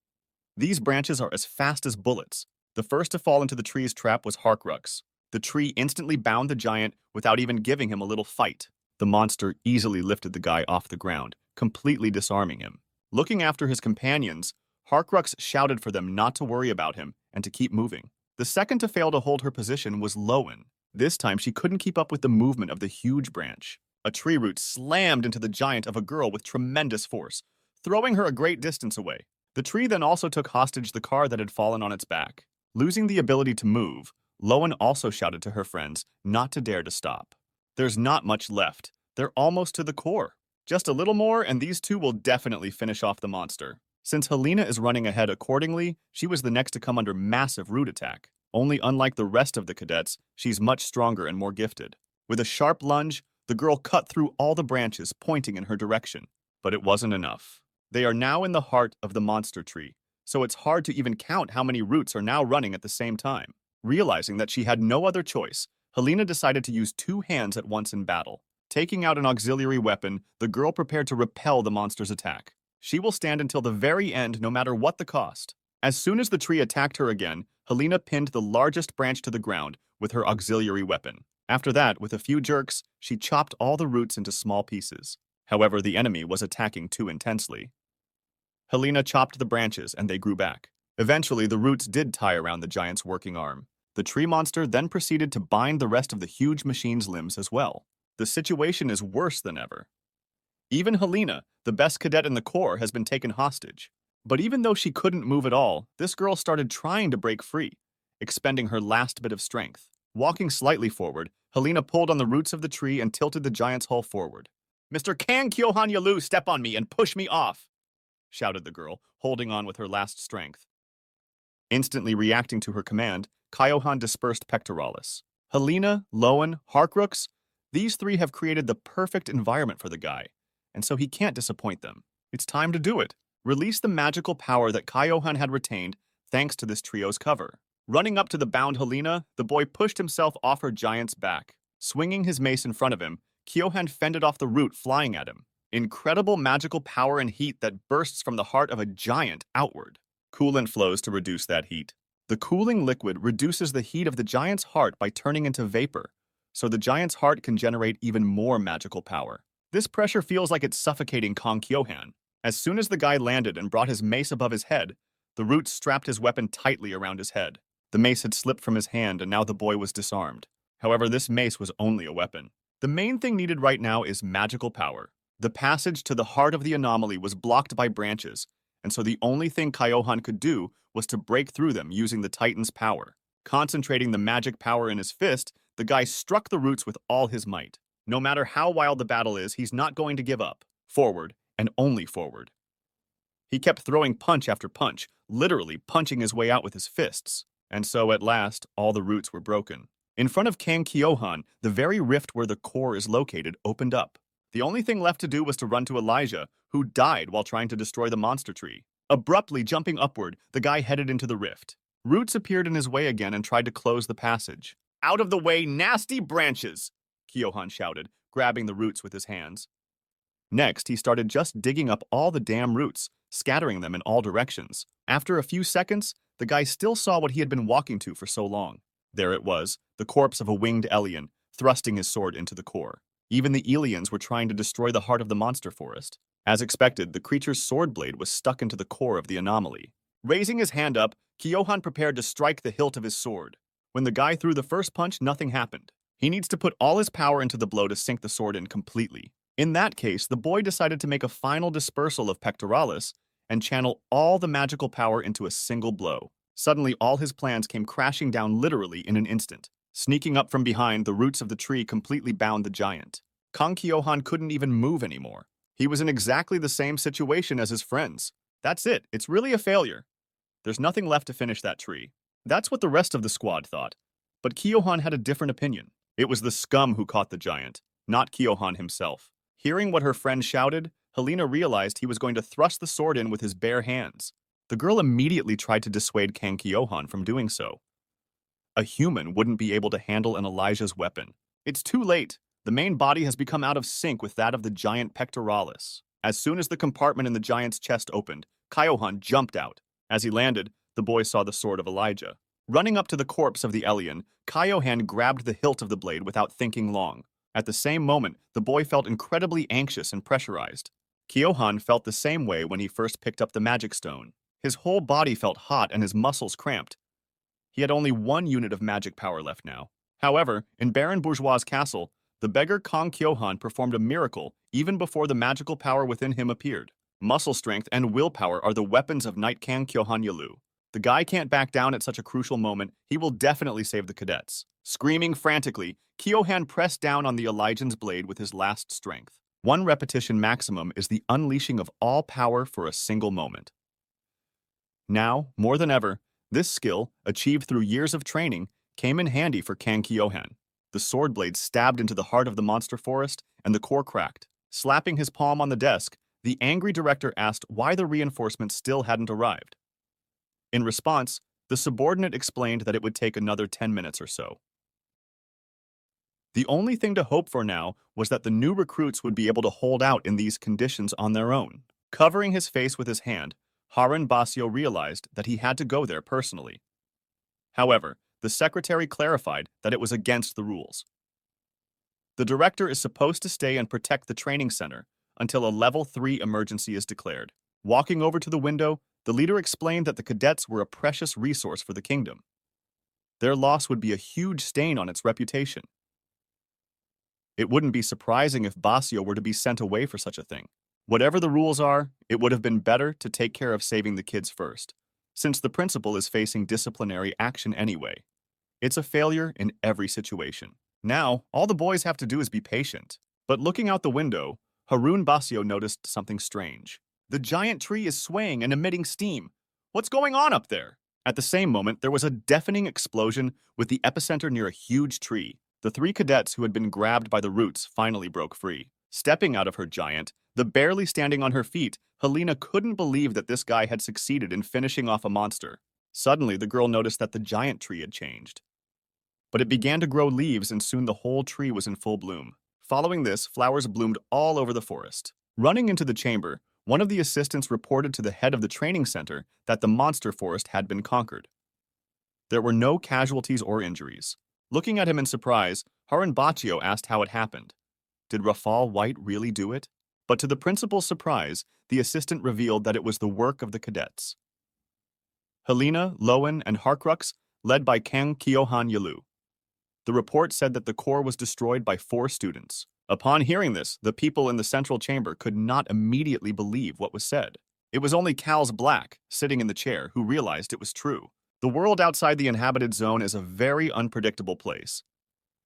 These branches are as fast as bullets. The first to fall into the tree's trap was Harkrux. The tree instantly bound the giant without even giving him a little fight. The monster easily lifted the guy off the ground, completely disarming him. Looking after his companions, Harkrux shouted for them not to worry about him and to keep moving. The second to fail to hold her position was Lowen. This time she couldn't keep up with the movement of the huge branch. A tree root slammed into the giant of a girl with tremendous force, throwing her a great distance away. The tree then also took hostage the car that had fallen on its back. Losing the ability to move, Lowen also shouted to her friends not to dare to stop. There's not much left. They're almost to the core. Just a little more and these two will definitely finish off the monster. Since Helena is running ahead accordingly, she was the next to come under massive root attack. Only unlike the rest of the cadets, she's much stronger and more gifted. With a sharp lunge, the girl cut through all the branches pointing in her direction. But it wasn't enough. They are now in the heart of the monster tree, so it's hard to even count how many roots are now running at the same time. Realizing that she had no other choice, Helena decided to use two hands at once in battle. Taking out an auxiliary weapon, the girl prepared to repel the monster's attack. She will stand until the very end no matter what the cost. As soon as the tree attacked her again, Helena pinned the largest branch to the ground with her auxiliary weapon. After that, with a few jerks, she chopped all the roots into small pieces. However, the enemy was attacking too intensely. Helena chopped the branches and they grew back. Eventually, the roots did tie around the giant's working arm. The tree monster then proceeded to bind the rest of the huge machine's limbs as well. The situation is worse than ever. Even Helena, the best cadet in the Corps, has been taken hostage. But even though she couldn't move at all, this girl started trying to break free, expending her last bit of strength. Walking slightly forward, Helena pulled on the roots of the tree and tilted the giant's hull forward. "Mr. Kang Kyohan Yalu, step on me and push me off!" shouted the girl, holding on with her last strength. Instantly reacting to her command, Kyohan dispersed Pectoralis. Helena, Lowen, Harkrux, these three have created the perfect environment for the guy, and so he can't disappoint them. It's time to do it. Release the magical power that Kyohan had retained thanks to this trio's cover. Running up to the bound Helena, the boy pushed himself off her giant's back. Swinging his mace in front of him, Kyohan fended off the root flying at him. Incredible magical power and heat that bursts from the heart of a giant outward. Coolant flows to reduce that heat. The cooling liquid reduces the heat of the giant's heart by turning into vapor, so the giant's heart can generate even more magical power. This pressure feels like it's suffocating Kang Kyohan. As soon as the guy landed and brought his mace above his head, the root strapped his weapon tightly around his head. The mace had slipped from his hand and now the boy was disarmed. However, this mace was only a weapon. The main thing needed right now is magical power. The passage to the heart of the anomaly was blocked by branches, and so the only thing Kyohan could do was to break through them using the Titan's power. Concentrating the magic power in his fist, the guy struck the roots with all his might. No matter how wild the battle is, he's not going to give up. Forward, and only forward. He kept throwing punch after punch, literally punching his way out with his fists. And so, at last, all the roots were broken. In front of Kang Kyohan, the very rift where the core is located opened up. The only thing left to do was to run to Elijah, who died while trying to destroy the monster tree. Abruptly jumping upward, the guy headed into the rift. Roots appeared in his way again and tried to close the passage. "Out of the way, nasty branches!" Kyohan shouted, grabbing the roots with his hands. Next, he started just digging up all the damn roots, scattering them in all directions. After a few seconds, the guy still saw what he had been walking to for so long. There it was, the corpse of a winged alien, thrusting his sword into the core. Even the aliens were trying to destroy the heart of the monster forest. As expected, the creature's sword blade was stuck into the core of the anomaly. Raising his hand up, Kyohan prepared to strike the hilt of his sword. When the guy threw the first punch, nothing happened. He needs to put all his power into the blow to sink the sword in completely. In that case, the boy decided to make a final dispersal of Pectoralis and channel all the magical power into a single blow. Suddenly, all his plans came crashing down literally in an instant. Sneaking up from behind, the roots of the tree completely bound the giant. Kang Kyohan couldn't even move anymore. He was in exactly the same situation as his friends. That's it. It's really a failure. There's nothing left to finish that tree. That's what the rest of the squad thought. But Kyohan had a different opinion. It was the scum who caught the giant. not Kyohan himself. Hearing what her friend shouted, Helena realized he was going to thrust the sword in with his bare hands. The girl immediately tried to dissuade Kang Kyohan from doing so. A human wouldn't be able to handle an Elijah's weapon. It's too late. The main body has become out of sync with that of the giant pectoralis. As soon as the compartment in the giant's chest opened, Kyohan jumped out. As he landed, the boy saw the sword of Elijah. Running up to the corpse of the alien, Kyohan grabbed the hilt of the blade without thinking long. At the same moment, the boy felt incredibly anxious and pressurized. Kyohan felt the same way when he first picked up the magic stone. His whole body felt hot and his muscles cramped. He had only 1 unit of magic power left now. However, in Baron Bourgeois' castle, the beggar Kang Kyohan performed a miracle even before the magical power within him appeared. Muscle strength and willpower are the weapons of Knight Kang Kyohan Yalu. The guy can't back down at such a crucial moment. He will definitely save the cadets. Screaming frantically, Kyohan pressed down on the Elijah's blade with his last strength. 1 repetition maximum is the unleashing of all power for a single moment. Now, more than ever, this skill, achieved through years of training, came in handy for Kang Kyohan. The sword blade stabbed into the heart of the monster forest, and the core cracked. Slapping his palm on the desk, the angry director asked why the reinforcements still hadn't arrived. In response, the subordinate explained that it would take another 10 minutes or so. The only thing to hope for now was that the new recruits would be able to hold out in these conditions on their own. Covering his face with his hand, Harun Basio realized that he had to go there personally. However, the secretary clarified that it was against the rules. The director is supposed to stay and protect the training center until a level 3 emergency is declared. Walking over to the window, the leader explained that the cadets were a precious resource for the kingdom. Their loss would be a huge stain on its reputation. It wouldn't be surprising if Basio were to be sent away for such a thing. Whatever the rules are, it would have been better to take care of saving the kids first, since the principal is facing disciplinary action anyway. It's a failure in every situation. Now, all the boys have to do is be patient. But looking out the window, Harun Basio noticed something strange. The giant tree is swaying and emitting steam. What's going on up there? At the same moment, there was a deafening explosion with the epicenter near a huge tree. The 3 cadets who had been grabbed by the roots finally broke free. Stepping out of her giant, barely standing on her feet, Helena couldn't believe that this guy had succeeded in finishing off a monster. Suddenly, the girl noticed that the giant tree had changed. But it began to grow leaves and soon the whole tree was in full bloom. Following this, flowers bloomed all over the forest. Running into the chamber, one of the assistants reported to the head of the training center that the monster forest had been conquered. There were no casualties or injuries. Looking at him in surprise, Harun Basio asked how it happened. Did Rafal White really do it? But to the principal's surprise, the assistant revealed that it was the work of the cadets. Helena, Lowen, and Harkrux, led by Kang Kyohan Yalu. The report said that the core was destroyed by 4 students. Upon hearing this, the people in the central chamber could not immediately believe what was said. It was only Cal's Black, sitting in the chair, who realized it was true. The world outside the inhabited zone is a very unpredictable place.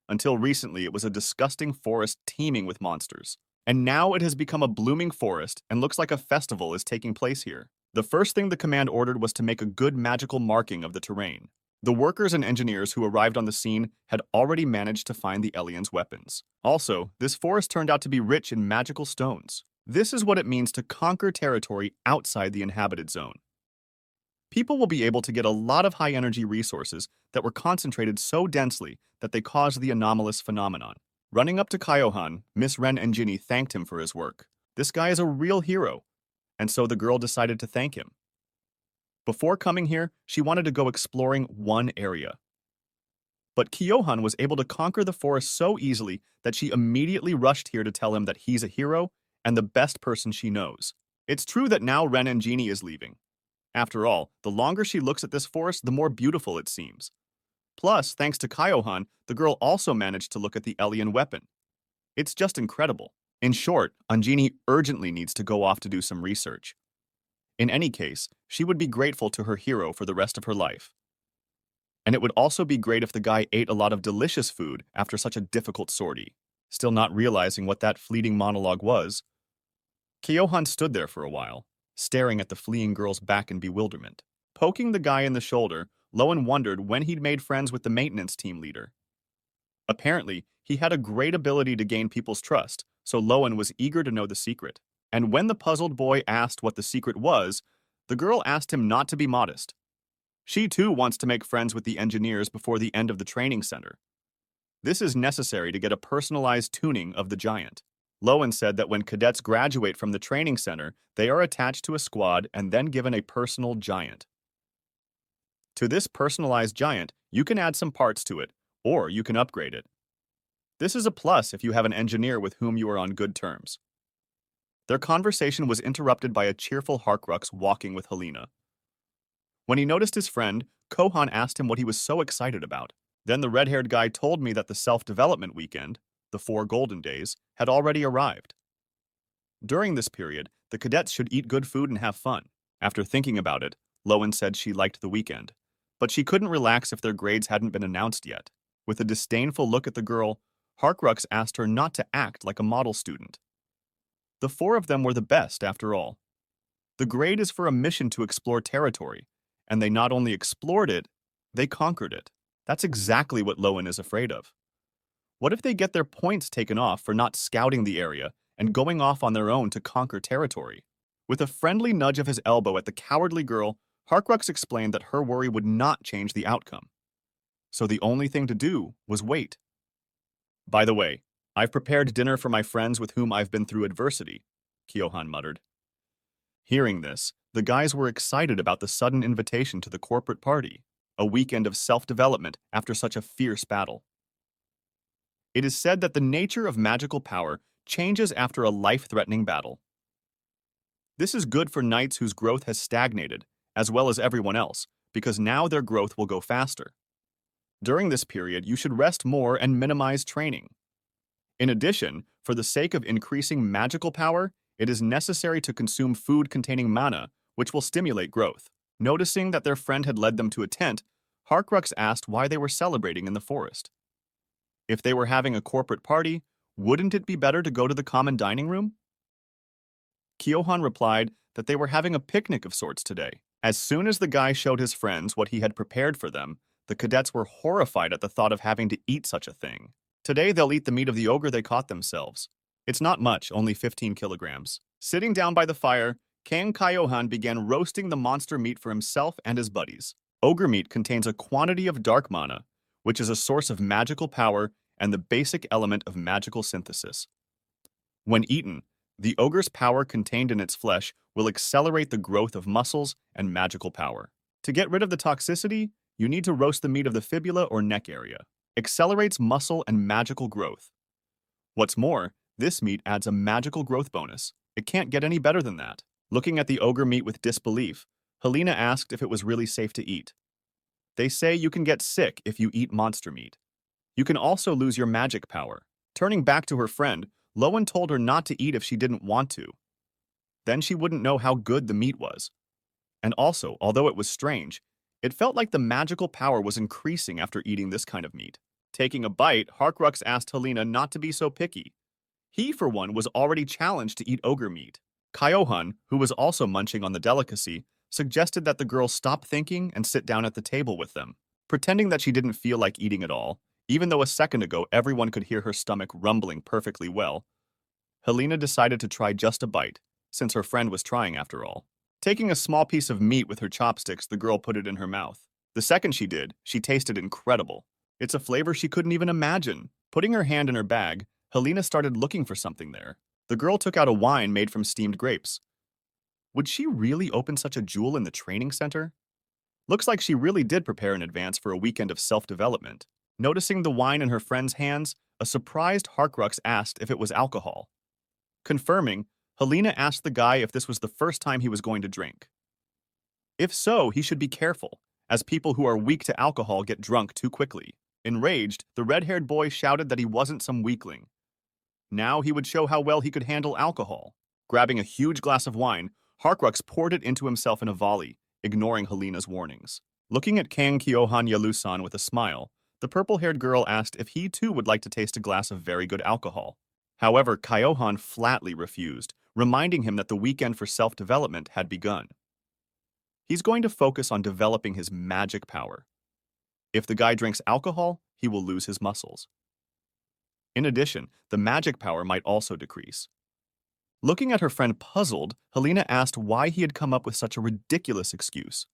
Until recently, it was a disgusting forest teeming with monsters. And now it has become a blooming forest and looks like a festival is taking place here. The first thing the command ordered was to make a good magical marking of the terrain. The workers and engineers who arrived on the scene had already managed to find the aliens' weapons. Also, this forest turned out to be rich in magical stones. This is what it means to conquer territory outside the inhabited zone. People will be able to get a lot of high-energy resources that were concentrated so densely that they caused the anomalous phenomenon. Running up to Kyohan, Miss Ren and Ginny thanked him for his work. This guy is a real hero, and so the girl decided to thank him. Before coming here, she wanted to go exploring one area. But Kyohan was able to conquer the forest so easily that she immediately rushed here to tell him that he's a hero and the best person she knows. It's true that now Ren and Ginny is leaving. After all, the longer she looks at this forest, the more beautiful it seems. Plus, thanks to Kyohan, the girl also managed to look at the alien weapon. It's just incredible. In short, Anjini urgently needs to go off to do some research. In any case, she would be grateful to her hero for the rest of her life. And it would also be great if the guy ate a lot of delicious food after such a difficult sortie. Still not realizing what that fleeting monologue was, Kyohan stood there for a while, staring at the fleeing girl's back in bewilderment. Poking the guy in the shoulder, Lowen wondered when he'd made friends with the maintenance team leader. Apparently, he had a great ability to gain people's trust, so Lowen was eager to know the secret. And when the puzzled boy asked what the secret was, the girl asked him not to be modest. She too wants to make friends with the engineers before the end of the training center. This is necessary to get a personalized tuning of the giant. Lowen said that when cadets graduate from the training center, they are attached to a squad and then given a personal giant. To this personalized giant, you can add some parts to it, or you can upgrade it. This is a plus if you have an engineer with whom you are on good terms. Their conversation was interrupted by a cheerful Harkrux walking with Helena. When he noticed his friend, Kohan asked him what he was so excited about. Then the red-haired guy told me that the self-development weekend, the 4 golden days, had already arrived. During this period, the cadets should eat good food and have fun. After thinking about it, Lowen said she liked the weekend, but she couldn't relax if their grades hadn't been announced yet. With a disdainful look at the girl, Harkrux asked her not to act like a model student. The 4 of them were the best, after all. The grade is for a mission to explore territory, and they not only explored it, they conquered it. That's exactly what Lowen is afraid of. What if they get their points taken off for not scouting the area and going off on their own to conquer territory? With a friendly nudge of his elbow at the cowardly girl, Harkrux explained that her worry would not change the outcome. So the only thing to do was wait. By the way, I've prepared dinner for my friends with whom I've been through adversity, Kyohan muttered. Hearing this, the guys were excited about the sudden invitation to the corporate party, a weekend of self-development after such a fierce battle. It is said that the nature of magical power changes after a life-threatening battle. This is good for knights whose growth has stagnated, as well as everyone else, because now their growth will go faster. During this period, you should rest more and minimize training. In addition, for the sake of increasing magical power, it is necessary to consume food containing mana, which will stimulate growth. Noticing that their friend had led them to a tent, Harkrux asked why they were celebrating in the forest. If they were having a corporate party, wouldn't it be better to go to the common dining room? Kyohan replied that they were having a picnic of sorts today. As soon as the guy showed his friends what he had prepared for them, the cadets were horrified at the thought of having to eat such a thing. Today they'll eat the meat of the ogre they caught themselves. It's not much, only 15 kilograms. Sitting down by the fire, Kang Kyohan began roasting the monster meat for himself and his buddies. Ogre meat contains a quantity of dark mana, which is a source of magical power and the basic element of magical synthesis. When eaten, the ogre's power contained in its flesh will accelerate the growth of muscles and magical power. To get rid of the toxicity, you need to roast the meat of the fibula or neck area. Accelerates muscle and magical growth. What's more, this meat adds a magical growth bonus. It can't get any better than that. Looking at the ogre meat with disbelief, Helena asked if it was really safe to eat. They say you can get sick if you eat monster meat. You can also lose your magic power. Turning back to her friend, Lowen told her not to eat if she didn't want to. Then she wouldn't know how good the meat was. And also, although it was strange, it felt like the magical power was increasing after eating this kind of meat. Taking a bite, Harkrux asked Helena not to be so picky. He, for one, was already challenged to eat ogre meat. Kyohan, who was also munching on the delicacy, suggested that the girl stop thinking and sit down at the table with them. Pretending that she didn't feel like eating at all, even though a second ago everyone could hear her stomach rumbling perfectly well, Helena decided to try just a bite, since her friend was trying after all. Taking a small piece of meat with her chopsticks, the girl put it in her mouth. The second she did, she tasted incredible. It's a flavor she couldn't even imagine. Putting her hand in her bag, Helena started looking for something there. The girl took out a wine made from steamed grapes. Would she really open such a jewel in the training center? Looks like she really did prepare in advance for a weekend of self-development. Noticing the wine in her friend's hands, a surprised Harkrux asked if it was alcohol. Confirming, Helena asked the guy if this was the first time he was going to drink. If so, he should be careful, as people who are weak to alcohol get drunk too quickly. Enraged, the red-haired boy shouted that he wasn't some weakling. Now he would show how well he could handle alcohol. Grabbing a huge glass of wine, Harkrux poured it into himself in a volley, ignoring Helena's warnings. Looking at Kang Kyohan Yalusan with a smile, the purple-haired girl asked if he too would like to taste a glass of very good alcohol. However, Kyohan flatly refused, reminding him that the weekend for self-development had begun. He's going to focus on developing his magic power. If the guy drinks alcohol, he will lose his muscles. In addition, the magic power might also decrease. Looking at her friend puzzled, Helena asked why he had come up with such a ridiculous excuse.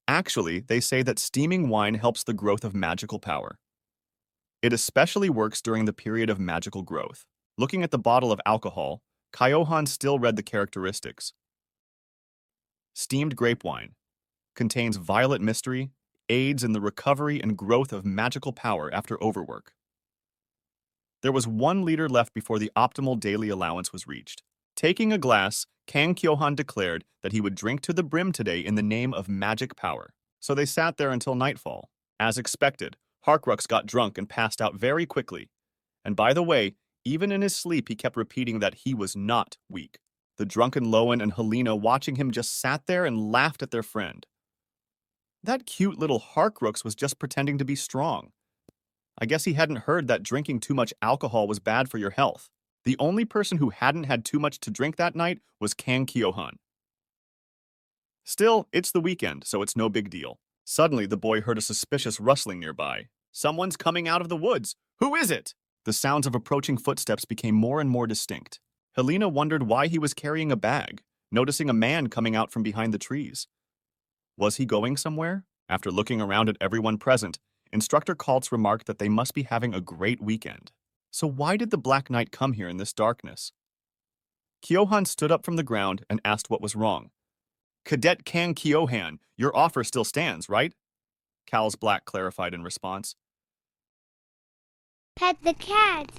Actually, they say that steaming wine helps the growth of magical power. It especially works during the period of magical growth. Looking at the bottle of alcohol, Kyohan still read the characteristics. Steamed grape wine. Contains violet mystery, aids in the recovery and growth of magical power after overwork. There was 1 liter left before the optimal daily allowance was reached. Taking a glass, Kang Kyohan declared that he would drink to the brim today in the name of magic power. So they sat there until nightfall. As expected, Harkrux got drunk and passed out very quickly. And by the way, even in his sleep he kept repeating that he was not weak. The drunken Lowen and Helena watching him just sat there and laughed at their friend. That cute little Harkrux was just pretending to be strong. I guess he hadn't heard that drinking too much alcohol was bad for your health. The only person who hadn't had too much to drink that night was Kang Kyohan. Still, it's the weekend, so it's no big deal. Suddenly, the boy heard a suspicious rustling nearby. Someone's coming out of the woods. Who is it? The sounds of approaching footsteps became more and more distinct. Helena wondered why he was carrying a bag, noticing a man coming out from behind the trees. Was he going somewhere? After looking around at everyone present, Instructor Kaltz remarked that they must be having a great weekend. So why did the Black Knight come here in this darkness? Kyohan stood up from the ground and asked what was wrong. Cadet Kang Kyohan, your offer still stands, right? Cal's Black clarified in response. Pet the cat.